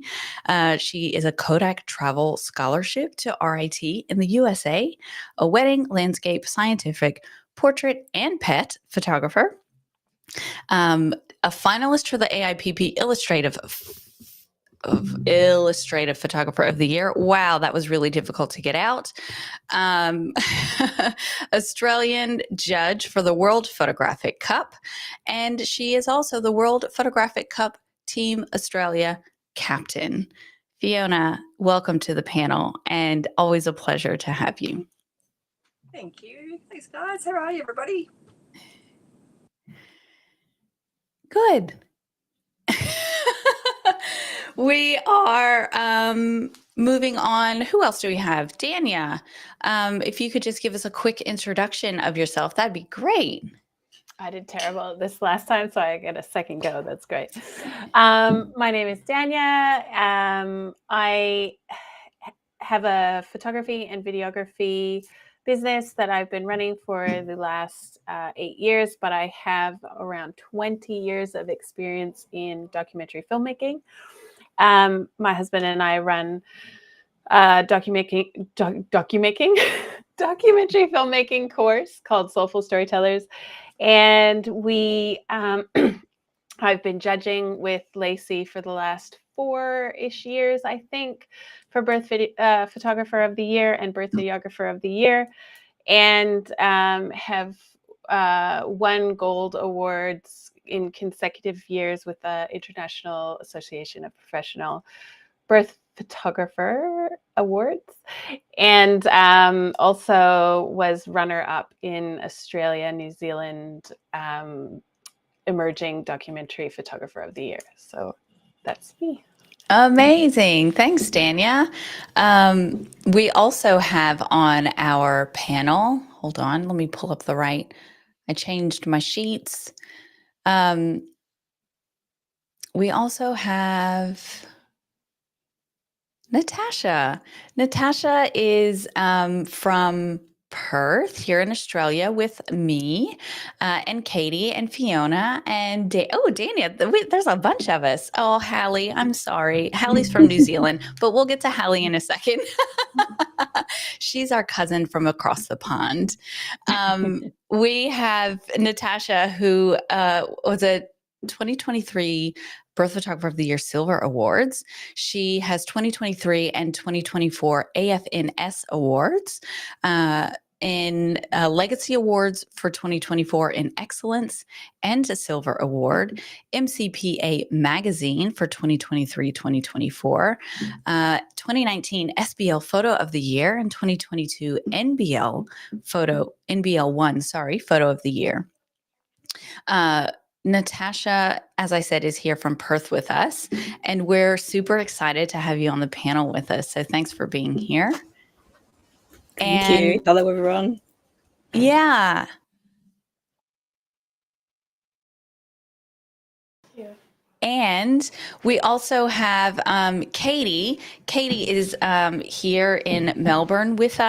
She is a Kodak Travel Scholarship to RIT in the USA, a wedding, landscape, scientific, portrait, and pet photographer. A finalist for the AIPP Illustrative Photographer of the Year. Wow, that was really difficult to get out. Australian judge for the World Photographic Cup, and she is also the World Photographic Cup Team Australia captain. Fiona, welcome to the panel, and always a pleasure to have you. Thank you. Thanks, guys. How are you, everybody? Good. We are moving on. Who else do we have? Dania, if you could just give us a quick introduction of yourself, that'd be great. I did terrible this last time, so I get a second go. That's great. My name is Dania. I have a photography and videography business that I've been running for the last 8 years, but I have around 20 years of experience in documentary filmmaking. My husband and I run documentary filmmaking course called Soulful Storytellers. And we, I've been judging with Lacey for the last 4-ish years, I think, for Birth Photographer of the Year and Birth Videographer of the Year, and have won gold awards in consecutive years with the International Association of Professional Birth Photographer Awards, and also was runner-up in Australia, New Zealand, Emerging Documentary Photographer of the Year. So that's me. Amazing. Thanks, Dania. We also have on our panel, hold on, let me pull up the right, I changed my sheets. We also have Natasha. Natasha is from Perth here in Australia with me and Katie and Fiona and Dania. There's a bunch of us. Oh, Hallie, I'm sorry. Hallie's from New Zealand, but we'll get to Hallie in a second. She's our cousin from across the pond. We have Natasha, who was a 2023 Birth Photographer of the Year Silver Awards. She has 2023 and 2024 AFNS Awards, in Legacy Awards for 2024 in Excellence and a Silver Award, MCPA Magazine for 2023-2024, 2019 SBL Photo of the Year, and 2022 NBL Photo of the Year. Natasha, as I said, is here from Perth with us, and we're super excited to have you on the panel with us. So thanks for being here. Thank you. Hello, everyone. Yeah. And we also have Katie. Katie is here in Melbourne with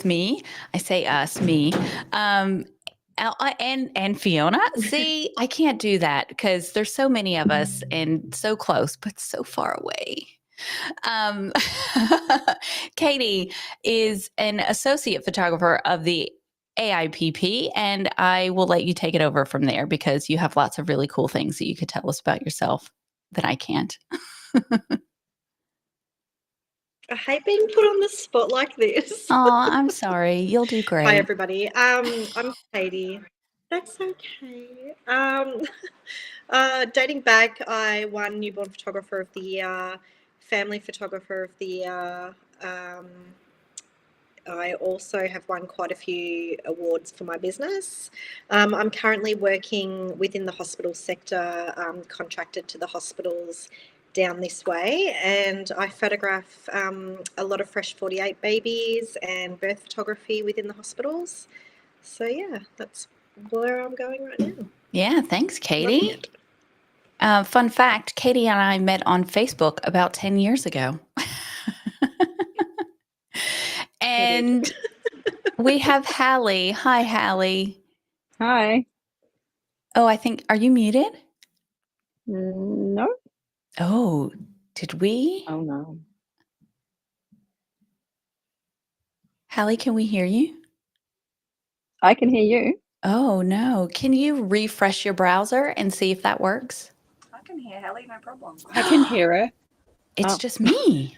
me. I say us, me. And Fiona. See, I can't do that because there's so many of us and so close, but so far away. Katie is an associate photographer of the AIPP, and I will let you take it over from there because you have lots of really cool things that you could tell us about yourself that I can't. I hate being put on the spot like this. Oh, I'm sorry. You'll do Hi, great. everybody. I'm Katie. That's okay. Dating back, I won Newborn Photographer of the Year, Family Photographer of the Year. I also have won quite a few awards for my business. I'm currently working within the hospital sector, contracted to the hospitals down this way, and I photograph a lot of Fresh 48 babies and birth photography within the hospitals. So yeah, that's where I'm going right now. Yeah, thanks, Loving Katie. it. Fun fact, Katie and I met on Facebook about 10 years ago. And we have Hallie. Hi, Hallie. Hi. Oh, I think, are you muted? No. Oh, did we? Oh no. Hallie, can we hear you? I can hear you. Oh, no. Can you refresh your browser and see if that works? I can hear Hallie, no problem. I can hear her. It's Oh. just me.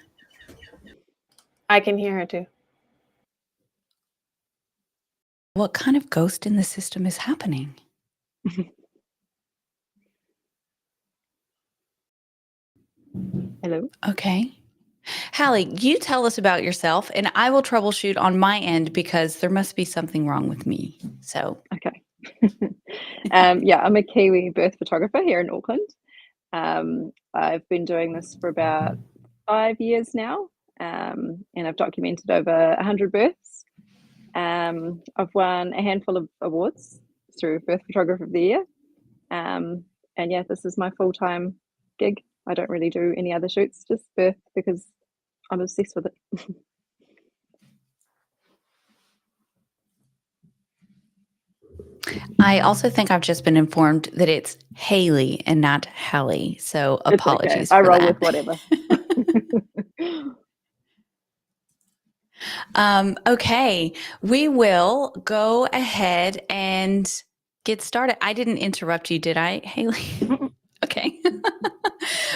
I can hear her too. What kind of ghost in the system is happening? Hello. Okay. Hallie, you tell us about yourself and I will troubleshoot on my end because there must be something wrong with me. So, Okay. Yeah, I'm a Kiwi birth photographer here in Auckland. I've been doing this for about 5 years now, and I've documented over 100 births. I've won a handful of awards through Birth Photographer of the Year. And yeah, this is my full-time gig. I don't really do any other shoots, just birth because I'm obsessed with it. I also think I've just been informed that it's Haley and not Hallie. So It's okay. apologies I for roll that. with whatever. Okay, we will go ahead and get started. I didn't interrupt you, did I, Haley? Okay.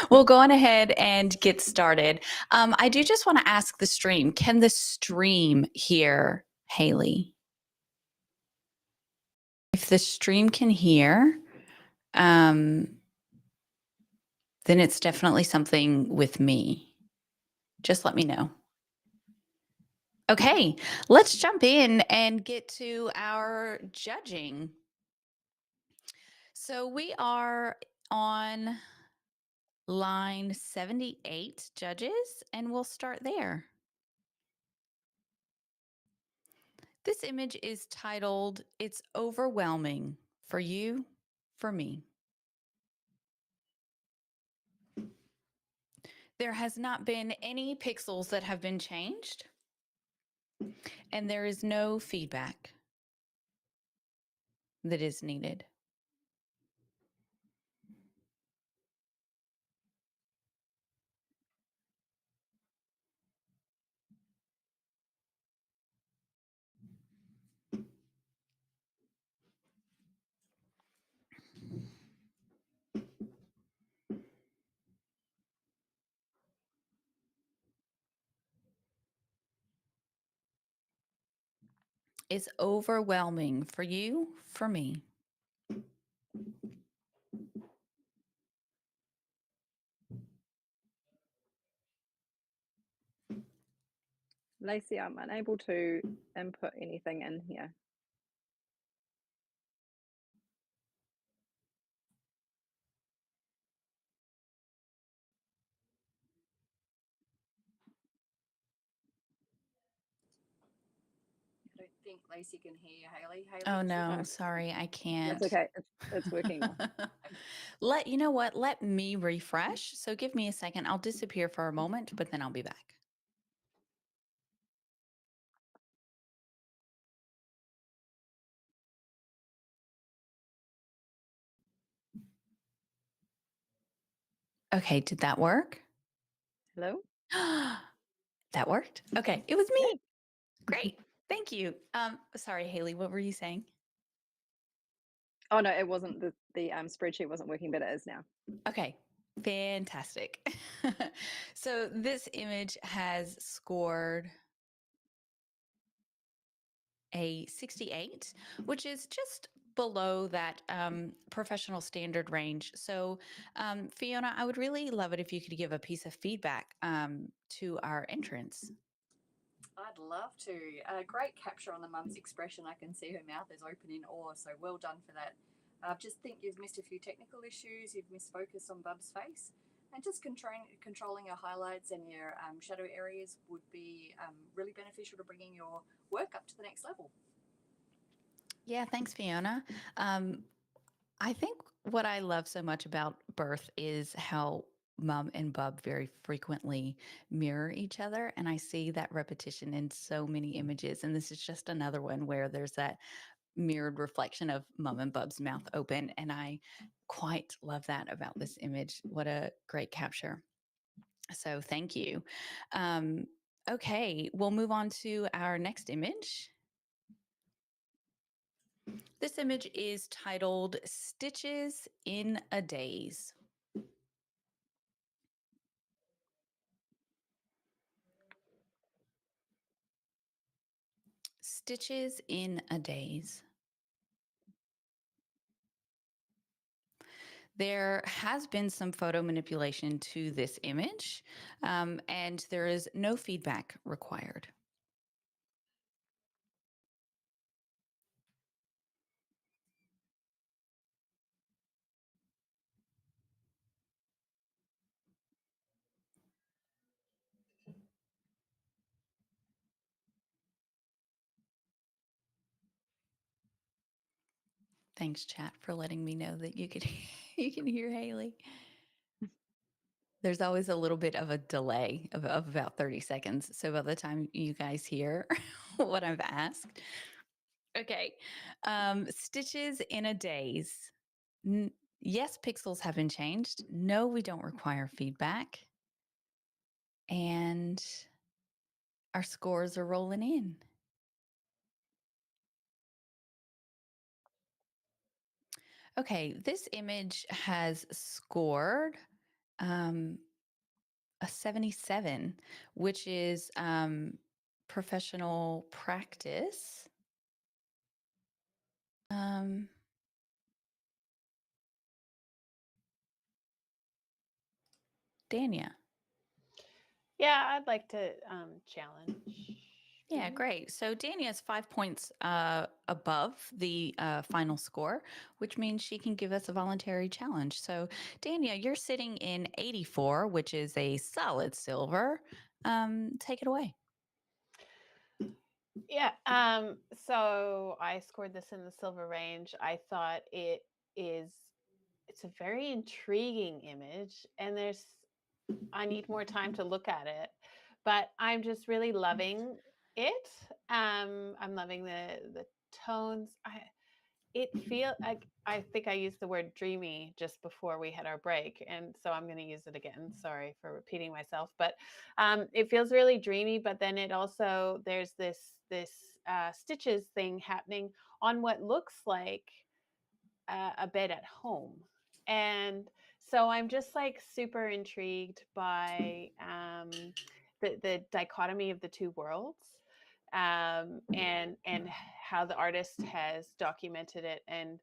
We'll go on ahead and get started. I do just want to ask the stream, can the stream hear Haley? If the stream can hear, then it's definitely something with me. Just let me know. Okay, let's jump in and get to our judging. So we are on line 78, judges, and we'll start there. This image is titled, "It's Overwhelming for You, for Me." There has not been any pixels that have been changed, and there is no feedback that is needed. It's overwhelming for you, for me. Lacey, I'm unable to input anything in here. I don't think Lacey can hear you, Haley. Haley, Oh is it? no, sorry, I can't. It's okay. It's working now. You know what? Let me refresh. So give me a second. I'll disappear for a moment, but then I'll be back. Okay, did that work? Hello? That worked? Okay, it was me. Great. Thank you. Sorry, Haley, what were you saying? Oh no, it wasn't the spreadsheet wasn't working, but it is now. Okay, Fantastic. So this image has scored a 68, which is just below that professional standard range. So, Fiona, I would really love it if you could give a piece of feedback to our entrants. I'd love to. Great capture on the mum's expression. I can see her mouth is open in awe, so well done for that. I just think you've missed a few technical issues. You've missed focus on Bub's face. And just controlling your highlights and your shadow areas would be really beneficial to bringing your work up to the next level. Yeah, thanks, Fiona. I think what I love so much about Birth is how Mum and Bub very frequently mirror each other. And I see that repetition in so many images. And this is just another one where there's that mirrored reflection of Mum and Bub's mouth open. And I quite love that about this image. What a great capture. So thank you. Okay, we'll move on to our next image. This image is titled Stitches in a Daze. Stitches in a Daze. There has been some photo manipulation to this image, and there is no feedback required. Thanks, chat, for letting me know that you can you can hear Haley. There's always a little bit of a delay of about 30 seconds. So by the time you guys hear what I've asked. Okay. Stitches in a Daze. Yes, pixels have been changed. No, we don't require feedback. And our scores are rolling in. Okay, this image has scored a 77, which is professional practice. Dania. Yeah, I'd like to challenge. Yeah, great. So Dania is 5 points above the final score, which means she can give us a voluntary challenge. So Dania, you're sitting in 84, which is a solid silver. Take it away. Yeah. So I scored this in the silver range. I thought it's a very intriguing image, and I need more time to look at it, but I'm just really loving it. I'm loving the tones. I think I used the word dreamy just before we had our break, and so I'm going to use it again. Sorry for repeating myself, but it feels really dreamy. But then it also there's this stitches thing happening on what looks like a bed at home, and so I'm just like super intrigued by the dichotomy of the two worlds. And how the artist has documented it and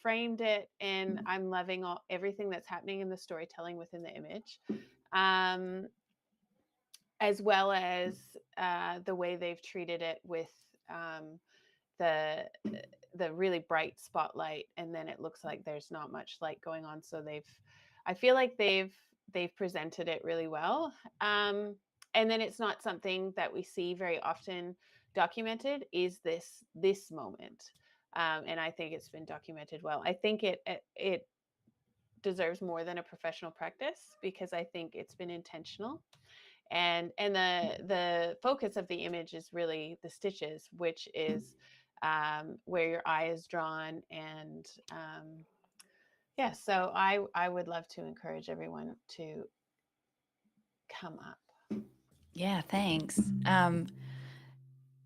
framed it, and I'm loving everything that's happening in the storytelling within the image, as well as the way they've treated it with the really bright spotlight, and then it looks like there's not much light going on. So I feel like they've presented it really well. And then it's not something that we see very often documented, is this moment. And I think it's been documented well. I think it deserves more than a professional practice, because I think it's been intentional. And the focus of the image is really the stitches, which is where your eye is drawn. And yeah, so I would love to encourage everyone to come up. Yeah, thanks.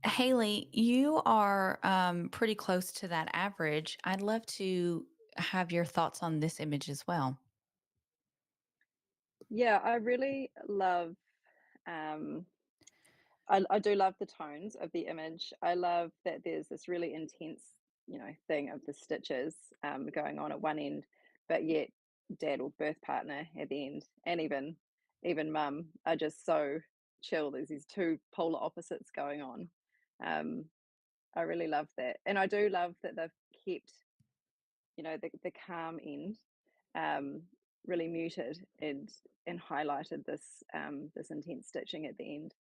Haley, you are pretty close to that average. I'd love to have your thoughts on this image as well. Yeah, I really love I do love the tones of the image. I love that there's this really intense, thing of the stitches going on at one end, but yet dad or birth partner at the end, and even mum are just so chill. There's these two polar opposites going on. Um, I really love that, and I do love that they've kept, the calm end um, really muted and highlighted this intense stitching at the end.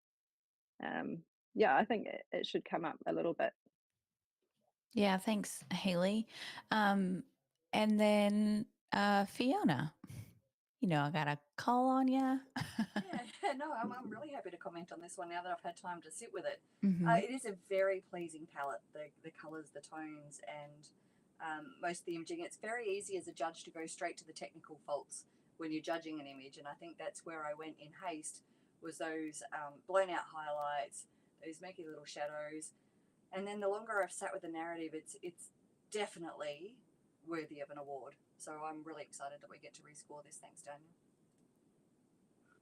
Yeah, I think it should come up a little bit. Yeah, thanks, Haley. And then Fiona, I got a call on you. Yeah, no, I'm really happy to comment on this one now that I've had time to sit with it. Mhm. It is a very pleasing palette, the colours, the tones, and most of the imaging. It's very easy as a judge to go straight to the technical faults when you're judging an image, and I think that's where I went in haste, was those blown out highlights, those making little shadows, and then the longer I've sat with the narrative, it's definitely worthy of an award. So I'm really excited that we get to rescore this. Thanks, Daniel.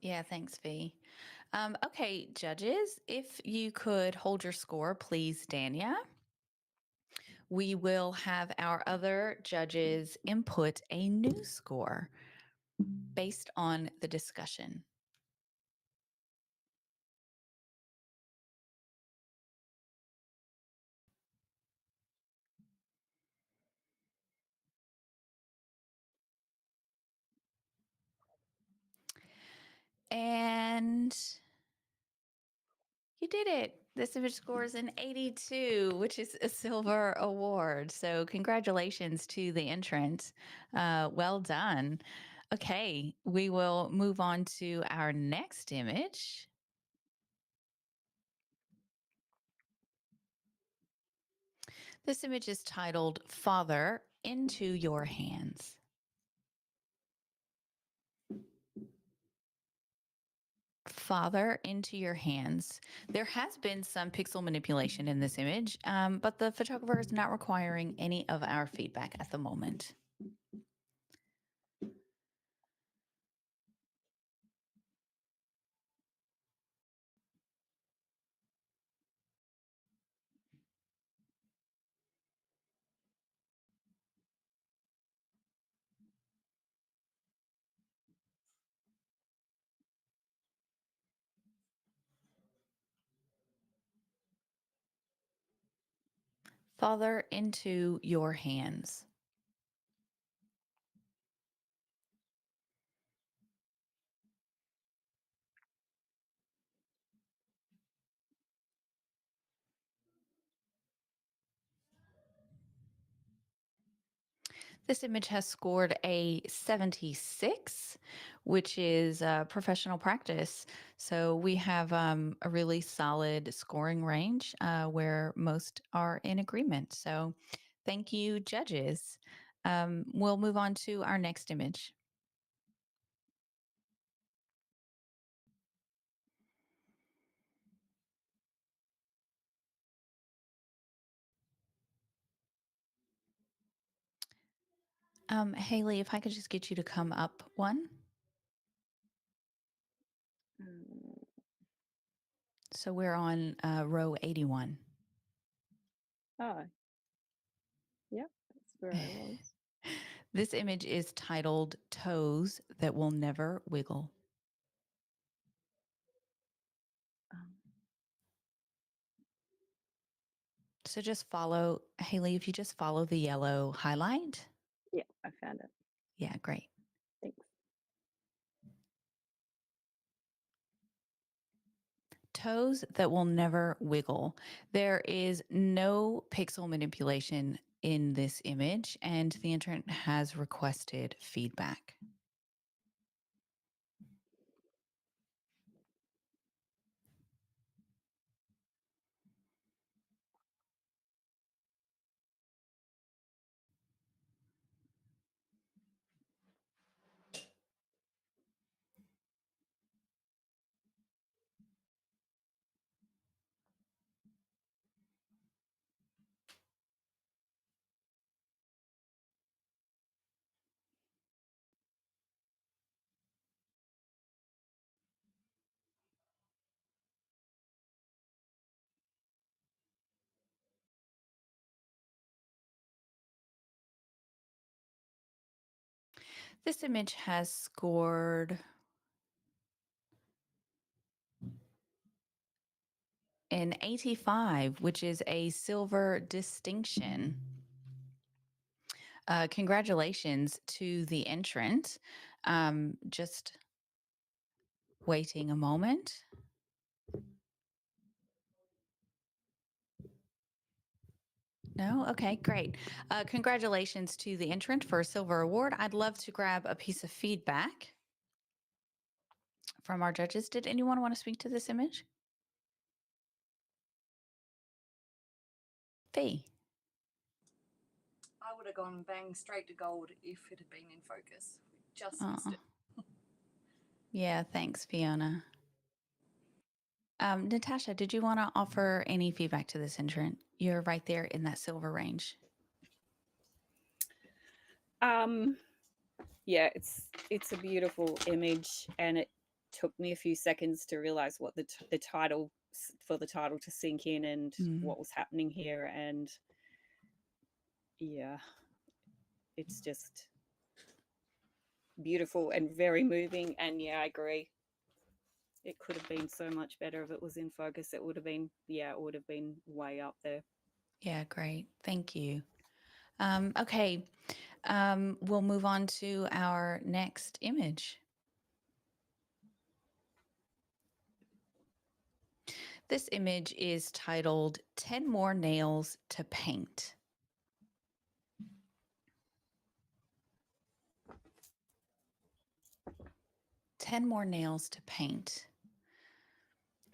Yeah, thanks, V. Okay, judges, if you could hold your score, please, Dania. We will have our other judges input a new score based on the discussion. And you did it. This image scores an 82, which is a silver award. So congratulations to the entrant. Well done. Okay, we will move on to our next image. This image is titled Father, Into Your Hands. Father, into your hands. There has been some pixel manipulation in this image, but the photographer is not requiring any of our feedback at the moment. Father, into your hands. This image has scored a 76, which is professional practice. So we have a really solid scoring range where most are in agreement. So thank you, judges. We'll move on to our next image. Haley, if I could just get you to come up one. So we're on row 81. Oh, yeah, that's where I was. This image is titled Toes That Will Never Wiggle. So just follow, Haley, if you just follow the yellow highlight. Yeah, I found it. Yeah, great. Thanks. Toes that will never wiggle. There is no pixel manipulation in this image, and the internet has requested feedback. This image has scored an 85, which is a silver distinction. Congratulations to the entrant. Just waiting a moment. No? Okay, great. Congratulations to the entrant for a silver award. I'd love to grab a piece of feedback from our judges. Did anyone want to speak to this image? Fee. I would have gone bang straight to gold if it had been in focus. We just missed it. Yeah, thanks, Fiona. Natasha, did you want to offer any feedback to this entrant? You're right there in that silver range. Yeah, it's a beautiful image, and it took me a few seconds to realize what the title for the title to sink in and what was happening here. And yeah, it's just beautiful and very moving. And yeah, I agree. It could have been so much better if it was in focus. It would have been, it would have been way up there. Yeah, great. Thank you. Okay, we'll move on to our next image. This image is titled 10 More Nails to Paint. "10 More Nails to Paint."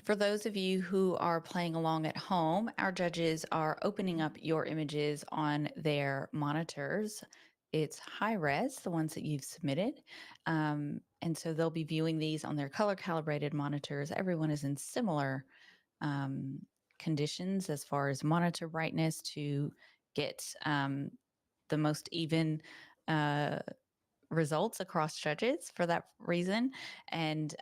For those of you who are playing along at home, our judges are opening up your images on their monitors. It's high res, the ones that you've submitted. And so they'll be viewing these on their color calibrated monitors. Everyone is in similar conditions as far as monitor brightness to get the most even results across judges for that reason. And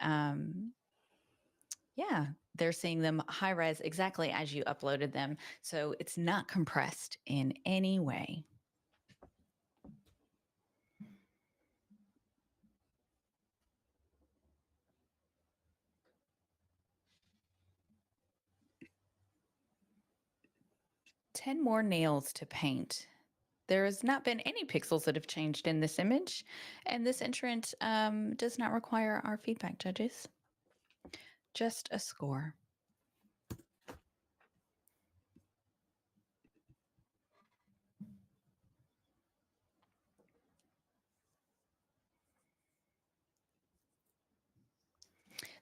yeah, they're seeing them high res exactly as you uploaded them. So it's not compressed in any way. "10 more nails to paint." There has not been any pixels that have changed in this image, and this entrant does not require our feedback, judges. Just a score.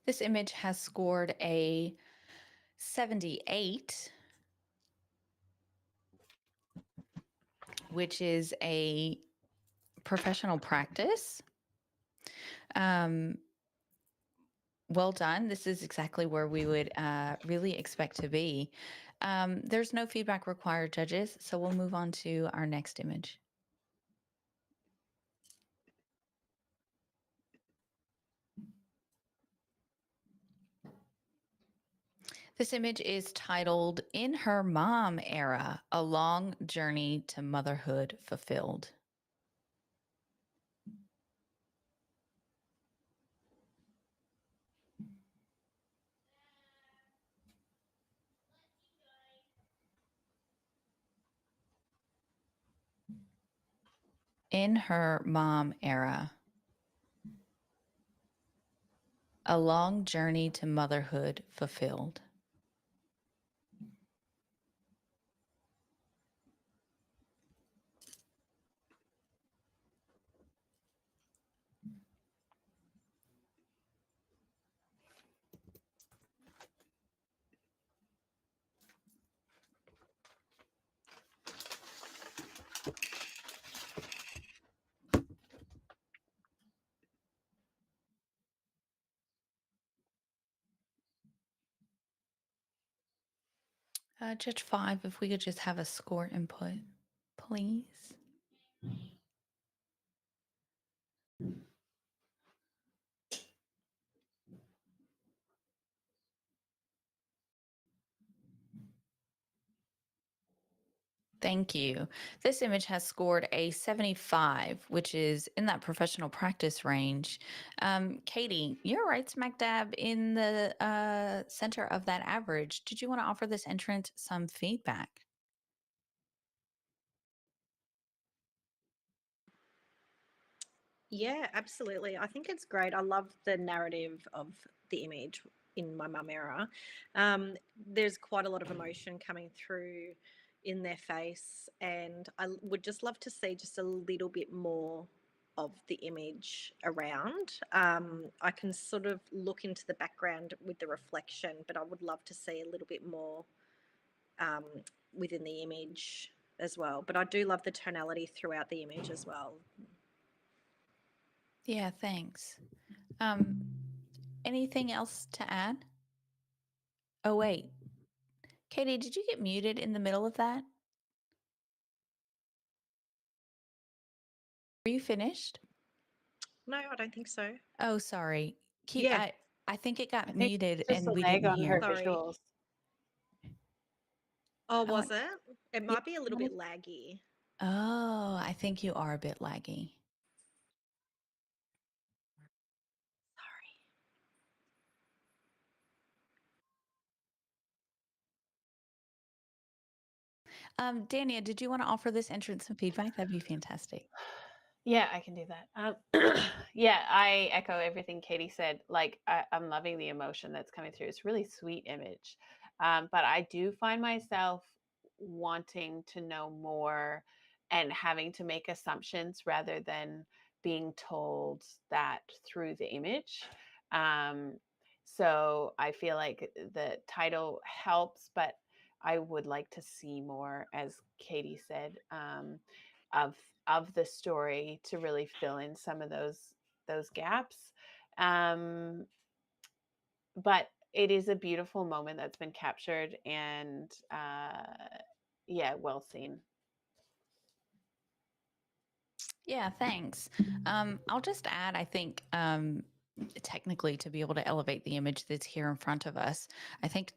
This image has scored a 78, which is a professional practice. Well done. This is exactly where we would really expect to be. There's no feedback required, judges, so we'll move on to our next image. This image is titled "In Her Mom Era, A Long Journey to Motherhood Fulfilled." In Her Mom Era, A Long Journey to Motherhood Fulfilled. Judge 5, if we could just have a score input, please. Thank you. This image has scored a 75, which is in that professional practice range. Katie, you're right smack dab in the center of that average. Did you want to offer this entrant some feedback? Yeah, absolutely. I think it's great. I love the narrative of the image in my mum era. There's quite a lot of emotion coming through in their face, and would just love to see just a little bit more of the image around. I can sort of look into the background with the reflection, but I would love to see a little bit more um, within the image as well. But I do love the tonality throughout the image as well. Yeah, thanks. Anything else to add? Oh, wait. Katie, did you get muted in the middle of that? Are you finished? No, I don't think so. Oh, sorry. Yeah. I think it got I think muted it's just and a we lag didn't on her hear. Sorry. visuals. Oh, I was want, it? It Yeah, might be a little bit laggy. oh, I think you are a bit laggy. Sorry. Dania, did you want to offer this entrant some feedback? That'd be fantastic. Yeah, I can do that. Yeah, I echo everything Katie said. Like, I'm loving the emotion that's coming through. It's a really sweet image. But I do find myself wanting to know more and having to make assumptions rather than being told that through the image. So I feel like the title helps, but I would like to see more, as Katie said, of the story to really fill in some of those gaps. But it is a beautiful moment that's been captured, and yeah, well seen. Yeah, thanks. I'll just add, I think technically to be able to elevate the image that's here in front of us, I think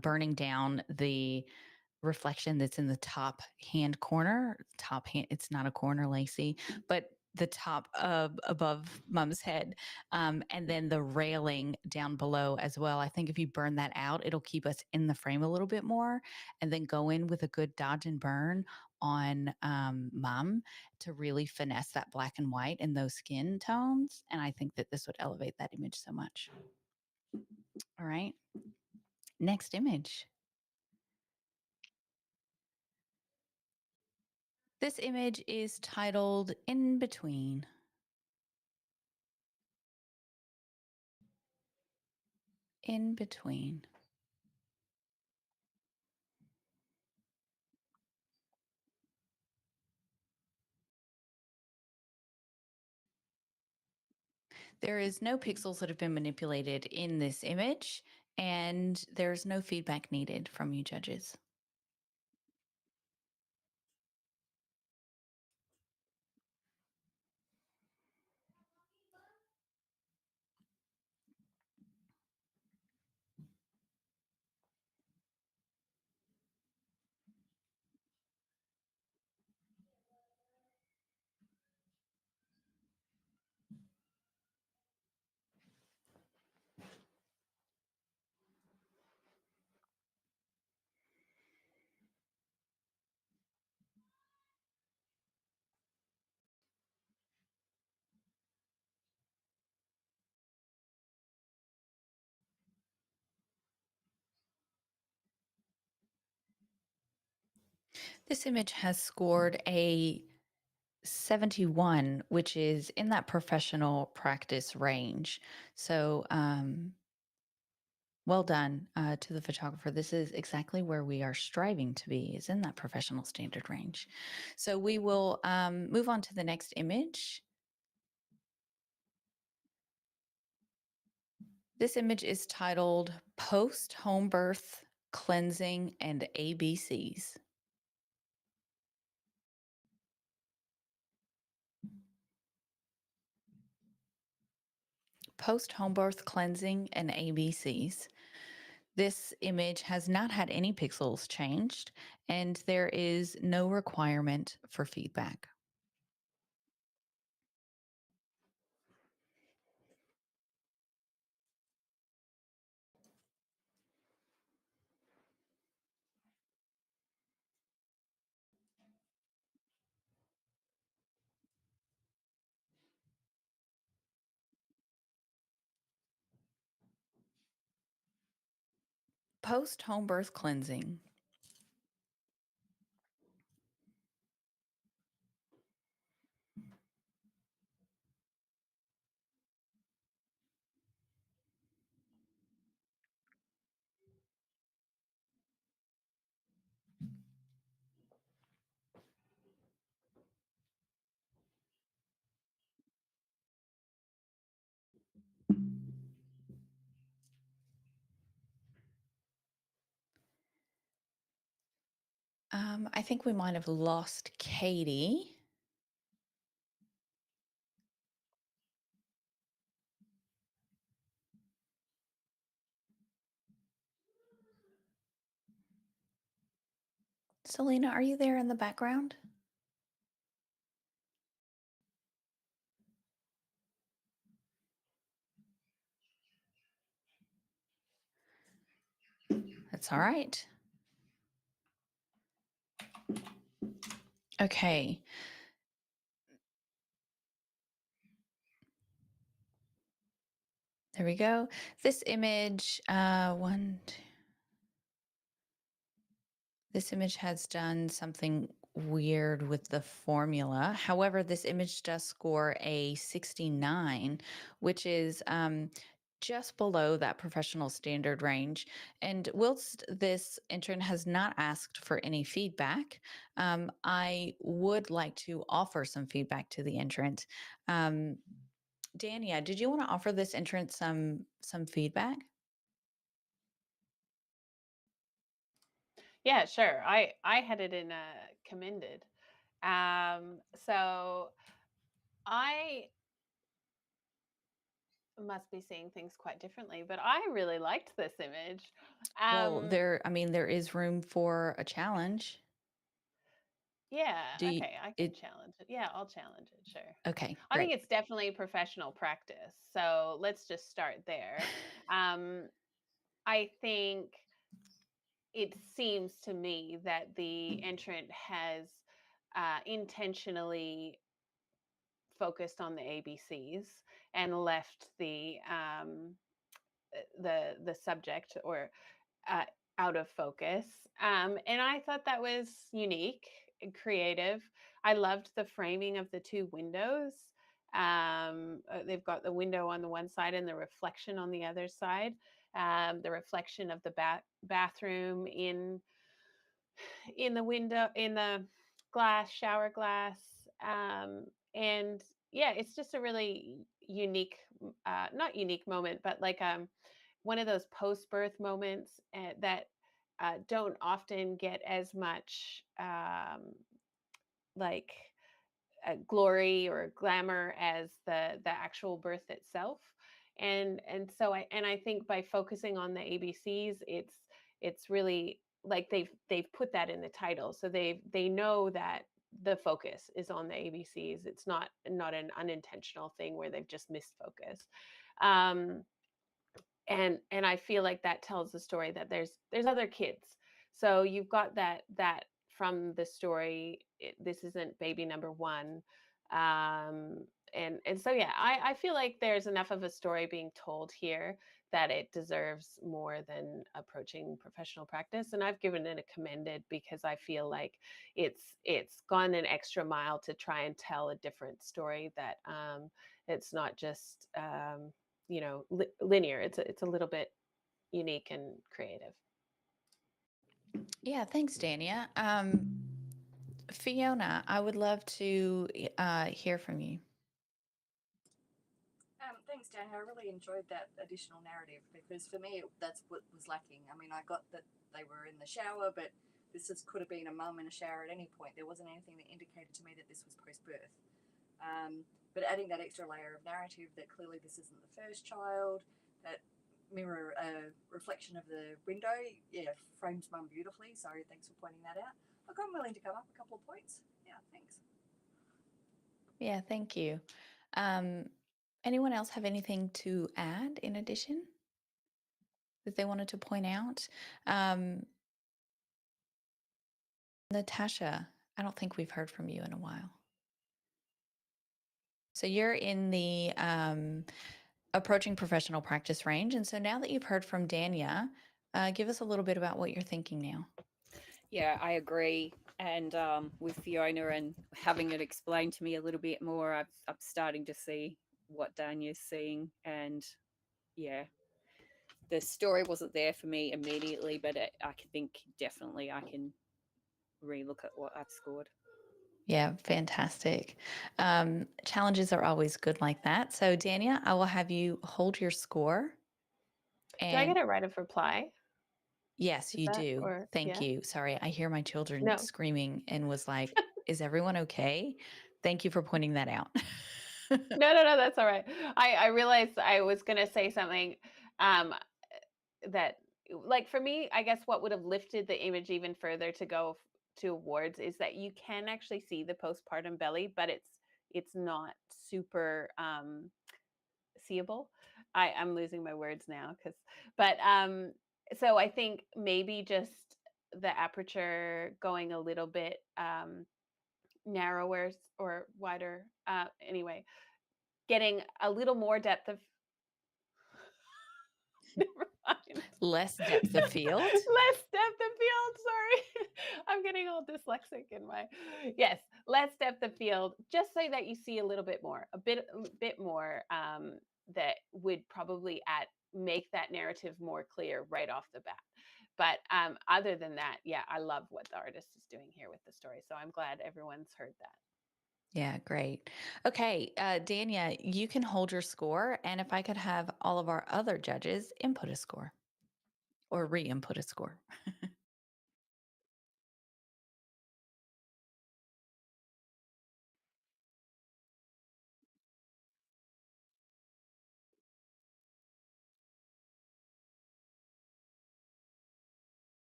burning down the reflection that's in the top hand corner, it's not a corner, Lacey, but the top above mom's head, and then the railing down below as well. I think if you burn that out, it'll keep us in the frame a little bit more, and then go in with a good dodge and burn on mom to really finesse that black and white and those skin tones. And I think that this would elevate that image so much. All right. Next image. This image is titled In Between. In Between. There is no pixels that have been manipulated in this image, and there's no feedback needed from you judges. This image has scored a 71, which is in that professional practice range. So, well done to the photographer. This is exactly where we are striving to be, is in that professional standard range. So we will move on to the next image. This image is titled Post Home Birth Cleansing and ABCs. Post home birth cleansing and ABCs. This image has not had any pixels changed, and there is no requirement for feedback. Post home birth cleansing. I think we might have lost Katie. Selena, are you there in the background? That's all right. Okay. There we go. This image, this image has done something weird with the formula. However, this image does score a 69, which is just below that professional standard range. And whilst this entrant has not asked for any feedback, I would like to offer some feedback to the entrant. Dania, did you want to offer this entrant some feedback? Yeah, sure. I had it in commended. So I must be seeing things quite differently, but I really liked this image. Well, there is room for a challenge. Yeah, Do you, okay, I can challenge it. Yeah, I'll challenge it, sure. okay, I think great. it's definitely professional practice. So let's just start there. I think it seems to me that the entrant has intentionally focused on the ABCs and left the subject or out of focus. And I thought that was unique and creative. I loved the framing of the two windows. They've got the window on the one side and the reflection on the other side. The reflection of the bathroom in the window, in the shower glass. And yeah, it's just a really unique, not unique moment, but like one of those post-birth moments that don't often get as much like glory or glamour as the actual birth itself. And so I think by focusing on the ABCs, it's really like they've put that in the title, so they know that the focus is on the ABCs. It's not an unintentional thing where they've just missed focus. And I feel like that tells the story that there's other kids. So you've got that from the story. This isn't baby number one. And so yeah, I feel like there's enough of a story being told here that it deserves more than approaching professional practice. And I've given it a commended because I feel like it's gone an extra mile to try and tell a different story, that it's not just linear. It's a little bit unique and creative. Yeah, thanks, Dania. Fiona, I would love to hear from you. Thanks, Dan. I really enjoyed that additional narrative because for me, that's what was lacking. I mean, I got that they were in the shower, but could have been a mum in a shower at any point. There wasn't anything that indicated to me that this was post-birth. But adding that extra layer of narrative that clearly this isn't the first child, that mirror reflection of the window. Yeah, frames Mum beautifully. So thanks for pointing that out. Look, I'm willing to come up a couple of points. Yeah, thanks. Yeah, thank you. Anyone else have anything to add in addition that they wanted to point out? Natasha, I don't think we've heard from you in a while. So you're in the approaching professional practice range. And so now that you've heard from Dania, give us a little bit about what you're thinking now. Yeah, I agree. And with Fiona and having it explained to me a little bit more, I'm starting to see what Dania's seeing. And yeah, the story wasn't there for me immediately, but I think definitely I can relook at what I've scored. Yeah, fantastic. Challenges are always good like that. So Dania, I will have you hold your score. Do I get a right of reply? Yes, you do. Or, Thank yeah? you. Sorry, I hear my children No. screaming and was like, is everyone okay? Thank you for pointing that out. No, that's all right. I realized I was going to say something that, like, for me, I guess what would have lifted the image even further to go to awards is that you can actually see the postpartum belly, but it's not super seeable. I'm losing my words now but so I think maybe just the aperture going a little bit narrower or wider. Anyway, getting a little more depth of never mind. Less depth of field. Less depth of field. Sorry, I'm getting all dyslexic in my. Yes, less depth of field, just so that you see a little bit more, a bit more. That would probably make that narrative more clear right off the bat. But other than that, yeah, I love what the artist is doing here with the story. So I'm glad everyone's heard that. Yeah, great. Okay, Dania, you can hold your score. And if I could have all of our other judges input a score or re-input a score.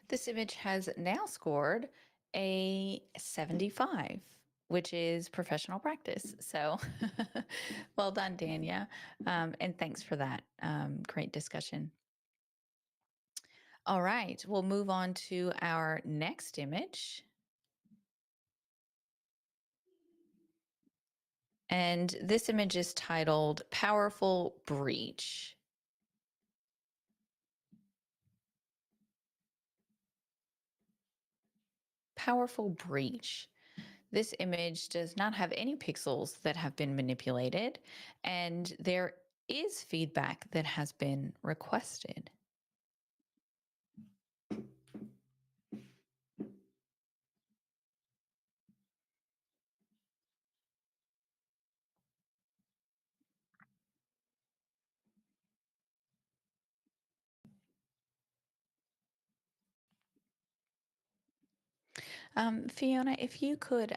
This image has now scored a 75, which is professional practice. So well done, Dania. And thanks for that great discussion. All right, we'll move on to our next image. And this image is titled Powerful Breach. Powerful breach. This image does not have any pixels that have been manipulated, and there is feedback that has been requested. Fiona, if you could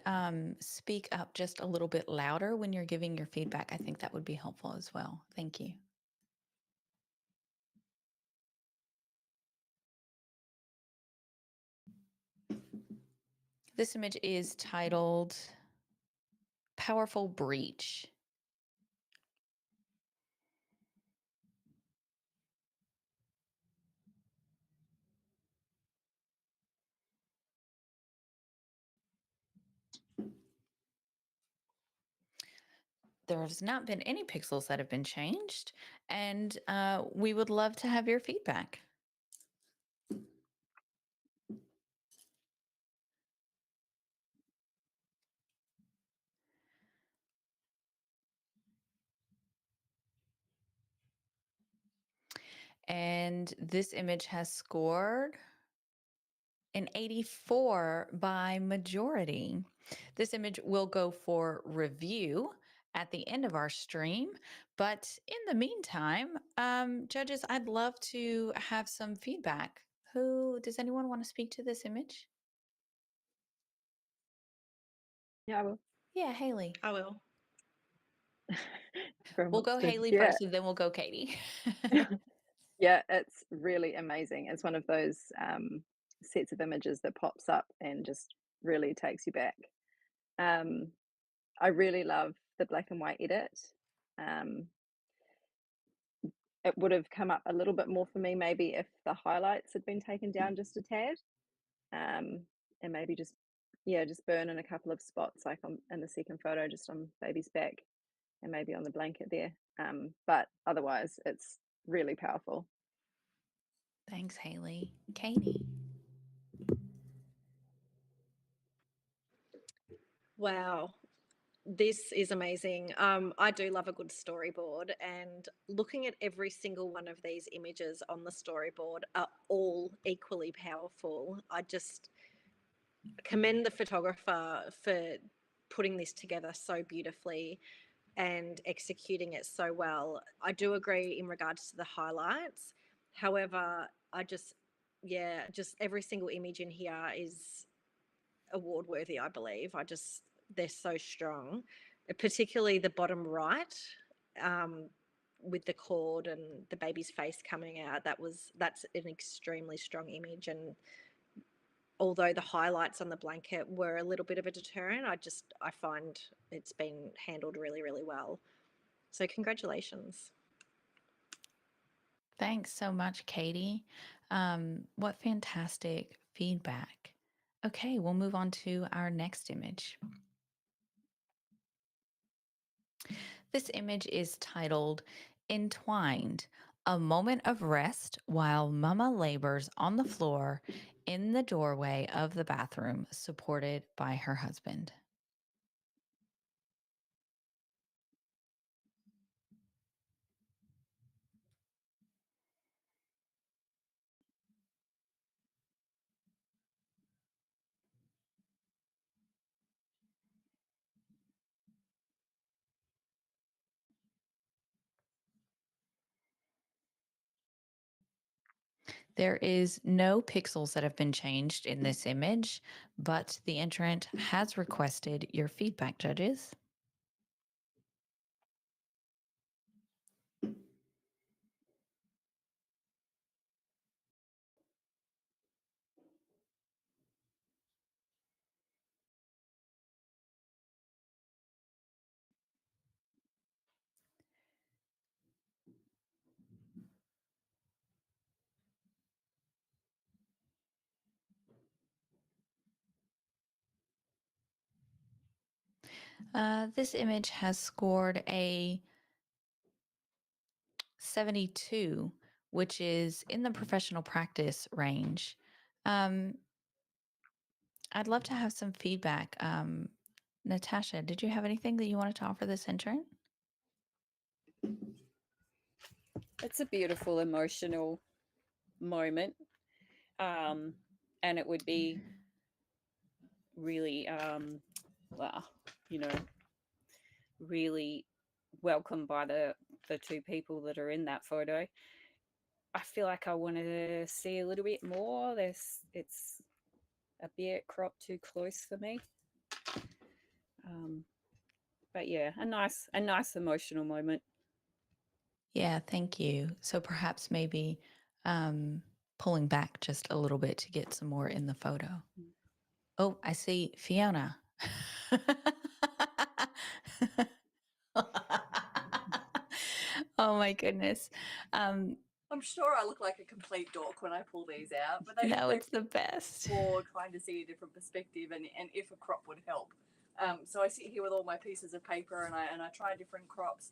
speak up just a little bit louder when you're giving your feedback, I think that would be helpful as well. Thank you. This image is titled Powerful Breach. There has not been any pixels that have been changed, and we would love to have your feedback. And this image has scored an 84 by majority. This image will go for review at the end of our stream. But in the meantime, judges, I'd love to have some feedback. Does anyone want to speak to this image? Yeah, I will. Yeah, Haley. I will. Everyone We'll wants go to. Haley Yeah. first and then we'll go Katie. Yeah, it's really amazing. It's one of those sets of images that pops up and just really takes you back. I really love the black and white edit. It would have come up a little bit more for me maybe if the highlights had been taken down just a tad, and maybe just burn in a couple of spots, like in the second photo, just on baby's back and maybe on the blanket there. But otherwise, it's really powerful. Thanks, Haley. Katie. Wow. This is amazing. I do love a good storyboard, and looking at every single one of these images on the storyboard are all equally powerful. I just commend the photographer for putting this together so beautifully and executing it so well. I do agree in regards to the highlights. However, just every single image in here is award worthy, I believe. They're so strong, particularly the bottom right, with the cord and the baby's face coming out. That's an extremely strong image. And although the highlights on the blanket were a little bit of a deterrent, I find it's been handled really, really well. So congratulations. Thanks so much, Katie. What fantastic feedback. Okay, we'll move on to our next image. This image is titled Entwined, a moment of rest while Mama labors on the floor in the doorway of the bathroom, supported by her husband. There is no pixels that have been changed in this image, but the entrant has requested your feedback, judges. This image has scored a 72, which is in the professional practice range. I'd love to have some feedback. Natasha, did you have anything that you wanted to offer this entrant? It's a beautiful emotional moment, and it would be really really welcomed by the two people that are in that photo. I feel like I want to see a little bit more. It's a bit cropped too close for me, but yeah, a nice emotional moment. Yeah, thank you. So perhaps maybe pulling back just a little bit to get some more in the photo. Oh, I see Fiona. Oh my goodness. I'm sure I look like a complete dork when I pull these out, but No, it's the best. For trying to see a different perspective and if a crop would help. So I sit here with all my pieces of paper and I try different crops.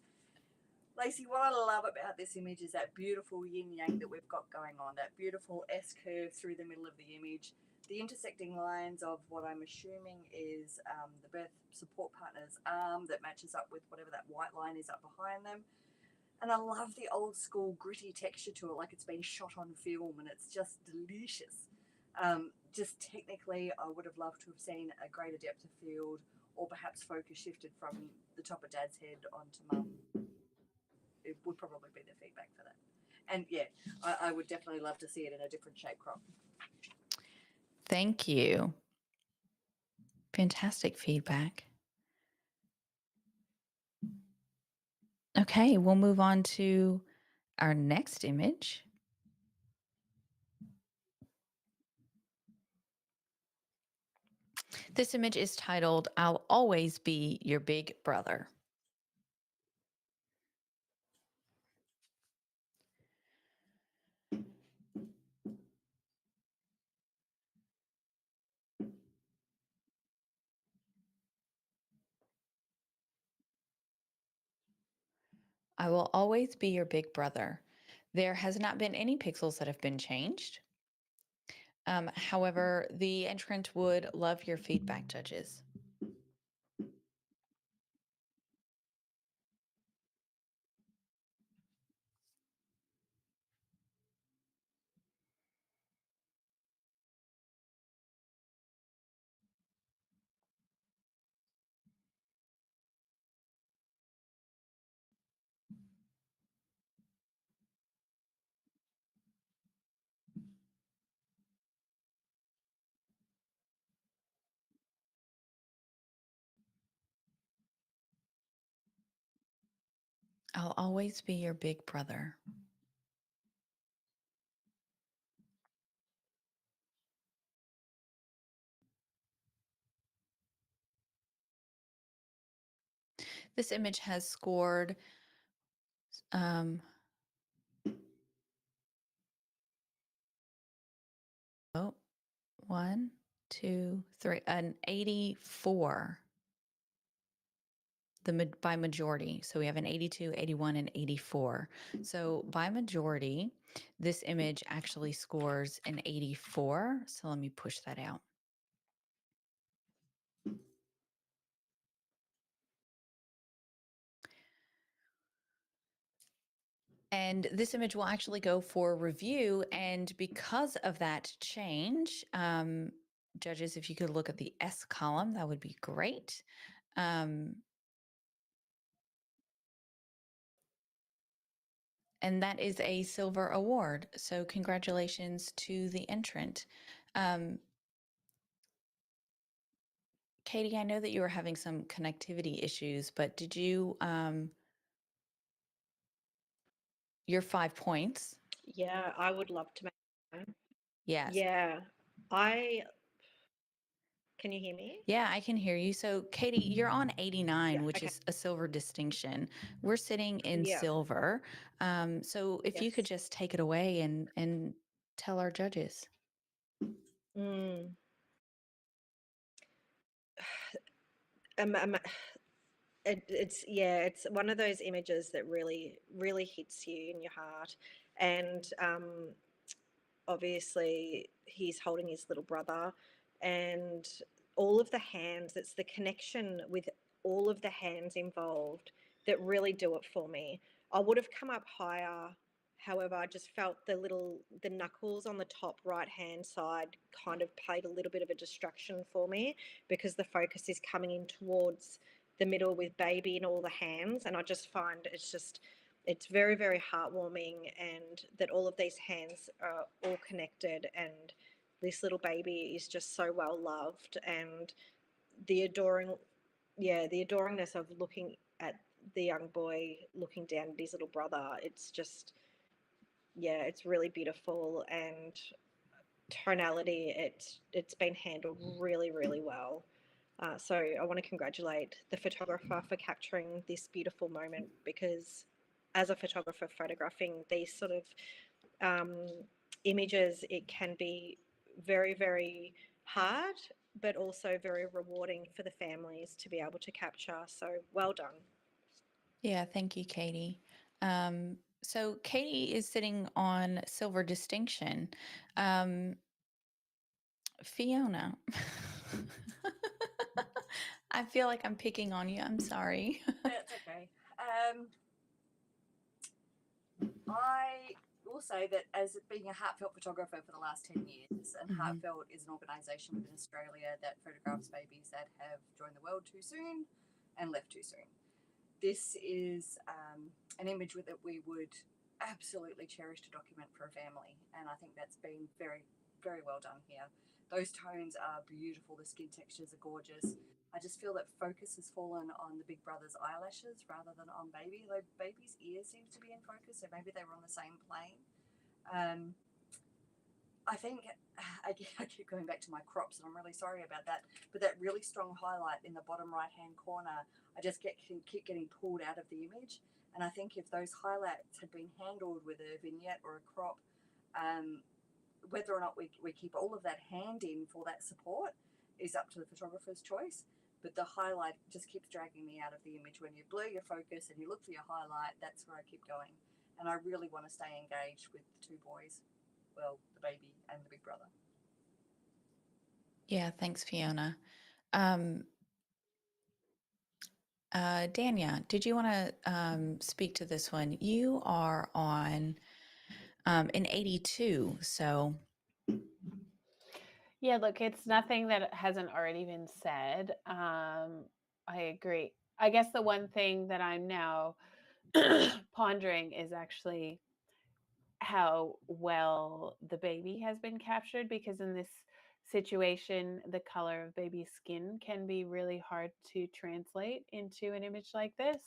Lacey, what I love about this image is that beautiful yin yang that we've got going on, that beautiful S curve through the middle of the image, the intersecting lines of what I'm assuming is the birth support partner's arm that matches up with whatever that white line is up behind them. And I love the old school gritty texture to it, like it's been shot on film, and it's just delicious. Just technically, I would have loved to have seen a greater depth of field, or perhaps focus shifted from the top of Dad's head onto Mum. It would probably be the feedback for that. And yeah, I would definitely love to see it in a different shape crop. Thank you. Fantastic feedback. Okay, we'll move on to our next image. This image is titled, "I'll Always Be Your Big Brother." I will always be your big brother. There has not been any pixels that have been changed. However, the entrant would love your feedback, judges. I'll always be your big brother. This image has scored one, two, three, an 84 by majority. So we have an 82, 81, and 84. So by majority, this image actually scores an 84. So let me push that out. And this image will actually go for review. And because of that change, judges, if you could look at the S column, that would be great. And that is a silver award. So congratulations to the entrant. Katie, I know that you were having some connectivity issues, but did you, your 5 points? Yeah, I would love to make one. Yes. Yeah, can you hear me? Yeah, I can hear you. So Katie, you're on 89, which okay. is a silver distinction. We're sitting in Yeah. silver. So if you could Yes. just take it away and tell our judges. Mm. It's one of those images that really hits you in your heart, and obviously he's holding his little brother, and all of the hands, it's the connection with all of the hands involved that really do it for me. I would have come up higher, however I just felt the knuckles on the top right hand side kind of played a little bit of a distraction for me, because the focus is coming in towards the middle with baby and all the hands, and I just find it's very, very heartwarming, and that all of these hands are all connected, and this little baby is just so well loved, and the adoringness of looking at the young boy looking down at his little brother. It's just, it's really beautiful, and tonality, it's been handled really, really well. So I want to congratulate the photographer for capturing this beautiful moment, because as a photographer photographing these sort of images, it can be very, very hard, but also very rewarding for the families to be able to capture. So well done. Yeah, thank you, Katie. So Katie is sitting on silver distinction. Fiona, I feel like I'm picking on you. I'm sorry. That's okay. I will say that as being a Heartfelt photographer for the last 10 years, and Heartfelt is an organisation within Australia that photographs babies that have joined the world too soon and left too soon. This is an image that we would absolutely cherish to document for a family, and I think that's been very, very well done here. those tones are beautiful. The skin textures are gorgeous. I just feel that focus has fallen on the big brother's eyelashes rather than on baby. Though baby's ear seems to be in focus, so maybe they were on the same plane. I think I keep going back to my crops, and I'm really sorry about that. But that really strong highlight in the bottom right-hand corner, I just keep getting pulled out of the image. And I think if those highlights had been handled with a vignette or a crop, whether or not we keep all of that hand in for that support is up to the photographer's choice. But the highlight just keeps dragging me out of the image. When you blur your focus and you look for your highlight, that's where I keep going. And I really want to stay engaged with the two boys. Well, the baby and the big brother. Yeah, thanks, Fiona. Dania, did you want to speak to this one? You are on in 82, so. Yeah, look, it's nothing that hasn't already been said. I agree. I guess the one thing that I'm now pondering is actually how well the baby has been captured, because in this situation, the color of baby's skin can be really hard to translate into an image like this.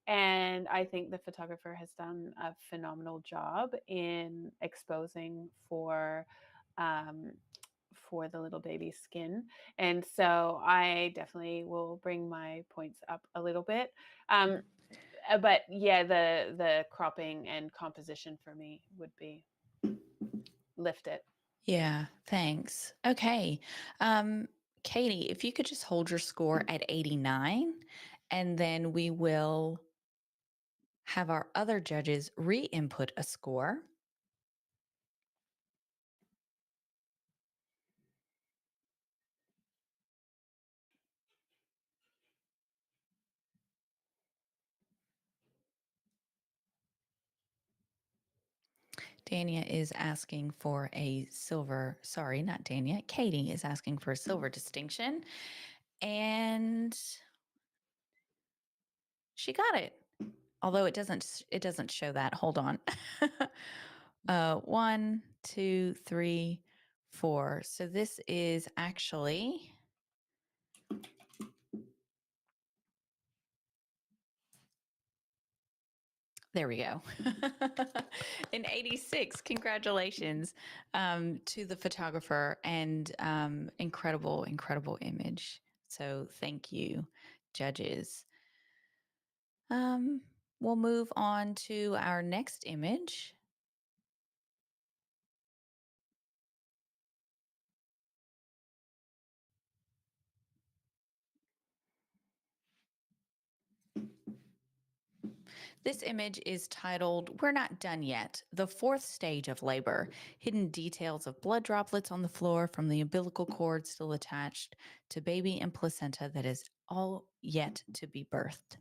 And I think the photographer has done a phenomenal job in exposing for the little baby's skin. And so I definitely will bring my points up a little bit. But yeah, the cropping and composition for me would be lift it. Yeah, thanks. Okay. Katie, if you could just hold your score at 89, and then we will have our other judges re-input a score. Dania is asking for a silver, sorry, not Dania, Katie is asking for a silver distinction, and she got it. Although it doesn't show that. Hold on. 1, 2, 3, 4. So this is actually there we go. In 86, congratulations to the photographer, and incredible, incredible image. So thank you, judges. We'll move on to our next image. This image is titled, "We're Not Done Yet, the Fourth Stage of Labor. Hidden details of blood droplets on the floor from the umbilical cord still attached to baby and placenta that is all yet to be birthed."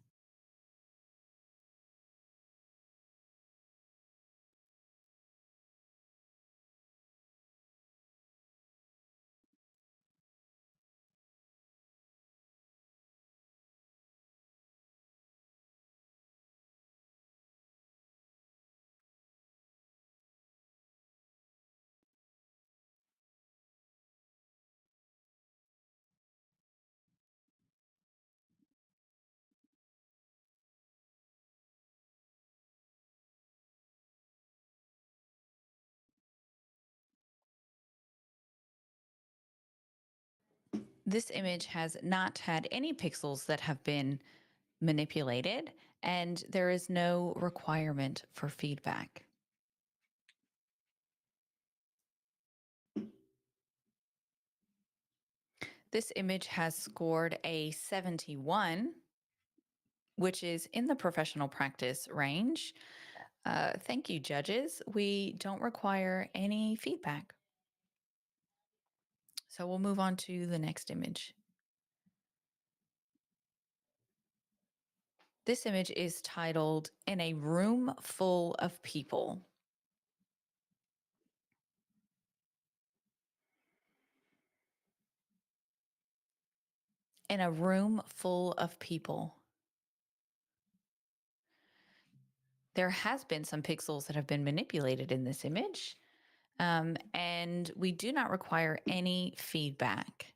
This image has not had any pixels that have been manipulated, and there is no requirement for feedback. This image has scored a 71, which is in the professional practice range. Thank you, judges. We don't require any feedback. So we'll move on to the next image. This image is titled, "In a Room Full of People." In a room full of people. There has been some pixels that have been manipulated in this image. and we do not require any feedback.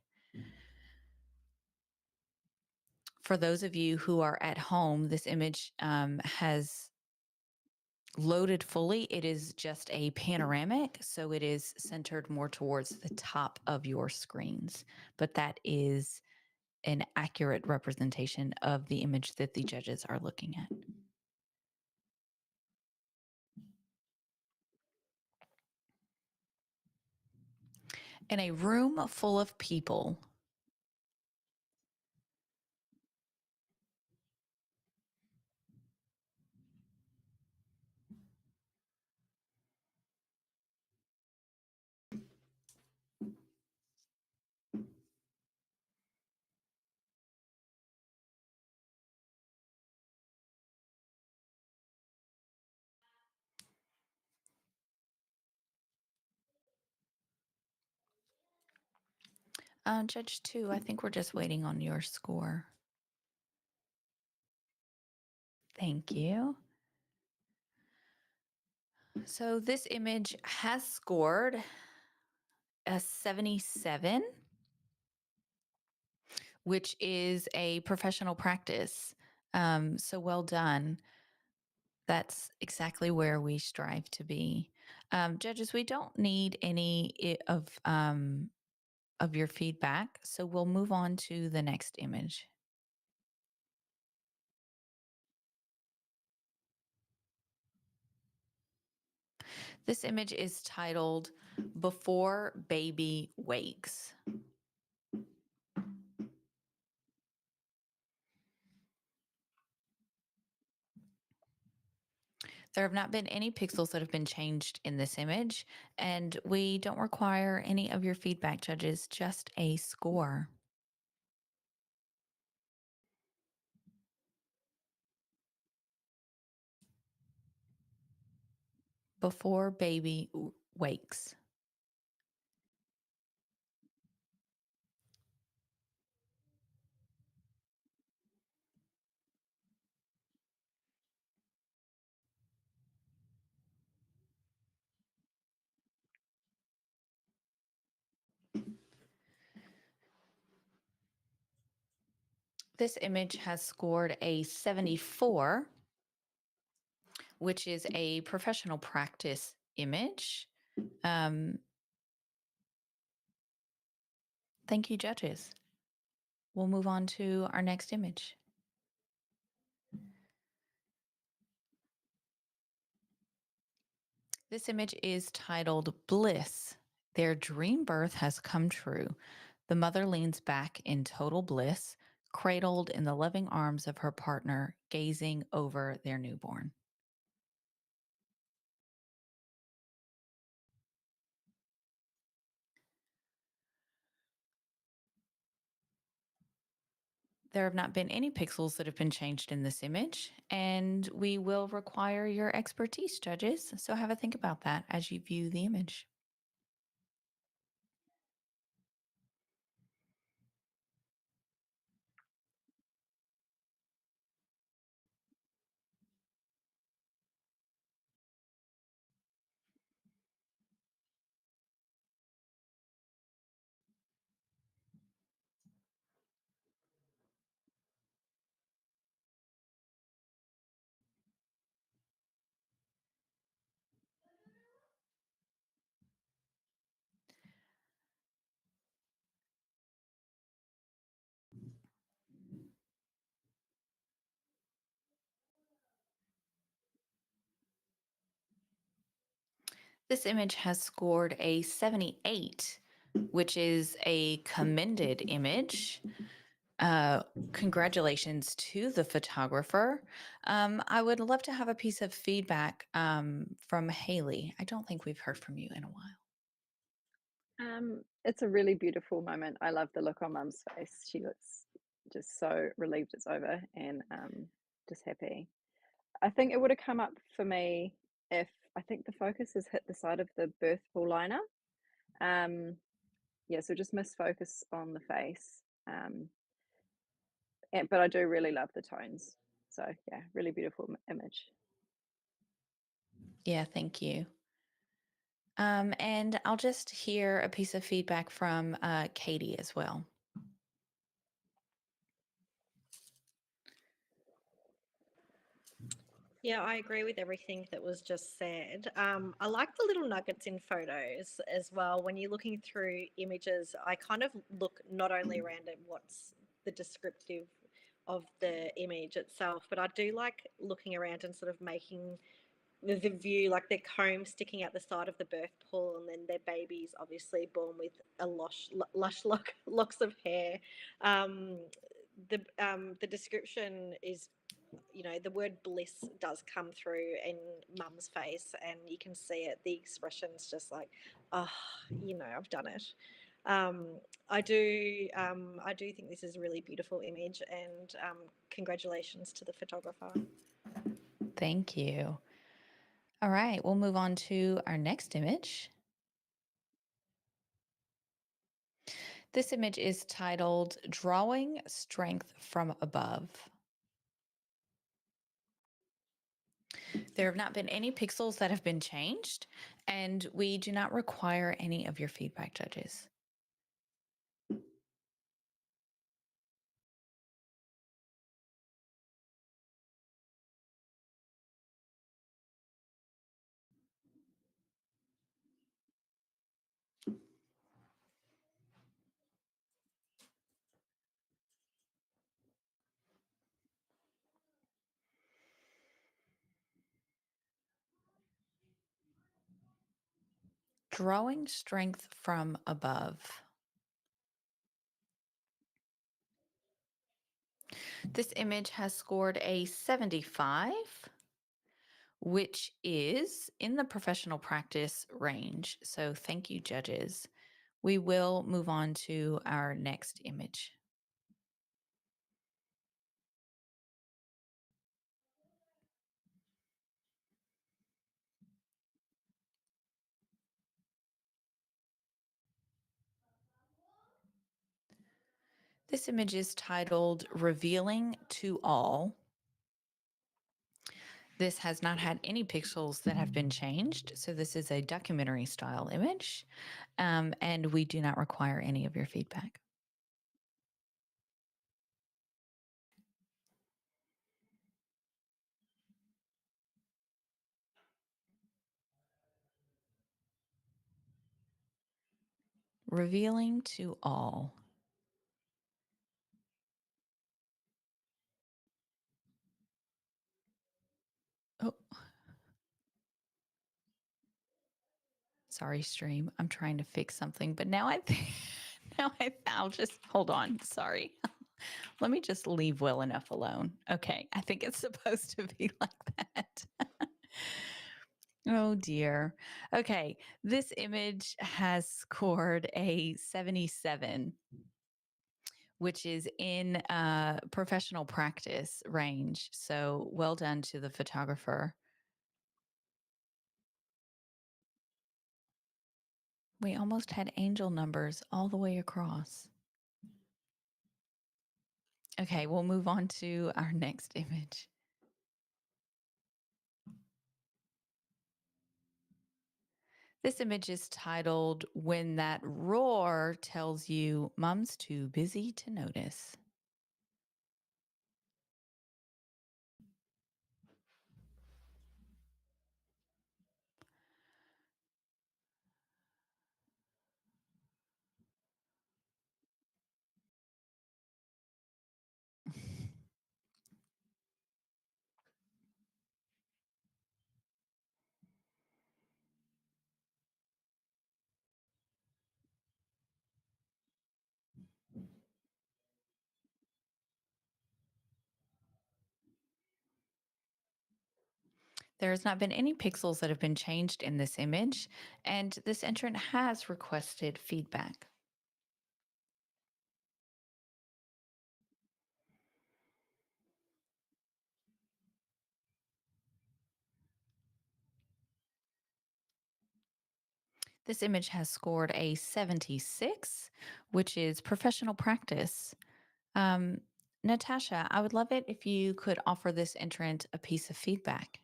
For those of you who are at home, this image has loaded fully. It is just a panoramic, so it is centered more towards the top of your screens, but that is an accurate representation of the image that the judges are looking at. In a room full of people, Judge 2, I think we're just waiting on your score. Thank you. So this image has scored a 77, which is a professional practice. So well done. That's exactly where we strive to be. Judges, we don't need any of your feedback, so we'll move on to the next image. This image is titled Before Baby Wakes. There have not been any pixels that have been changed in this image, and we don't require any of your feedback, judges, just a score. Before baby wakes. This image has scored a 74, which is a professional practice image. Thank you, judges. We'll move on to our next image. This image is titled Bliss. Their dream birth has come true. The mother leans back in total bliss, cradled in the loving arms of her partner, gazing over their newborn. There have not been any pixels that have been changed in this image, and we will require your expertise, judges. So have a think about that as you view the image. This image has scored a 78, which is a commended image. Congratulations to the photographer. I would love to have a piece of feedback from Haley. I don't think we've heard from you in a while. It's a really beautiful moment. I love the look on Mum's face. She looks just so relieved it's over and just happy. I think it would have come up for me if I think the focus has hit the side of the birth pool liner. Yeah, so just miss focus on the face. But I do really love the tones. So yeah, really beautiful image. Yeah, thank you. And I'll just hear a piece of feedback from Katie as well. Yeah, I agree with everything that was just said. I like the little nuggets in photos as well. When you're looking through images, I kind of look not only around at what's the descriptive of the image itself, but I do like looking around and sort of making the view, like their comb sticking out the side of the birth pool, and then their baby's obviously born with a lush locks of hair. Um, the description is, you know, the word bliss does come through in mum's face, and you can see it. The expression's just like, oh, you know, I've done it. I do think this is a really beautiful image, and congratulations to the photographer. Thank you. All right, we'll move on to our next image. This image is titled Drawing Strength from Above. There have not been any pixels that have been changed, and we do not require any of your feedback, judges. Drawing strength from above. This image has scored a 75, which is in the professional practice range. So thank you, judges. We will move on to our next image. This image is titled Revealing to All. This has not had any pixels that have been changed, so this is a documentary style image, and we do not require any of your feedback. Revealing to all. Oh. Sorry, stream. I'm trying to fix something, but now I think I'll just hold on. Sorry. Let me just leave well enough alone. Okay. I think it's supposed to be like that. Oh dear. Okay. This image has scored a 77, which is in professional practice range. So well done to the photographer. We almost had angel numbers all the way across. Okay, we'll move on to our next image. This image is titled When That Roar Tells You Mom's Too Busy to Notice. There has not been any pixels that have been changed in this image, and this entrant has requested feedback. This image has scored a 76, which is professional practice. Natasha, I would love it if you could offer this entrant a piece of feedback.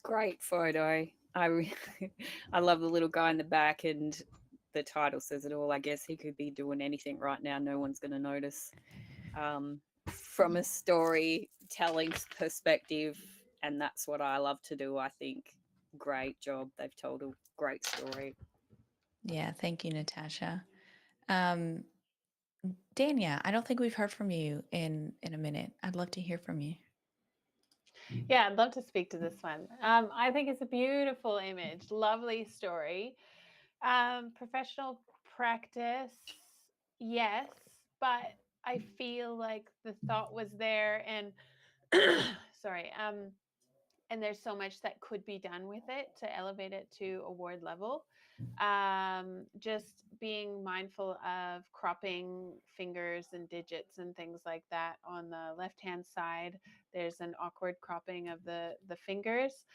Great photo. I love the little guy in the back, and the title says it all. I guess he could be doing anything right now. No one's going to notice. From a storytelling perspective, and that's what I love to do. I think great job. They've told a great story. Yeah, thank you, Natasha. Um, Dania, I don't think we've heard from you in a minute. I'd love to hear from you. Yeah, I'd love to speak to this one. I think it's a beautiful image, lovely story. Professional practice, yes, but I feel like the thought was there, and sorry, and there's so much that could be done with it to elevate it to award level. Just being mindful of cropping fingers and digits and things like that. On the left hand side, there's an awkward cropping of the fingers.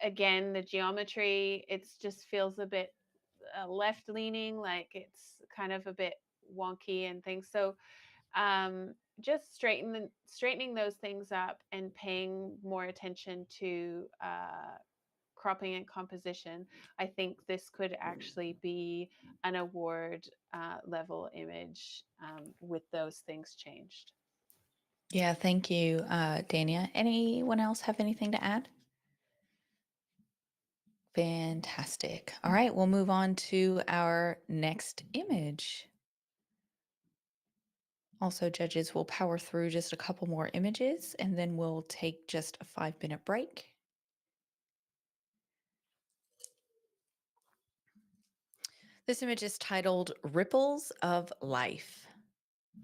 Again, the geometry, it just feels a bit left leaning, like it's kind of a bit wonky and things. So just straightening those things up and paying more attention to cropping and composition. I think this could actually be an award level image with those things changed. Yeah, thank you, Dania. Anyone else have anything to add? Fantastic. All right, we'll move on to our next image. Also, judges will power through just a couple more images and then we'll take just a 5-minute break. This image is titled Ripples of Life.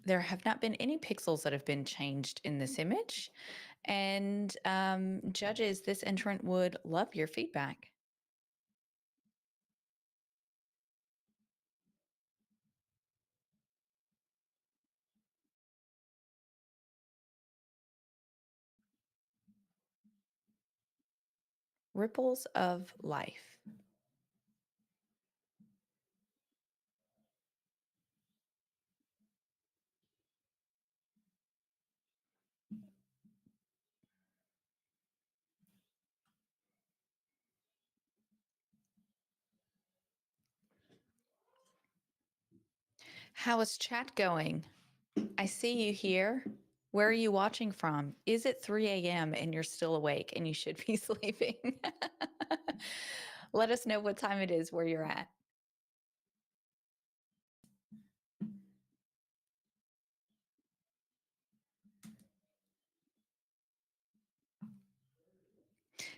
There have not been any pixels that have been changed in this image. And judges, this entrant would love your feedback. Ripples of Life. How is chat going? I see you here. Where are you watching from? Is it 3 a.m. and you're still awake and you should be sleeping? Let us know what time it is where you're at.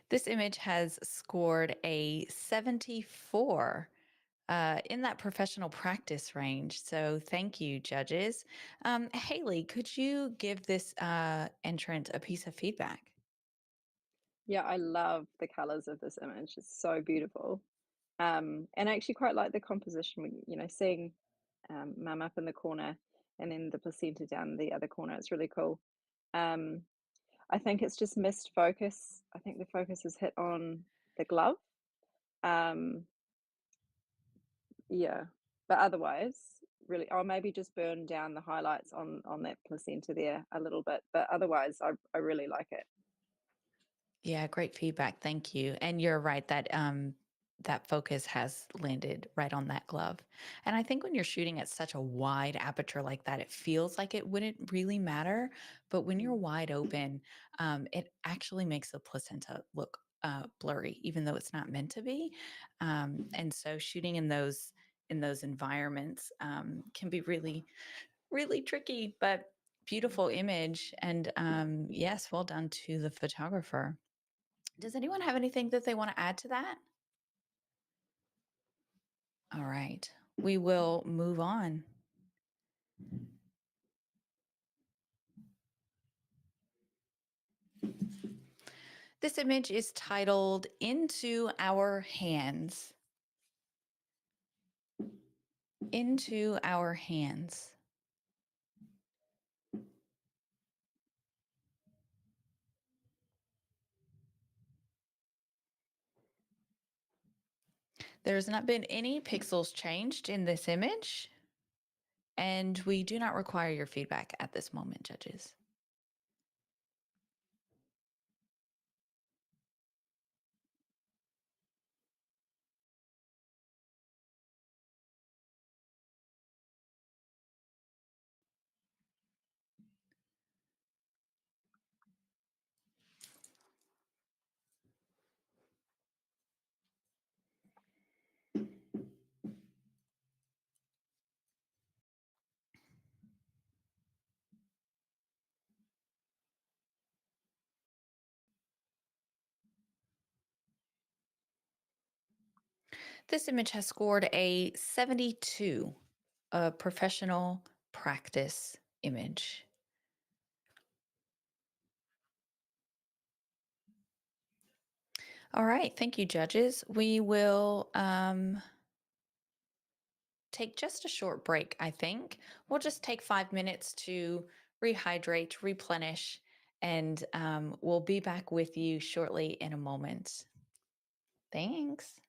This image has scored a 74 in that professional practice range. So thank you, judges. Haley, could you give this entrant a piece of feedback? Yeah, I love the colors of this image. It's so beautiful. And I actually quite like the composition, seeing mum up in the corner and then the placenta down the other corner. It's really cool. I think it's just missed focus. I think the focus is hit on the glove. Yeah, but otherwise, really, or maybe just burn down the highlights on that placenta there a little bit. But otherwise, I really like it. Yeah, great feedback. Thank you. And you're right that that focus has landed right on that glove. And I think when you're shooting at such a wide aperture like that, it feels like it wouldn't really matter. But when you're wide open, it actually makes the placenta look blurry, even though it's not meant to be. And so shooting in those environments can be really, really tricky, but beautiful image. And yes, well done to the photographer. Does anyone have anything that they want to add to that? All right, we will move on. This image is titled Into Our Hands. Into Our Hands. There's not been any pixels changed in this image, and we do not require your feedback at this moment, judges. This image has scored a 72, a professional practice image. All right, thank you, judges. We will take just a short break, I think. We'll just take 5 minutes to rehydrate, replenish, and we'll be back with you shortly in a moment. Thanks.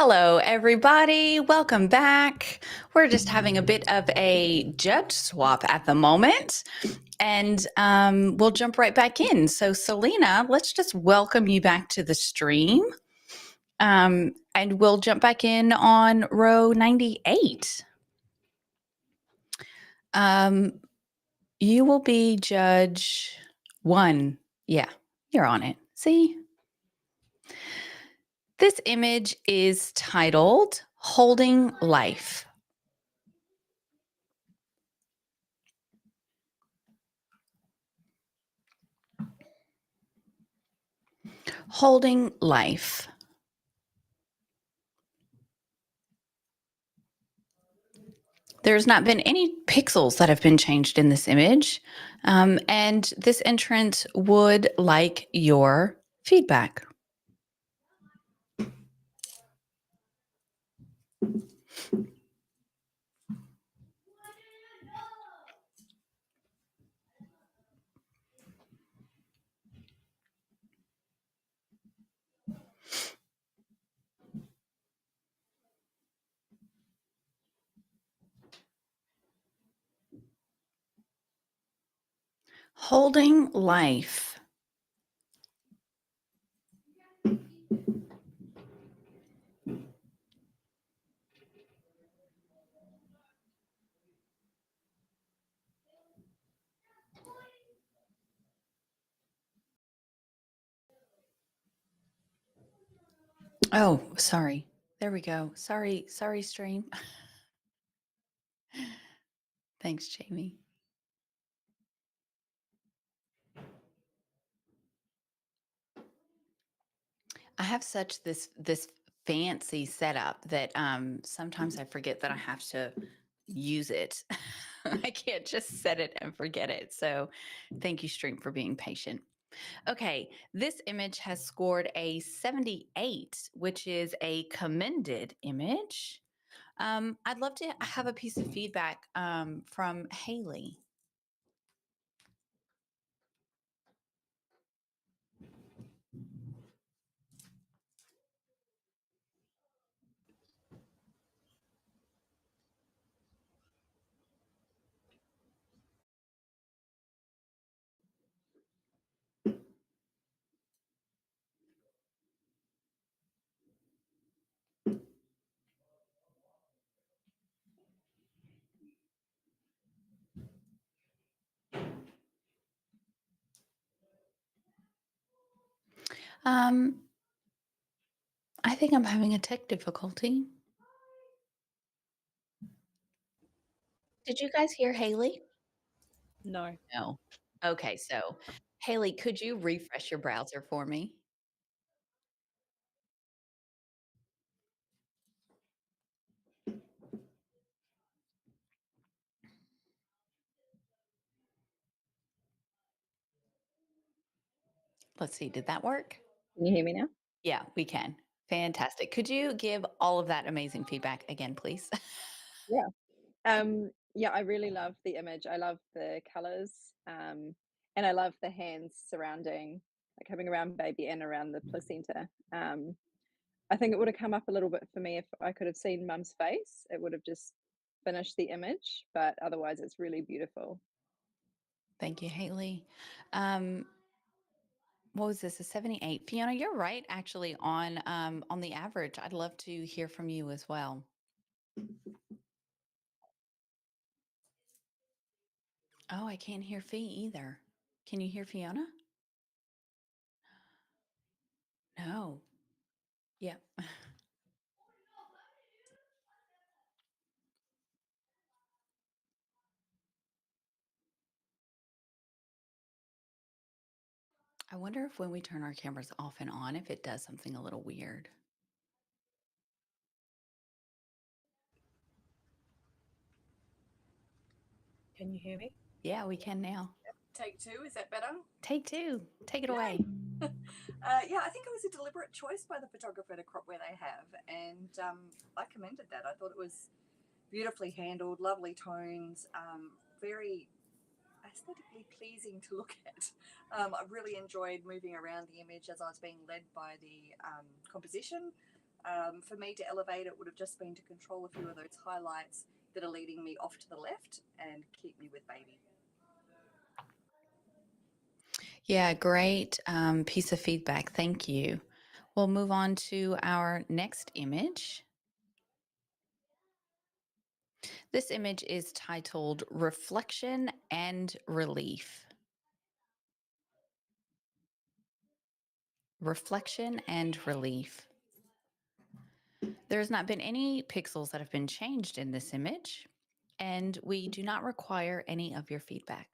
Hello, everybody. Welcome back. We're just having a bit of a judge swap at the moment, and we'll jump right back in. So, Selena, let's just welcome you back to the stream, and we'll jump back in on row 98. You will be judge 1. Yeah, you're on it. See? This image is titled Holding Life. Holding life. There's not been any pixels that have been changed in this image, and this entrant would like your feedback. Holding life. Oh, sorry. There we go. Sorry, stream. Thanks, Jamie. I have such this fancy setup that sometimes I forget that I have to use it. I can't just set it and forget it. So thank you, stream, for being patient. Okay, this image has scored a 78, which is a commended image. I'd love to have a piece of feedback from Haley. I think I'm having a tech difficulty. Did you guys hear Haley? No. No. Okay, so Haley, could you refresh your browser for me? Let's see, did that work? Can you hear me now? Yeah, we can. Fantastic. Could you give all of that amazing feedback again, please? Yeah. Yeah, I really love the image. I love the colors. And I love the hands surrounding, like coming around baby and around the placenta. I think it would have come up a little bit for me if I could have seen mum's face. It would have just finished the image, but otherwise it's really beautiful. Thank you, Haley. What was this? A 78. Fiona, you're right, actually, on the average. I'd love to hear from you as well. Oh, I can't hear Fee either. Can you hear Fiona? No. Yep. I wonder if when we turn our cameras off and on, if it does something a little weird. Can you hear me? Yeah, we can now. Take 2, is that better? Take 2. Take it Yay. away. Yeah, I think it was a deliberate choice by the photographer to crop where they have, and I commended that. I thought it was beautifully handled, lovely tones, very aesthetically pleasing to look at. I really enjoyed moving around the image as I was being led by the composition. For me to elevate it would have just been to control a few of those highlights that are leading me off to the left and keep me with baby. Yeah, great piece of feedback. Thank you. We'll move on to our next image. This image is titled Reflection and Relief. Reflection and relief. There's not been any pixels that have been changed in this image, and we do not require any of your feedback.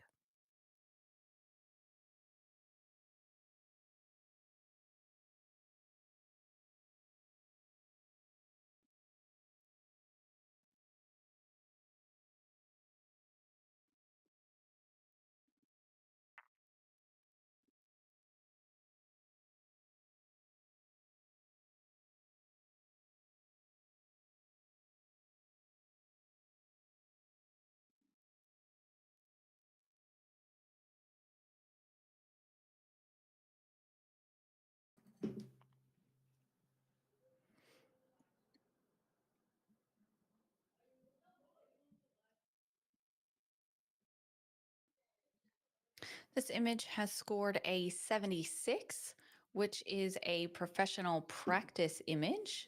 This image has scored a 76, which is a professional practice image.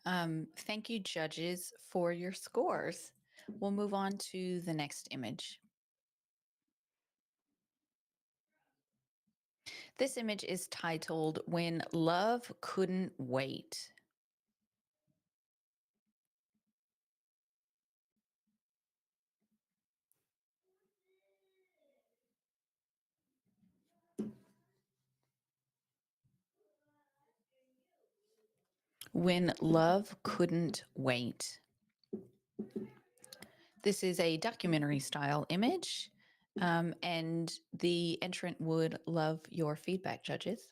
Thank you, judges, for your scores. We'll move on to the next image. This image is titled When Love Couldn't Wait. When Love Couldn't Wait. This is a documentary style image, and the entrant would love your feedback, judges.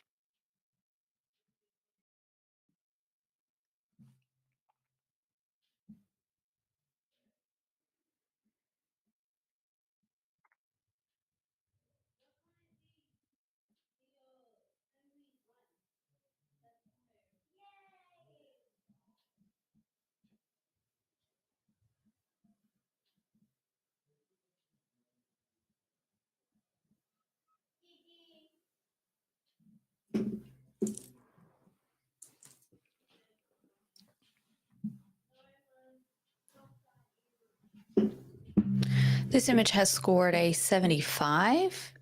This image has scored a 75,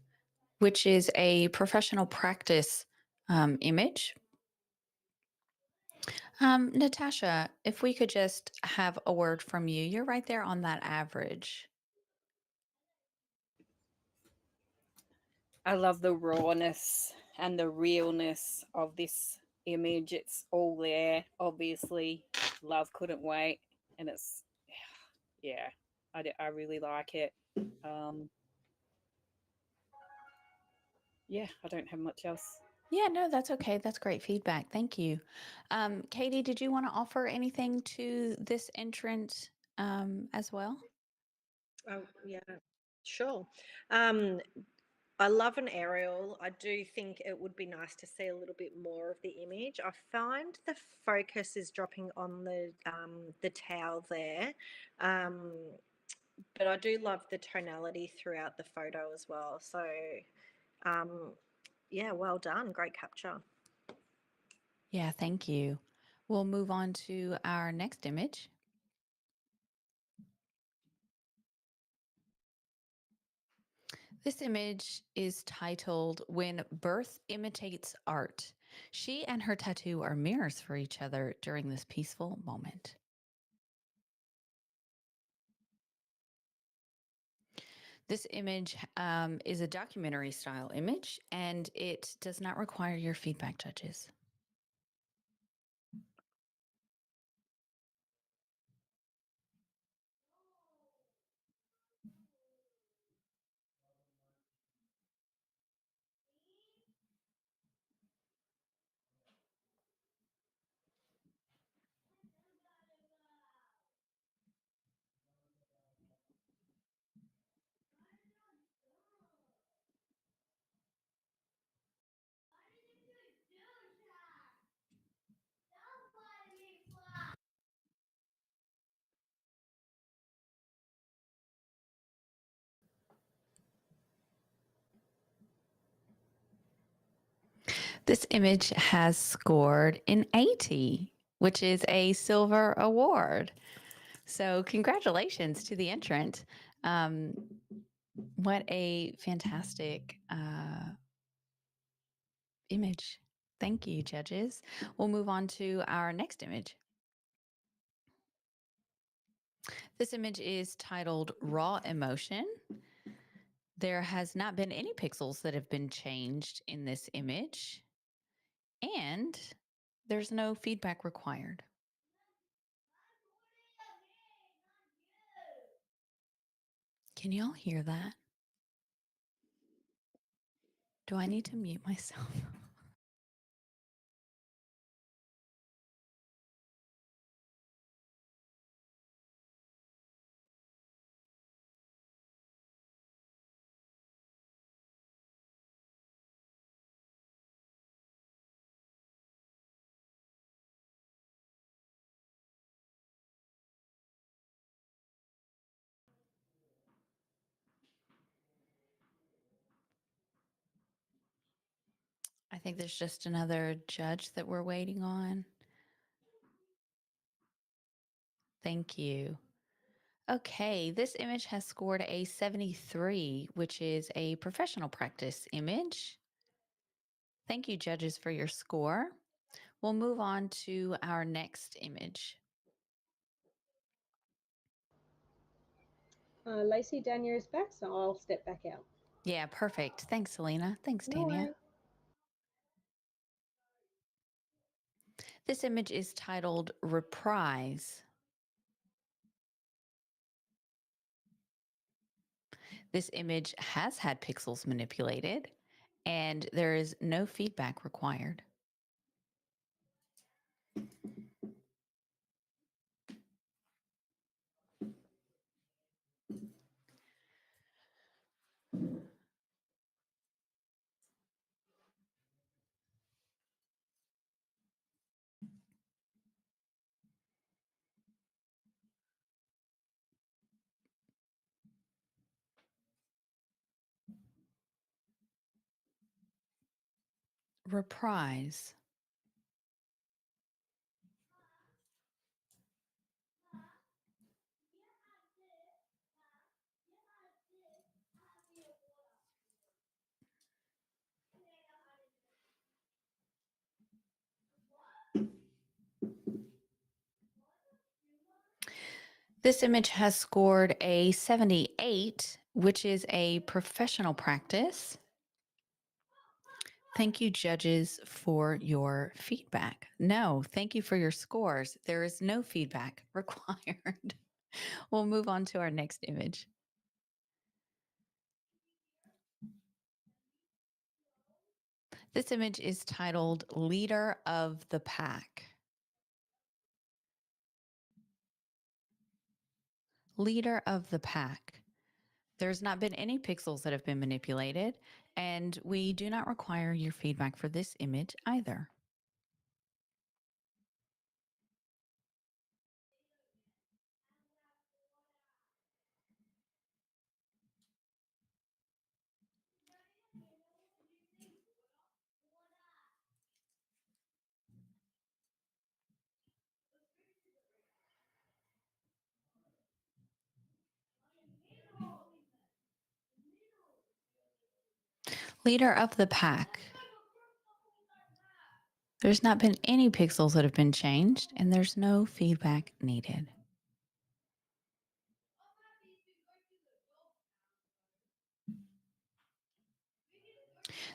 which is a professional practice image. Natasha, if we could just have a word from you. You're right there on that average. I love the rawness and the realness of this image. It's all there, obviously. Love couldn't wait, and it's yeah, I really like it. Yeah, I don't have much else. Yeah, no, that's okay. That's great feedback. Thank you. Katie, did you want to offer anything to this entrant as well? Oh, yeah, sure. I love an aerial. I do think it would be nice to see a little bit more of the image. I find the focus is dropping on the towel there, but I do love the tonality throughout the photo as well. So, yeah, well done. Great capture. Yeah, thank you. We'll move on to our next image. This image is titled When Birth Imitates Art. She and her tattoo are mirrors for each other during this peaceful moment. This image is a documentary style image, and it does not require your feedback, judges. This image has scored an 80, which is a silver award. So congratulations to the entrant. What a fantastic image. Thank you, judges. We'll move on to our next image. This image is titled Raw Emotion. There has not been any pixels that have been changed in this image, and there's no feedback required. Can y'all hear that? Do I need to mute myself? I think there's just another judge that we're waiting on. Thank you. Okay, this image has scored a 73, which is a professional practice image. Thank you, judges, for your score. We'll move on to our next image. Lacey, Dania is back, so I'll step back out. Yeah, perfect. Thanks, Selena. Thanks, No Dania. worries. This image is titled Reprise. This image has had pixels manipulated, and there is no feedback required. Reprise. This image has scored a 78, which is a professional practice. Thank you, judges, for your feedback. No, thank you for your scores. There is no feedback required. We'll move on to our next image. This image is titled Leader of the Pack. Leader of the Pack. There's not been any pixels that have been manipulated, and we do not require your feedback for this image either. Leader of the Pack. There's not been any pixels that have been changed, and there's no feedback needed.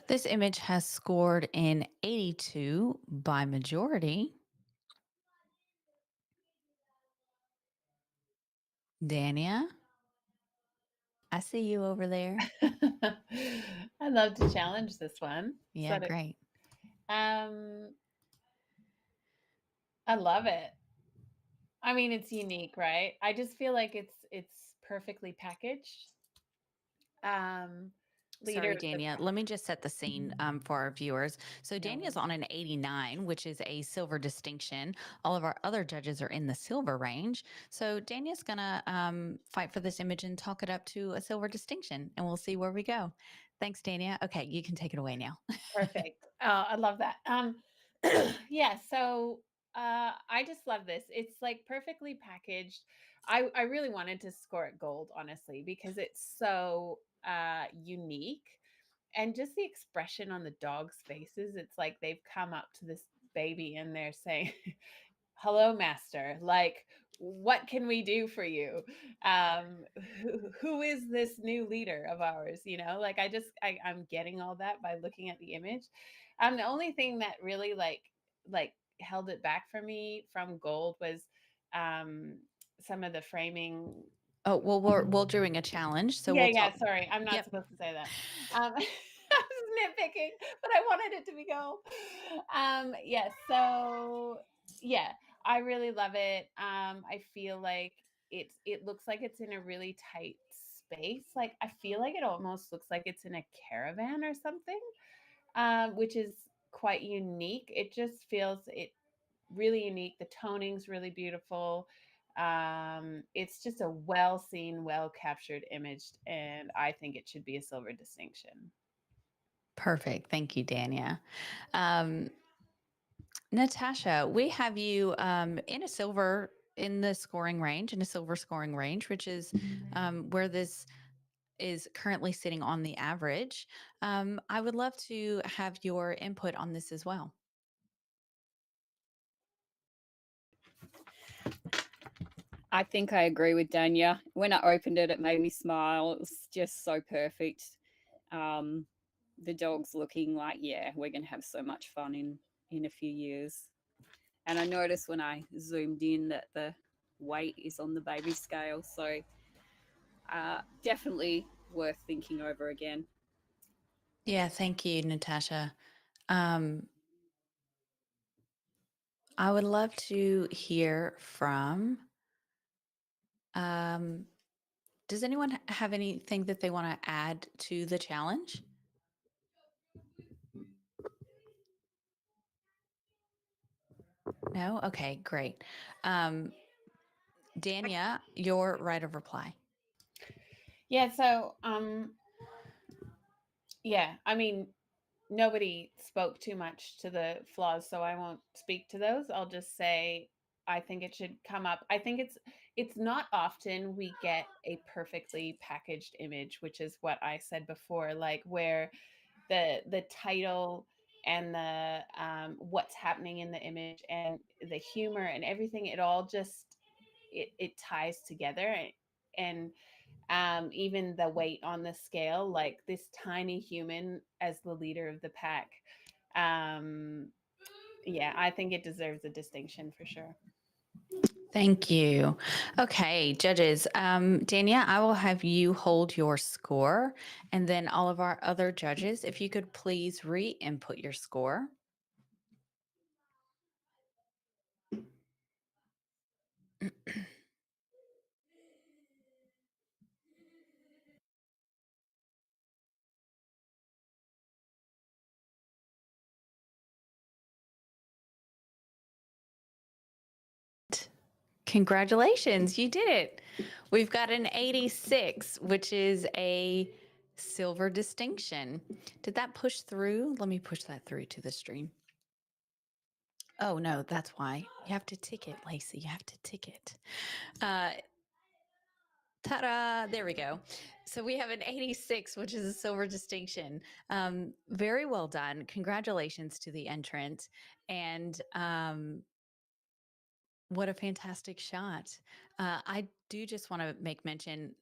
This image has scored an 82 by majority. Dania, I see you over there. I'd love to challenge this one. Yeah, great. I love it. I mean, it's unique, right? I just feel like it's perfectly packaged. Sorry, Dania. Let me just set the scene for our viewers. So Dania's on an 89, which is a silver distinction. All of our other judges are in the silver range. So Dania's going to fight for this image and talk it up to a silver distinction, and we'll see where we go. Thanks, Dania. Okay, you can take it away now. Perfect. I love that. Yeah, so I just love this. It's like perfectly packaged. I really wanted to score it gold, honestly, because it's so unique. And just the expression on the dog's faces, it's like they've come up to this baby and they're saying, hello, master. Like, what can we do for you? Who is this new leader of ours? You know, like I'm getting all that by looking at the image. The only thing that really like held it back for me from gold was some of the framing. Oh, well, we're doing a challenge, so Yeah, we'll yeah. talk. Sorry, I'm not Yep. supposed to say that. I was nitpicking, but I wanted it to be gold. Yeah. So yeah, I really love it. I feel like it looks like it's in a really tight space. Like I feel like it almost looks like it's in a caravan or something, which is quite unique. It just feels it really unique. The toning's really beautiful. It's just a well seen, well captured image, and I think it should be a silver distinction. Perfect. Thank you, Dania. Natasha, we have you in a silver in the scoring range, in a silver scoring range, which is where this is currently sitting on the average. I would love to have your input on this as well. I think I agree with Dania. When I opened it, it made me smile. It was just so perfect. The dog's looking like, yeah, we're going to have so much fun in a few years. And I noticed when I zoomed in that the weight is on the baby scale. So definitely worth thinking over again. Yeah, thank you, Natasha. I would love to hear from. Does anyone have anything that they want to add to the challenge? No? Okay, great. Dania, your right of reply. Yeah, so yeah, I mean, nobody spoke too much to the flaws, so I won't speak to those. I'll just say I think it should come up. I think it's not often we get a perfectly packaged image, which is what I said before, like where the title and the what's happening in the image and the humor and everything, it all just it ties together. And even the weight on the scale, like this tiny human as the leader of the pack. Yeah, I think it deserves a distinction for sure. Thank you. Okay, judges. Dania, I will have you hold your score, and then all of our other judges, if you could please re-input your score. Congratulations, you did it. We've got an 86, which is a silver distinction. Did that push through? Let me push that through to the stream. Oh, no, that's why. You have to tick it, Lacey. You have to tick it. Ta-da! There we go. So we have an 86, which is a silver distinction. Very well done. Congratulations to the entrant. And what a fantastic shot. I do just want to make mention,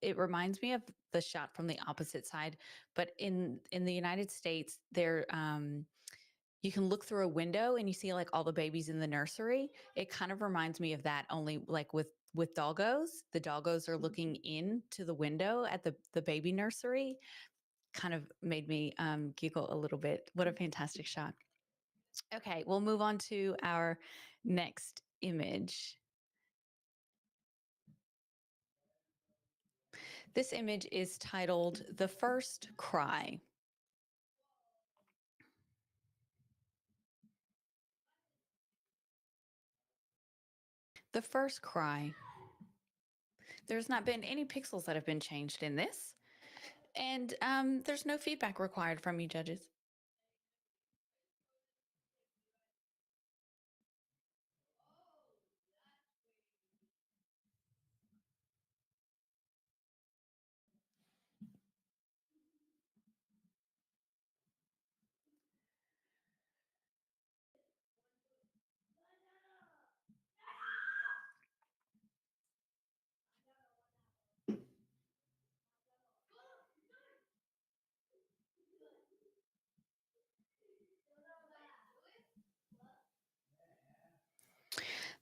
it reminds me of the shot from the opposite side, but in the United States, there you can look through a window and you see like all the babies in the nursery. It kind of reminds me of that, only like with doggos. The doggos are looking into the window at the baby nursery. Kind of made me giggle a little bit. What a fantastic shot. Okay, we'll move on to our next image. This image is titled The First Cry. The First Cry. There's not been any pixels that have been changed in this. And there's no feedback required from you, judges.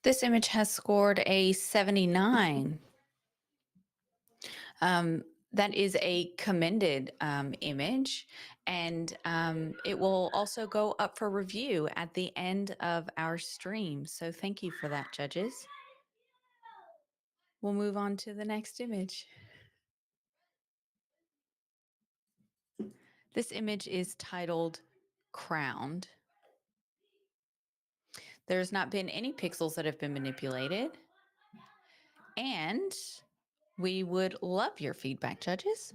This image has scored a 79. That is a commended image, and it will also go up for review at the end of our stream. So thank you for that, judges. We'll move on to the next image. This image is titled Crowned. There's not been any pixels that have been manipulated. And we would love your feedback, judges.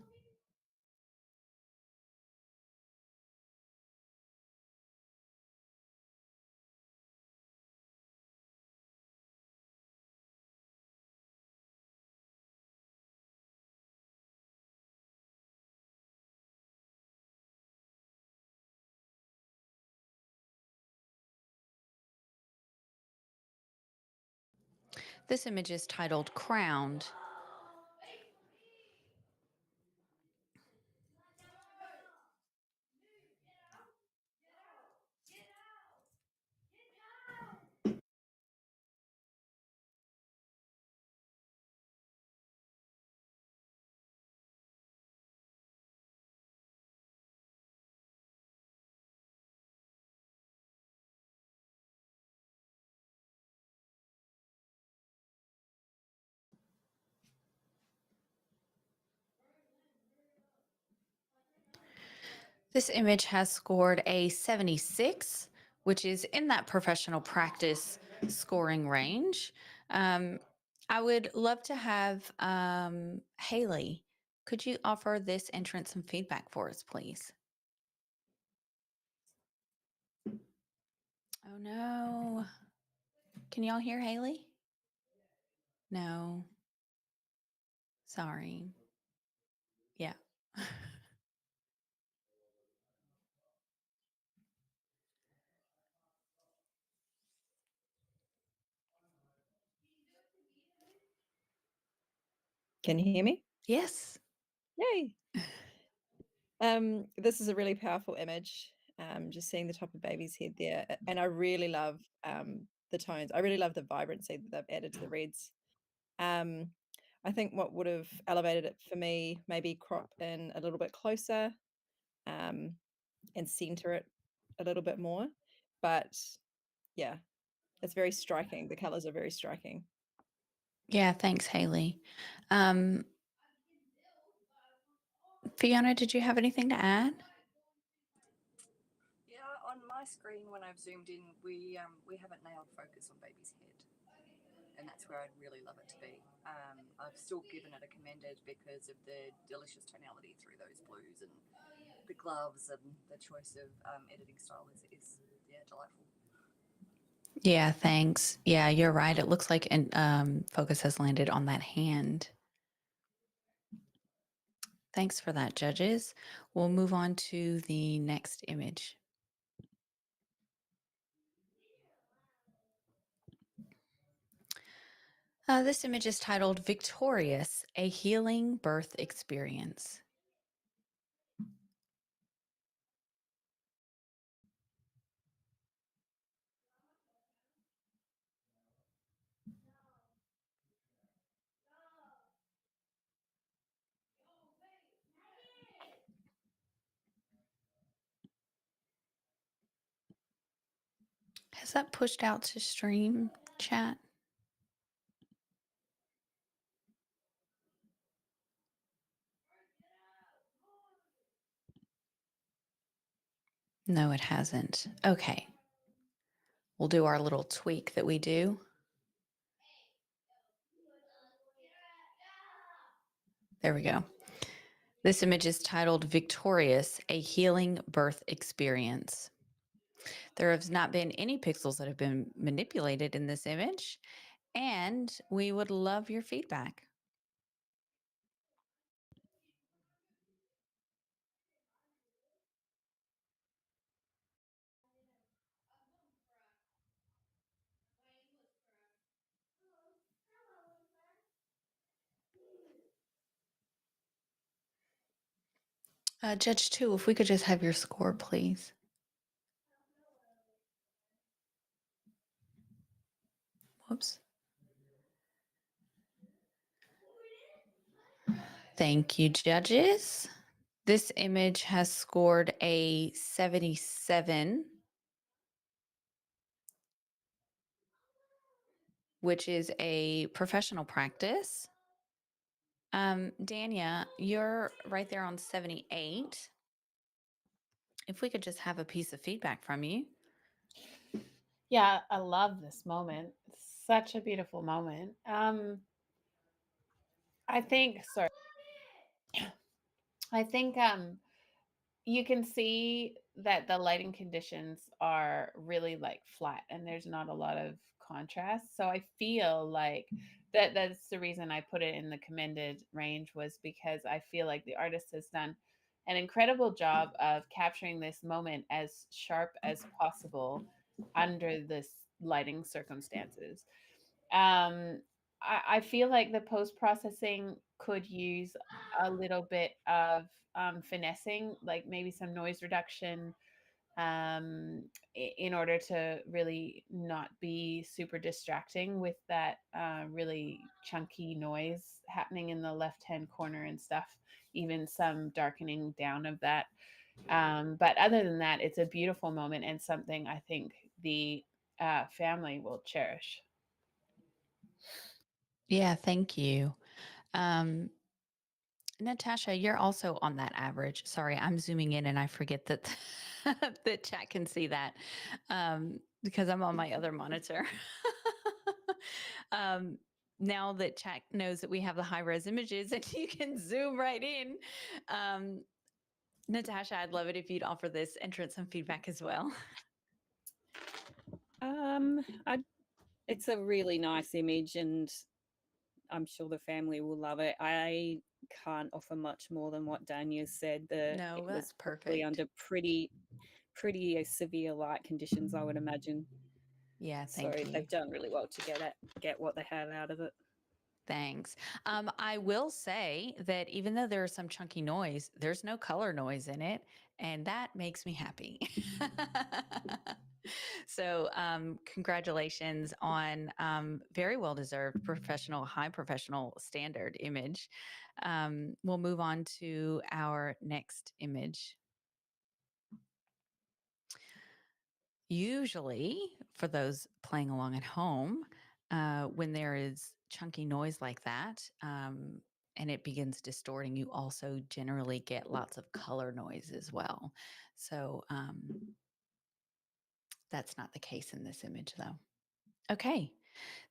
This image is titled Crowned. This image has scored a 76, which is in that professional practice scoring range. I would love to have Haley. Could you offer this entrant some feedback for us, please? Oh no. Can y'all hear Haley? No. Sorry. Yeah. Can you hear me? Yes. Yay. This is a really powerful image. Just seeing the top of baby's head there. And I really love the tones. I really love the vibrancy that they've added to the reds. I think what would have elevated it for me, maybe crop in a little bit closer and center it a little bit more. But yeah, it's very striking. The colors are very striking. Yeah, thanks, Haley. Fiona, did you have anything to add? Yeah, on my screen when I've zoomed in, we haven't nailed focus on baby's head, and that's where I'd really love it to be. I've still given it a commended because of the delicious tonality through those blues and the gloves, and the choice of editing style is yeah, delightful. Yeah, thanks. Yeah, you're right. It looks like focus has landed on that hand. Thanks for that, judges. We'll move on to the next image. This image is titled Victorious, a Healing Birth Experience. Has that pushed out to stream chat? No, it hasn't. Okay. We'll do our little tweak that we do. There we go. This image is titled Victorious, a Healing Birth Experience. There has not been any pixels that have been manipulated in this image, and we would love your feedback. Judge 2, if we could just have your score, please. Whoops. Thank you, judges. This image has scored a 77, which is a professional practice. Dania, you're right there on 78. If we could just have a piece of feedback from you. Yeah, I love this moment. Such a beautiful moment. I think, sorry. I think you can see that the lighting conditions are really like flat and there's not a lot of contrast. So I feel like that's the reason I put it in the commended range, was because I feel like the artist has done an incredible job of capturing this moment as sharp as possible under this lighting circumstances. I feel like the post processing could use a little bit of finessing, like maybe some noise reduction, in order to really not be super distracting with that really chunky noise happening in the left hand corner and stuff, even some darkening down of that. But other than that, it's a beautiful moment and something I think the family will cherish. Yeah, thank you. Natasha, you're also on that average. Sorry, I'm zooming in and I forget that the chat can see that because I'm on my other monitor. Now that chat knows that we have the high res images and you can zoom right in. Natasha, I'd love it if you'd offer this entrance some feedback as well. It's a really nice image, and I'm sure the family will love it. I can't offer much more than what Dania said. No, It that's was probably perfect. under pretty severe light conditions, I would imagine. Yeah, So thank you. they've done really well to get what they have out of it. Thanks. I will say that even though there is some chunky noise, there's no color noise in it, and that makes me happy. So, congratulations on very well deserved professional, high professional standard image. We'll move on to our next image. Usually, for those playing along at home, when there is chunky noise like that, and it begins distorting, you also generally get lots of color noise as well. So that's not the case in this image, though. Okay.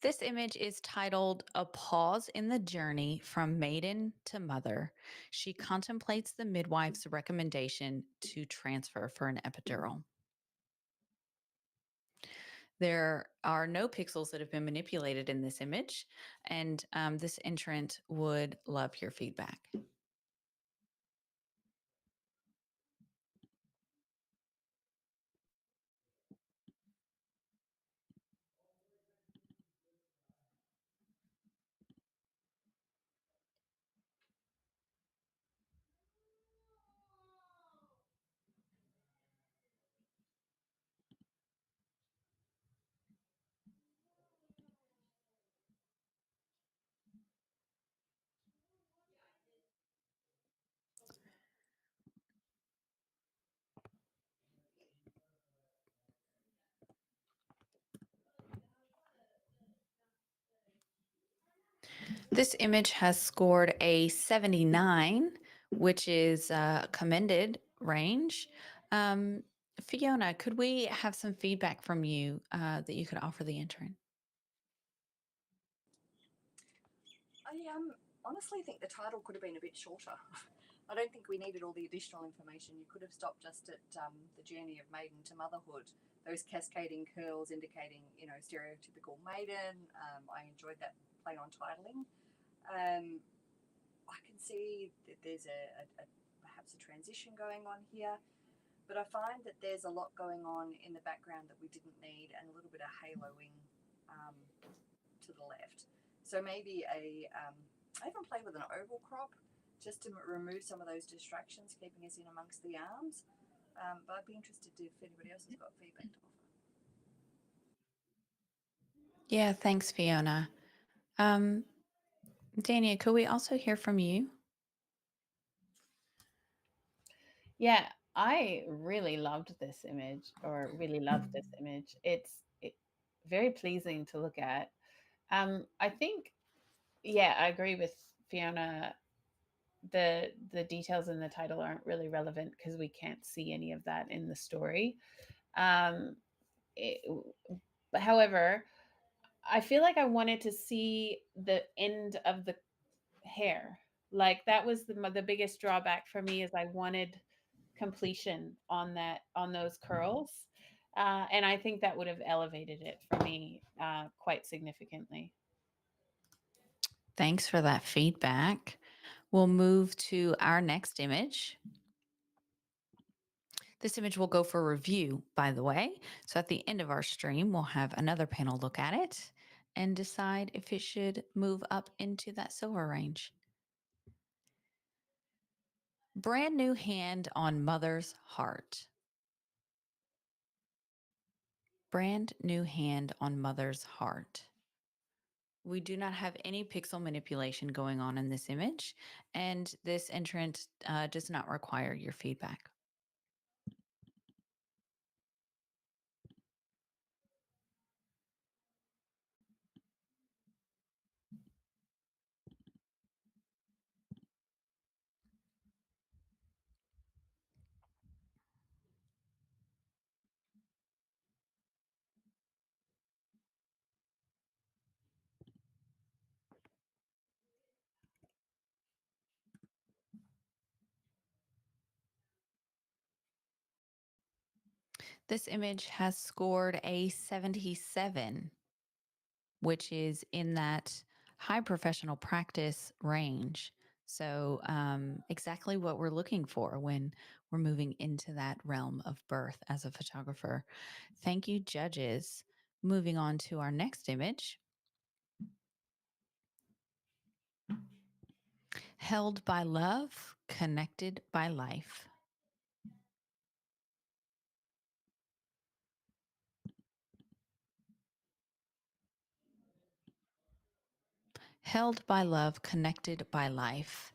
This image is titled A Pause in the Journey from Maiden to Mother. She contemplates the midwife's recommendation to transfer for an epidural. There are no pixels that have been manipulated in this image, and this entrant would love your feedback. This image has scored a 79, which is commended range. Fiona, could we have some feedback from you that you could offer the entrant? I honestly think the title could have been a bit shorter. I don't think we needed all the additional information. You could have stopped just at the journey of maiden to motherhood. Those cascading curls indicating, you know, stereotypical maiden. I enjoyed that play on titling. I can see that there's perhaps a transition going on here, but I find that there's a lot going on in the background that we didn't need, and a little bit of haloing to the left. So maybe I even play with an oval crop just to remove some of those distractions, keeping us in amongst the arms. But I'd be interested if anybody else has got feedback to offer. Yeah, thanks, Fiona. Dania, could we also hear from you? Yeah, I really loved this image, or really loved this image. It's very pleasing to look at. I think, yeah, I agree with Fiona. The details in the title aren't really relevant because we can't see any of that in the story. However, I feel like I wanted to see the end of the hair. Like that was the biggest drawback for me, is I wanted completion on those curls. And I think that would have elevated it for me quite significantly. Thanks for that feedback. We'll move to our next image. This image will go for review, by the way. So at the end of our stream, we'll have another panel look at it and decide if it should move up into that silver range. Brand new hand on mother's heart. Brand new hand on mother's heart. We do not have any pixel manipulation going on in this image, and this entrant does not require your feedback. This image has scored a 77, which is in that high professional practice range. So exactly what we're looking for when we're moving into that realm of birth as a photographer. Thank you, judges. Moving on to our next image. Held by love, connected by life. Held by love, connected by life.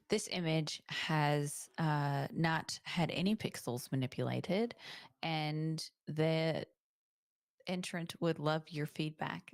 This image has not had any pixels manipulated, and the entrant would love your feedback.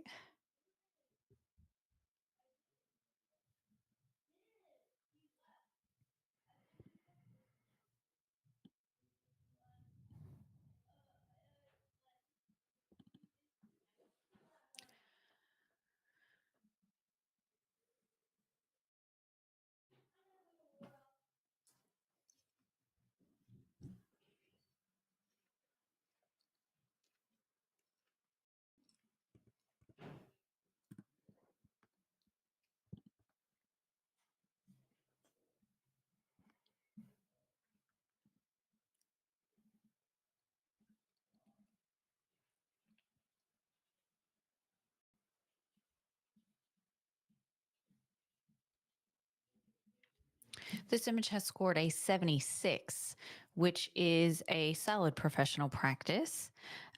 This image has scored a 76, which is a solid professional practice.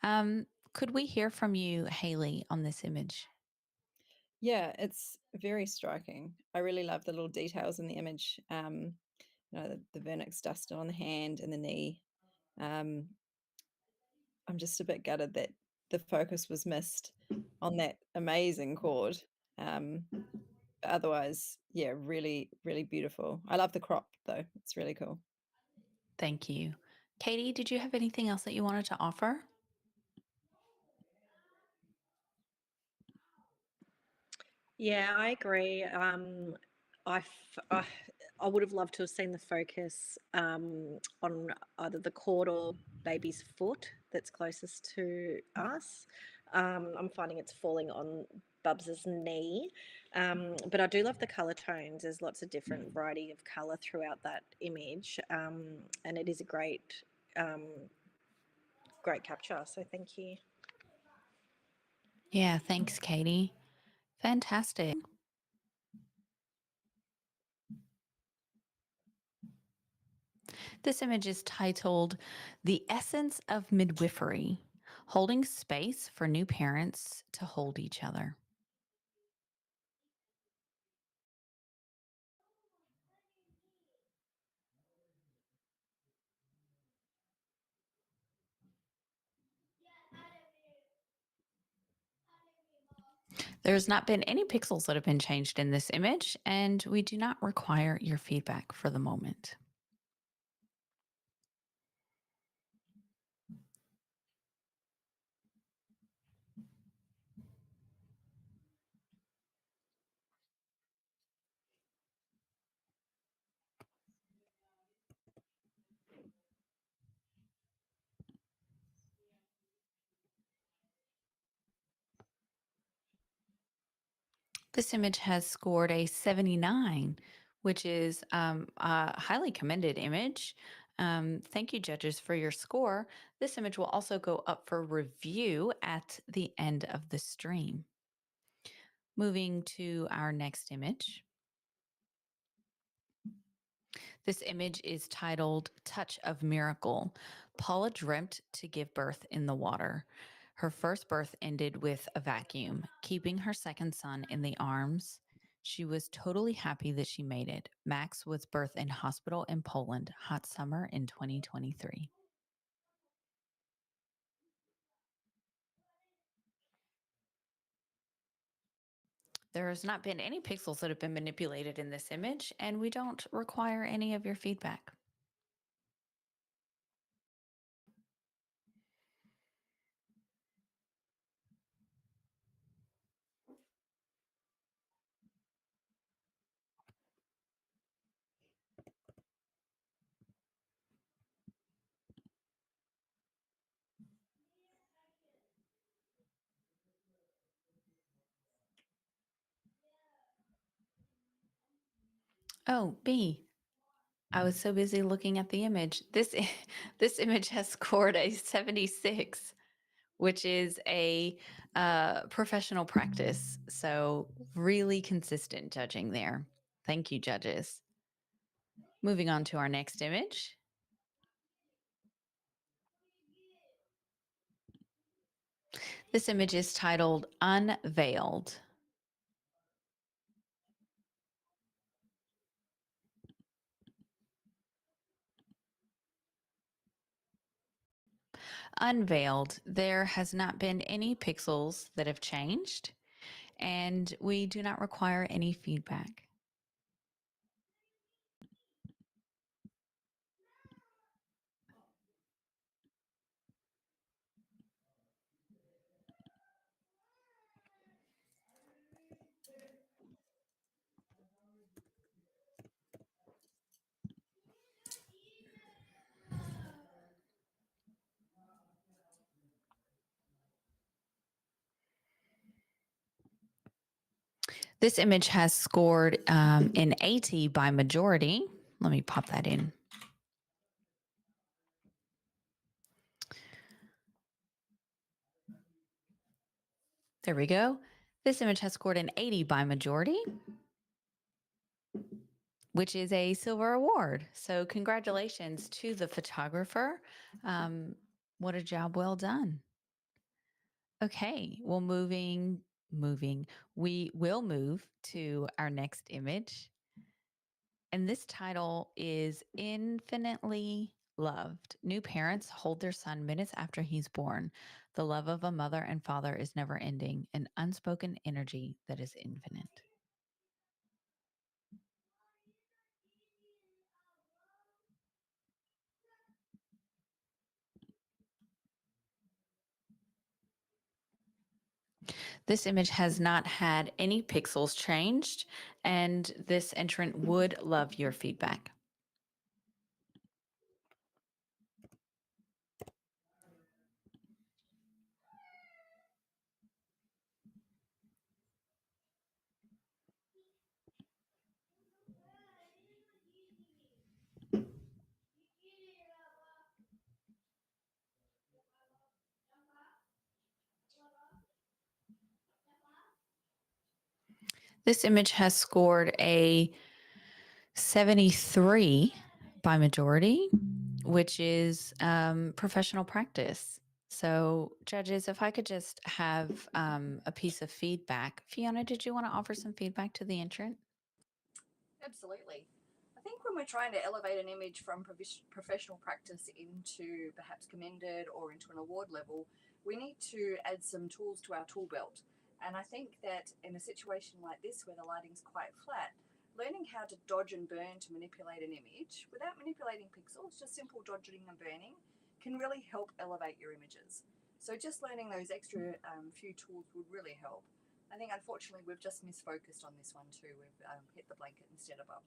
Could we hear from you, Haley, on this image? Yeah, it's very striking. I really love the little details in the image. You know, the vernix dust on the hand and the knee. I'm just a bit gutted that the focus was missed on that amazing cord. Otherwise, yeah, really, really beautiful. I love the crop though. It's really cool. Thank you. Katie, did you have anything else that you wanted to offer? Yeah, I agree. I would have loved to have seen the focus on either the cord or baby's foot that's closest to us. I'm finding it's falling on Bubs's knee, but I do love the colour tones. There's lots of different variety of colour throughout that image, and it is a great capture. So thank you. Yeah, thanks, Katie. Fantastic. This image is titled The Essence of Midwifery, Holding Space for New Parents to Hold Each Other. There's not been any pixels that have been changed in this image, and we do not require your feedback for the moment. This image has scored a 79, which is a highly commended image. Thank you, judges, for your score. This image will also go up for review at the end of the stream. Moving to our next image. This image is titled Touch of Miracle. Paula dreamt to give birth in the water. Her first birth ended with a vacuum, keeping her second son in the arms. She was totally happy that she made it. Max was birthed in hospital in Poland, hot summer in 2023. There has not been any pixels that have been manipulated in this image, and we don't require any of your feedback. Oh, B. I was so busy looking at the image. This image has scored a 76, which is a professional practice. So really consistent judging there. Thank you, judges. Moving on to our next image. This image is titled Unveiled. Unveiled. There has not been any pixels that have changed, and we do not require any feedback. This image has scored an 80 by majority. Let me pop that in. There we go. This image has scored an 80 by majority, which is a silver award. So congratulations to the photographer. What a job well done. Okay, well, we will move to our next image. And this title is Infinitely Loved. New parents hold their son minutes after he's born. The love of a mother and father is never ending, an unspoken energy that is infinite. This image has not had any pixels changed, and this entrant would love your feedback. This image has scored a 73 by majority, which is professional practice. So, judges, if I could just have a piece of feedback. Fiona, did you want to offer some feedback to the entrant? Absolutely. I think when we're trying to elevate an image from professional practice into perhaps commended or into an award level, we need to add some tools to our tool belt. And I think that in a situation like this where the lighting's quite flat, learning how to dodge and burn to manipulate an image without manipulating pixels, just simple dodging and burning, can really help elevate your images. So just learning those extra few tools would really help. I think unfortunately we've just misfocused on this one too. We've hit the blanket instead of up.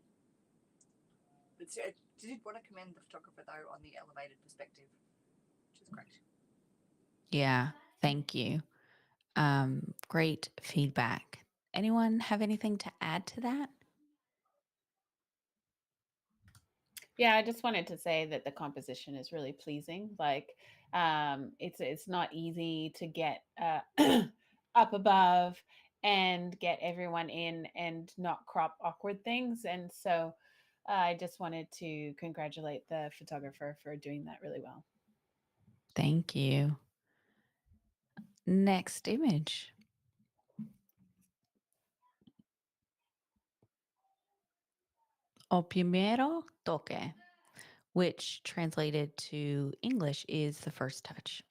But did want to commend the photographer though on the elevated perspective, which is great. Yeah, thank you. Great feedback. Anyone have anything to add to that? Yeah, I just wanted to say that the composition is really pleasing. Like, it's not easy to get up above and get everyone in and not crop awkward things. And so I just wanted to congratulate the photographer for doing that really well. Thank you. Next image. O primero toque, which translated to English is the first touch.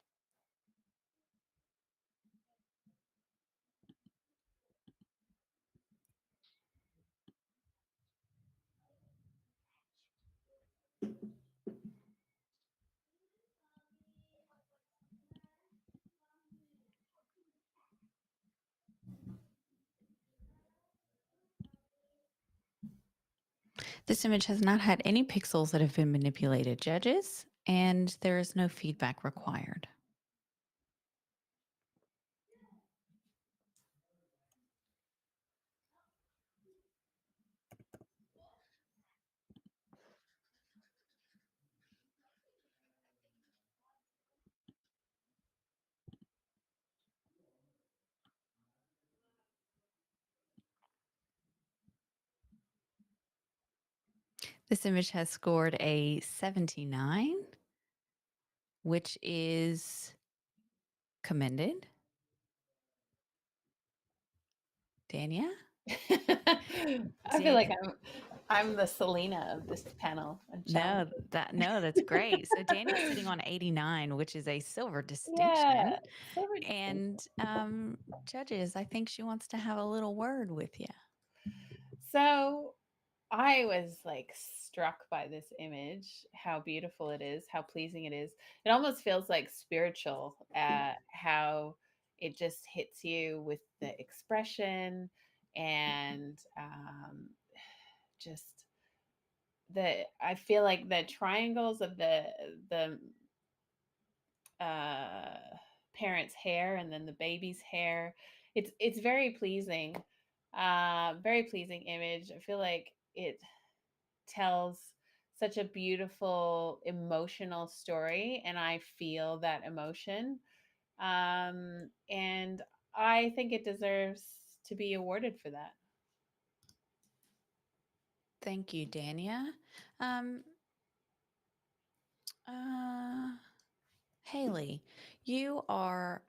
This image has not had any pixels that have been manipulated, judges, and there is no feedback required. This image has scored a 79, which is commended. Dania? I feel like I'm the Selena of this panel. No, that's great. So Dania's sitting on 89, which is a silver distinction. Yeah, silver And judges, I think she wants to have a little word with you. So I was like struck by this image, how beautiful it is, how pleasing it is. It almost feels like spiritual, how it just hits you with the expression and just I feel like the triangles of the parent's hair and then the baby's hair. It's very pleasing, very pleasing image. I feel like it tells such a beautiful emotional story, and I feel that emotion. And I think it deserves to be awarded for that. Thank you, Dania. Haley, you are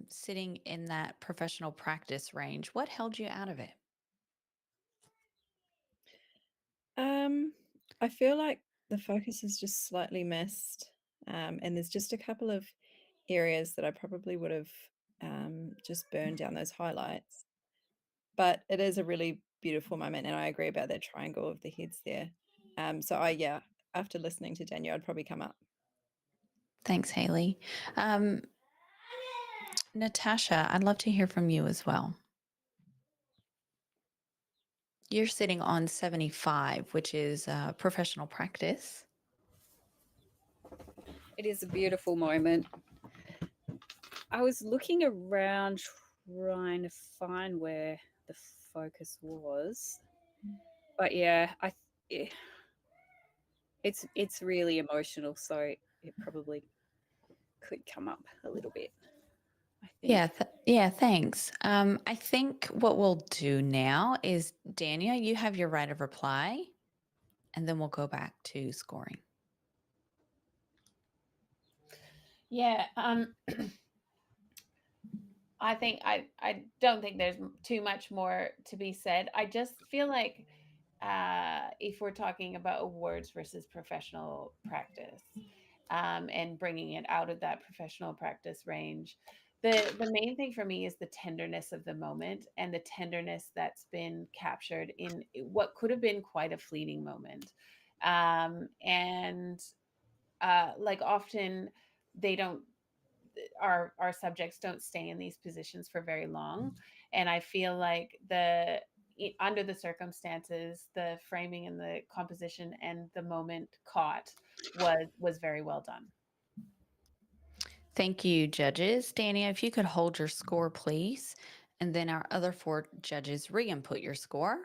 sitting in that professional practice range. What held you out of it? I feel like the focus is just slightly missed, and there's just a couple of areas that I probably would have just burned down those highlights. But it is a really beautiful moment, and I agree about that triangle of the heads there. So after listening to Danielle, I'd probably come up. Thanks, Haley. Natasha, I'd love to hear from you as well. You're sitting on 75, which is professional practice. It is a beautiful moment. I was looking around trying to find where the focus was, but yeah, it's really emotional, so it probably could come up a little bit. I think. Yeah, thanks. I think what we'll do now is, Dania, you have your right of reply, and then we'll go back to scoring. Yeah, I don't think there's too much more to be said. I just feel like if we're talking about awards versus professional practice, and bringing it out of that professional practice range, the main thing for me is the tenderness of the moment and the tenderness that's been captured in what could have been quite a fleeting moment. And like often they don't our subjects don't stay in these positions for very long, and I feel like under the circumstances, the framing and the composition and the moment caught was very well done. Thank you, judges. Dania, if you could hold your score, please. And then our other 4 judges re-input your score.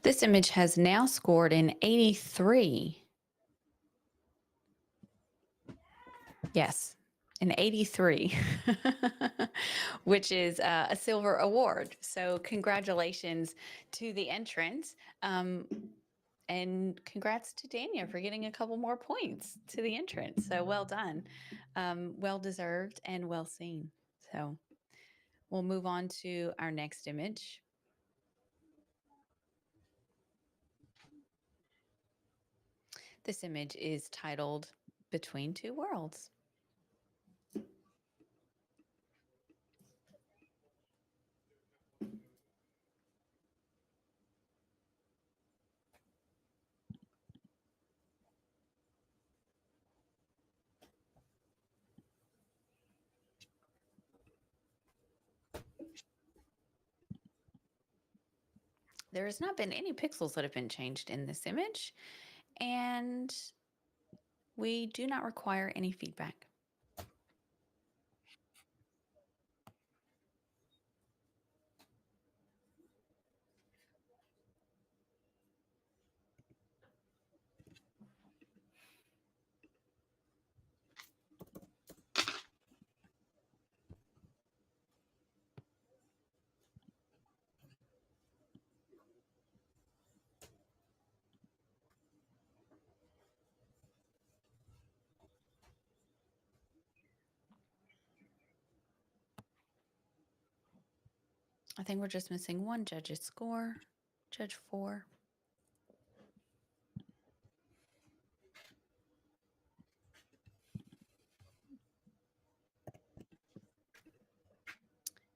This image has now scored an 83. Yes, an 83, which is a silver award. So congratulations to the entrants. And congrats to Dania for getting a couple more points to the entrance. So well done. Well deserved and well seen. So we'll move on to our next image. This image is titled Between Two Worlds. There has not been any pixels that have been changed in this image, and we do not require any feedback. I think we're just missing one judge's score, Judge 4.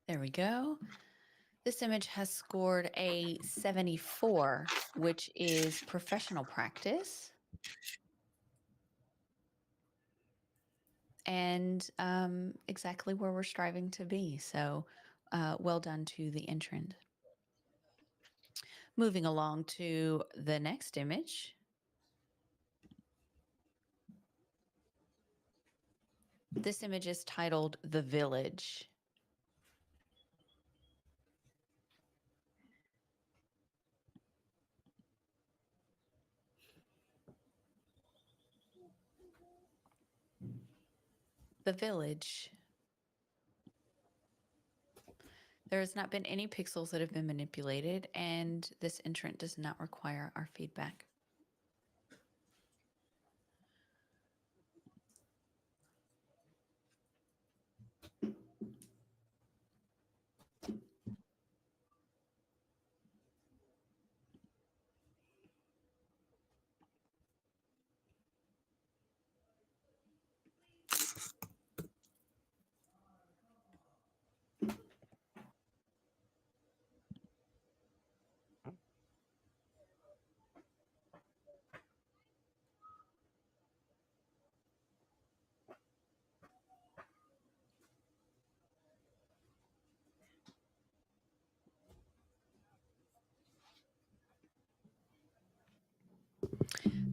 There we go. This image has scored a 74, which is professional practice. And exactly where we're striving to be. So well done to the entrant. Moving along to the next image. This image is titled The Village. The Village. There has not been any pixels that have been manipulated, and this entrant does not require our feedback.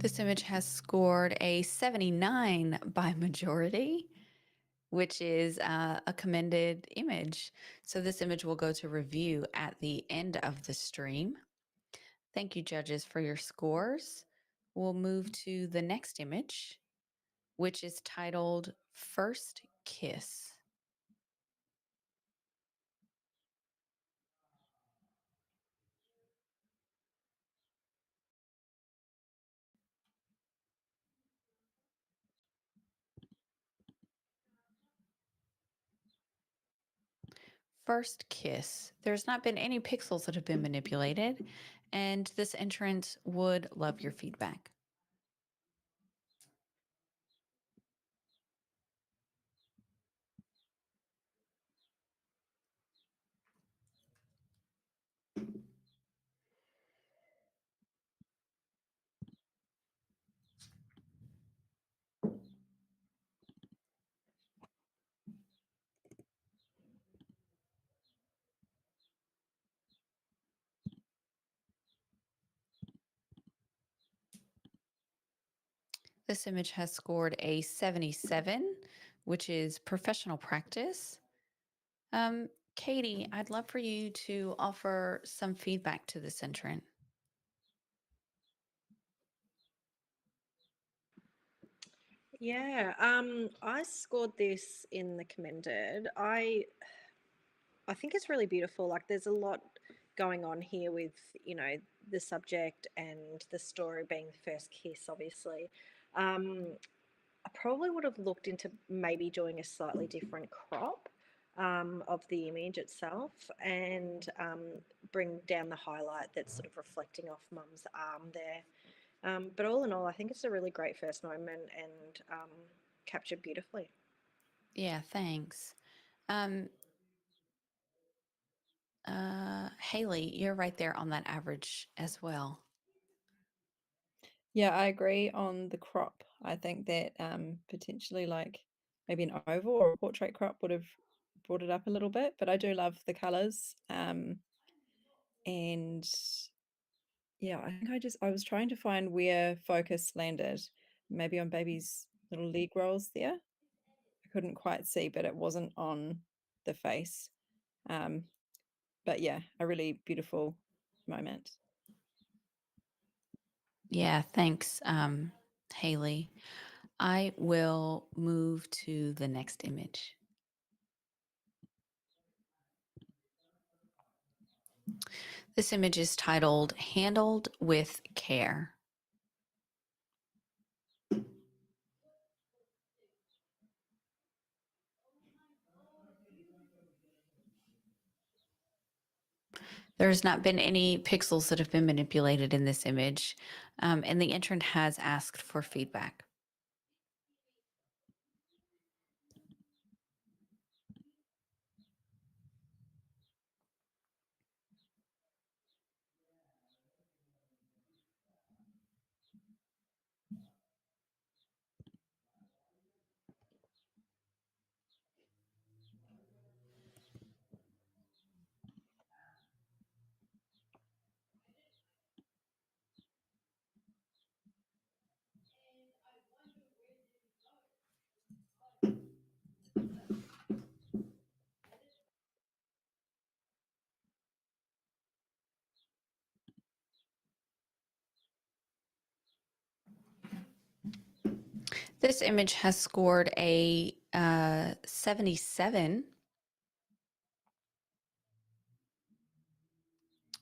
This image has scored a 79 by majority, which is a commended image. So this image will go to review at the end of the stream. Thank you, judges, for your scores. We'll move to the next image, which is titled First Kiss. First Kiss. There's not been any pixels that have been manipulated, and this entrant would love your feedback. This image has scored a 77, which is professional practice. Katie, I'd love for you to offer some feedback to this entrant. Yeah, I scored this in the commended. I think it's really beautiful. Like there's a lot going on here with, the subject and the story being the first kiss, obviously. I probably would have looked into maybe doing a slightly different crop of the image itself and bring down the highlight that's sort of reflecting off Mum's arm there. But all in all, I think it's a really great first moment and captured beautifully. Yeah, thanks. Haley, you're right there on that average as well. Yeah, I agree on the crop. I think that potentially like maybe an oval or a portrait crop would have brought it up a little bit, but I do love the colors. And yeah, I think I was trying to find where focus landed, maybe on baby's little leg rolls there. I couldn't quite see, but it wasn't on the face. But yeah, a really beautiful moment. Yeah, thanks, Haley. I will move to the next image. This image is titled Handled with Care. There's not been any pixels that have been manipulated in this image, and the entrant has asked for feedback. This image has scored a 77,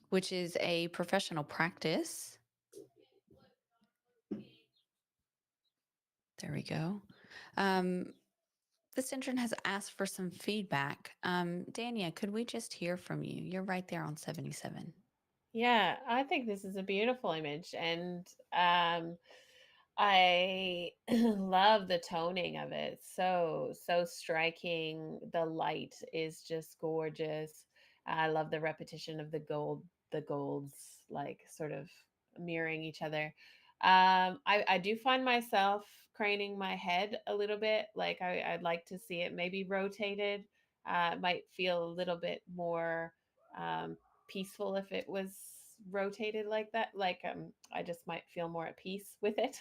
which is a professional practice. There we go. This entrant has asked for some feedback. Dania, could we just hear from you? You're right there on 77. Yeah, I think this is a beautiful image, and I love the toning of it. So striking. The light is just gorgeous. I love the repetition of the golds like sort of mirroring each other. I do find myself craning my head a little bit. Like I'd like to see it maybe rotated. It might feel a little bit more peaceful if it was rotated like that, like I just might feel more at peace with it.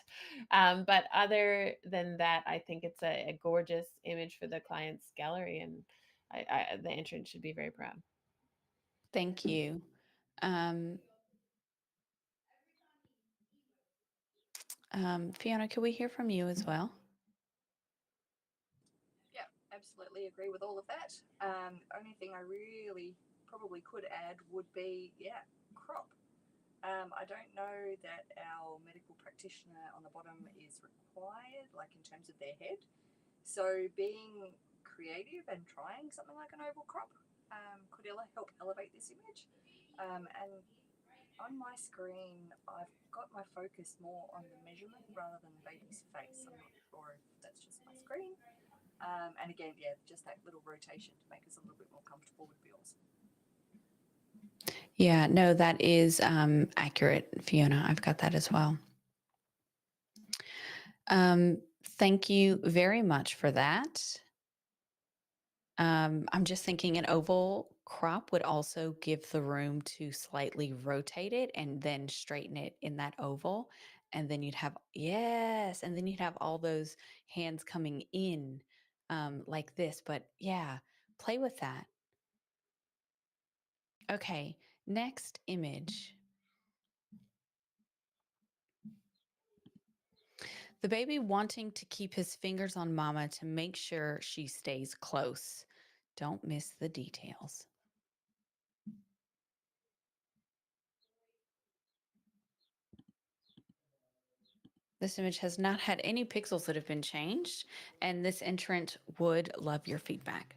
But other than that, I think it's a gorgeous image for the client's gallery, and the entrant should be very proud. Thank you. Fiona, could we hear from you as well? Yeah, absolutely agree with all of that. Only thing I really probably could add would be, yeah, crop. I don't know that our medical practitioner on the bottom is required, like in terms of their head. So being creative and trying something like an oval crop could help elevate this image. And on my screen, I've got my focus more on the measurement rather than the baby's face. I'm not sure if that's just my screen. And again, yeah, just that little rotation to make us a little bit more comfortable would be awesome. Yeah, no, that is accurate, Fiona. I've got that as well. Thank you very much for that. I'm just thinking an oval crop would also give the room to slightly rotate it and then straighten it in that oval. And then you'd have, yes, and then you'd have all those hands coming in like this. But yeah, play with that. Okay, next image. The baby wanting to keep his fingers on mama to make sure she stays close. Don't miss the details. This image has not had any pixels that have been changed, and this entrant would love your feedback.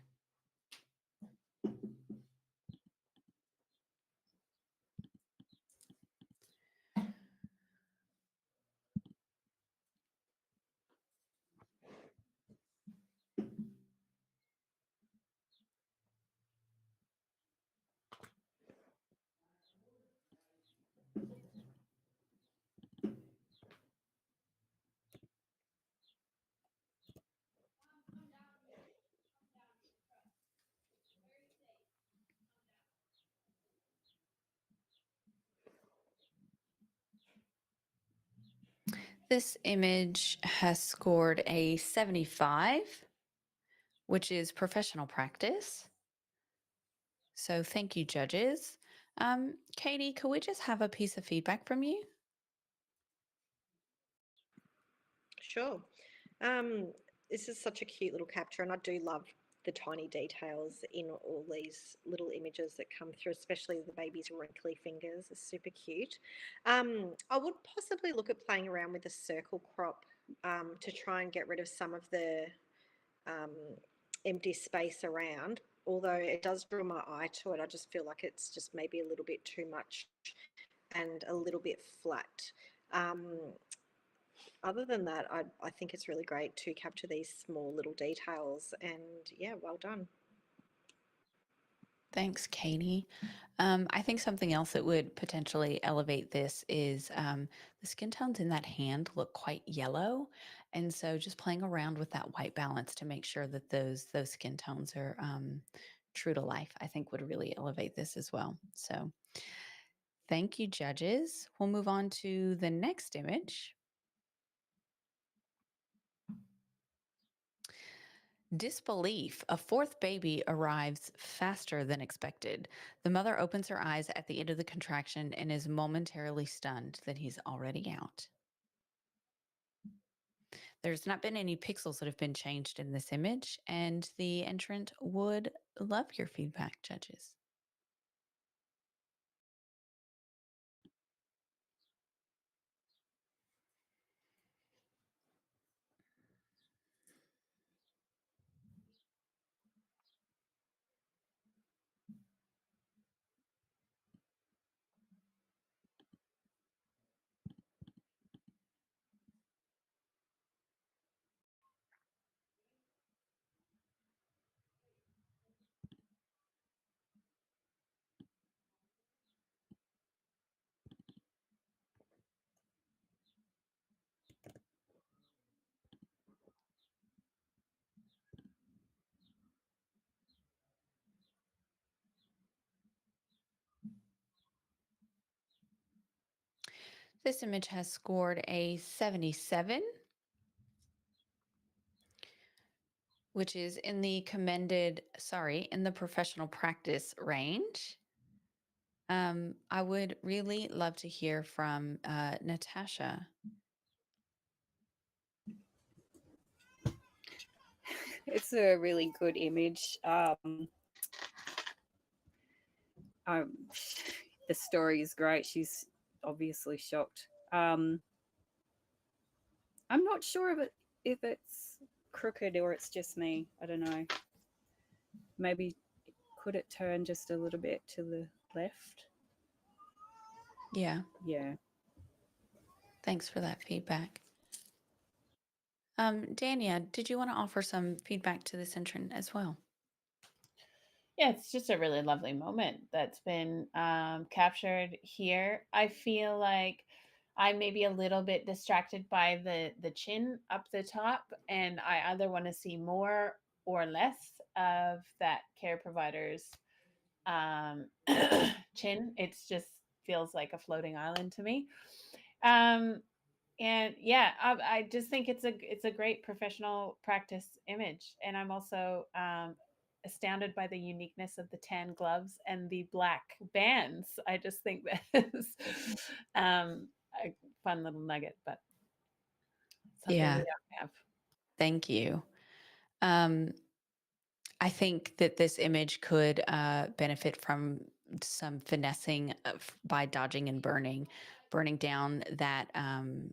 This image has scored a 75, which is professional practice. So thank you, judges. Katie, could we just have a piece of feedback from you? Sure. This is such a cute little capture, and I do love the tiny details in all these little images that come through, especially the baby's wrinkly fingers. It's super cute. I would possibly look at playing around with a circle crop to try and get rid of some of the empty space around. Although it does draw my eye to it, I just feel like it's just maybe a little bit too much and a little bit flat. Other than that, I think it's really great to capture these small little details, and yeah, well done. Thanks, Katie. I think something else that would potentially elevate this is the skin tones in that hand look quite yellow. And so just playing around with that white balance to make sure that those skin tones are true to life, I think would really elevate this as well. So thank you, judges. We'll move on to the next image. Disbelief. A fourth baby arrives faster than expected. The mother opens her eyes at the end of the contraction and is momentarily stunned that he's already out. There's not been any pixels that have been changed in this image, and the entrant would love your feedback, judges. This image has scored a 77, which is in the in the professional practice range. I would really love to hear from Natasha. It's a really good image. The story is great. She's obviously shocked. I'm not sure if it's crooked or it's just me. I don't know. Maybe could it turn just a little bit to the left? Yeah. Yeah. Thanks for that feedback. Dania, did you want to offer some feedback to this entrant as well? Yeah, it's just a really lovely moment that's been captured here. I feel like I may be a little bit distracted by the chin up the top, and I either want to see more or less of that care provider's chin. It's just feels like a floating island to me. And yeah, I just think it's a great professional practice image, and I'm also astounded by the uniqueness of the tan gloves and the black bands. I just think that is a fun little nugget, but something we Yeah. don't have. Thank you. I think that this image could benefit from some finessing by dodging and burning down that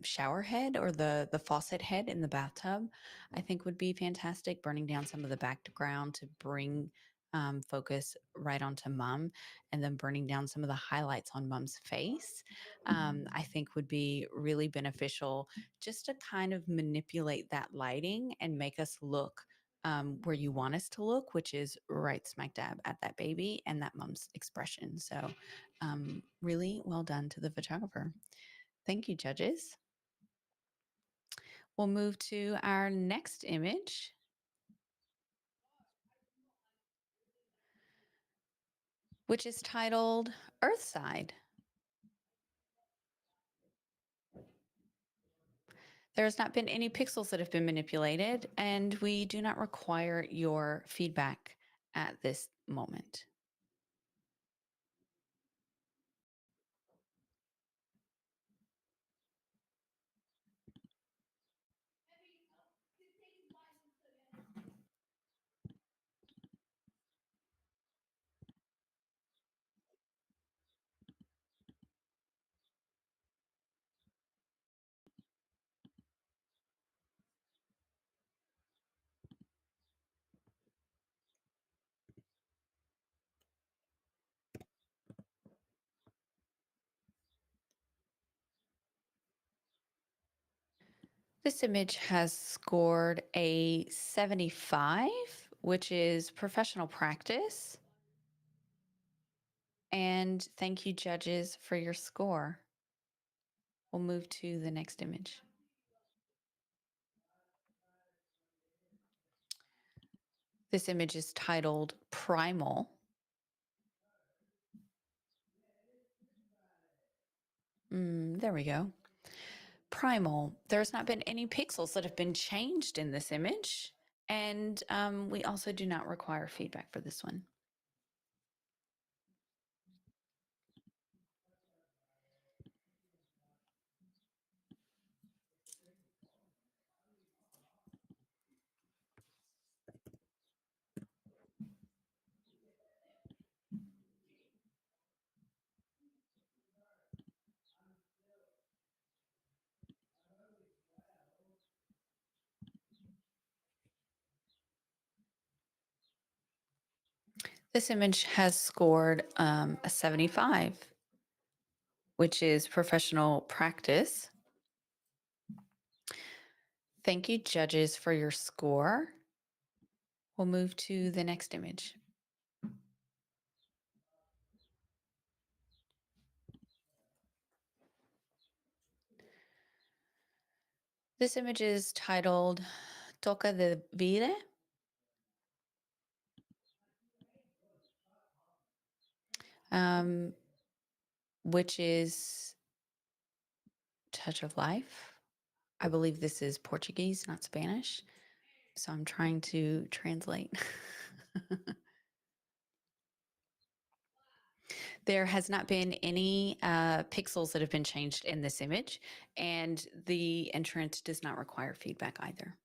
shower head or the faucet head in the bathtub. I think would be fantastic. Burning down some of the background to bring focus right onto Mum, and then burning down some of the highlights on Mum's face. I think would be really beneficial, just to kind of manipulate that lighting and make us look where you want us to look, which is right smack dab at that baby and that Mum's expression. So really well done to the photographer. Thank you, judges. We'll move to our next image. Which is titled Earthside. There has not been any pixels that have been manipulated, and we do not require your feedback at this moment. This image has scored a 75, which is professional practice. And thank you, judges, for your score. We'll move to the next image. This image is titled Primal. There we go. Primal. There's not been any pixels that have been changed in this image. And we also do not require feedback for this one. This image has scored a 75, which is professional practice. Thank you, judges, for your score. We'll move to the next image. This image is titled Toca de Vida. Which is touch of life. I believe this is Portuguese, not Spanish. So I'm trying to translate. There has not been any pixels that have been changed in this image, and the entrant does not require feedback either.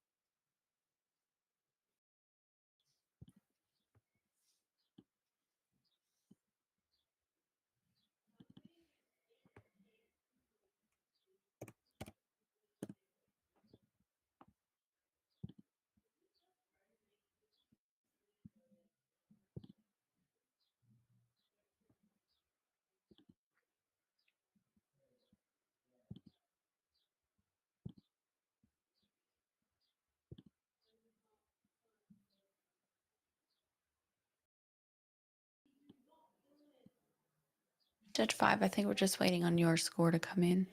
Judge 5, I think we're just waiting on your score to come in.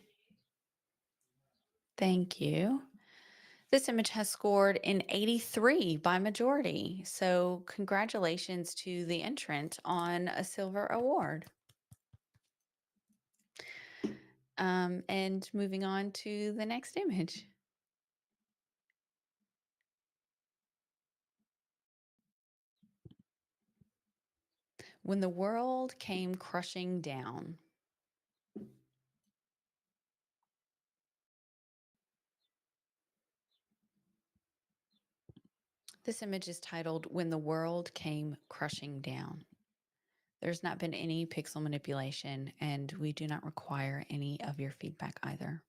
Thank you. This image has scored in 83 by majority. So congratulations to the entrant on a silver award. And moving on to the next image. When the world came crushing down. This image is titled When the World Came Crushing Down. There's not been any pixel manipulation, and we do not require any of your feedback either.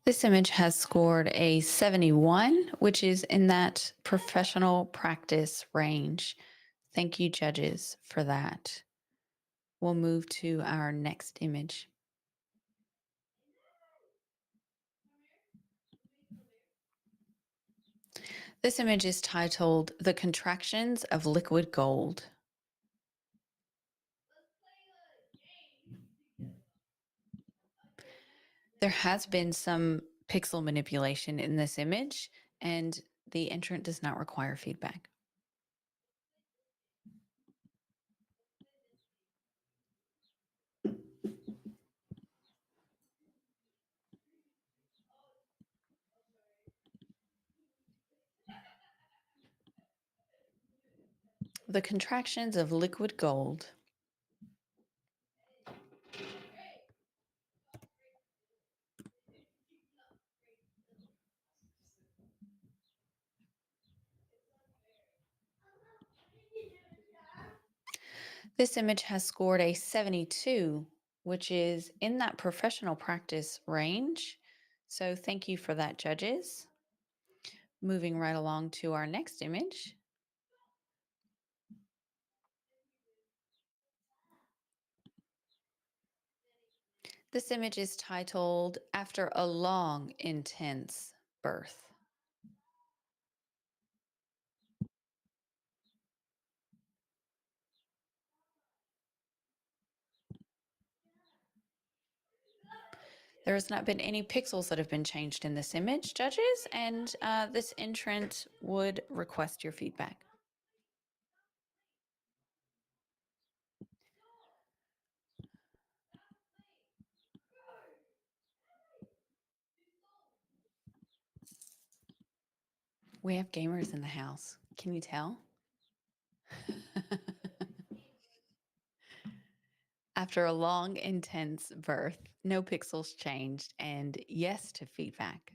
This image has scored a 71, which is in that professional practice range. Thank you, judges, for that. We'll move to our next image. This image is titled The Contractions of Liquid Gold. There has been some pixel manipulation in this image, and the entrant does not require feedback. The Contractions of Liquid Gold. This image has scored a 72, which is in that professional practice range. So thank you for that, judges. Moving right along to our next image. This image is titled After a Long, Intense Birth. There has not been any pixels that have been changed in this image, judges, and this entrant would request your feedback. We have gamers in the house. Can you tell? After a long, intense birth, no pixels changed, and yes to feedback.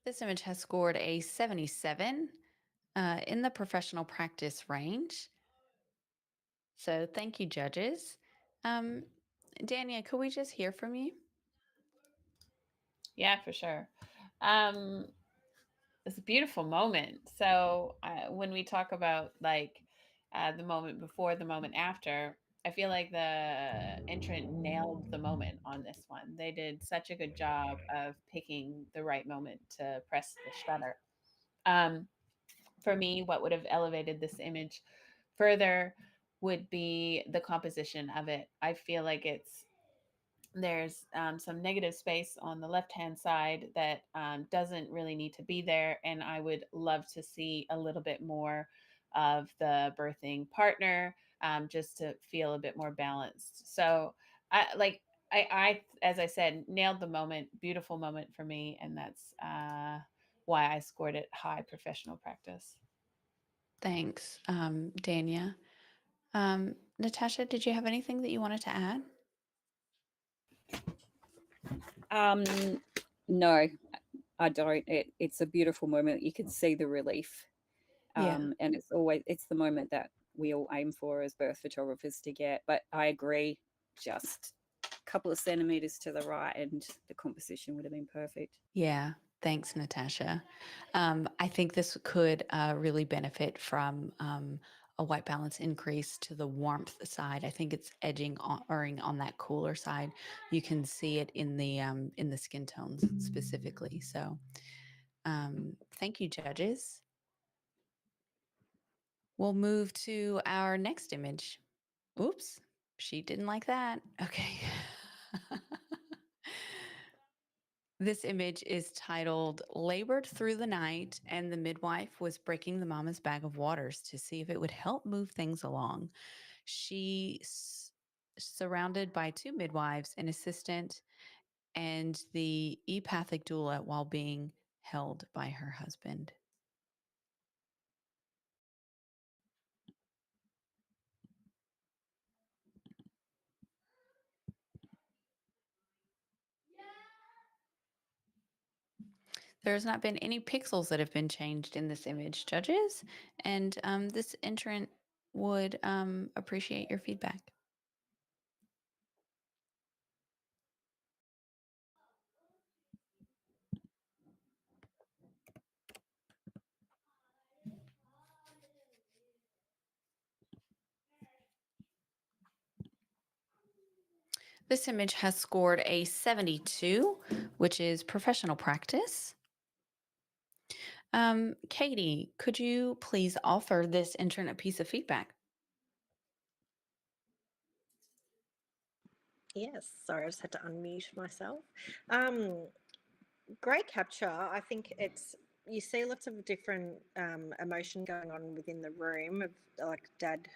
This image has scored a 77 in the professional practice range. So thank you, judges. Dania, could we just hear from you? Yeah, for sure. It's a beautiful moment. So when we talk about like the moment before, the moment after, I feel like the entrant nailed the moment on this one. They did such a good job of picking the right moment to press the shutter. For me, what would have elevated this image further would be the composition of it. I feel like there's some negative space on the left hand side that doesn't really need to be there, and I would love to see a little bit more of the birthing partner, just to feel a bit more balanced. So I as I said, nailed the moment. Beautiful moment for me, and that's why I scored it high professional practice. Thanks, Dania. Natasha, did you have anything that you wanted to add? No, I don't. It's a beautiful moment. You can see the relief. Yeah. And it's the moment that we all aim for as birth photographers to get. But I agree, just a couple of centimeters to the right and the composition would have been perfect. Yeah, thanks, Natasha. I think this could really benefit from a white balance increase to the warmth side. I think it's erring on that cooler side. You can see it in the skin tones specifically. So, thank you, judges. We'll move to our next image. Oops, she didn't like that. Okay. This image is titled Labored Through the Night, and the midwife was breaking the mama's bag of waters to see if it would help move things along. Surrounded by two midwives, an assistant, and the empathic doula while being held by her husband. There's not been any pixels that have been changed in this image, judges, and this entrant would appreciate your feedback. This image has scored a 72, which is professional practice. Katie, could you please offer this intern a piece of feedback? Yes, sorry, I just had to unmute myself. Great capture. I think you see lots of different emotion going on within the room of like Dad,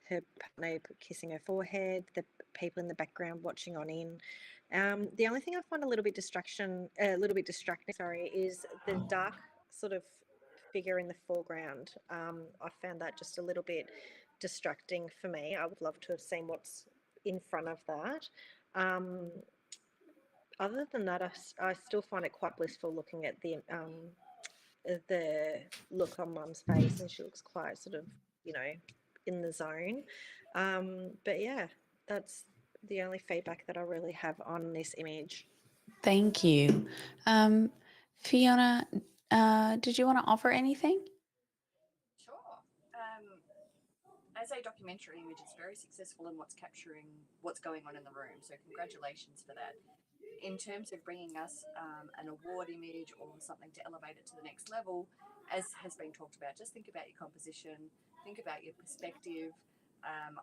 her partner kissing her forehead, the people in the background watching on in. The only thing I find a little bit distracting, is the dark sort of figure in the foreground. I found that just a little bit distracting for me. I would love to have seen what's in front of that. Other than that, I still find it quite blissful looking at the look on Mum's face, and she looks quite sort of, in the zone. But yeah, that's the only feedback that I really have on this image. Thank you. Fiona, did you want to offer anything? Sure. As a documentary image, it's very successful in what's capturing what's going on in the room. So congratulations for that. In terms of bringing us an award image or something to elevate it to the next level, as has been talked about, just think about your composition, think about your perspective.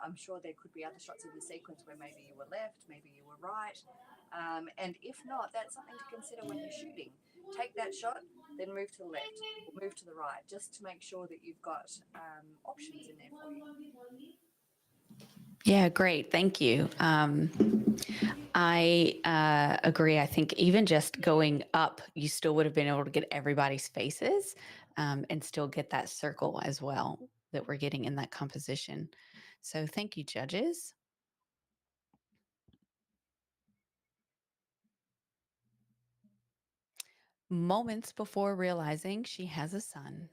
I'm sure there could be other shots in the sequence where maybe you were left, maybe you were right. And if not, that's something to consider when you're shooting. Take that shot, then move to the left or move to the right, just to make sure that you've got options in there for you. Yeah, great. Thank you. I agree. I think even just going up, you still would have been able to get everybody's faces and still get that circle as well that we're getting in that composition. So thank you, judges. moments before realizing she has a son.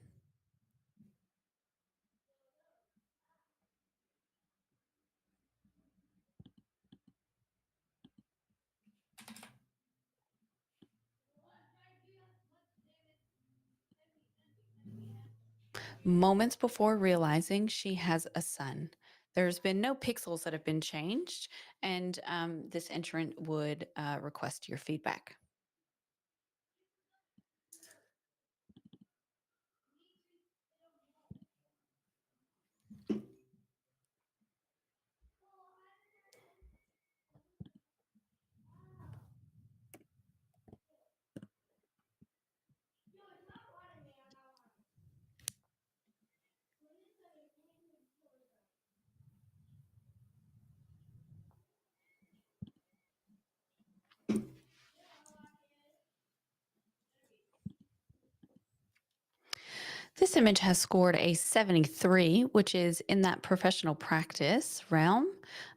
Moments before realizing she has a son. There's been no pixels that have been changed, and this entrant would request your feedback. This image has scored a 73, which is in that professional practice realm.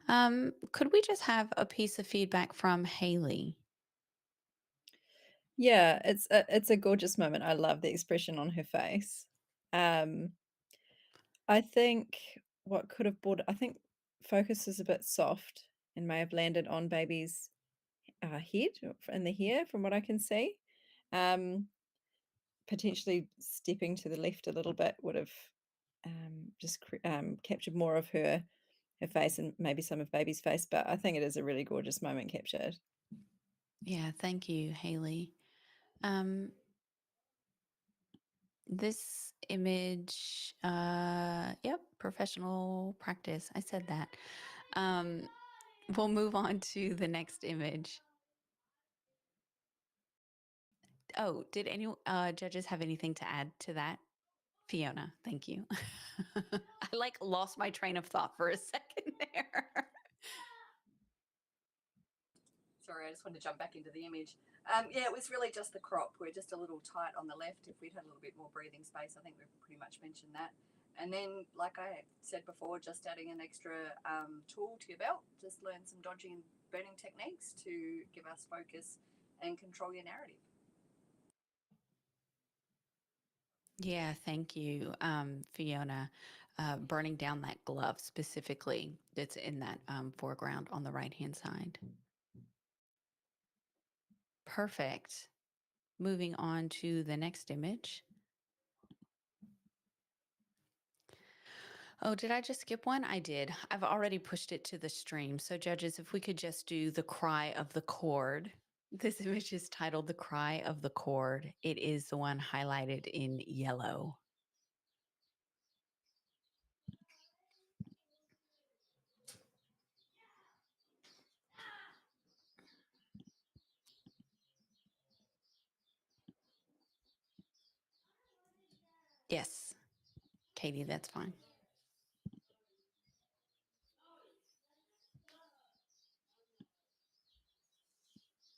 Could we just have a piece of feedback from Haley? Yeah, it's a gorgeous moment. I love the expression on her face. Um, I think what could have brought I think focus is a bit soft and may have landed on baby's head in the hair, from what I can see. Um, potentially stepping to the left a little bit would have just captured more of her face and maybe some of baby's face. But I think it is a really gorgeous moment captured. Yeah, thank you, Haley. This image, yep, professional practice. I said that. We'll move on to the next image. Oh, did any judges have anything to add to that? Fiona, thank you. I like lost my train of thought for a second there. Sorry, I just wanted to jump back into the image. Yeah, it was really just the crop. We're just a little tight on the left. If we'd had a little bit more breathing space, I think we've pretty much mentioned that. And then, like I said before, just adding an extra tool to your belt. Just learn some dodging and burning techniques to give us focus and control your narrative. Yeah, thank you, Fiona. Burning down that glove specifically that's in that foreground on the right-hand side. Perfect. Moving on to the next image. Oh, did I just skip one? I did. I've already pushed it to the stream. So judges, if we could just do the cry of the cord. This image is titled The Cry of the Cord. It is the one highlighted in yellow. Yes, Katie, that's fine.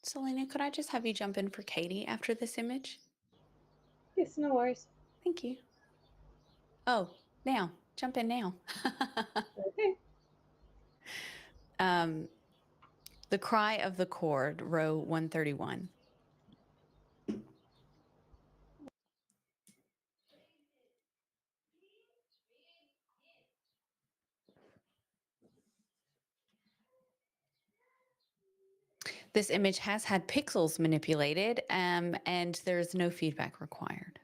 Selena, could I just have you jump in for Katie after this image? Yes, no worries. Thank you. Oh, now, jump in now. Okay. The Cry of the Cord, row 131. This image has had pixels manipulated, and there's no feedback required.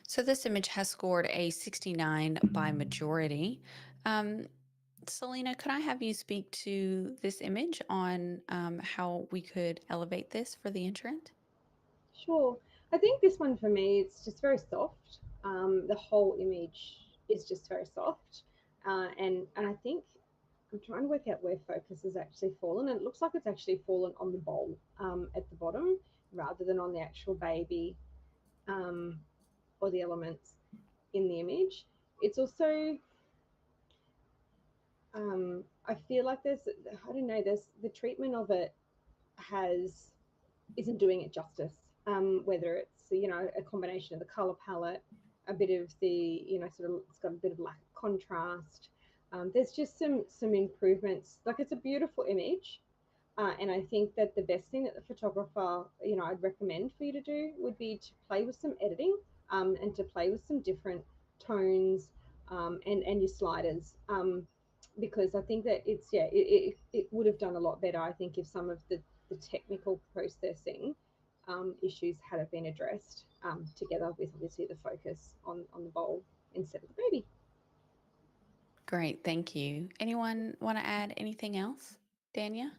So this image has scored a 69 by majority. Selena, could I have you speak to this image on how we could elevate this for the entrant? Sure. I think this one for me, it's just very soft. The whole image is just very soft. And I think I'm trying to work out where focus has actually fallen. And it looks like it's actually fallen on the bowl at the bottom rather than on the actual baby or the elements. in the image. It's also, I feel like there's, I don't know, there's the treatment of it isn't doing it justice. Whether it's, you know, a combination of the color palette, a bit of the, you know, sort of, it's got a bit of lack of contrast. There's just some improvements. Like, it's a beautiful image. And I think that the best thing that the photographer, you know, I'd recommend for you to do would be to play with some editing, and to play with some different tones, and your sliders. Because I think that it's, yeah, it would have done a lot better, I think, if some of the technical processing issues had have been addressed, together with obviously the focus on the bowl instead of the baby. Great, thank you. Anyone want to add anything else? Dania?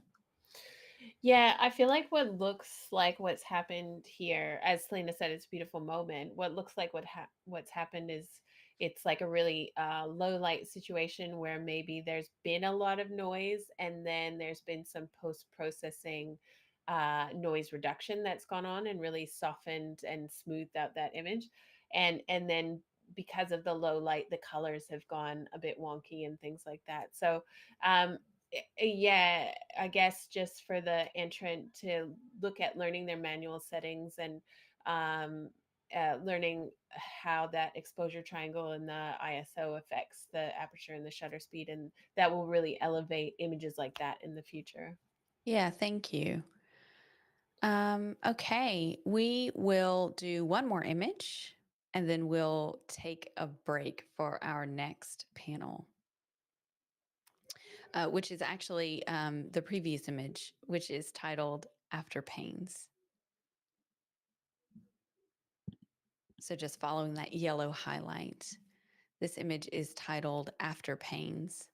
Yeah, I feel like what looks like what's happened here, as Selena said, it's a beautiful moment. What looks like what's happened is it's like a really low light situation where maybe there's been a lot of noise, and then there's been some post processing noise reduction that's gone on and really softened and smoothed out that image, and then because of the low light, the colors have gone a bit wonky and things like that. So yeah, I guess just for the entrant to look at learning their manual settings and learning how that exposure triangle and the ISO affects the aperture and the shutter speed, and that will really elevate images like that in the future. Yeah, thank you. Okay, we will do one more image and then we'll take a break for our next panel, which is actually the previous image, which is titled After Pains. So just following that yellow highlight, this image is titled After Pains.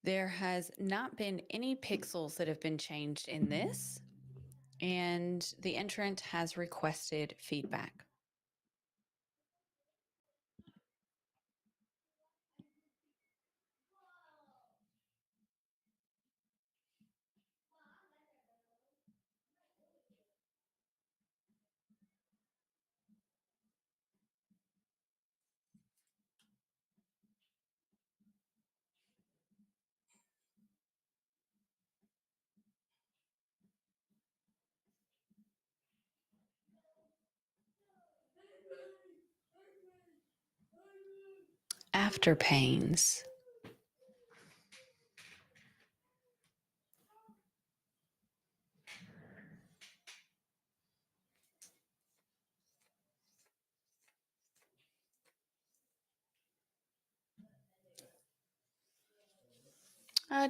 There has not been any pixels that have been changed in this, and the entrant has requested feedback. After Pains.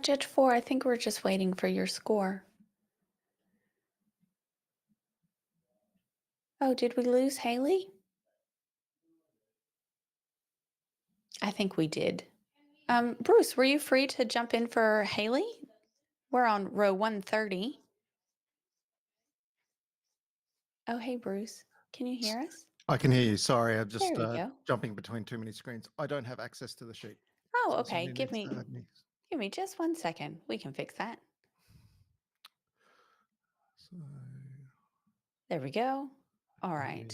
Judge 4, I think we're just waiting for your score. Oh, did we lose Haley? I think we did. Bruce, were you free to jump in for Haley? We're on row 130. Oh, hey, Bruce. Can you hear us? I can hear you. Sorry, I'm just There we go. jumping between too many screens. I don't have access to the sheet. Oh, So okay. somebody Give needs to me add me. just 1 second. We can fix that. So, There we go. All right.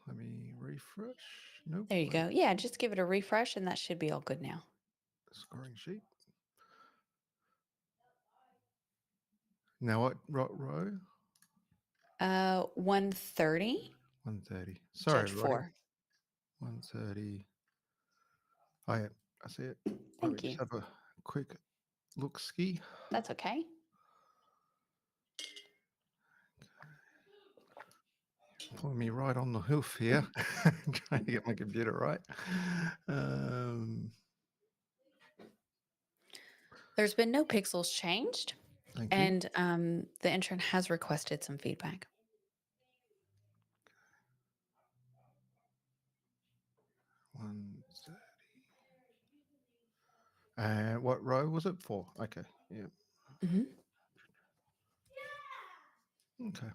let me refresh. Nope. There you go. Yeah, just give it a refresh and that should be all good now. Scoring sheet. Now what row? 130. 130. Sorry, Judge everybody. 4. 130. Oh, yeah, I see it. Let Thank me just you. have a quick look ski. That's okay. Pulling me right on the hoof here. Trying to get my computer right. There's been no pixels changed. Thank you. And the entrant has requested some feedback. What row was it for? Okay, yeah. Mm-hmm. Okay.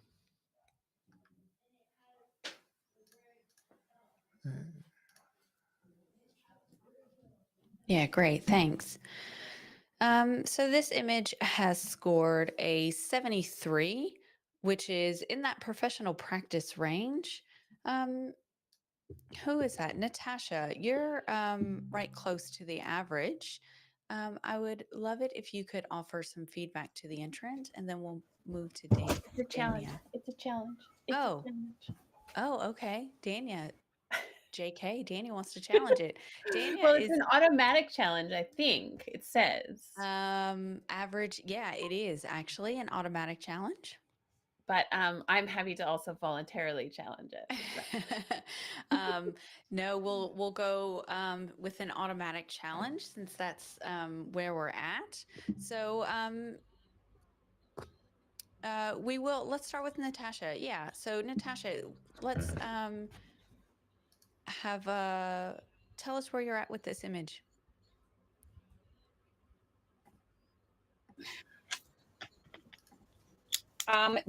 Yeah, great. Thanks. So this image has scored a 73, which is in that professional practice range. Who is that? Natasha, you're right close to the average. I would love it if you could offer some feedback to the entrant, and then we'll move to It's a challenge. Dania. It's a challenge. It's Oh, a challenge. oh, okay. Dania, JK, Dania wants to challenge it. Dania Well, it's is an automatic challenge, I think it says. average. Yeah, it is actually an automatic challenge. But I'm happy to also voluntarily challenge it. No, we'll go with an automatic challenge since that's where we're at. So let's start with Natasha. Yeah. So Natasha, let's tell us where you're at with this image.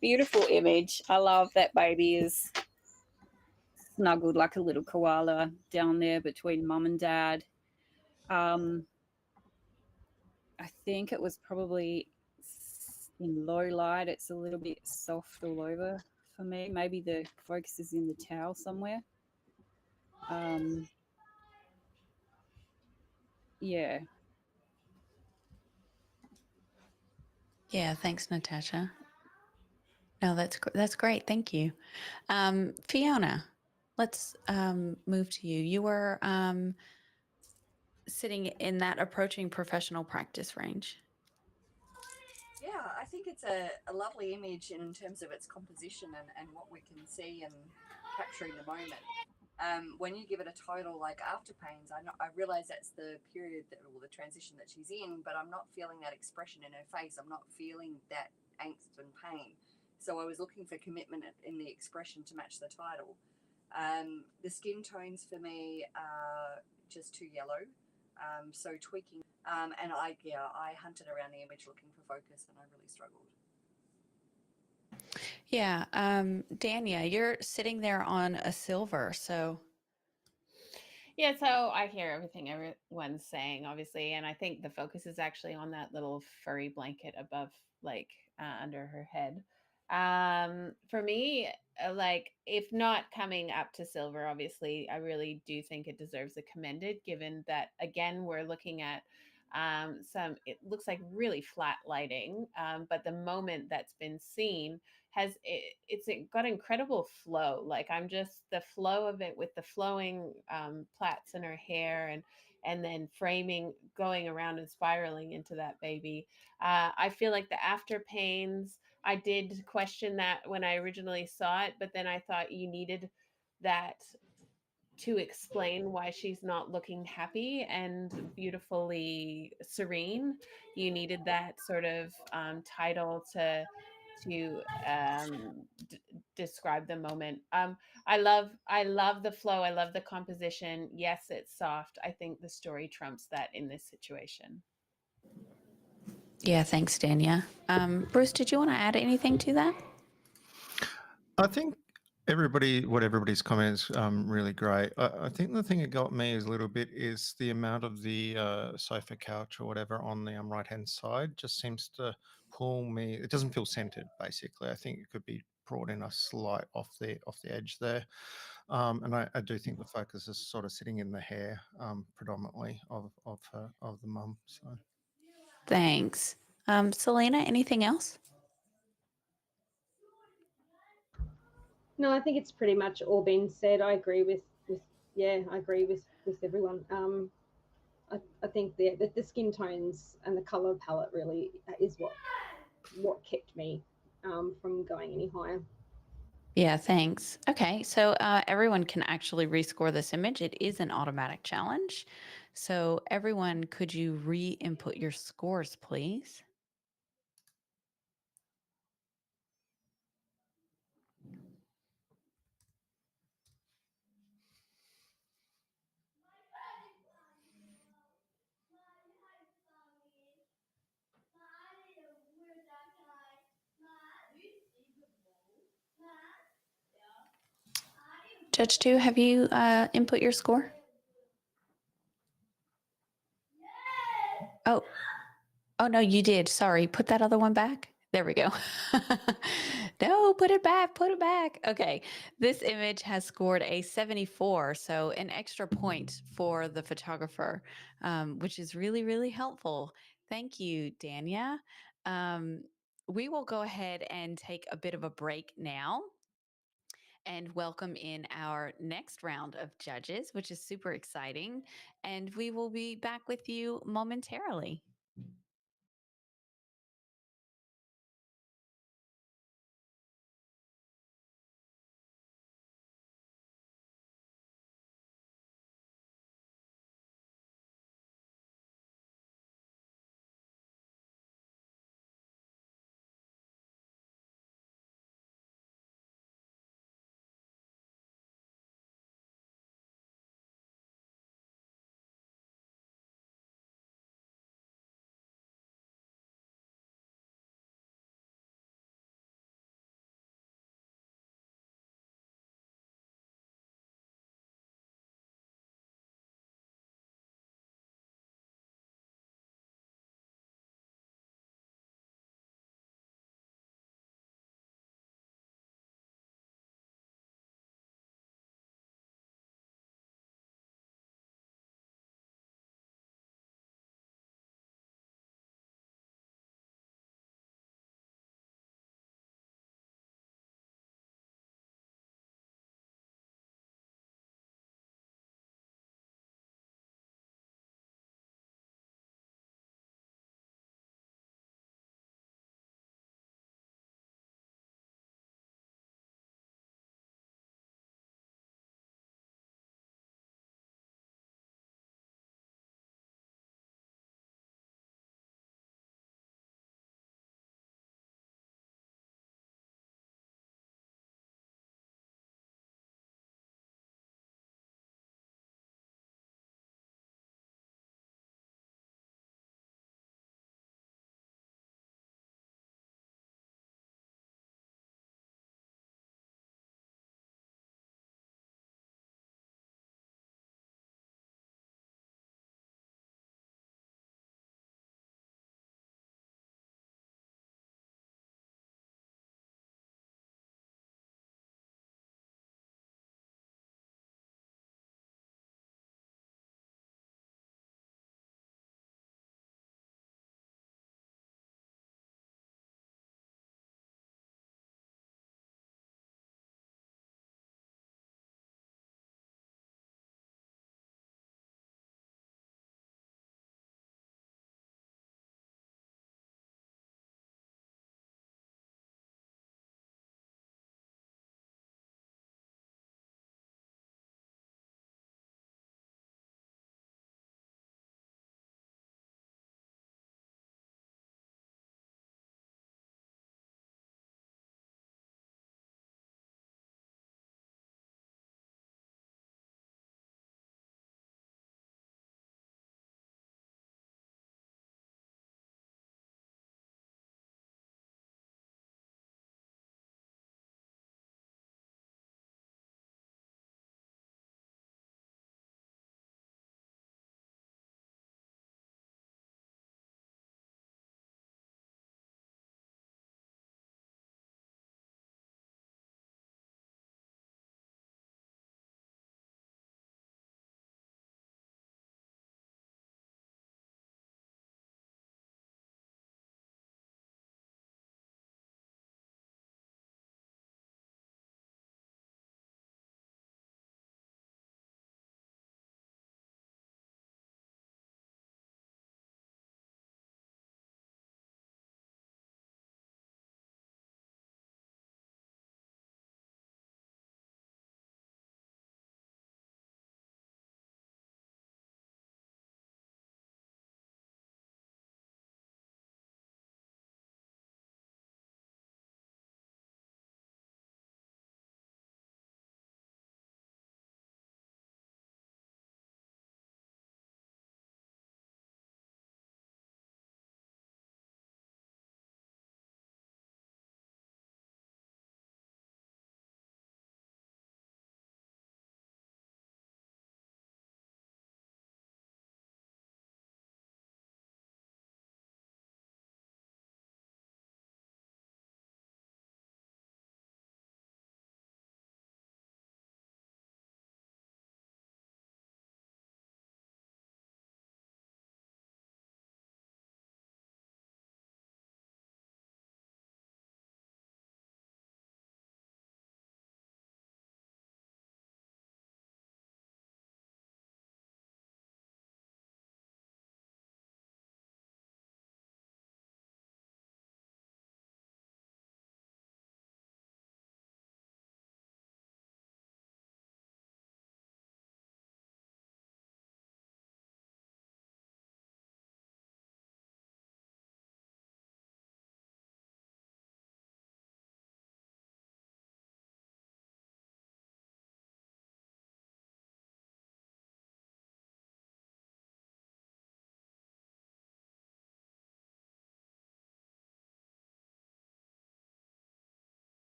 Beautiful image. I love that baby is snuggled like a little koala down there between mum and dad. I think it was probably in low light. It's a little bit soft all over for me. Maybe the focus is in the towel somewhere. Yeah. Yeah. Thanks, Natasha. No, that's great. Thank you. Fiona, let's move to you. You were sitting in that approaching professional practice range. Yeah, I think it's a lovely image in terms of its composition and what we can see and capturing the moment. When you give it a title like After Pains, I realize that's the period or the transition that she's in, but I'm not feeling that expression in her face. I'm not feeling that angst and pain. So I was looking for commitment in the expression to match the title. The skin tones for me are just too yellow. So tweaking, and I hunted around the image looking for focus, and I really struggled. Yeah, Dania, you're sitting there on a silver, so Yeah, so I hear everything everyone's saying, obviously, and I think the focus is actually on that little furry blanket above, like under her head. For me, like if not coming up to silver, obviously, I really do think it deserves a commended, given that again we're looking at it looks like really flat lighting, but the moment that's been seen it's got incredible flow. Like I'm just the flow of it with the flowing plaits in her hair and then framing going around and spiraling into that baby. I feel like the after pains, I did question that when I originally saw it, but then I thought you needed that to explain why she's not looking happy and beautifully serene. You needed that sort of title to describe the moment. I love the flow. I love the composition. Yes, it's soft. I think the story trumps that in this situation. yeah, thanks, Dania. Bruce, did you want to add anything to that? I think everybody's comments really great. I think the thing that got me is a little bit is the amount of the sofa couch or whatever on the right hand side just seems to pull me. It doesn't feel centered. Basically, I think it could be brought in a slight off the edge there, and I do think the focus is sort of sitting in the hair predominantly of the mum. So Thanks. Selena, anything else? No, I think it's pretty much all been said. I agree with everyone. I think the skin tones and the color palette really is what kept me from going any higher. Yeah, thanks. Okay, so everyone can actually rescore this image. It is an automatic challenge. So everyone, could you re-input your scores, please? Judge 2, have you input your score? Oh, Oh, no, you did. Sorry. Put that other one back. There we go. No, put it back. Put it back. Okay. This image has scored a 74, so an extra point for the photographer, which is really, really helpful. Thank you, Dania. Um, we will go ahead and take a bit of a break now and welcome in our next round of judges, which is super exciting. And we will be back with you momentarily.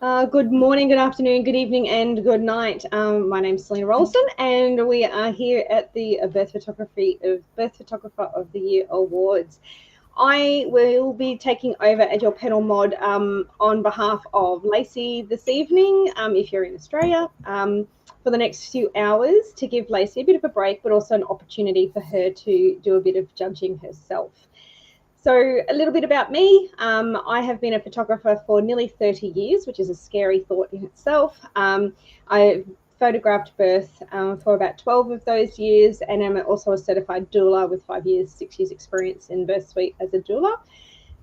Good morning, good afternoon, good evening, and good night. My name's Selena Rolston, and we are here at the Birth Photographer of the Year Awards. I will be taking over as your panel mod on behalf of Lacey this evening, if you're in Australia, for the next few hours to give Lacey a bit of a break, but also an opportunity for her to do a bit of judging herself. So a little bit about me. I have been a photographer for nearly 30 years, which is a scary thought in itself. I've photographed birth for about 12 of those years, and I'm also a certified doula with 6 years experience in birth suite as a doula.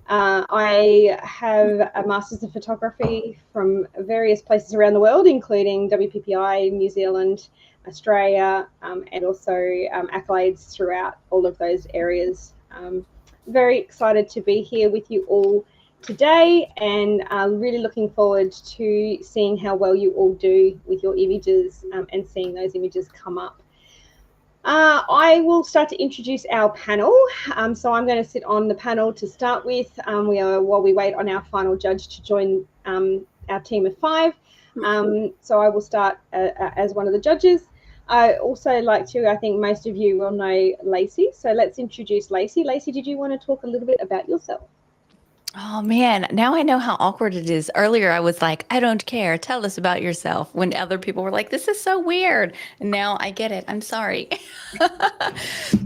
I have a Masters of Photography from various places around the world, including WPPI, New Zealand, Australia, and also accolades throughout all of those areas. Very excited to be here with you all today, and really looking forward to seeing how well you all do with your images and seeing those images come up. I will start to introduce our panel. So I'm going to sit on the panel to start with while we wait on our final judge to join our team of 5. So I will start as one of the judges. I also like to, I think most of you will know Lacey. So let's introduce Lacey. Lacey, did you want to talk a little bit about yourself? Oh man, now I know how awkward it is. Earlier I was like, I don't care. Tell us about yourself. When other people were like, this is so weird. And now I get it. I'm sorry.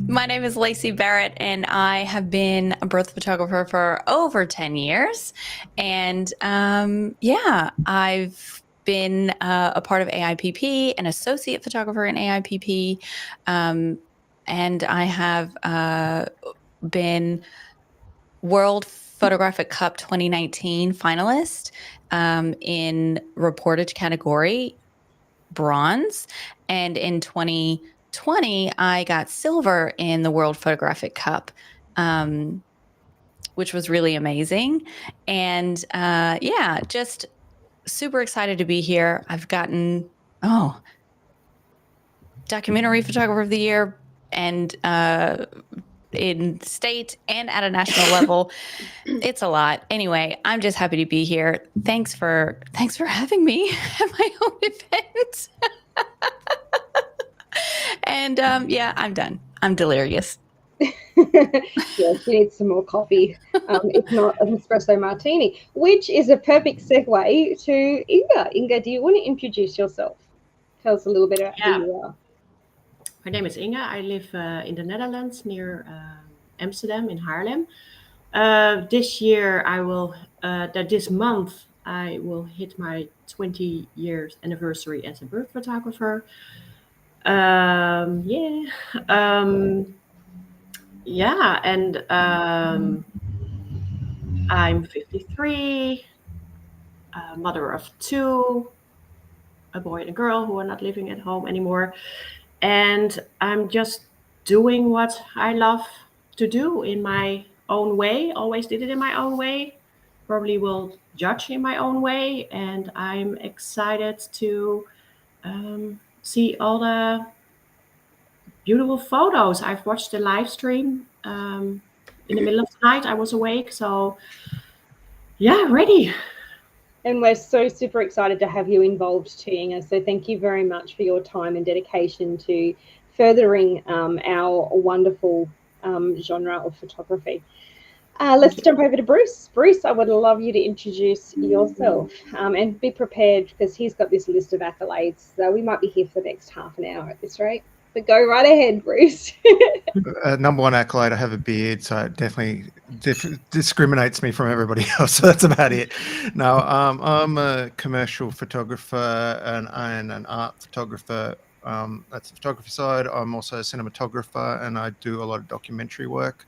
My name is Lacey Barrett, and I have been a birth photographer for over 10 years. And yeah, I've been a part of AIPP, an associate photographer in AIPP. And I have been World Photographic Cup 2019 finalist in reportage category, bronze. And in 2020, I got silver in the World Photographic Cup, which was really amazing. And yeah, just super excited to be here. I've gotten, documentary photographer of the year, and in state and at a national level. It's a lot. Anyway, I'm just happy to be here. Thanks for having me at my own event. And yeah, I'm done. I'm delirious. Yeah, she needs some more coffee. If not, an espresso martini, which is a perfect segue to Inga. Inga, do you want to introduce yourself? Tell us a little bit about who you are. My name is Inga. I live in the Netherlands near Amsterdam in Haarlem. This year this month I will hit my 20 years anniversary as a birth photographer. And I'm 53, a mother of 2, a boy and a girl who are not living at home anymore. And I'm just doing what I love to do in my own way. Always did it in my own way. Probably will judge in my own way. And I'm excited to see all the beautiful photos. I've watched the live stream in the middle of the night. I was awake. So yeah, ready. And we're so super excited to have you involved too, Inga. So thank you very much for your time and dedication to furthering our wonderful genre of photography. Let's jump over to Bruce. Bruce, I would love you to introduce yourself and be prepared, because he's got this list of accolades. So we might be here for the next half an hour at this rate. But go right ahead, Bruce. Number one accolade, I have a beard, so it definitely discriminates me from everybody else. So that's about it. No, I'm a commercial photographer and an art photographer. That's the photography side. I'm also a cinematographer, and I do a lot of documentary work.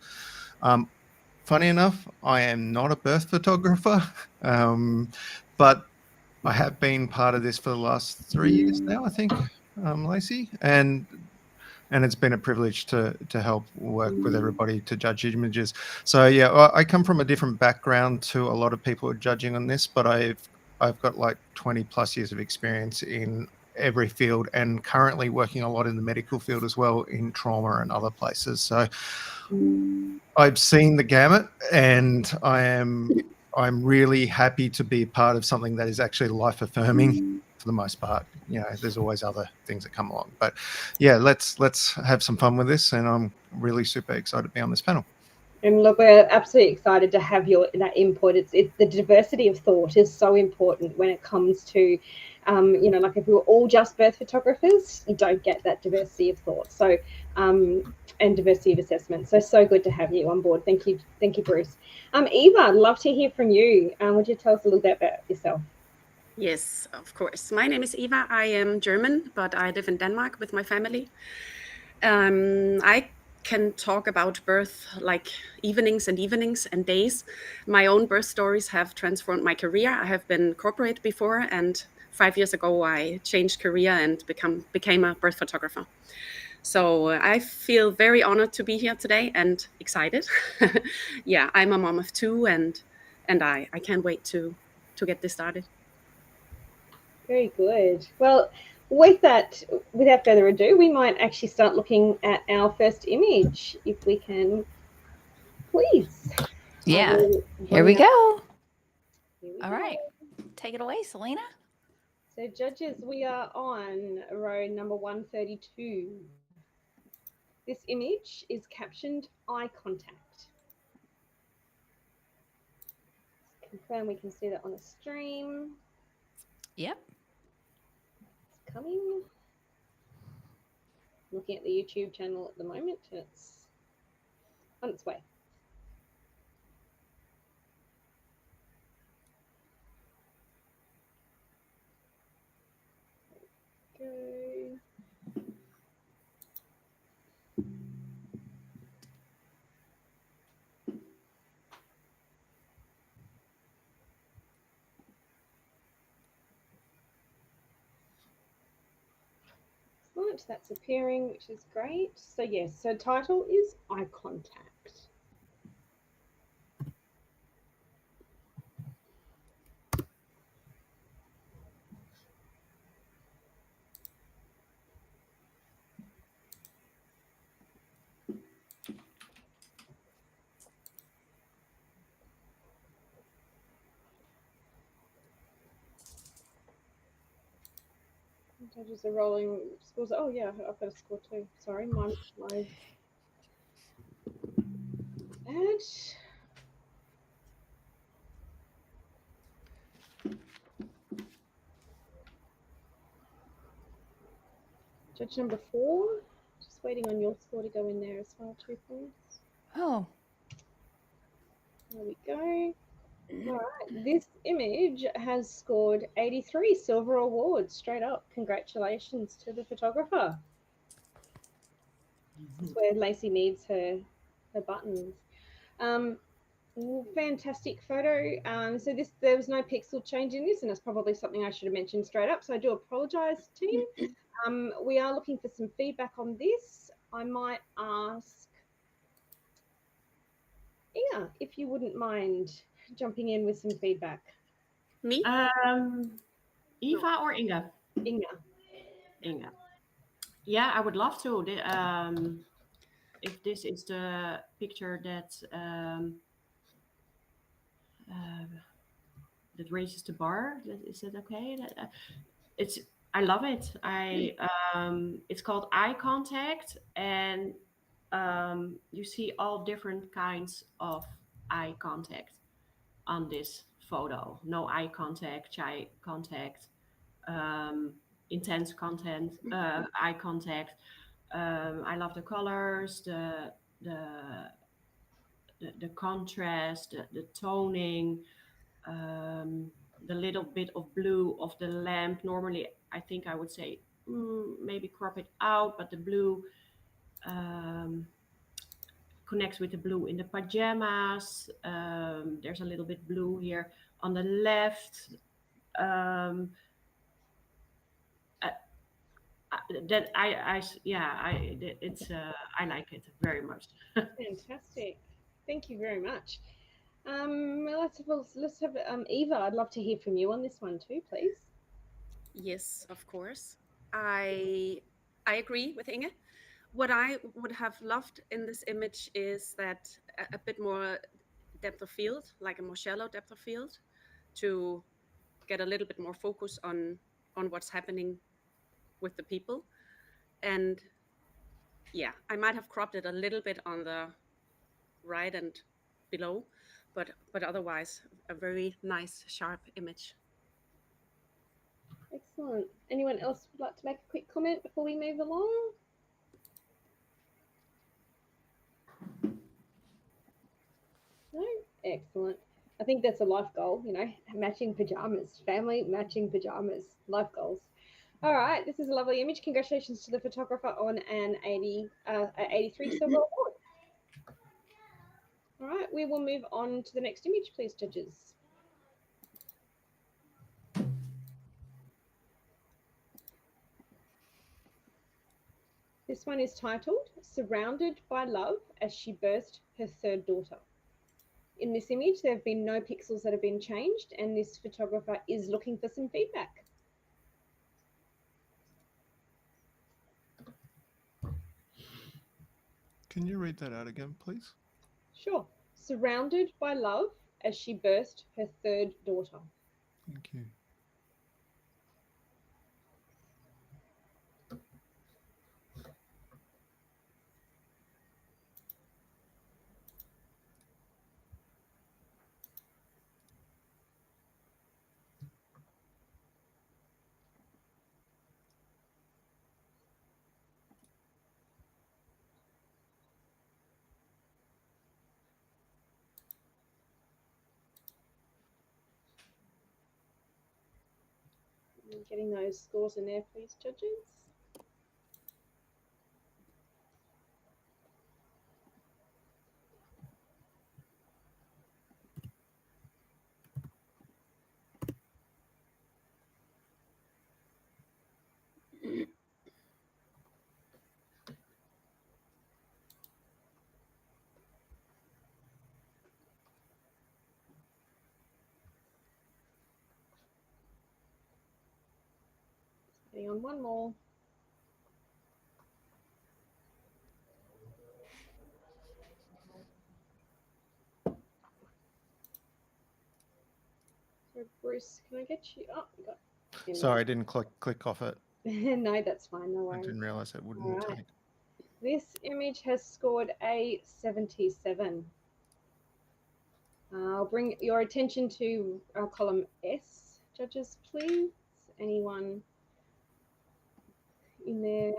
Funny enough, I am not a birth photographer, but I have been part of this for the last 3 years now, I think, Lacey, and it's been a privilege to help work with everybody to judge images. So yeah, I come from a different background to a lot of people who are judging on this, but I've got like 20 plus years of experience in every field, and currently working a lot in the medical field as well, in trauma and other places. So I've seen the gamut, and I'm I'm really happy to be part of something that is actually life affirming for the most part. You know, there's always other things that come along, but yeah, let's have some fun with this, and I'm really super excited to be on this panel. And look, we're absolutely excited to have that input. It's the diversity of thought is so important when it comes to, you know, like if we were all just birth photographers, you don't get that diversity of thought. So, and diversity of assessment. So good to have you on board. Thank you, Bruce. Eva, I'd love to hear from you. Would you tell us a little bit about yourself? Yes, of course. My name is Eva. I am German, but I live in Denmark with my family. I can talk about birth like evenings and days. My own birth stories have transformed my career. I have been corporate before, and 5 years ago I changed career and became a birth photographer. So I feel very honored to be here today and excited. Yeah, I'm a mom of 2, and I can't wait to get this started. Very good. Well, with that, without further ado, we might actually start looking at our first image, if we can, please. Yeah, here we go. All right, take it away, Selena. So judges, we are on row number 132. This image is captioned eye contact. Confirm we can see that on the stream. Yep. It's coming. Looking at the YouTube channel at the moment. It's on its way. Go. Excellent, that's appearing, which is great. So yes, so title is eye contact. Judges are rolling scores. Oh yeah, I've got a score too. Sorry, my bad. Judge number 4. Just waiting on your score to go in there as well. 2 points. Oh. There we go. All right, this image has scored 83 silver awards straight up. Congratulations to the photographer. That's where Lacey needs her buttons. Fantastic photo. So there was no pixel change in this, and that's probably something I should have mentioned straight up. So I do apologise, team. We are looking for some feedback on this. I might ask Inga if you wouldn't mind jumping in with some feedback. Me? Eva or Inga? Inga. Yeah, I would love to. If this is the picture that that raises the bar, is that okay? I love it. It's called eye contact, and you see all different kinds of eye contact on this photo. No eye contact, shy contact, intense content, eye contact. I love the colors, the contrast, the toning, the little bit of blue of the lamp. Normally, I think I would say maybe crop it out, but the blue connects with the blue in the pajamas. There's a little bit blue here on the left. I like it very much. Fantastic. Thank you very much. Let's have Eva. I'd love to hear from you on this one too, please. Yes, of course. I agree with Inge. What I would have loved in this image is that a bit more depth of field, like a more shallow depth of field, to get a little bit more focus on what's happening with the people. And yeah, I might have cropped it a little bit on the right and below, but otherwise a very nice, sharp image. Excellent. Anyone else would like to make a quick comment before we move along? No? Excellent. I think that's a life goal, you know, matching pajamas, family matching pajamas, life goals. All right, this is a lovely image. Congratulations to the photographer on an 83 silver award. All right, we will move on to the next image, please, judges. This one is titled Surrounded by Love as She Birthed Her Third Daughter. In this image, there have been no pixels that have been changed, and this photographer is looking for some feedback. Can you read that out again, please? Sure. Surrounded by love as she birthed her third daughter. Thank you. Getting those scores in there, please, judges. Getting on one more. So Bruce, can I get you? Oh, you got. Sorry, I didn't click off it. No, that's fine. No I worries. didn't realize it wouldn't All right. take. This image has scored a 77. I'll bring your attention to column S, judges, please. Anyone in there?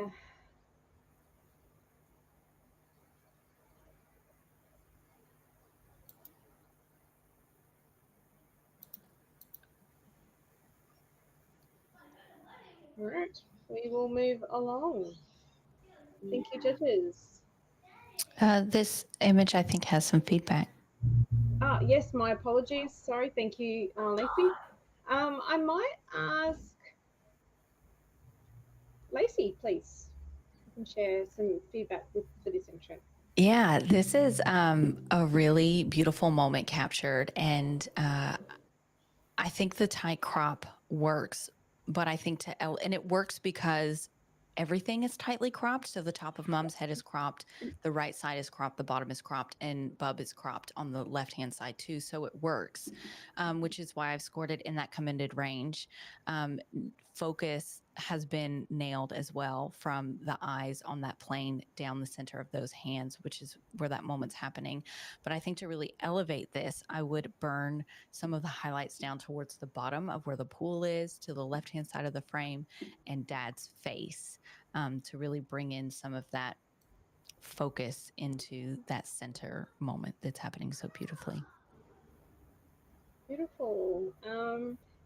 All right, we will move along. Thank you, judges. This image, I think, has some feedback. Yes, my apologies. Sorry, thank you, Lacey. I might ask Lacey, please, you can share some feedback for this intro. Yeah, this is a really beautiful moment captured, and I think the tight crop works, but I think and it works because everything is tightly cropped. So the top of Mom's head is cropped, the right side is cropped, the bottom is cropped, and Bub is cropped on the left-hand side too. So it works, which is why I've scored it in that commended range. Focus has been nailed as well, from the eyes on that plane down the center of those hands, which is where that moment's happening. But I think to really elevate this, I would burn some of the highlights down towards the bottom of where the pool is, to the left-hand side of the frame, and Dad's face, to really bring in some of that focus into that center moment that's happening so beautifully. Beautiful.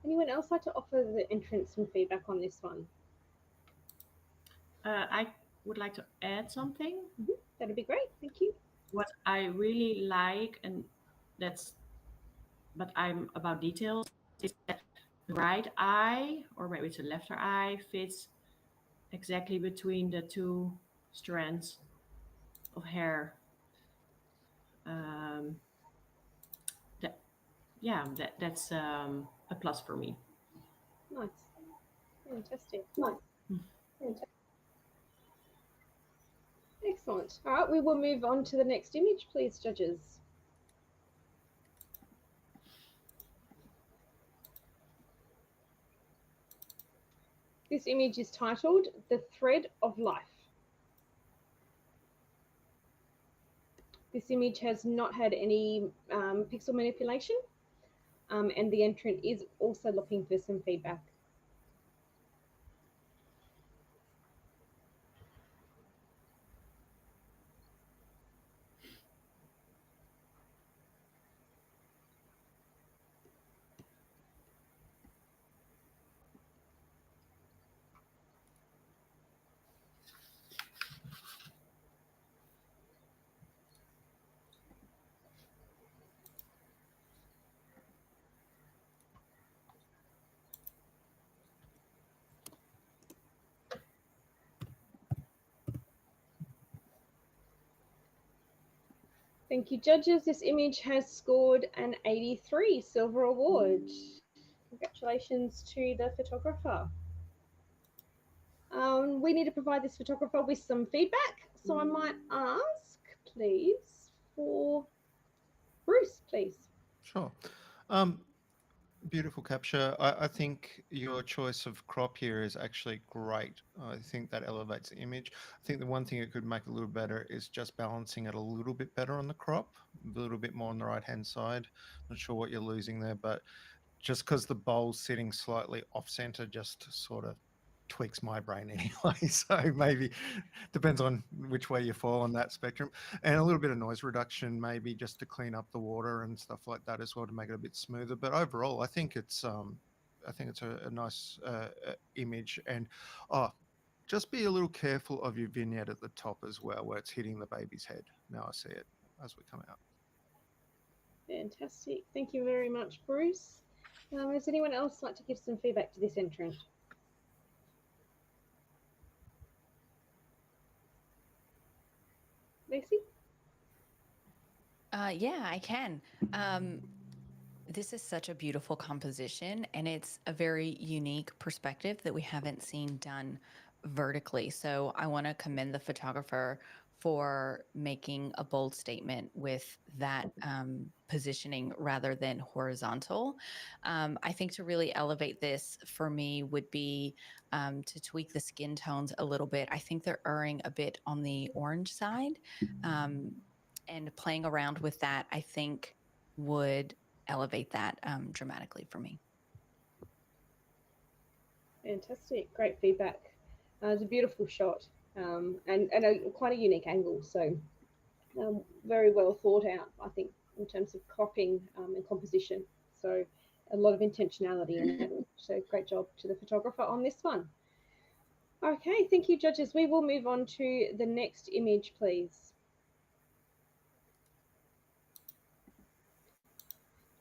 Anyone else like to offer the entrance some feedback on this one? I would like to add something. That'd be great. Thank you. What I really like, but I'm about details, is that the right eye, or maybe it's the left eye, fits exactly between the two strands of hair. That's a plus for me. Nice. Fantastic. Nice. Fantastic. Excellent. All right, we will move on to the next image, please, judges. This image is titled The Thread of Life. This image has not had any pixel manipulation, and the entrant is also looking for some feedback. Thank you, judges. This image has scored an 83 Silver Award. Congratulations to the photographer. We need to provide this photographer with some feedback, so I might ask, please, for Bruce, please. Sure. Beautiful capture. I think your choice of crop here is actually great. I think that elevates the image. I think the one thing it could make a little better is just balancing it a little bit better on the crop, a little bit more on the right-hand side. Not sure what you're losing there, but just because the bowl's sitting slightly off-center just sort of tweaks my brain anyway. So maybe depends on which way you fall on that spectrum. And a little bit of noise reduction, maybe just to clean up the water and stuff like that as well to make it a bit smoother. But overall, I think it's a nice image. And just be a little careful of your vignette at the top as well, where it's hitting the baby's head. Now I see it as we come out. Fantastic. Thank you very much, Bruce. Does anyone else like to give some feedback to this entrant? Lacey? Yeah, I can. This is such a beautiful composition, and it's a very unique perspective that we haven't seen done vertically. So I want to commend the photographer for making a bold statement with that positioning rather than horizontal. I think to really elevate this for me would be to tweak the skin tones a little bit. I think they're erring a bit on the orange side, and playing around with that, I think, would elevate that dramatically for me. Fantastic. Great feedback. It's a beautiful shot, and quite a unique angle. So very well thought out, I think, in terms of cropping and composition. So a lot of intentionality in it. So great job to the photographer on this one. Okay, thank you, judges. We will move on to the next image, please.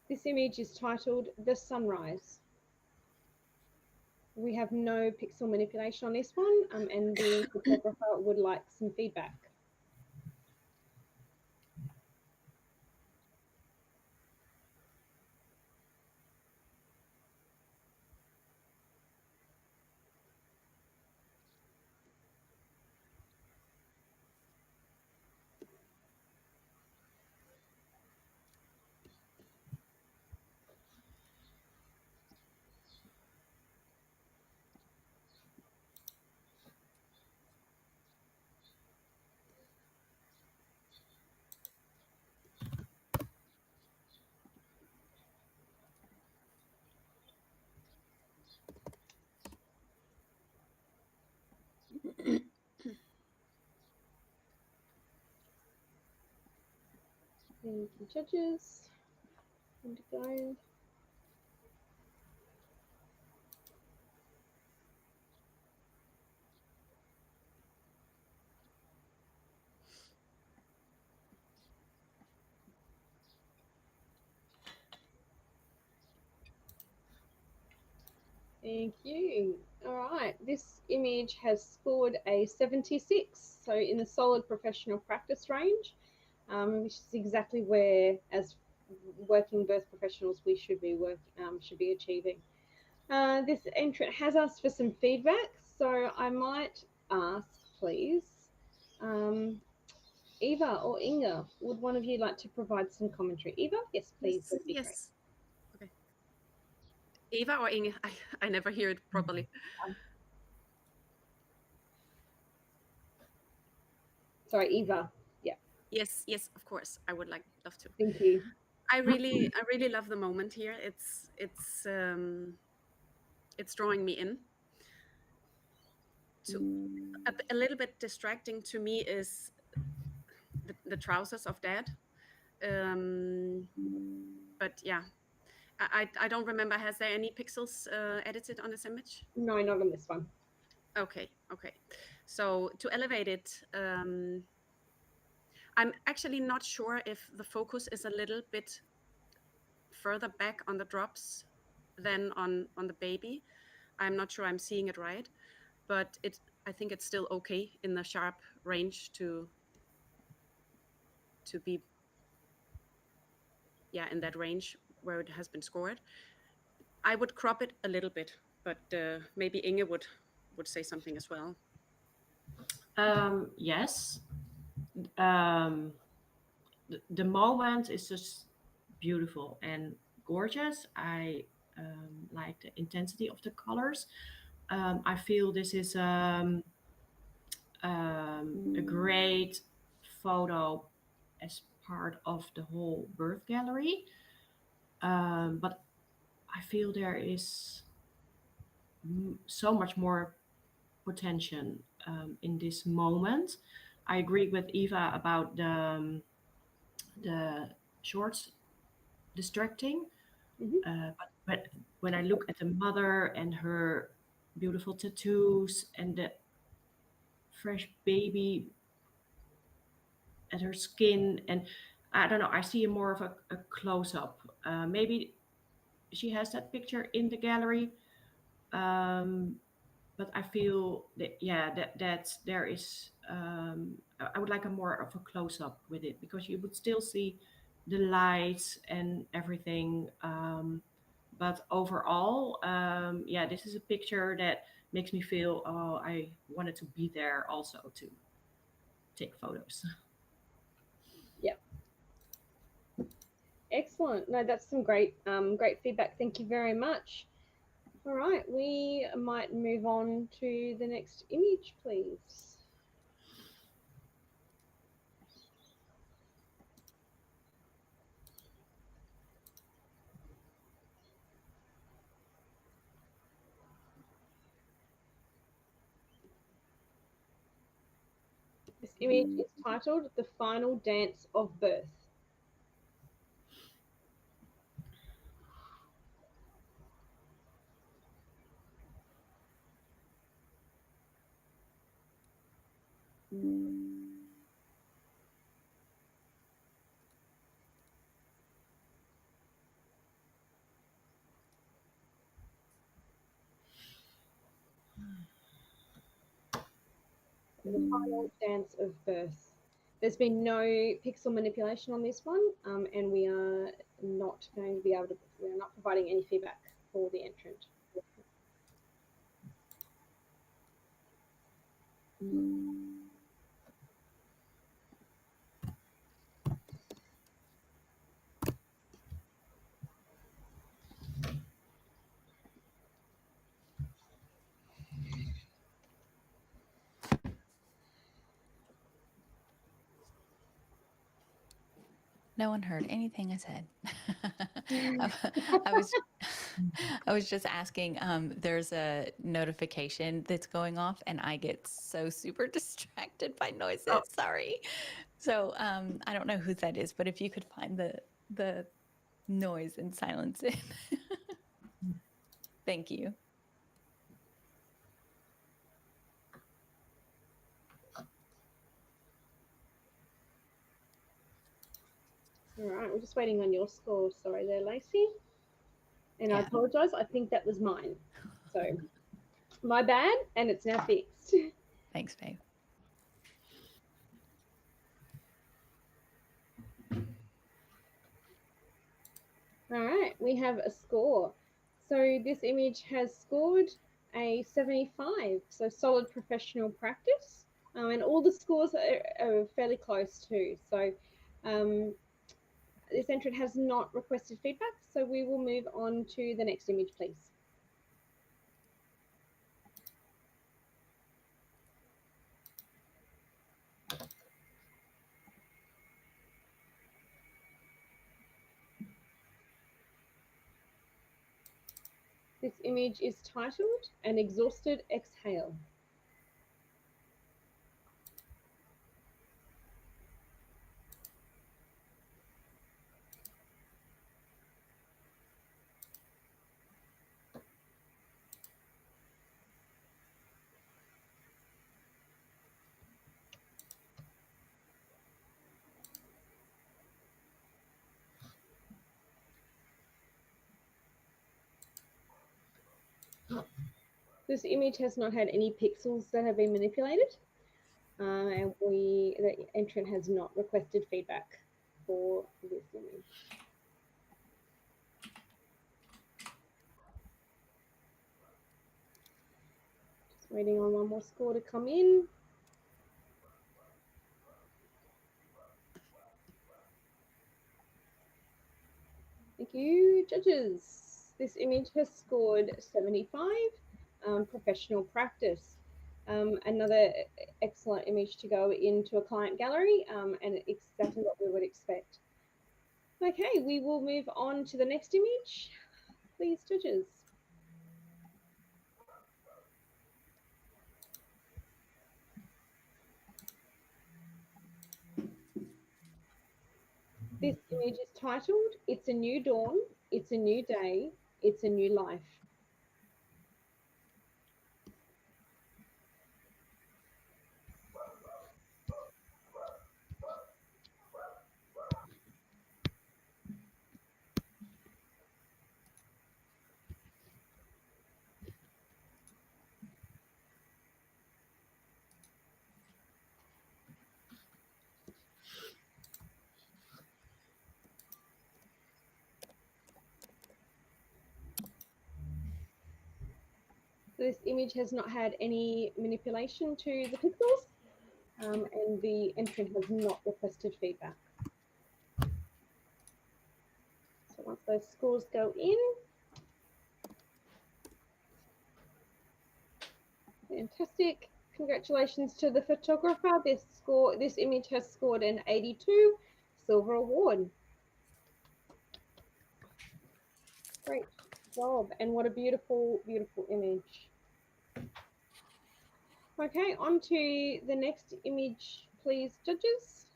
This image is titled The Sunrise. We have no pixel manipulation on this one, and the photographer would like some feedback. Thank you, judges. And go. Thank you. All right, this image has scored a 76, so in the solid professional practice range, which is exactly where, as working birth professionals, we should be achieving. This entrant has asked for some feedback, so I might ask, please, Eva or Inga, would one of you like to provide some commentary? Eva, yes, please. Yes. Okay. Eva or Inge? I never hear it properly. Sorry, Eva. Yeah. Yes, yes, of course. I would love to. Thank you. I really love the moment here. It's drawing me in. A little bit distracting to me is the trousers of Dad. But yeah, I don't remember. Has there any pixels edited on this image? No, not on this one. Okay. So to elevate it, I'm actually not sure if the focus is a little bit further back on the drops than on the baby. I'm not sure I'm seeing it right, but I think it's still okay in the sharp range to be in that range where it has been scored. I would crop it a little bit, but maybe Inge would say something as well. Yes. The moment is just beautiful and gorgeous. I like the intensity of the colors. I feel this is a great photo as part of the whole birth gallery. But I feel there is so much more potential in this moment. I agree with Eva about the shorts distracting. But when I look at the mother and her beautiful tattoos and the fresh baby at her skin, and I don't know, I see more of a close up. Maybe she has that picture in the gallery, but I feel that that there is. I would like a more of a close up with it, because you would still see the lights and everything. But overall, this is a picture that makes me feel, oh, I wanted to be there also to take photos. Yeah. Excellent. No, that's some great feedback. Thank you very much. All right, we might move on to the next image, please. This image is titled "The Final Dance of Birth." The Final Dance of Birth. There's been no pixel manipulation on this one, and we are not going to be able to. We are not providing any feedback for the entrant. No one heard anything I said. I was just asking. There's a notification that's going off, and I get so super distracted by noises. Oh. Sorry. So I don't know who that is, but if you could find the noise and silence it. Thank you. All right, we're just waiting on your score. Sorry there, Lacey. And I apologize. I think that was mine. So my bad, and it's now fixed. Thanks, babe. All right, we have a score. So this image has scored a 75, so solid professional practice. And all the scores are fairly close too. So this entrant has not requested feedback, so we will move on to the next image, please. This image is titled An Exhausted Exhale. This image has not had any pixels that have been manipulated, and the entrant has not requested feedback for this image. Just waiting on one more score to come in. Thank you, judges. This image has scored 75, professional practice. Another excellent image to go into a client gallery, and exactly what we would expect. Okay, we will move on to the next image. Please, judges. This image is titled, It's a New Dawn, It's a New Day, It's a New Life. This image has not had any manipulation to the pixels, and the entrant has not requested feedback. So once those scores go in, fantastic. Congratulations to the photographer. This image has scored an 82 silver award. Great job, and what a beautiful, beautiful image. Okay, on to the next image, please, judges.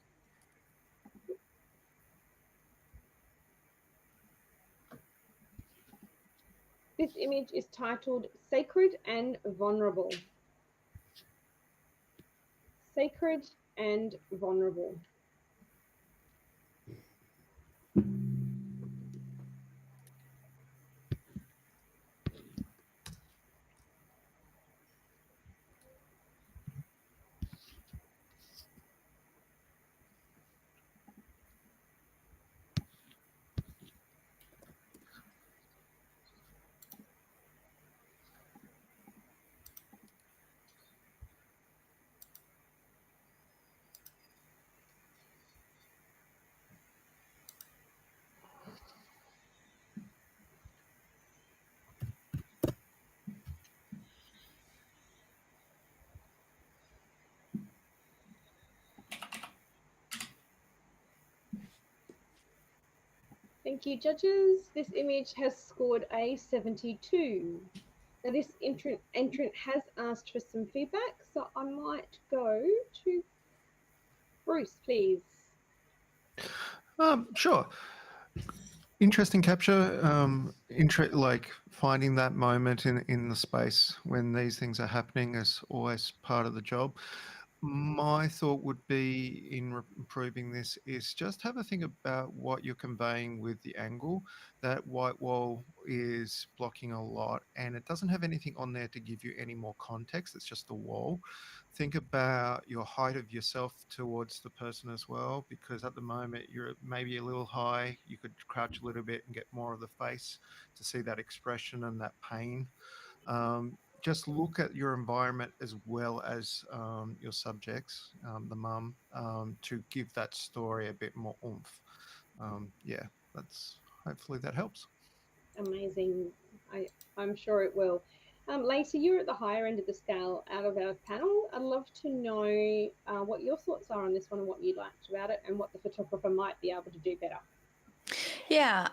This image is titled Sacred and Vulnerable. Sacred and Vulnerable. Thank you, judges. This image has scored a 72. Now, this entrant has asked for some feedback, so I might go to Bruce, please. Sure. Interesting capture. Like finding that moment in the space when these things are happening is always part of the job. My thought would be in improving this is just have a think about what you're conveying with the angle. That white wall is blocking a lot and it doesn't have anything on there to give you any more context. It's just the wall. Think about your height of yourself towards the person as well, because at the moment you're maybe a little high. You could crouch a little bit and get more of the face to see that expression and that pain. Just look at your environment as well as your subjects, the mum, to give that story a bit more oomph. Yeah, hopefully that helps. Amazing. I'm sure it will. Lacey, you're at the higher end of the scale out of our panel. I'd love to know what your thoughts are on this one and what you liked about it and what the photographer might be able to do better. Yeah,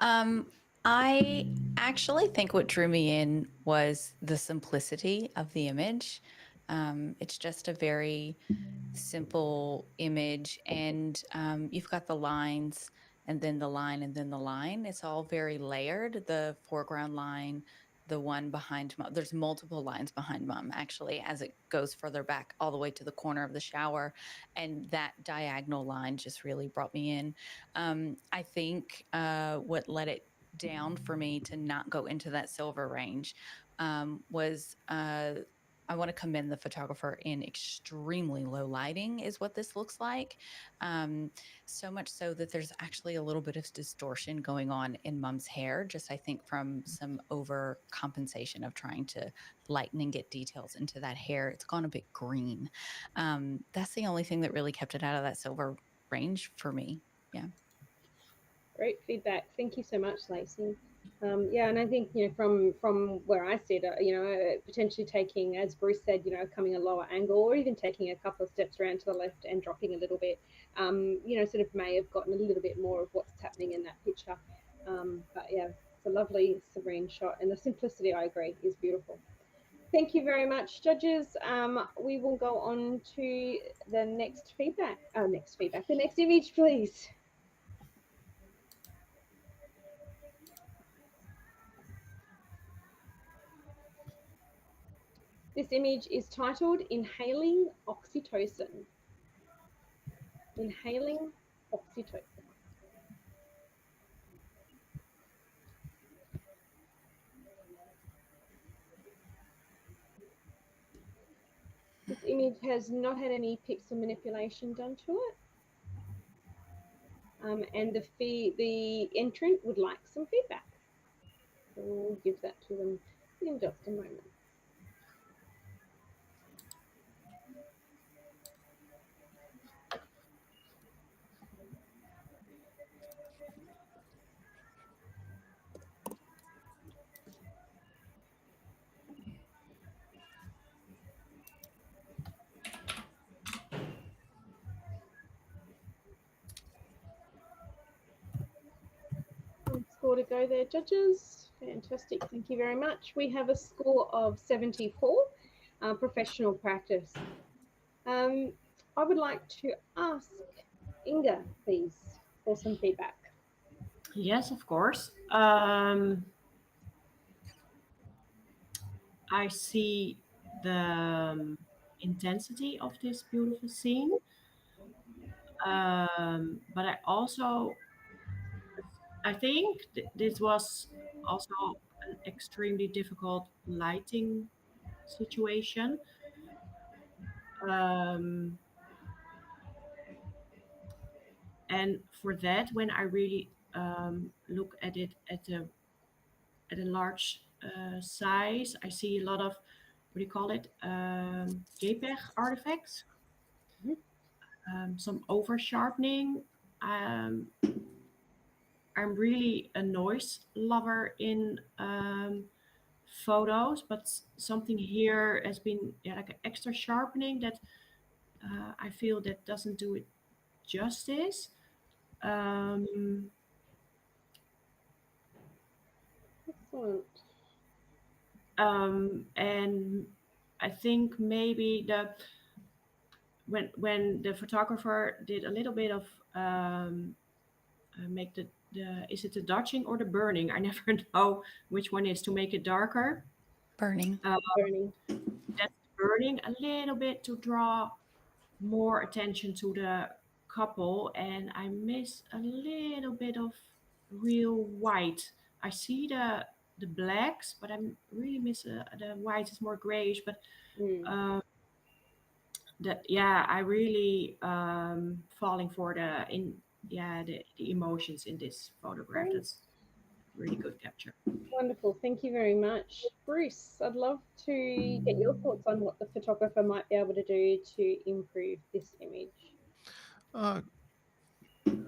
I actually think what drew me in was the simplicity of the image. It's just a very simple image, and you've got the lines, and then the line, and then the line. It's all very layered. The foreground line, the one behind mom. There's multiple lines behind mom, actually, as it goes further back all the way to the corner of the shower. And that diagonal line just really brought me in. I think what let it down for me to not go into that silver range was I want to commend the photographer in extremely low lighting, is what this looks like. So much so that there's actually a little bit of distortion going on in mom's hair, just I think from some overcompensation of trying to lighten and get details into that hair. It's gone a bit green. That's the only thing that really kept it out of that silver range for me. Yeah. Great feedback. Thank you so much, Lacey. Yeah, and I think from where I sit, potentially taking, as Bruce said, coming a lower angle, or even taking a couple of steps around to the left and dropping a little bit, sort of may have gotten a little bit more of what's happening in that picture. But yeah, it's a lovely serene shot, and the simplicity, I agree, is beautiful. Thank you very much, judges. We will go on to the next feedback. The next image, please. This image is titled Inhaling Oxytocin. Inhaling oxytocin. This image has not had any pixel manipulation done to it. And the entrant would like some feedback. So we'll give that to them in just a moment. Score to go there, judges. Fantastic, thank you very much. We have a score of 74, professional practice. I would like to ask Inga, please, for some feedback. Yes, of course. I see the intensity of this beautiful scene, but I think this was also an extremely difficult lighting situation. And for that, when I really look at it at a large size, I see a lot of, what do you call it, JPEG artifacts, some over sharpening. I'm really a noise lover in photos, but something here has been like an extra sharpening that I feel that doesn't do it justice. Excellent. And I think maybe when the photographer did a little bit of make the is it the dodging or the burning? I never know which one is to make it darker. Burning. Burning. That's burning a little bit to draw more attention to the couple, and I miss a little bit of real white. I see the blacks, but I really miss the white. Is more grayish, but I really falling for the emotions in this photograph. That's really good capture. Wonderful, thank you very much. Bruce, I'd love to get your thoughts on what the photographer might be able to do to improve this image.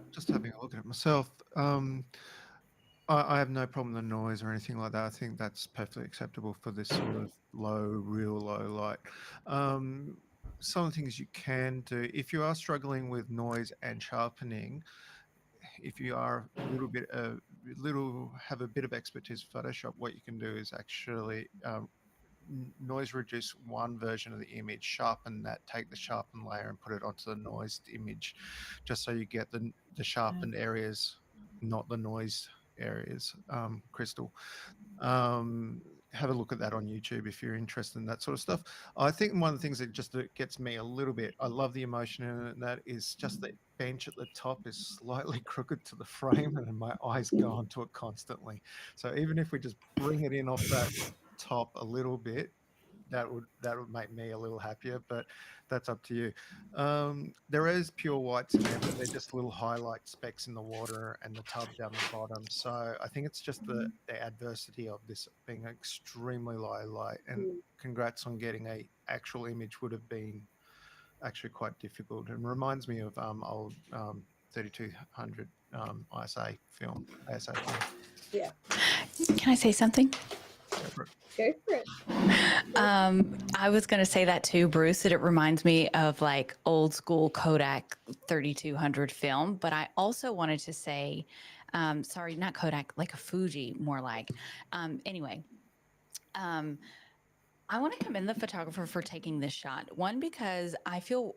Just having a look at it myself. I have no problem with the noise or anything like that. I think that's perfectly acceptable for this sort of real low light. Some of the things you can do, if you are struggling with noise and sharpening, if you are a little bit have a bit of expertise in Photoshop, what you can do is actually noise reduce one version of the image, sharpen that, take the sharpened layer and put it onto the noised image, just so you get the sharpened areas, not the noised areas. Crystal, have a look at that on YouTube if you're interested in that sort of stuff. I think one of the things that just gets me a little bit, I love the emotion in it, and that is just the bench at the top is slightly crooked to the frame, and my eyes go onto it constantly. So even if we just bring it in off that top a little bit, that would make me a little happier, but that's up to you. There is pure whites in there, but they're just little highlight specks in the water and the tub down the bottom. So I think it's just the adversity of this being extremely low light, and congrats on getting a actual image would have been actually quite difficult, and reminds me of old 3200 ISA film. Yeah. Can I say something? Go for it. I was going to say that too, Bruce, that it reminds me of like old school Kodak 3200 film. But I also wanted to say, sorry, not Kodak, like a Fuji, more like. Anyway, I want to commend the photographer for taking this shot. One, because I feel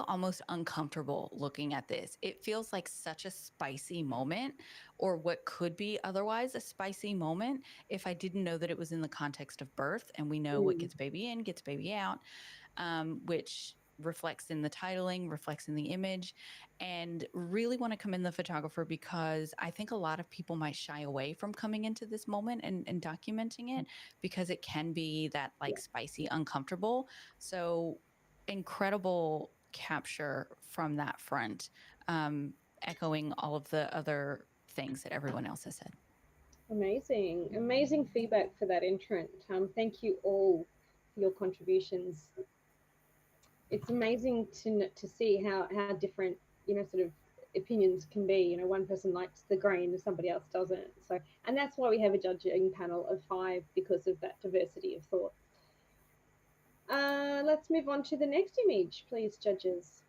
almost uncomfortable looking at this. It feels like such a spicy moment, or what could be otherwise a spicy moment, if I didn't know that it was in the context of birth. And we know what gets baby in, gets baby out, which reflects in the titling, reflects in the image. And really want to commend the photographer, because I think a lot of people might shy away from coming into this moment and documenting it, because it can be that like spicy, uncomfortable. So incredible capture from that front, echoing all of the other things that everyone else has said. Amazing feedback for that entrant. Thank you all for your contributions. It's amazing to see how different, sort of opinions can be. One person likes the grain and somebody else doesn't. So, and that's why we have a judging panel of 5, because of that diversity of thought. Let's move on to the next image, please, judges.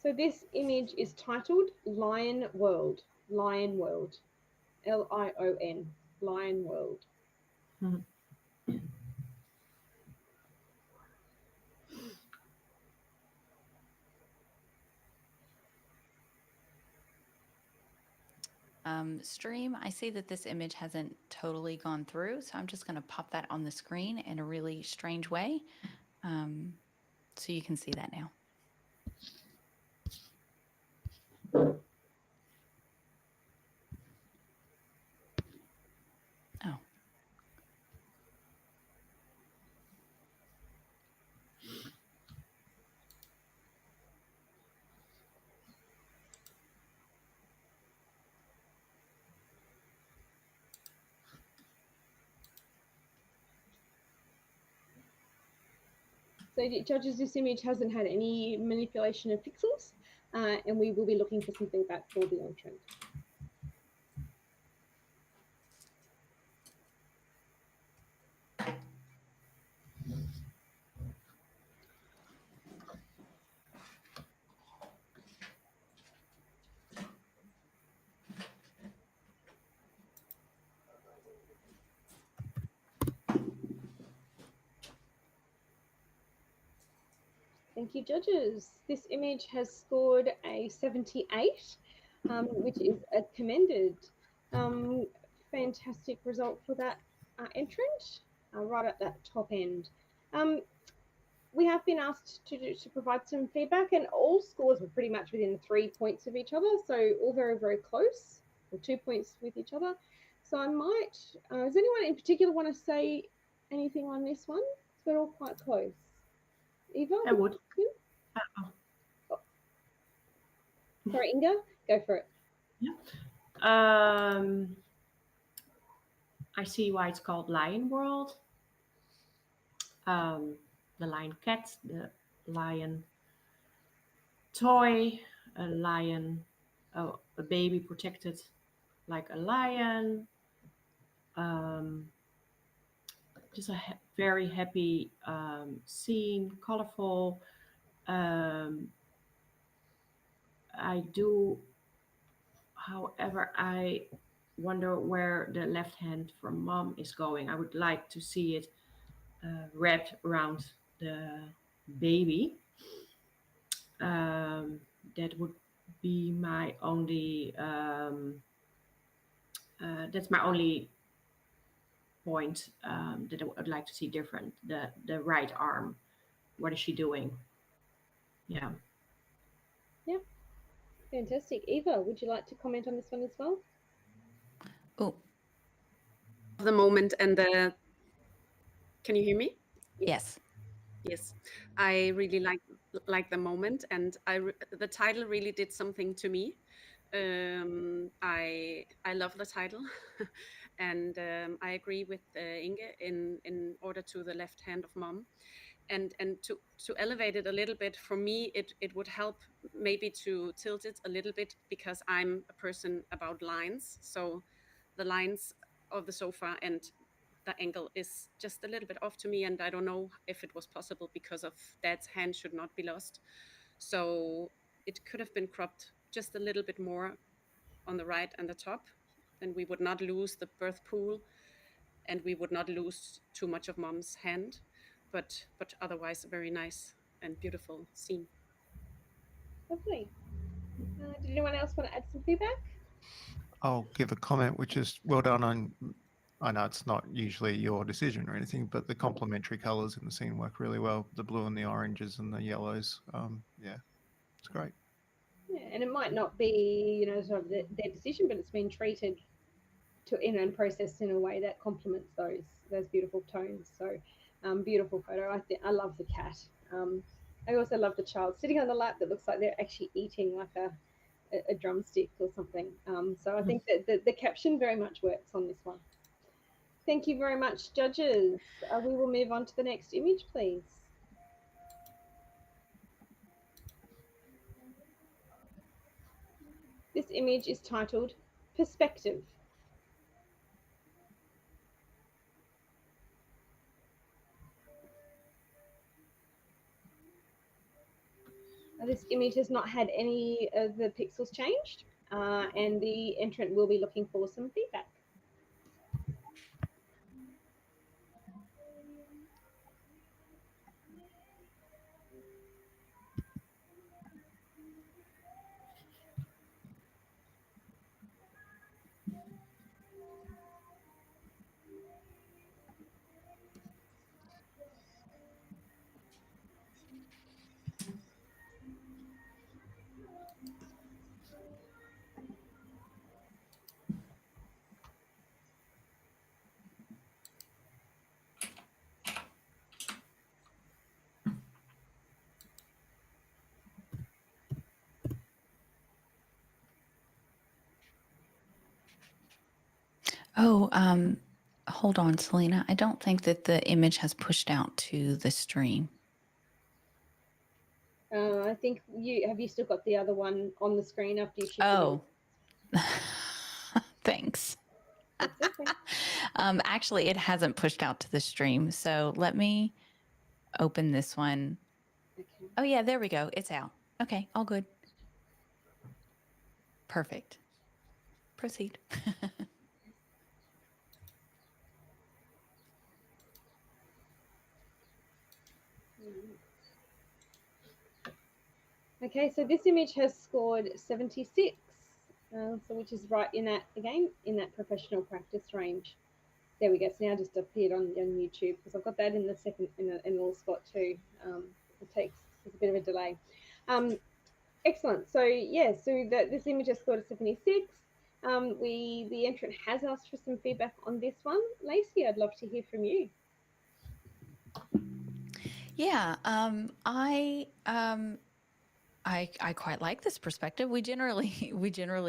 So this image is titled Lion World. Lion World. Lion. Lion World. Stream, I see that this image hasn't totally gone through, so I'm just going to pop that on the screen in a really strange way, so you can see that now. Oh. So judges, this image hasn't had any manipulation of pixels, and we will be looking for some feedback for the entrant. Thank you, judges. This image has scored a 78, which is commended. Fantastic result for that entrant, right at that top end. We have been asked to provide some feedback, and all scores were pretty much within 3 points of each other, so all very, very close, or 2 points with each other. So I might, does anyone in particular want to say anything on this one? They're all quite close. Eva? I would. Sorry, Inga, go for it. Yeah. I see why it's called Lion World. The lion cat, the lion toy, a lion, a baby protected like a lion. Just a very happy scene, colorful. I do, however, I wonder where the left hand from mom is going. I would like to see it wrapped around the baby. That would be my only, that's my only point that I would like to see different. The right arm, what is she doing? Yeah. Yeah, fantastic. Eva, would you like to comment on this one as well? Oh, The moment and the. Can you hear me? yes. Yes, I really like the moment, and the title really did something to me. I love the title, and I agree with Inge in order to the left hand of mom, and to elevate it a little bit. For me, it would help maybe to tilt it a little bit, because I'm a person about lines, so the lines of the sofa and the angle is just a little bit off to me, and I don't know if it was possible because of dad's hand should not be lost. So it could have been cropped just a little bit more on the right and the top, then we would not lose the birth pool, and we would not lose too much of mom's hand, but otherwise a very nice and beautiful scene. Lovely. Did anyone else want to add some feedback? I'll give a comment, which is well done on. I know it's not usually your decision or anything, but the complementary colours in the scene work really well. The blue and the oranges and the yellows. Yeah, it's great. Yeah, and it might not be, you know, sort of their decision, but it's been treated to and processed in a way that complements those beautiful tones. So beautiful photo. I love the cat. I also love the child sitting on the lap that looks like they're actually eating like a drumstick or something. So I think that the caption very much works on this one. Thank you very much, judges. We will move on to the next image, please. This image is titled Perspective. This image has not had any of the pixels changed, and the entrant will be looking for some feedback. Oh, hold on, Selena. I don't think that the image has pushed out to the stream. I think you still got the other one on the screen after you shifted. Oh, thanks. Okay. Actually, it hasn't pushed out to the stream. So let me open this one. Okay. Oh, yeah, there we go. It's out. Okay, all good. Perfect. Proceed. Okay, so this image has scored 76, so which is right in that, again, in that professional practice range. There we go. So now just appeared on YouTube, because I've got that in the second in a little spot too. There's a bit of a delay. Excellent. So yeah, so this image has scored a 76. The entrant has asked for some feedback on this one. Lacey, I'd love to hear from you. Yeah, I quite like this perspective. We generally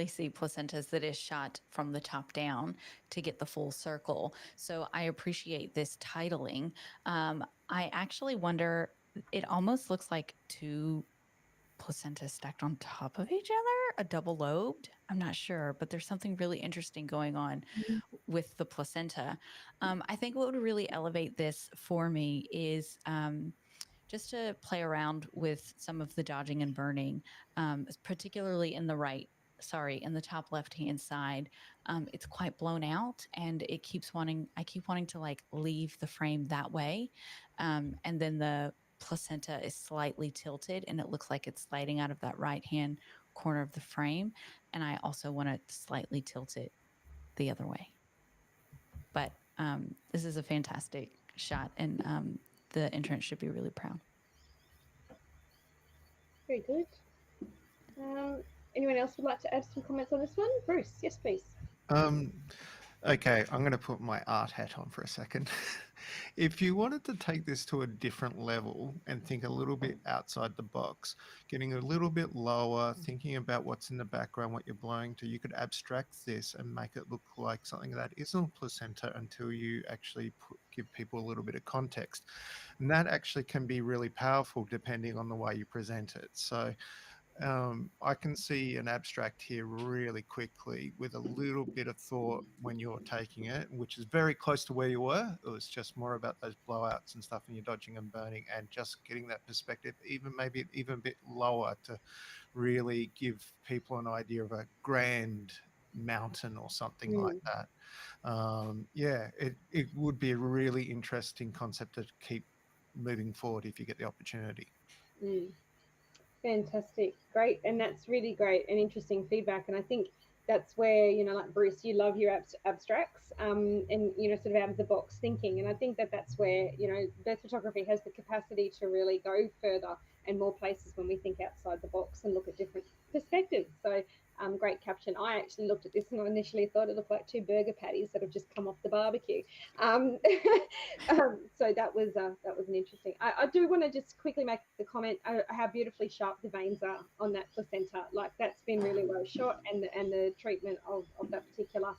see placentas that is shot from the top down to get the full circle. So I appreciate this titling. I actually wonder, it almost looks like two placentas stacked on top of each other, a double lobed. I'm not sure, but there's something really interesting going on with the placenta. I think what would really elevate this for me is just to play around with some of the dodging and burning, particularly in the top left-hand side. It's quite blown out, and I keep wanting to like leave the frame that way. And then the placenta is slightly tilted, and it looks like it's sliding out of that right-hand corner of the frame. And I also want to slightly tilt it the other way. But this is a fantastic shot, and the entrance should be really proud. Very good. Anyone else would like to add some comments on this one? Bruce, yes, please. Okay, I'm going to put my art hat on for a second. If you wanted to take this to a different level and think a little bit outside the box, getting a little bit lower, thinking about what's in the background, what you're blowing to, you could abstract this and make it look like something that isn't placenta until you actually give people a little bit of context. And that actually can be really powerful depending on the way you present it. So I can see an abstract here really quickly with a little bit of thought when you're taking it, which is very close to where you were. It was just more about those blowouts and stuff, and you're dodging and burning, and just getting that perspective, maybe even a bit lower, to really give people an idea of a grand mountain or something like that. Yeah, it would be a really interesting concept to keep moving forward if you get the opportunity. Fantastic. Great. And that's really great and interesting feedback. And I think that's where, like Bruce, you love your abstracts and, sort of out of the box thinking. And I think that that's where, birth photography has the capacity to really go further and more places when we think outside the box and look at different perspectives. So great caption. I actually looked at this and I initially thought it looked like 2 burger patties that have just come off the barbecue. So that was an interesting. I do want to just quickly make the comment how beautifully sharp the veins are on that placenta. Like, that's been really well shot, and the treatment of that particular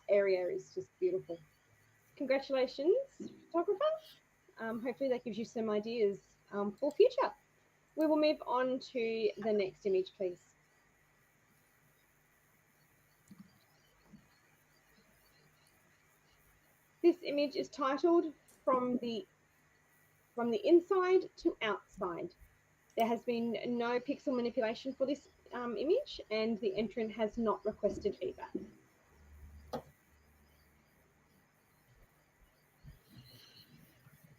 area is just beautiful. Congratulations, photographer. Hopefully that gives you some ideas for future. We will move on to the next image, please. This image is titled From the Inside to Outside. There has been no pixel manipulation for this image, and the entrant has not requested feedback.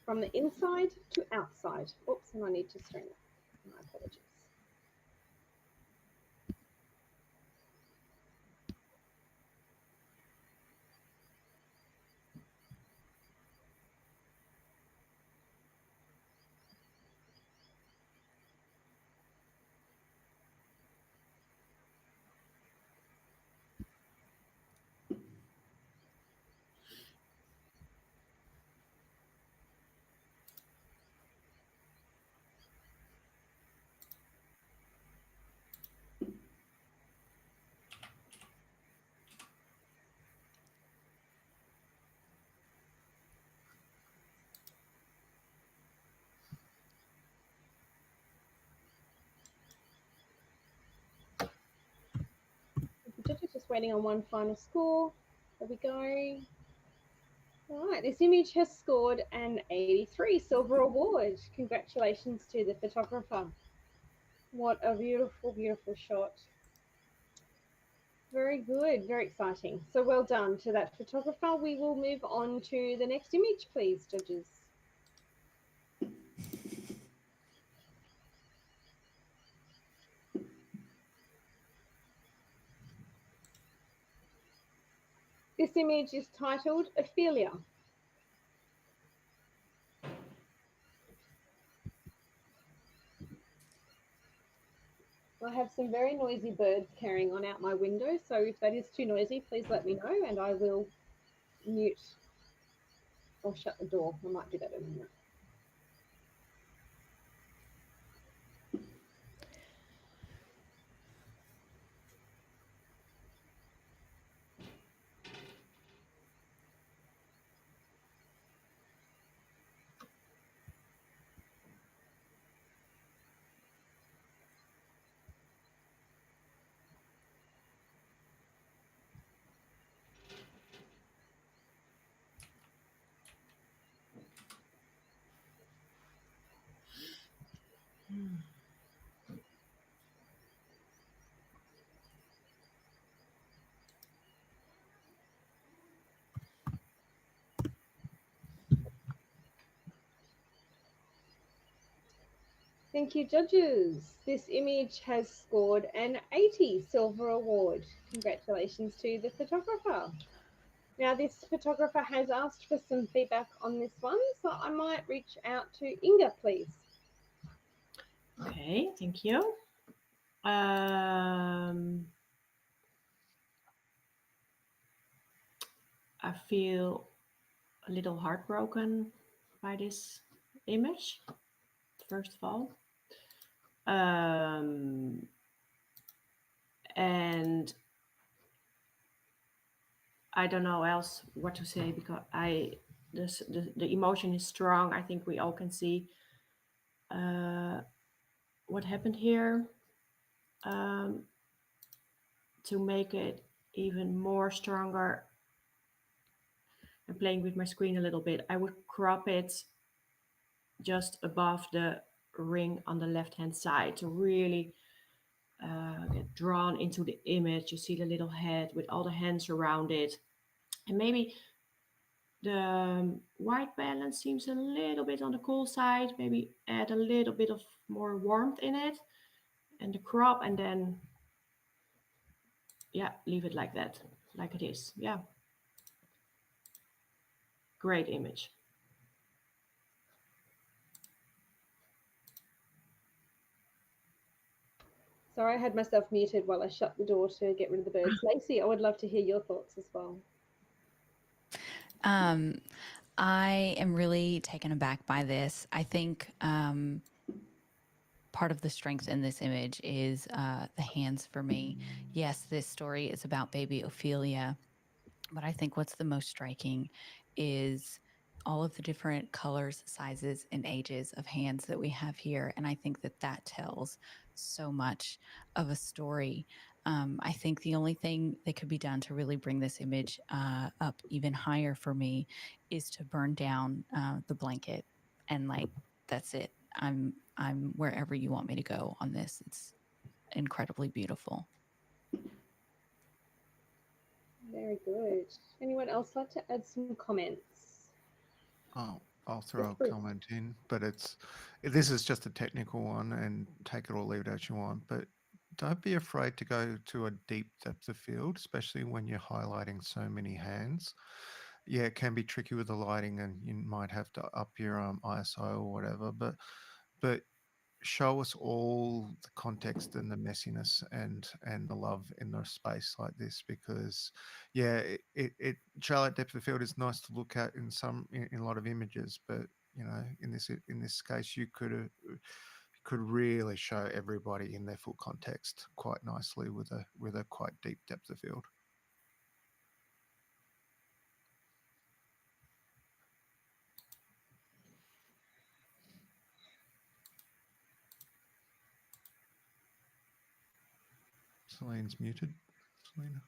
From the inside to outside. Oops, and I need to string that. My apologies. Just waiting on one final score. There we go. All right, this image has scored an 83 silver award. Congratulations to the photographer. What a beautiful, beautiful shot. Very good, very exciting. So well done to that photographer. We will move on to the next image, please, judges. This image is titled Ophelia. I have some very noisy birds carrying on out my window, so if that is too noisy, please let me know and I will mute or shut the door. I might do that in a minute. Thank you, judges. This image has scored an 80 Silver Award. Congratulations to the photographer. Now, this photographer has asked for some feedback on this one, so I might reach out to Inga, please. Okay, thank you. I feel a little heartbroken by this image, first of all. And I don't know else what to say because the emotion is strong. I think we all can see what happened here. To make it even more stronger, I'm playing with my screen a little bit. I would crop it just above the ring on the left-hand side to really get drawn into the image. You see the little head with all the hands around it. And maybe the white balance seems a little bit on the cool side. Maybe add a little bit of more warmth in it and the crop, and then, yeah, leave it like that, like it is. Yeah. Great image. Sorry, I had myself muted while I shut the door to get rid of the birds. Lacey, I would love to hear your thoughts as well. I am really taken aback by this. I think part of the strength in this image is the hands for me. Yes, this story is about baby Ophelia, but I think what's the most striking is all of the different colors, sizes, and ages of hands that we have here. And I think that that tells so much of a story. I think the only thing that could be done to really bring this image up even higher for me is to burn down the blanket, and like that's it. I'm wherever you want me to go on this. It's incredibly beautiful. Very good. Anyone else like to add some comments? I'll throw Yes, a comment in, but this is just a technical one, and take it or leave it as you want. But don't be afraid to go to a deep depth of field, especially when you're highlighting so many hands. Yeah, it can be tricky with the lighting, and you might have to up your ISO or whatever. But show us all the context and the messiness and the love in a space like this, because yeah, it Charlotte depth of field is nice to look at in a lot of images, but you know, in this case you could really show everybody in their full context quite nicely with a quite deep depth of field. Celine's muted. Selena.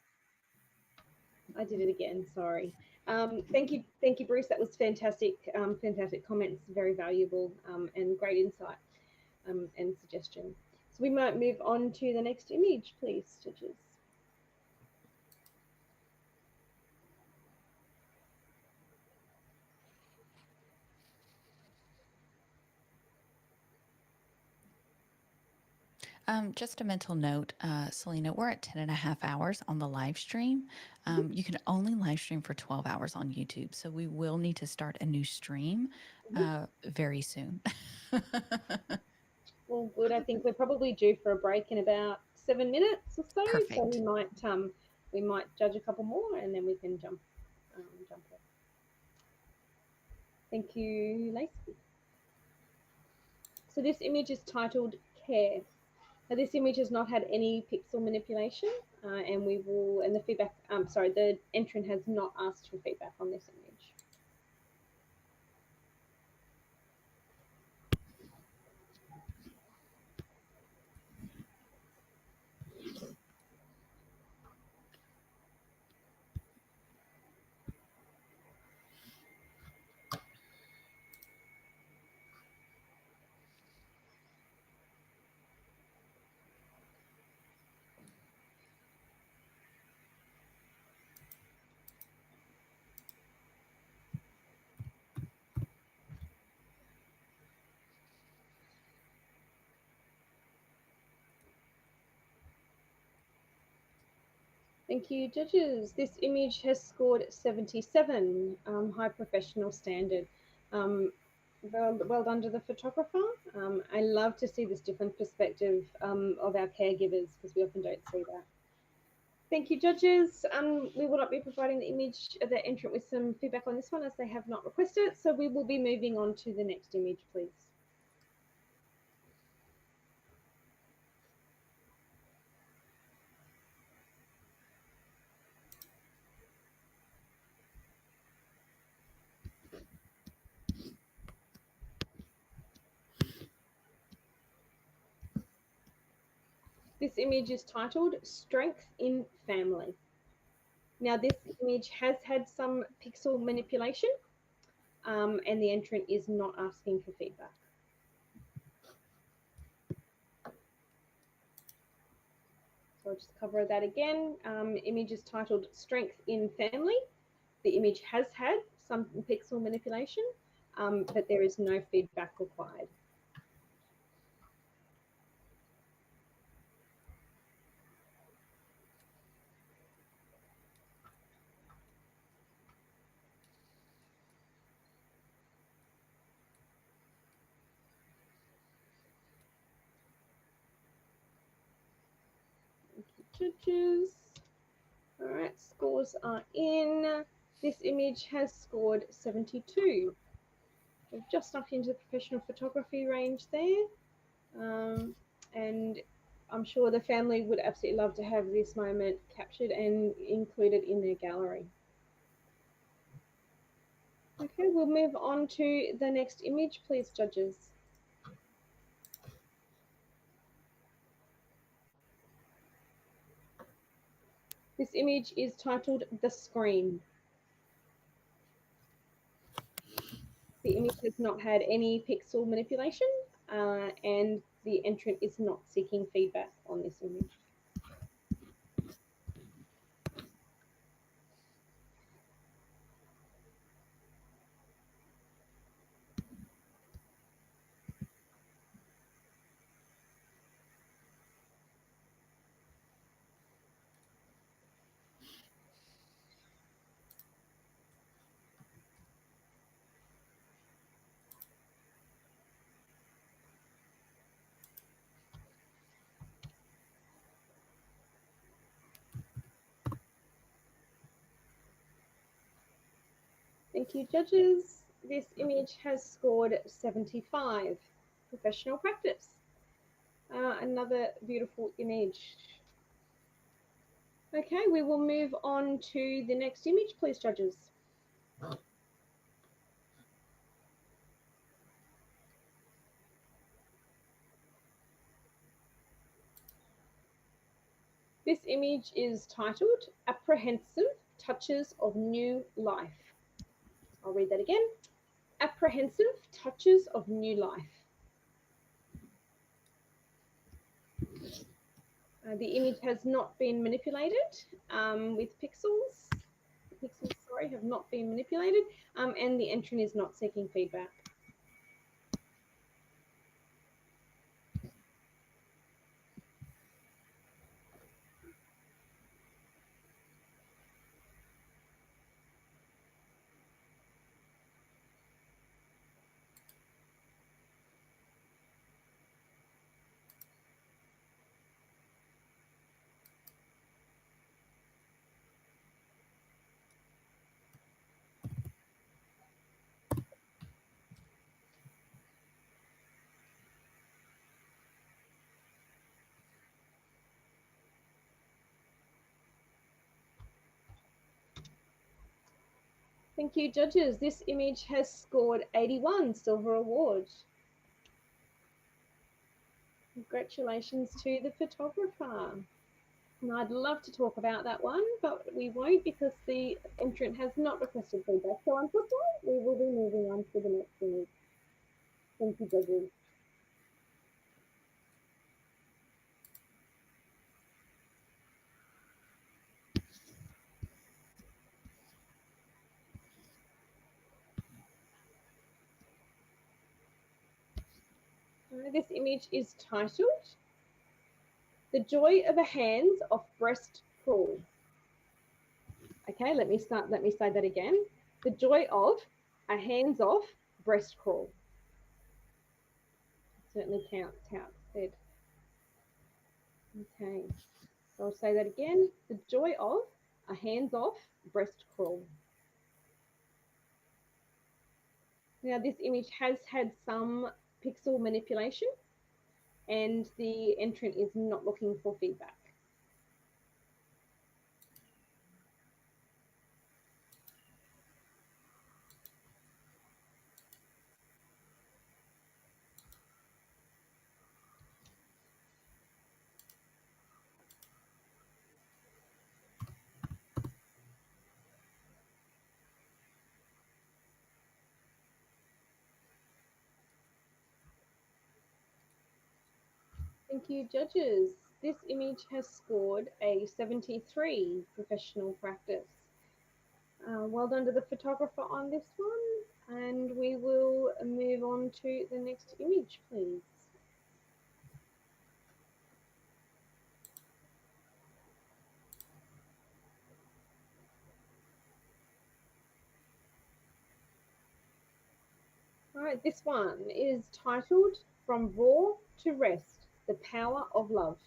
I did it again. Sorry. Thank you, Bruce. That was fantastic. Fantastic comments, very valuable, and great insight and suggestion. So we might move on to the next image, please, judges. Just a mental note, Selena, we're at 10 and a half hours on the live stream. You can only live stream for 12 hours on YouTube. So we will need to start a new stream very soon. Well, good. I think we're probably due for a break in about 7 minutes or so. Perfect. So we might judge a couple more, and then we can jump off. Thank you, Lacey. So this image is titled Care. Now, this image has not had any pixel manipulation, and the feedback. The entrant has not asked for feedback on this image. Thank you, judges. This image has scored 77, high professional standard. Well done to the photographer. I love to see this different perspective of our caregivers because we often don't see that. Thank you, judges. We will not be providing the image of the entrant with some feedback on this one as they have not requested it. So we will be moving on to the next image, please. This image is titled Strength in Family. Now, this image has had some pixel manipulation, and the entrant is not asking for feedback. So I'll just cover that again. Image is titled Strength in Family. The image has had some pixel manipulation, but there is no feedback required. Judges. All right, scores are in. This image has scored 72. We've just snuck into the professional photography range there. And I'm sure the family would absolutely love to have this moment captured and included in their gallery. Okay, we'll move on to the next image, please, judges. This image is titled The Scream. The image has not had any pixel manipulation, and the entrant is not seeking feedback on this image. Thank you, judges. This image has scored 75. Professional practice. Another beautiful image. Okay, we will move on to the next image, please, judges. This image is titled Apprehensive Touches of New Life. I'll read that again. Apprehensive Touches of New Life. The image has not been manipulated with pixels. The pixels, sorry, have not been manipulated, and the entrant is not seeking feedback. Thank you, judges. This image has scored 81 silver award. Congratulations to the photographer. And I'd love to talk about that one, but we won't because the entrant has not requested feedback. So unfortunately, we will be moving on to the next image. Thank you, judges. This image is titled The Joy of a Hands Off Breast Crawl. Okay, let me say that again. The joy of a hands-off breast crawl. Certainly counts how it's said. Okay, so I'll say that again. The joy of a hands-off breast crawl. Now this image has had some pixel manipulation and the entrant is not looking for feedback. Thank you, judges. This image has scored a 73 professional practice. Well done to the photographer on this one, and we will move on to the next image, please. All right, this one is titled From Raw to Rest, The Power of Love.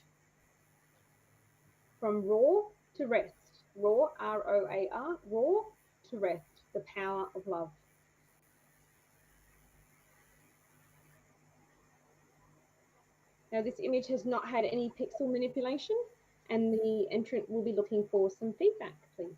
From raw to rest. Raw, R-O-A-R, raw to rest, the power of love. Now this image has not had any pixel manipulation and the entrant will be looking for some feedback, please.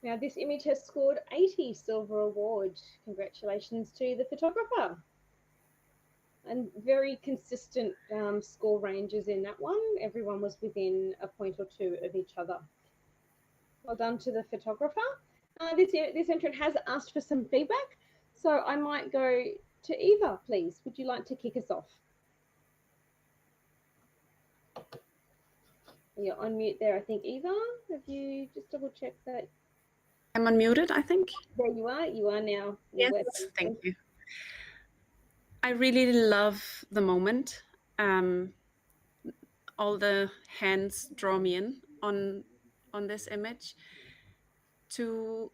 Now this image has scored 80 silver award. Congratulations to the photographer. And very consistent score ranges in that one. Everyone was within a point or two of each other. Well done to the photographer. This entrant has asked for some feedback, so I might go to Eva, please. Would you like to kick us off? You're on mute there, I think, Eva. Have you just double checked that? I'm unmuted, I think. There you are. You are now. Yes, thank you. I really love the moment. All the hands draw me in on this image. To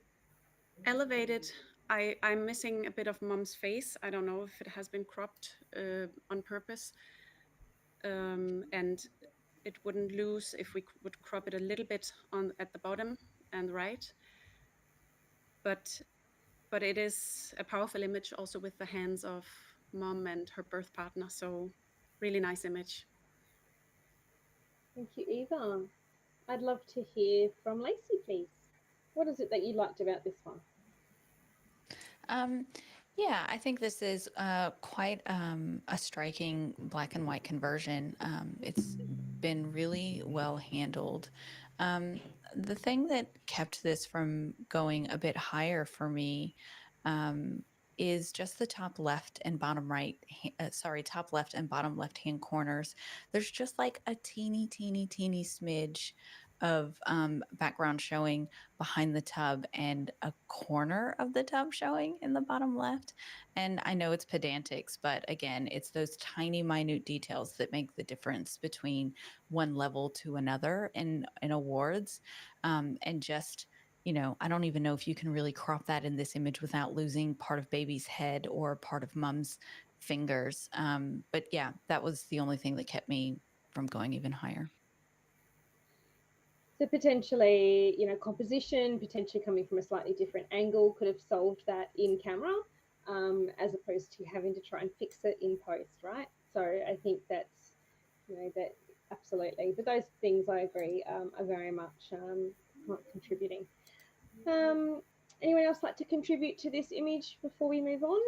elevate it, I'm missing a bit of Mom's face. I don't know if it has been cropped on purpose. And it wouldn't lose if we would crop it a little bit at the bottom and right. But it is a powerful image also with the hands of Mom and her birth partner. So really nice image. Thank you, Eva. I'd love to hear from Lacey, please. What is it that you liked about this one? Yeah, I think this is quite a striking black and white conversion. It's been really well handled. The thing that kept this from going a bit higher for me is just the top left and bottom top left and bottom left hand corners. There's just like a teeny smidge of background showing behind the tub and a corner of the tub showing in the bottom left. And I know it's pedantics, but again, it's those tiny minute details that make the difference between one level to another in awards. And just, you know, I don't even know if you can really crop that in this image without losing part of baby's head or part of Mom's fingers. But yeah, that was the only thing that kept me from going even higher. So potentially, you know, composition, potentially coming from a slightly different angle could have solved that in camera, as opposed to having to try and fix it in post, right? So I think that's, you know, that absolutely. But those things I agree are very much contributing. Anyone else like to contribute to this image before we move on?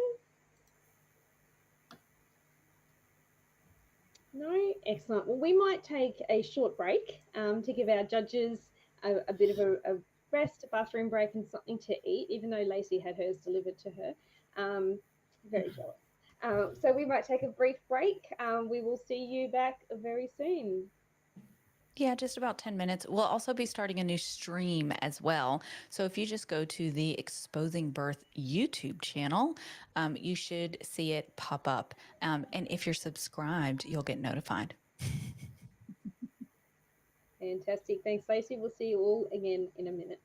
No? Excellent. Well, we might take a short break to give our judges a bit of a rest, a bathroom break and something to eat, even though Lacey had hers delivered to her. Very jealous. So we might take a brief break. We will see you back very soon. Yeah, just about 10 minutes. We'll also be starting a new stream as well. So if you just go to the Exposing Birth YouTube channel, you should see it pop up. And if you're subscribed, you'll get notified. Fantastic. Thanks, Lacey. We'll see you all again in a minute.